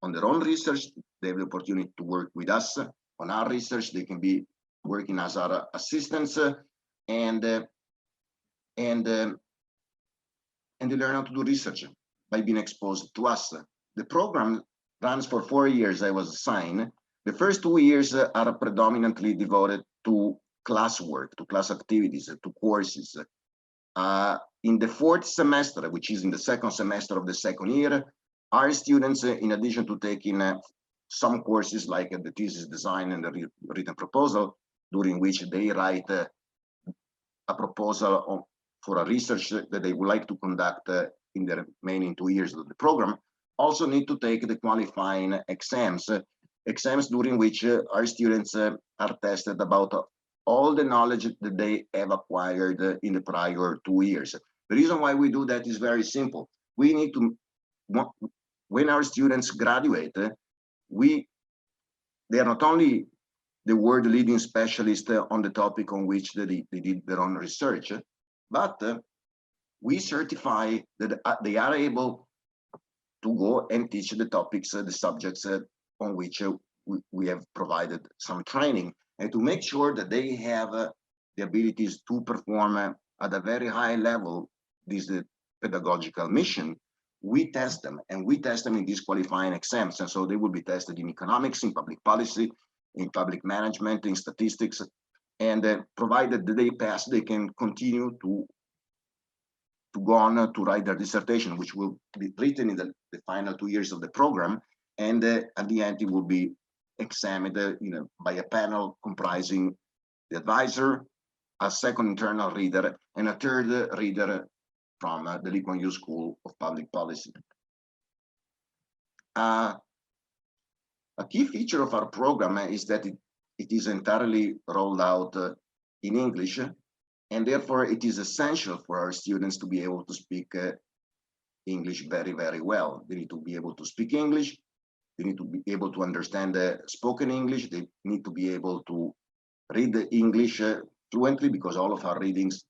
on their own research. They have the opportunity to work with us on our research. They can be working as our assistants, and they learn how to do research by being exposed to us. The program runs for 4 years. I was assigned. The first 2 years are predominantly devoted to classwork, to class activities, to courses. In the 4th semester, which is in the 2nd semester of the 2nd year, our students, in addition to taking some courses like the thesis design and the written proposal, during which they write a proposal for a research that they would like to conduct in the remaining 2 years of the program, also need to take the qualifying exams during which our students are tested about all the knowledge that they have acquired in the prior 2 years. The reason why we do that is very simple. We need to, when our students graduate, they are not only the world leading specialist on the topic on which they did their own research, but we certify that they are able to go and teach the topics, the subjects on which we have provided some training, and to make sure that they have the abilities to perform at a very high level this pedagogical mission. We test them, and we test them in these qualifying exams. And so they will be tested in economics, in public policy, in public management, in statistics, and provided that they pass, they can continue to go on to write their dissertation, which will be written in the final 2 years of the program. And at the end, it will be examined by a panel comprising the advisor, a second internal reader, and a third reader from the Lee Kuan Yew School of Public Policy. A key feature of our program is that it is entirely rolled out in English, and therefore it is essential for our students to be able to speak English very, very well. They need to be able to speak English. They need to be able to understand spoken English. They need to be able to read the English fluently, because all of our readings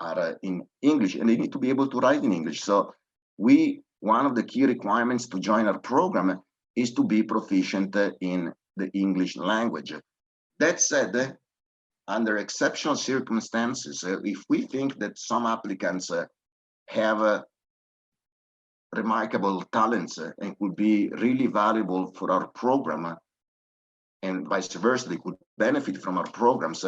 are in English, and they need to be able to write in English. So one of the key requirements to join our program is to be proficient in the English language. That said, under exceptional circumstances, if we think that some applicants have remarkable talents and could be really valuable for our program, and vice versa, they could benefit from our programs,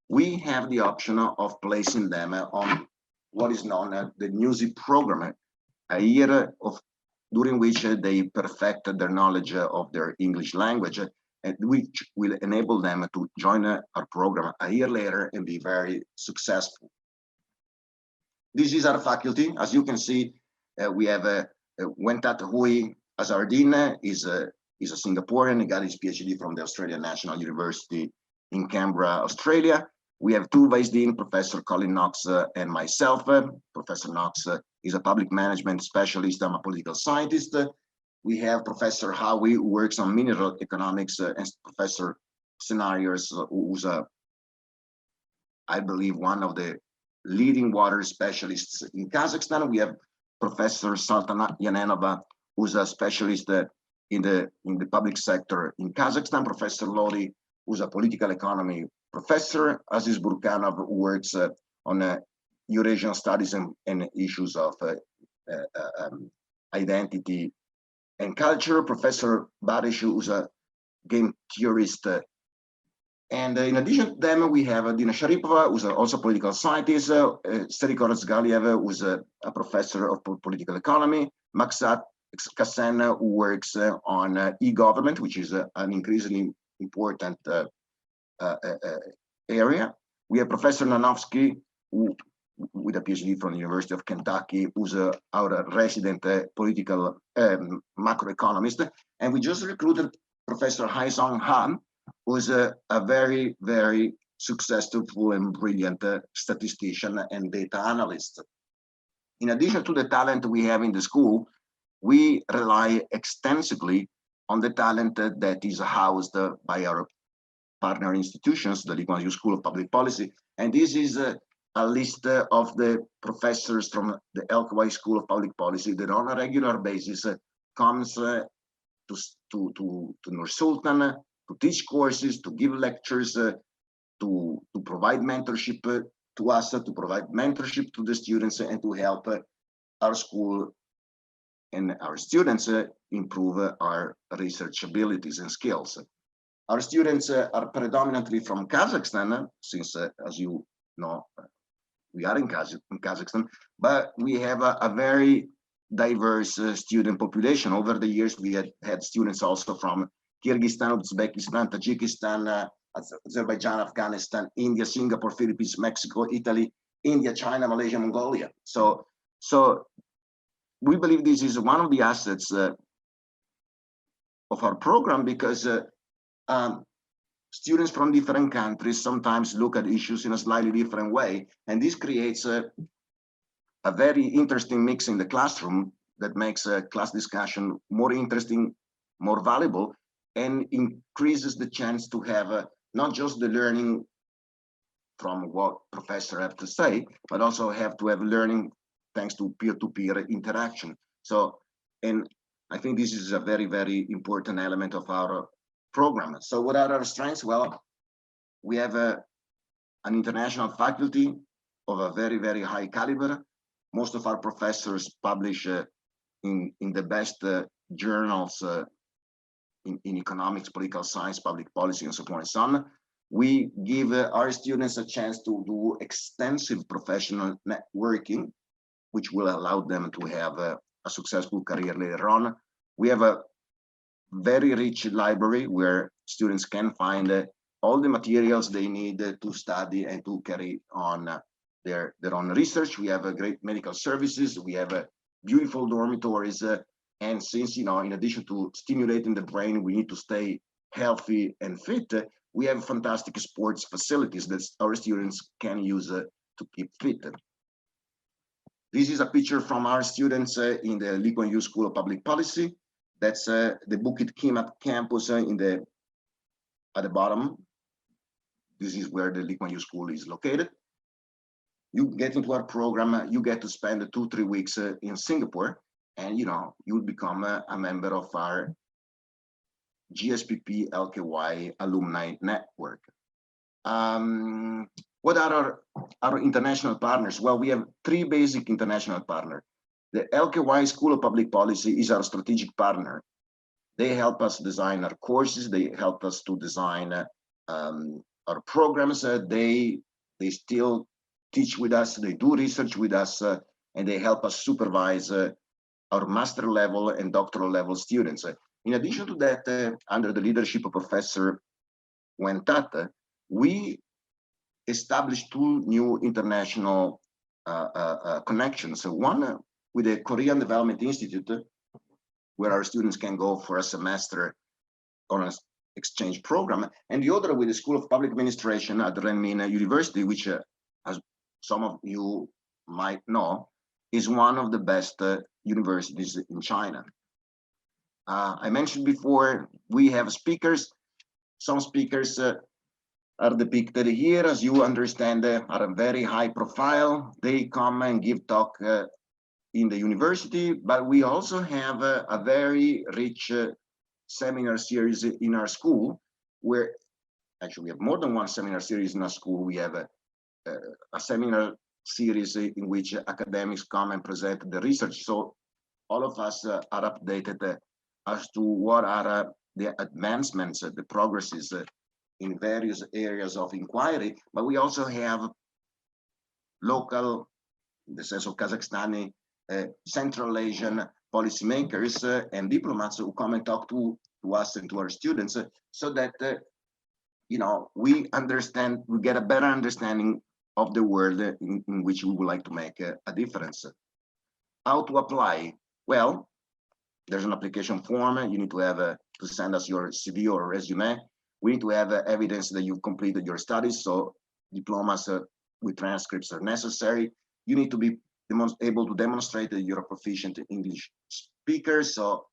we have the option of placing them on what is known as the NUSI program, a year during which they perfect their knowledge of their English language, and which will enable them to join our program a year later and be very successful. This is our faculty. As you can see, we have Wentat Hui as our dean. Is a Singaporean. He got his PhD from the Australian National University in Canberra, Australia. We have two vice dean, Professor Colin Knox and myself. Professor Knox is a public management specialist. I'm a political scientist. We have Professor Howie, who works on mineral economics, and Professor Scenarios, who's I believe, one of the leading water specialists in Kazakhstan. We have Professor Sultana Yanenova, who's a specialist in the public sector in Kazakhstan. Professor Lodi, who's a political economy professor. Aziz Burkanov, who works on Eurasian studies and issues of identity and culture. Professor Barish, who's a game theorist. And in addition to them, we have Dina Sharipova, who's also a political scientist, Seriko Razgaliev, who's a professor of political economy, Maksat Kassen, who works on e-government, which is an increasingly important area. We have Professor Nanovsky, who, with a PhD from the University of Kentucky, who's our resident political macroeconomist. And we just recruited Professor Haisong Han, who's a very, very successful and brilliant statistician and data analyst. In addition to the talent we have in the school, we rely extensively on the talent that is housed by our partner institutions, the Lee Kuan Yew School of Public Policy. And this is a list of the professors from the LKY School of Public Policy that on a regular basis comes to Nur Sultan to teach courses, to give lectures, to provide mentorship to us, to provide mentorship to the students, and to help our school and our students improve our research abilities and skills. Our students are predominantly from Kazakhstan, since, as you know, we are in Kazakhstan, but we have a very diverse student population. Over the years, we had students also from Kyrgyzstan, Uzbekistan, Tajikistan, Azerbaijan, Afghanistan, India, Singapore, Philippines, Mexico, Italy, India, China, Malaysia, Mongolia. So we believe this is one of the assets of our program, because students from different countries sometimes look at issues in a slightly different way, and this creates a very interesting mix in the classroom that makes class discussion more interesting, more valuable, and increases the chance to have not just the learning from what professors have to say, but also have to have learning thanks to peer-to-peer interaction. So, and I think this is a very, very important element of our program. So what are our strengths? Well, we have an international faculty of a very, very high caliber. Most of our professors publish in the best journals in economics, political science, public policy, and so on and so on. We give our students a chance to do extensive professional networking, which will allow them to have a successful career later on. We have a very rich library where students can find all the materials they need to study and to carry on their own research. We have a great medical services. We have beautiful dormitories. And since, you know, in addition to stimulating the brain, we need to stay healthy and fit, we have fantastic sports facilities that our students can use to keep fit. This is a picture from our students in the Lee Kuan Yew School of Public Policy. That's the Bukit Kimat campus at the bottom. This is where the Lee Kuan Yew School is located. You get into our program, you get to spend 2-3 weeks in Singapore, and you know, you become a member of our GSPP LKY alumni network. What are our international partners? Well, we have 3 basic international partners. The LKY School of Public Policy is our strategic partner. They help us design our courses. They help us to design our programs. They still teach with us. They do research with us, and they help us supervise our master level and doctoral level students. In addition to that, under the leadership of Professor Wen Tat, we established 2 new international connections. One with the Korean Development Institute, where our students can go for a semester on an exchange program, and the other with the School of Public Administration at Renmin University, which, as some of you might know, is one of the best universities in China. I mentioned before, we have speakers. Some speakers are depicted here, as you understand, are a very high profile. They come and give talk in the university, but we also have a very rich seminar series in our school, where actually we have more than one seminar series in our school. We have a seminar series in which academics come and present the research. So all of us are updated as to what are the advancements, the progresses in various areas of inquiry, but we also have local, in the sense of Kazakhstani, Central Asian policymakers and diplomats who come and talk to us and to our students, so that you know, we understand, we get a better understanding of the world in which we would like to make a difference. How to apply? Well, there's an application form. You need to have to send us your CV or resume. We need to have evidence that you've completed your studies. So diplomas with transcripts are necessary. You need to be able to demonstrate that you're a proficient English speaker. So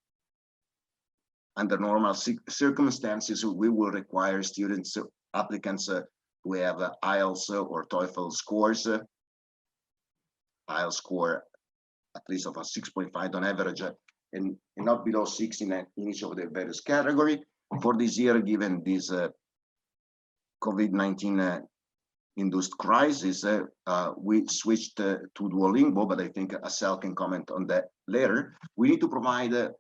under normal circumstances, we will require students, applicants to have IELTS or TOEFL scores. IELTS score at least of a 6.5 on average, and not below 6 in each of the various categories. For this year, given this COVID-19 induced crisis, we switched to Duolingo, but I think Asel can comment on that later. We need to provide a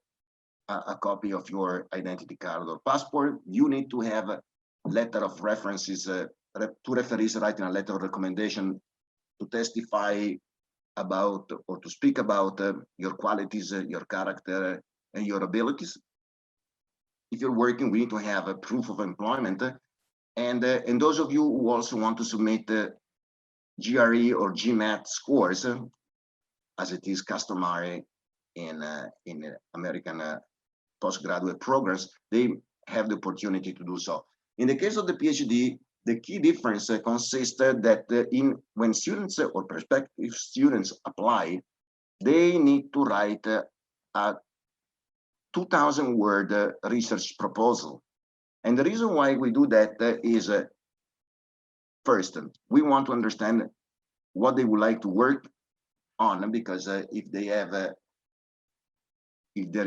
copy of your identity card or passport. You need to have a letter of references, two referees writing a letter of recommendation to testify about or to speak about your qualities, your character, and your abilities. If you're working, we need to have a proof of employment. And those of you who also want to submit GRE or GMAT scores, as it is customary in American postgraduate programs, they have the opportunity to do so. In the case of the PhD, the key difference consists that when students or prospective students apply, they need to write a 2,000-word research proposal. And the reason why we do that is, first, we want to understand what they would like to work on, because if they're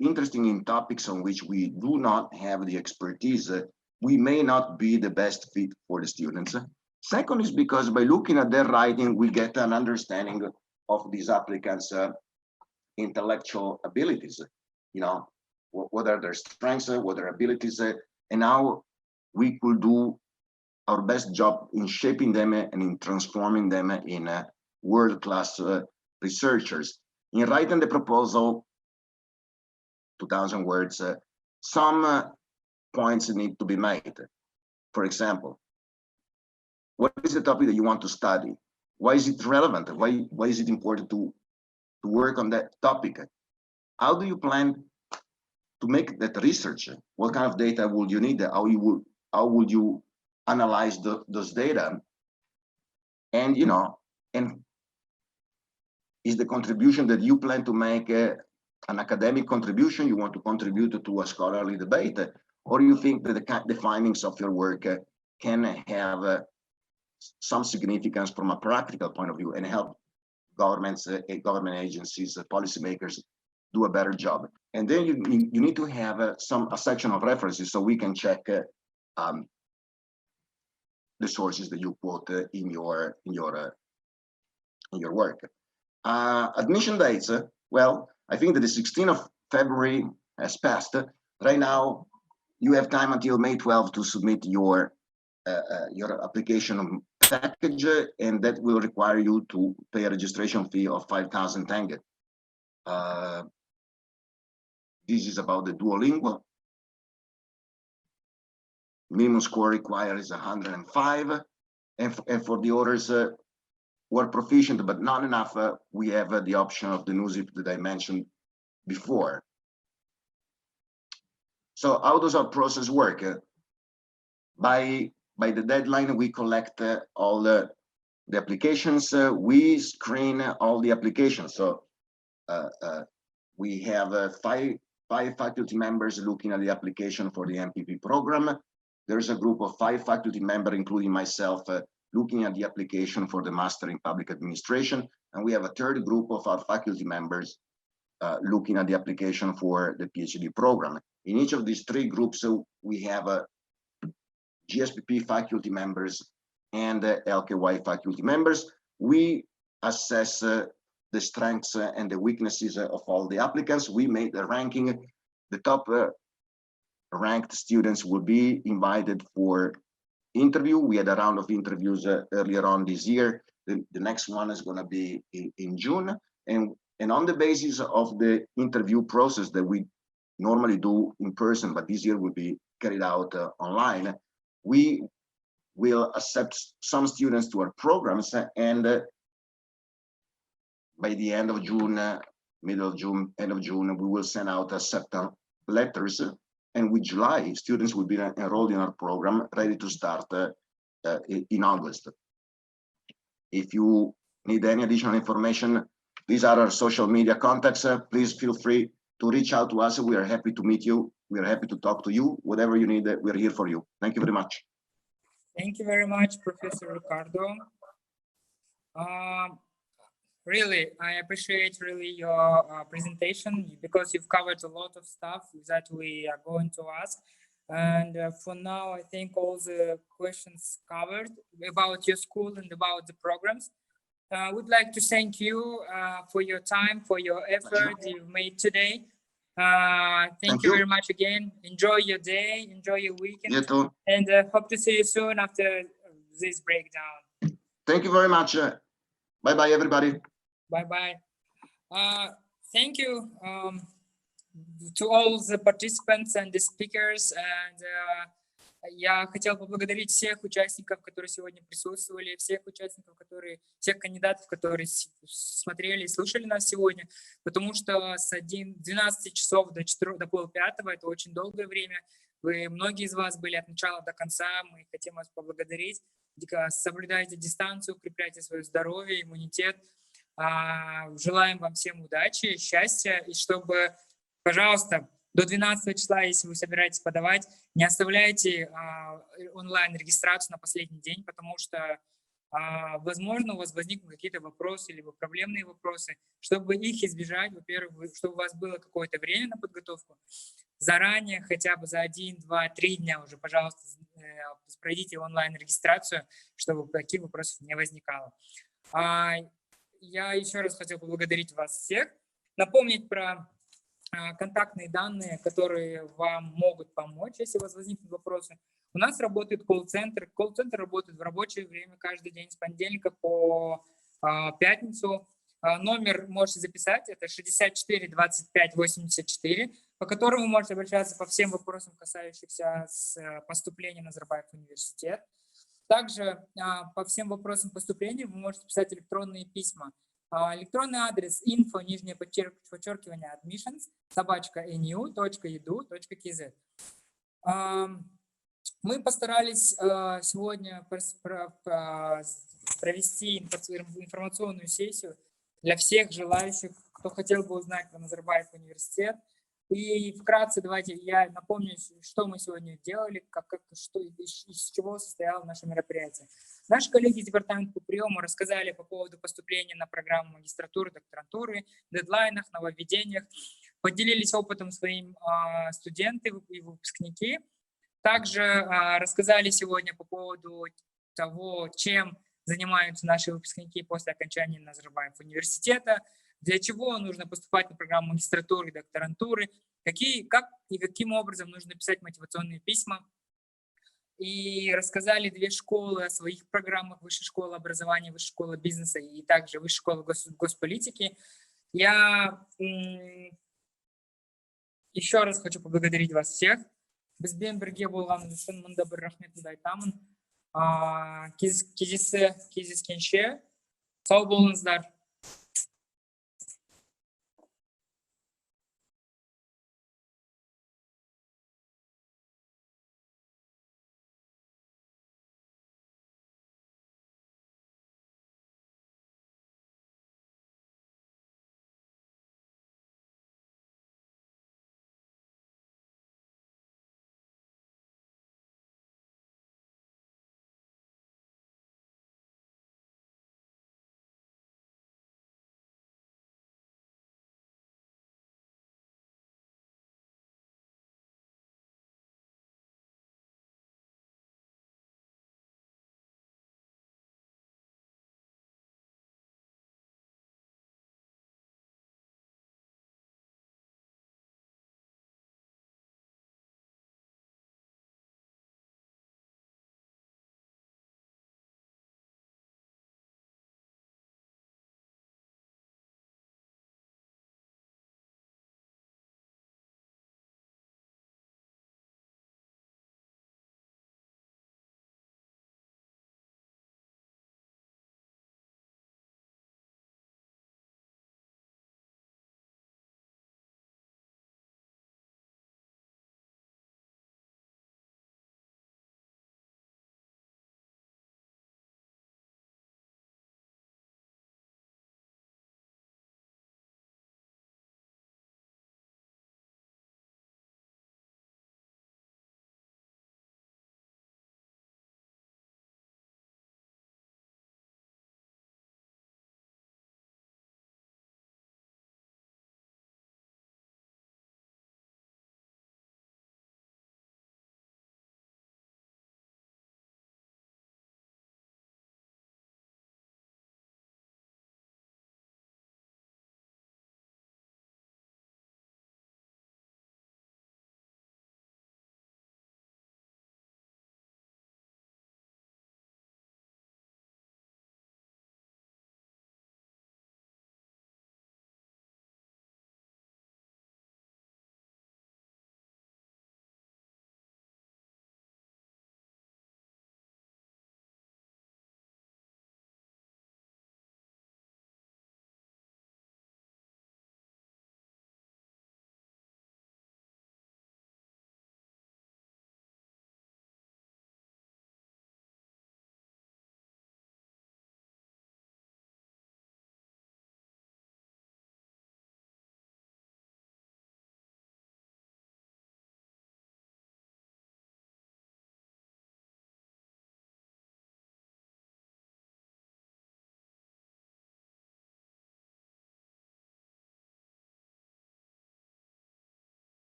interested in topics on which we do not have the expertise, we may not be the best fit for the students. Second is because by looking at their writing, we get an understanding of these applicants' intellectual abilities. You know, what are their strengths, what are their abilities, and how we could do our best job in shaping them and in transforming them in world-class researchers. In writing the proposal, 2,000 words, some points need to be made. For example, what is the topic that you want to study? Why is it relevant? Why is it important to work on that topic? How do you plan to make that research? What kind of data would you need? How would you analyze those data? And you know, and is the contribution that you plan to make an academic contribution? You want to contribute to a scholarly debate, or you think that the findings of your work can have some significance from a practical point of view and help governments, government agencies, policymakers do a better job? And then you need to have a section of references so we can check the sources that you quote in your work. Admission dates. Well, I think that the 16th of February has passed. Right now, you have time until May 12th to submit your application package, and that will require you to pay a registration fee of 5,000 tenge. This is about the Duolingo. Minimum score required is 105, and for the others who are proficient but not enough, we have the option of the NUSIP that I mentioned before. So how does our process work? By the deadline, we collect all the applications. We screen all the applications. So we have 5 faculty members looking at the application for the MPP program. There's a group of 5 faculty members, including myself, looking at the application for the Master in Public Administration. And we have a third group of our faculty members looking at the application for the PhD program. In each of these 3 groups, we have GSPP faculty members and LKY faculty members. We assess the strengths and the weaknesses of all the applicants. We made the ranking. The top ranked students will be invited for interview. We had a round of interviews earlier on this year. The next one is going to be in June. And on the basis of the interview process that we normally do in person, but this year will be carried out online, we will accept some students to our programs, and by the end of June, middle of June, end of June, we will send out acceptance letters, and with July, students will be enrolled in our program, ready to start in August. If you need any additional information, these are our social media contacts. Please feel free to reach out to us. We are happy to meet you. We are happy to talk to you. Whatever you need, we're here for you. Thank you very much. Thank you very much, Professor Ricardo. Really, I appreciate your presentation, because you've covered a lot of stuff that we are going to ask. And for now, I think all the questions covered about your school and about the programs. I would like to thank you for your time, for your effort you've made today. Thank you very much again. Enjoy your day, enjoy your weekend. You too. And hope to see you soon after this breakdown. Thank you very much. Bye-bye, everybody. Bye-bye. Thank you to all the participants and the speakers. And я хотел поблагодарить всех участников, которые сегодня присутствовали, всех кандидатов, которые смотрели и слушали нас сегодня, потому что с 12 часов до 4:30 это очень долгое время. Многие из вас были от начала до конца. Мы хотим вас поблагодарить. Соблюдайте дистанцию, укрепляйте свое здоровье, иммунитет. Желаем вам всем удачи, счастья, и чтобы, пожалуйста, до 12 числа, если вы собираетесь подавать, не оставляйте онлайн-регистрацию на последний день, потому что, возможно, у вас возникнут какие-то вопросы, либо проблемные вопросы. Чтобы их избежать, во-первых, чтобы у вас было какое-то время на подготовку, заранее, хотя бы за 1, 2, 3 дня уже, пожалуйста, пройдите онлайн-регистрацию, чтобы таких вопросов не возникало. Я еще раз хотел поблагодарить вас всех, напомнить про контактные данные, которые вам могут помочь, если у вас возникнут вопросы. У нас работает колл-центр. Колл-центр работает в рабочее время каждый день с понедельника по пятницу. Номер можете записать, это 64 25 84, по которому вы можете обращаться по всем вопросам, касающимся поступления на Назарбаев университет. Также по всем вопросам поступления вы можете писать электронные письма. Электронный адрес info_admissions@nu.edu.kz. Мы постарались сегодня провести информационную сессию для всех желающих, кто хотел бы узнать про Назарбаев университет. И вкратце давайте я напомню, что мы сегодня делали, из чего состояло наше мероприятие. Наши коллеги из департамента по приему рассказали по поводу поступления на программу магистратуры, докторантуры, дедлайнах, нововведениях, поделились опытом своим студенты и выпускники. Также рассказали сегодня по поводу того, чем занимаются наши выпускники после окончания Назарбаев университета, для чего нужно поступать на программу магистратуры и докторантуры, как и каким образом нужно писать мотивационные письма. И рассказали 2 школы о своих программах: Высшая школа образования, Высшая школа бизнеса и также Высшая школа госполитики. Я еще раз хочу поблагодарить вас всех. Бізбен бірге болғаныңыз үшін мында бір рахметімді айтамын. Кездескенше сау болыңыздар.